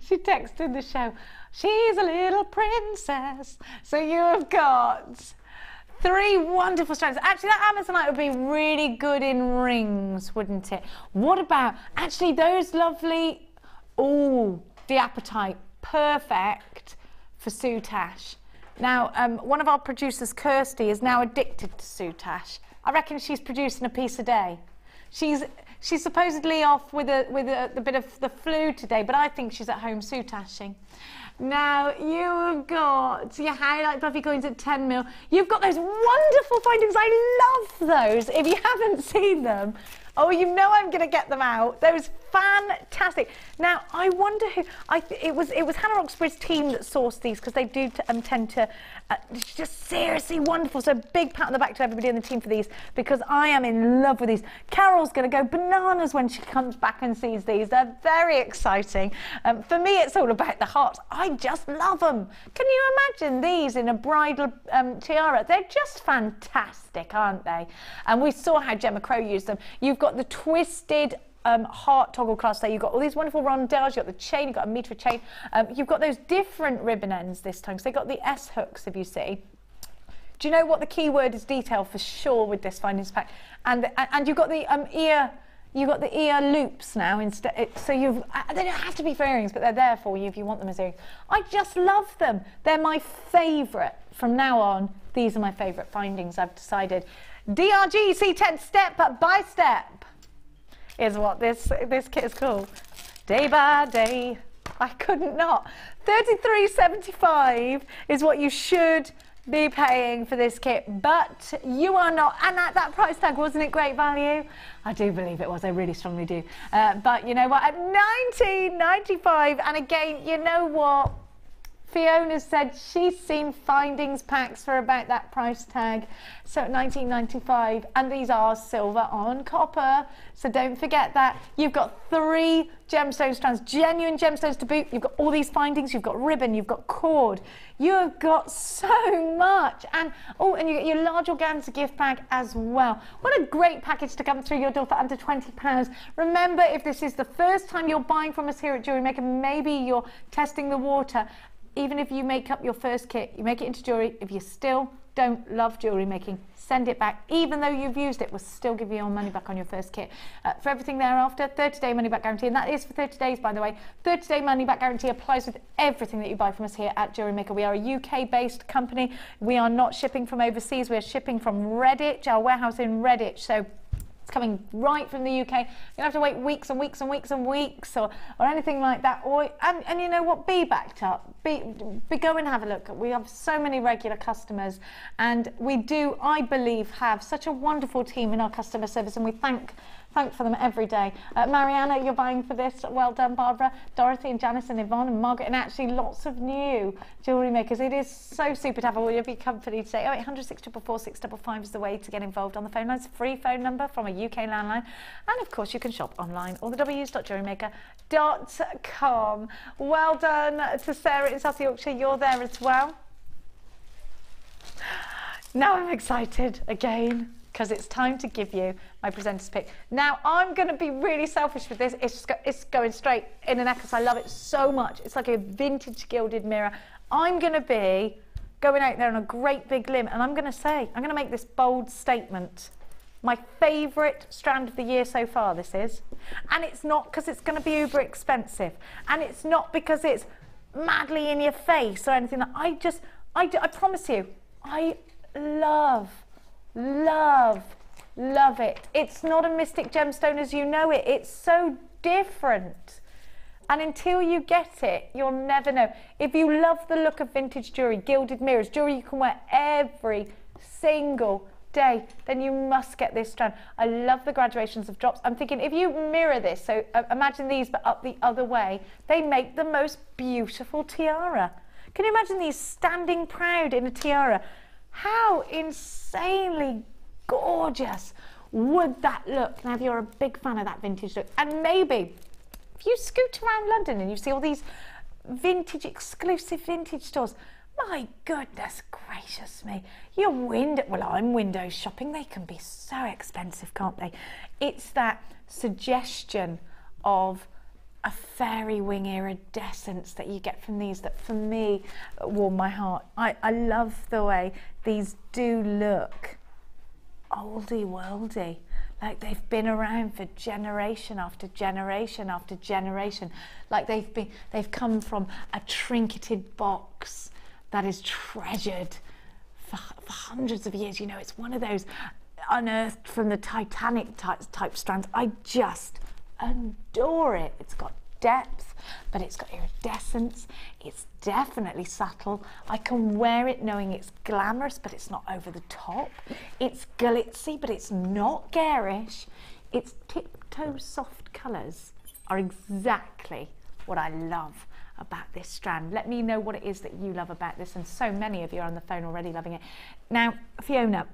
[SPEAKER 1] She texted the show. She's a little princess. So you have got 3 wonderful strands. Actually, that amazonite would be really good in rings, wouldn't it? What about, actually, those lovely, oh, the apatite, perfect for soutache. Now, one of our producers, Kirsty, is now addicted to soutache. I reckon she's producing a piece a day. She's supposedly off with a bit of the flu today, but I think she's at home soutaching. Now, you've got your highlight puffy coins at 10 mil. You've got those wonderful findings. I love those. If you haven't seen them, oh, you know I'm going to get them out. Those fantastic. Now, I wonder who, it was Hannah Roxbury's team that sourced these, because they do tend to, just seriously wonderful. So big pat on the back to everybody on the team for these, because I am in love with these. Carol's going to go bananas when she comes back and sees these. They're very exciting. For me, it's all about the hearts. I just love them. Can you imagine these in a bridal tiara? They're just fantastic, aren't they? And we saw how Gemma Crow used them. You've got the twisted heart toggle clasp there. You've got all these wonderful rondelles. You've got the chain. You've got a metre of chain. You've got those different ribbon ends this time. So they've got the S hooks, if you see. Do you know what the key word is? Detail for sure with this findings pack. And you've got the ear. You've got the ear loops now instead. So they don't have to be for earrings, but they're there for you if you want them as earrings. I just love them. They're my favourite from now on. These are my favourite findings. I've decided. DRG C10 step by step is what this kit is called. Day by day, I couldn't not. $33.75 is what you should be paying for this kit, but you are not. And at that price tag, wasn't it great value? I do believe it was. I really strongly do. But you know what? At $19.95, and again, you know what? Fiona said she's seen findings packs for about that price tag, so at $19.95, and these are silver on copper, so don't forget that. You've got 3 gemstone strands, genuine gemstones to boot. You've got all these findings, you've got ribbon, you've got cord, you've got so much, and oh, and you get your large organza gift bag as well. What a great package to come through your door for under £20. Remember, if this is the first time you're buying from us here at JewelleryMaker, maybe you're testing the water. Even if you make up your first kit, you make it into jewellery, if you still don't love jewellery making, send it back. Even though you've used it, we'll still give you your money back on your first kit. For everything thereafter, 30-day money back guarantee, and that is for 30 days, by the way. 30-day money back guarantee applies with everything that you buy from us here at JewelleryMaker. We are a UK-based company. We are not shipping from overseas. We are shipping from Redditch, our warehouse in Redditch. So it's coming right from the UK. You don't have to wait weeks and weeks and weeks and weeks or anything like that. And you know what? Be backed up. Go and have a look. We have so many regular customers, and we do, I believe, have such a wonderful team in our customer service, and we thank for them every day. Mariana, you're buying for this. Well done, Barbara. Dorothy and Janice and Yvonne and Margaret, and actually lots of new jewellery makers. It is so super to have all of your company today. 0800 644 655 is the way to get involved on the phone line. It's a free phone number from a UK landline. And of course, you can shop online, all the w's.jewellerymaker.com. Well done to Sarah in South Yorkshire. You're there as well. Now I'm excited again, because it's time to give you my presenter's pick. Now, I'm going to be really selfish with this. It's going straight in the necklace. I love it so much. It's like a vintage gilded mirror. I'm going to be going out there on a great big limb, and I'm going to make this bold statement. My favourite strand of the year so far, this is. And it's not because it's going to be uber expensive. And it's not because it's madly in your face or anything. I promise you, I love it. It's not a mystic gemstone as you know it. It's so different. And until you get it, you'll never know. If you love the look of vintage jewellery, gilded mirrors, jewellery you can wear every single day, then you must get this strand. I love the graduations of drops. I'm thinking if you mirror this, so imagine these but up the other way, they make the most beautiful tiara. Can you imagine these standing proud in a tiara? How insanely gorgeous would that look? Now, if you're a big fan of that vintage look, and maybe if you scoot around London and you see all these vintage, exclusive vintage stores, my goodness gracious me, I'm window shopping. They can be so expensive, can't they? It's that suggestion of a fairy wing iridescence that you get from these that for me warm my heart. I love the way these do look oldie worldy, like they've been around for generation after generation after generation, like they've come from a trinketed box that is treasured for hundreds of years. You know, it's one of those unearthed from the Titanic type strands. I just adore it. It's got depth, but it's got iridescence. It's definitely subtle. I can wear it knowing it's glamorous, but it's not over the top. It's glitzy, but it's not garish. Its tiptoe soft colours are exactly what I love about this strand. Let me know what it is that you love about this, and so many of you are on the phone already loving it. Now, Fiona,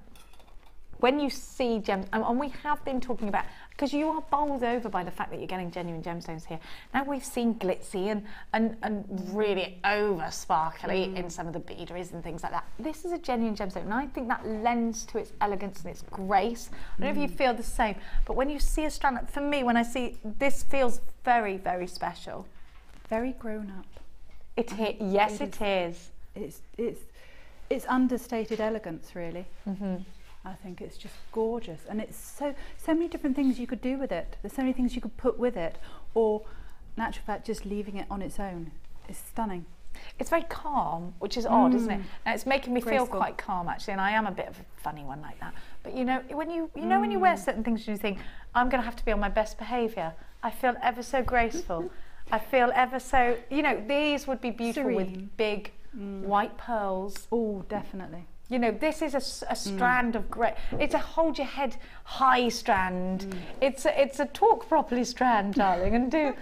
[SPEAKER 1] when you see gems, and we have been talking about, because you are bowled over by the fact that you're getting genuine gemstones here. Now we've seen glitzy and really over sparkly in some of the beaderies and things like that. This is a genuine gemstone, and I think that lends to its elegance and its grace. I don't know if you feel the same, but when you see a strand, for me, when I see this, feels very, very special.
[SPEAKER 2] Very grown up.
[SPEAKER 1] Yes, it is.
[SPEAKER 2] It's understated elegance, really. I think it's just gorgeous, and it's so many different things you could do with it. There's so many things you could put with it, or in actual fact just leaving it on its own. It's stunning.
[SPEAKER 1] It's very calm, which is odd, isn't it? Now it's making me
[SPEAKER 2] Graceful.
[SPEAKER 1] feel quite calm actually, and I am a bit of a funny one like that. But you know, when you wear certain things, you think, I'm going to have to be on my best behaviour. I feel ever so graceful. I feel ever so, you know, these would be beautiful
[SPEAKER 2] Serene.
[SPEAKER 1] with big white pearls.
[SPEAKER 2] Oh, definitely.
[SPEAKER 1] You know, this is a strand of great. It's a hold your head high strand. It's a talk properly strand, darling, and do.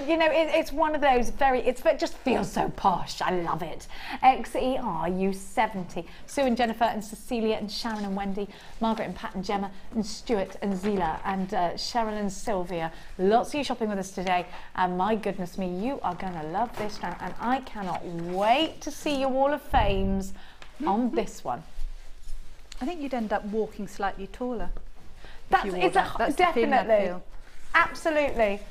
[SPEAKER 1] You know, it's one of those it just feels so posh. I love it. XERU70. Sue and Jennifer and Cecilia and Sharon and Wendy, Margaret and Pat and Gemma and Stuart and Zila and Cheryl and Sylvia. Lots of you shopping with us today, and my goodness me, you are going to love this strand, and I cannot wait to see your wall of fames on this one.
[SPEAKER 2] I think you'd end up walking slightly taller.
[SPEAKER 1] That's
[SPEAKER 2] the feeling I
[SPEAKER 1] definitely,
[SPEAKER 2] feel.
[SPEAKER 1] absolutely.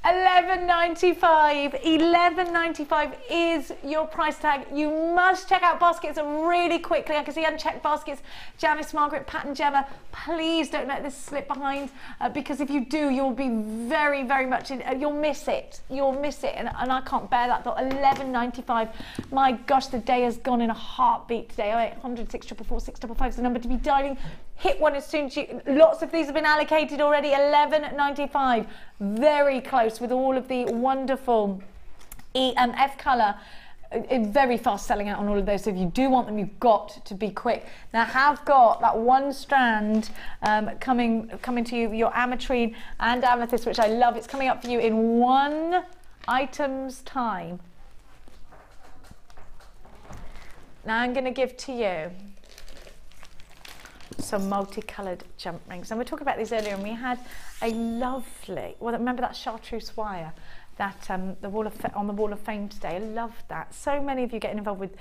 [SPEAKER 1] $11.95. $11.95 is your price tag. You must check out baskets really quickly. I can see unchecked baskets. Janice, Margaret, Pat and Gemma, please don't let this slip behind, because if you do, you'll be very, very much in, you'll miss it. You'll miss it, and I can't bear that thought. $11.95. My gosh, the day has gone in a heartbeat today. 0800 644 655 is the number to be dialing. Hit one as soon as you, lots of these have been allocated already. $11.95. Very close with all of the wonderful F colour. Very fast selling out on all of those, so if you do want them, you've got to be quick. Now, I have got that one strand coming to you, your ametrine and amethyst, which I love. It's coming up for you in 1 item's time. Now I'm going to give to you some multicoloured jump rings, and we were talking about these earlier, and we had a lovely, well, remember that chartreuse wire that on the wall of fame today? I love that. So many of you getting involved with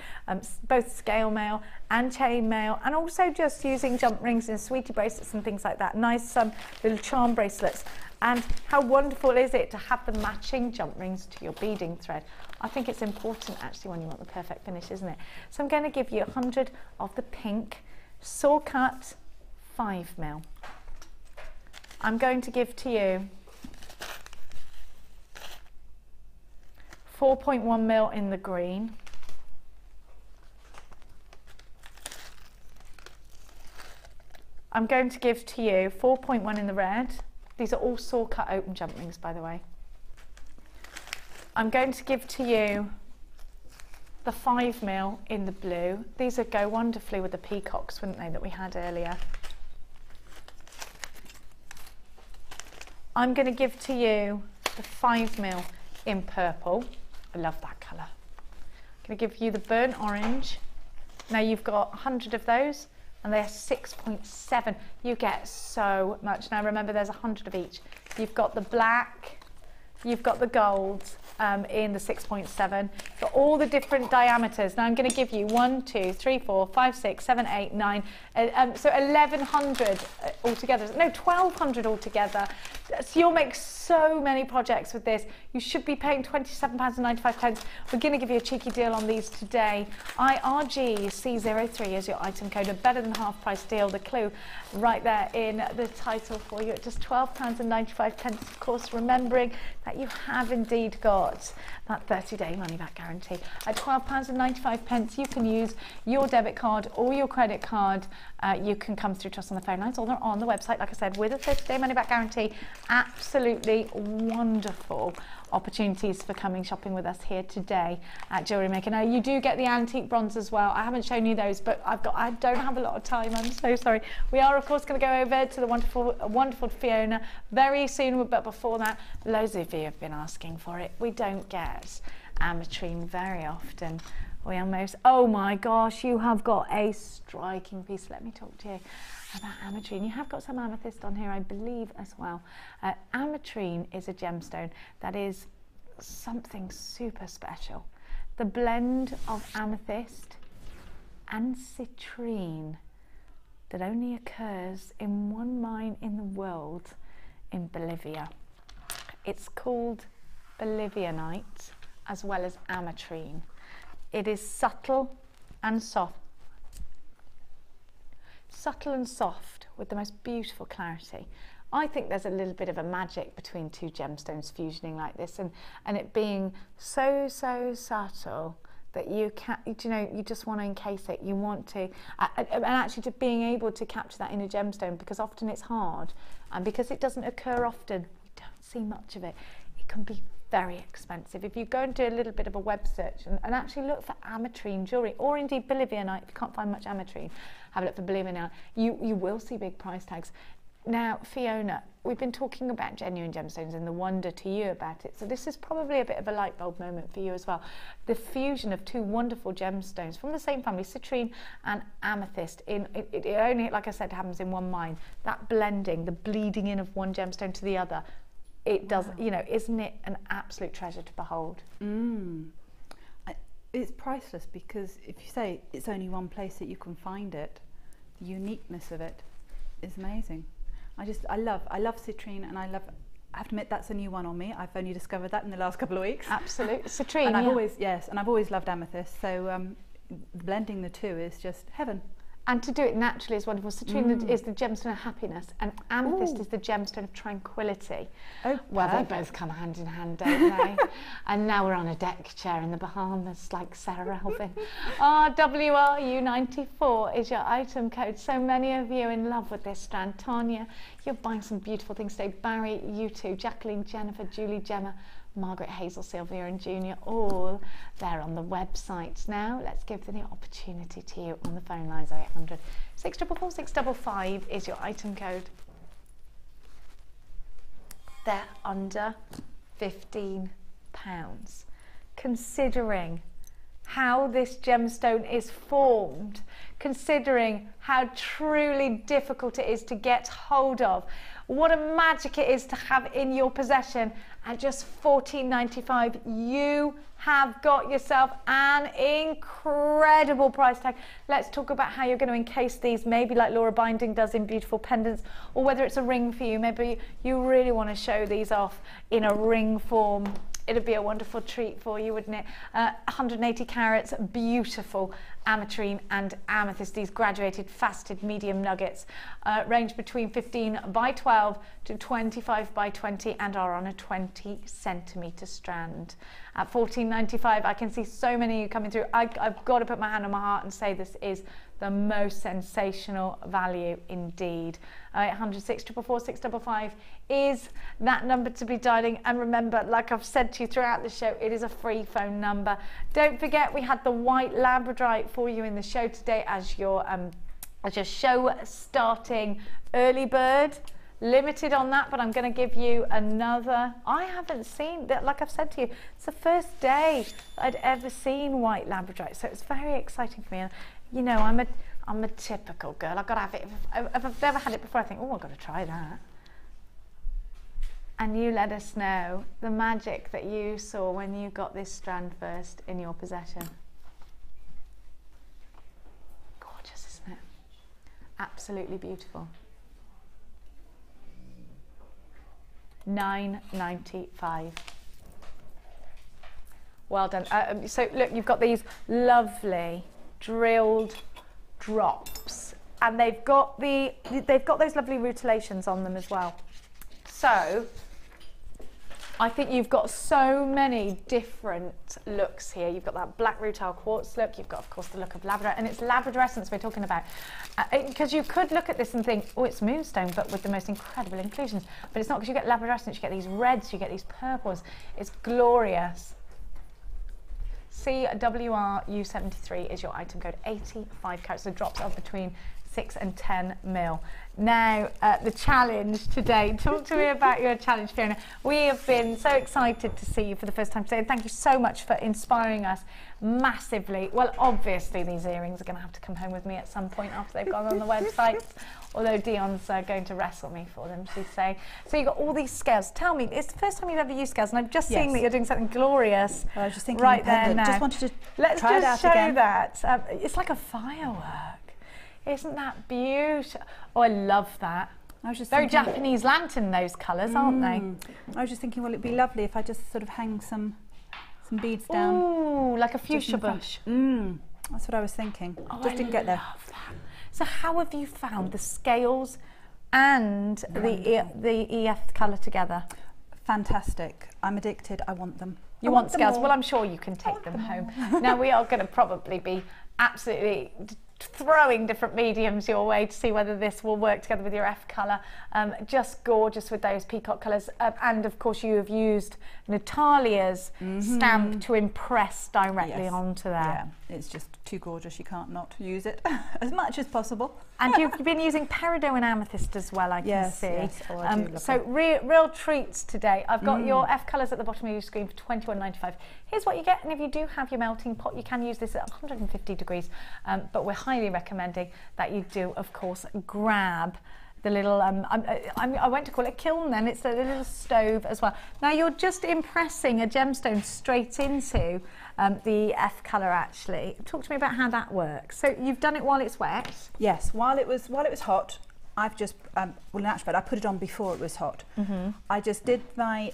[SPEAKER 1] both scale mail and chain mail, and also just using jump rings and sweetie bracelets and things like that. Nice little charm bracelets. And how wonderful is it to have the matching jump rings to your beading thread? I think it's important actually when you want the perfect finish, isn't it? So I'm going to give you 100 of the pink saw cut 5mm. I'm going to give to you 4.1mm in the green, I'm going to give to you 4.1 in the red. These are all saw cut open jump rings, by the way. I'm going to give to you the 5mm in the blue. These would go wonderfully with the peacocks, wouldn't they, that we had earlier. I'm going to give to you the 5mm in purple. I love that colour. I'm going to give you the burnt orange. Now you've got 100 of those and they're 6.7. You get so much. Now remember, there's 100 of each. You've got the black, you've got the gold in the 6.7, got all the different diameters. Now I'm going to give you 1, 2, 3, 4, 5, 6, 7, 8, 9, so 1,100 altogether. No, 1,200 altogether. So you'll make so many projects with this. You should be paying £27.95. We're going to give you a cheeky deal on these today. IRGC03 is your item code, a better than half price deal. The clue right there in the title for you at just £12.95. Of course, remembering that you have indeed got that 30-day money-back guarantee. At £12.95, you can use your debit card or your credit card. You can come through to us on the phone lines or on the website, like I said, with a 30-day money-back guarantee. Absolutely wonderful opportunities for coming shopping with us here today at JewelleryMaker. Now you do get the antique bronze as well. I haven't shown you those, but I don't have a lot of time. I'm so sorry. We are of course going to go over to the wonderful Fiona very soon, but before that, loads of you have been asking for it. We don't get ametrine very often. We almost, oh my gosh, you have got a striking piece. Let me talk to you about ametrine. You have got some amethyst on here, I believe, as well. Ametrine is a gemstone that is something super special. The blend of amethyst and citrine that only occurs in one mine in the world, in Bolivia. It's called bolivianite as well as ametrine. It is subtle and soft. Subtle and soft with the most beautiful clarity. I think there's a little bit of a magic between two gemstones fusioning like this, and it being so subtle that you can't, you know, you just want to encase it. You want to, and actually to being able to capture that in a gemstone, because often it's hard, and because it doesn't occur often, you don't see much of it. It can be very expensive. If you go and do a little bit of a web search and actually look for ametrine jewellery, or indeed bolivianite, if you can't find much ametrine, have a look for bolivianite, you will see big price tags. Now, Fiona, we've been talking about genuine gemstones and the wonder to you about it, so this is probably a bit of a light bulb moment for you as well. The fusion of two wonderful gemstones from the same family, citrine and amethyst, it only, like I said, happens in one mine. That blending, the bleeding in of one gemstone to the other, it does, you know, isn't it an absolute treasure to behold?
[SPEAKER 2] It's priceless, because if you say it's only one place that you can find it, the uniqueness of it is amazing. I love citrine, and I have to admit that's a new one on me. I've only discovered that in the last couple of weeks.
[SPEAKER 1] Absolutely, citrine.
[SPEAKER 2] And I've always loved amethyst. So blending the two is just heaven.
[SPEAKER 1] And to do it naturally is wonderful. Citrine is the gemstone of happiness, and amethyst is the gemstone of tranquility. Oh, well, they both come hand in hand, don't they? And now we're on a deck chair in the Bahamas, like Sarah Alvin. WRU94 is your item code. So many of you in love with this strand. Tanya, you're buying some beautiful things today. Barry, you too. Jacqueline, Jennifer, Julie, Gemma, Margaret, Hazel, Sylvia and Junior, all there on the website. Now let's give the opportunity to you on the phone lines. 0800 644 655 is your item code. They're under £15. Considering how this gemstone is formed, considering how truly difficult it is to get hold of, what a magic it is to have in your possession, at just £14.95, you have got yourself an incredible price tag. Let's talk about how you're going to encase these, maybe like Laura Binding does in beautiful pendants, or whether it's a ring for you. Maybe you really want to show these off in a ring form. It'd be a wonderful treat for you, wouldn't it? 180 carats, beautiful ametrine and amethyst. These graduated faceted medium nuggets range between 15 by 12 to 25 by 20 and are on a 20 centimetre strand. At £14.95, I can see so many of you coming through. I've got to put my hand on my heart and say this is the most sensational value indeed. 800 644 655 is that number to be dialing, and remember, like I've said to you throughout the show, it is a free phone number. Don't forget, we had the white labradorite for you in the show today as your show starting early bird. limited on that, but I'm going to give you another. I haven't seen that, like I've said to you, it's the first day that I'd ever seen white labradorite, so it's very exciting for me. And you know, I'm a typical girl. I've got to have it. If I've never had it before, I think, oh, I've got to try that. And you let us know the magic that you saw when you got this strand first in your possession. Gorgeous, isn't it? Absolutely beautiful. $9.95. Well done. So look, you've got these lovely drilled drops, and they've got those lovely rutilations on them as well. So I think you've got so many different looks here. You've got that black rutile quartz look. You've got, of course, the look of labradorite, and it's labradorescence we're talking about. Because you could look at this and think, oh, it's moonstone, but with the most incredible inclusions. But it's not, because you get labradorescence, you get these reds, you get these purples. It's glorious. CWRU73 is your item code, 85 carats. So drops are between 6 and 10 mil. Now, the challenge today. Talk to me about your challenge, Fiona. We have been so excited to see you for the first time today, and thank you so much for inspiring us massively. Well, obviously, these earrings are going to have to come home with me at some point after they've gone on the website, although Dion's going to wrestle me for them, she'd say. So you've got all these scales. Tell me, it's the first time you've ever used scales, and I'm just seeing that you're doing something glorious.
[SPEAKER 2] I was just thinking
[SPEAKER 1] right there now.
[SPEAKER 2] Just wanted to
[SPEAKER 1] Let's
[SPEAKER 2] try
[SPEAKER 1] just
[SPEAKER 2] it out again.
[SPEAKER 1] show that. It's like a firework. Isn't that beautiful? Oh, I love that.
[SPEAKER 2] I was just
[SPEAKER 1] very
[SPEAKER 2] thinking,
[SPEAKER 1] Japanese lantern, those colours, aren't they?
[SPEAKER 2] I was just thinking, well, it'd be lovely if I just sort of hang some beads down.
[SPEAKER 1] Ooh, like a fuchsia bush.
[SPEAKER 2] That's what I was thinking.
[SPEAKER 1] Oh,
[SPEAKER 2] just didn't get there.
[SPEAKER 1] That. So how have you found the scales and the EF colour together?
[SPEAKER 2] Fantastic. I'm addicted. I want them.
[SPEAKER 1] You want scales? Well, I'm sure you can take them home. Now, we are going to probably be absolutely throwing different mediums your way to see whether this will work together with your F colour. Just gorgeous with those peacock colours. And of course you have used Natalia's stamp to impress directly onto that.
[SPEAKER 2] Yeah, it's just too gorgeous, you can't not use it as much as possible.
[SPEAKER 1] And you've been using peridot and amethyst as well, I can see.
[SPEAKER 2] Yes, oh, I do love
[SPEAKER 1] so real treats today. I've got your F colours at the bottom of your screen for $21.95. Here's what you get, and if you do have your melting pot, you can use this at 150 degrees, but we're highly recommending that you do, of course, grab the little, I went to call it kiln then, it's a little stove as well. Now you're just impressing a gemstone straight into the F colour actually. Talk to me about how that works. So you've done it while it's wet?
[SPEAKER 2] Yes, while it was hot, I've just, well in actual fact I put it on before it was hot. I just did my,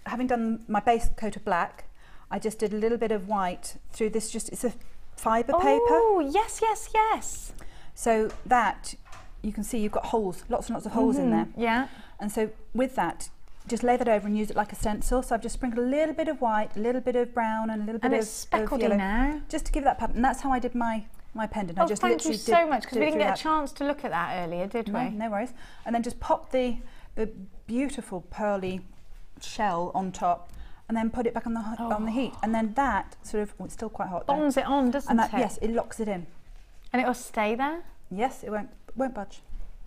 [SPEAKER 2] having done my base coat of black, I just did a little bit of white through this, it's a fibre paper.
[SPEAKER 1] Oh, yes, yes, yes.
[SPEAKER 2] So that, you can see you've got holes, lots and lots of holes in there.
[SPEAKER 1] Yeah.
[SPEAKER 2] And so with that, just lay that over and use it like a stencil. So I've just sprinkled a little bit of white, a little bit of brown, and a little bit of
[SPEAKER 1] speckledy
[SPEAKER 2] yellow,
[SPEAKER 1] now.
[SPEAKER 2] Just to give that pattern. And that's how I did my pendant. I just
[SPEAKER 1] thank you so much, because we didn't get a chance to look at that earlier, did we?
[SPEAKER 2] No worries. And then just pop the beautiful pearly shell on top, and then put it back on the heat, and then that sort of, it's still quite hot.
[SPEAKER 1] Bonds it on, doesn't it?
[SPEAKER 2] Yes, it locks it in.
[SPEAKER 1] And it will stay there?
[SPEAKER 2] Yes, it won't budge.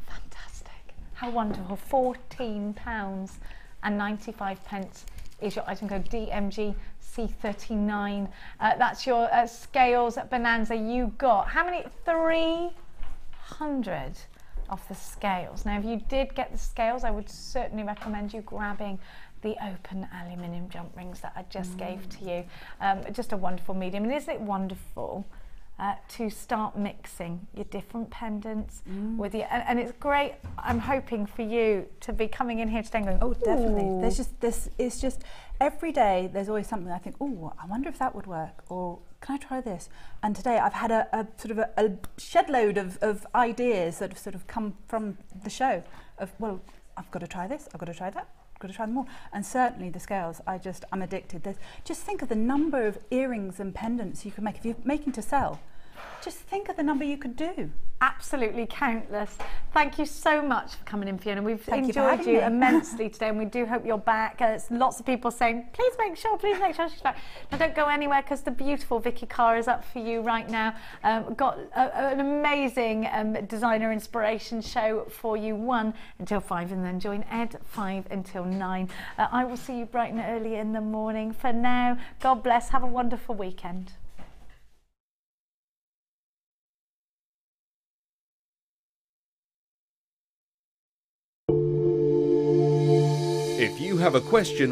[SPEAKER 1] Fantastic. How wonderful. £14.95 is your item code, DMG C39. That's your scales bonanza. You got, how many? 300 off the scales. Now, if you did get the scales, I would certainly recommend you grabbing the open aluminium jump rings that I just gave to you. Just a wonderful medium. And isn't it wonderful to start mixing your different pendants with your, and it's great. I'm hoping for you to be coming in here today and going,
[SPEAKER 2] oh, definitely. There's just this, it's just every day there's always something I think, oh, I wonder if that would work, or can I try this? And today I've had a sort of a shed load of ideas that have sort of come from the show of, well, I've got to try this, I've got to try that, I've got to try them all. And certainly the scales, I'm addicted. Just think of the number of earrings and pendants you can make if you're making to sell. Just think of the number you could do.
[SPEAKER 1] Absolutely countless. Thank you so much for coming in, Fiona. We've enjoyed you
[SPEAKER 2] me.
[SPEAKER 1] immensely today, and we do hope you're back. There's lots of people saying, please make sure she's back. Now don't go anywhere, because the beautiful Vicky Carr is up for you right now. Got an amazing designer inspiration show for you, 1 until 5, and then join Ed 5 until 9. I will see you bright and early in the morning. For now, God bless. Have a wonderful weekend.
[SPEAKER 5] If you have a question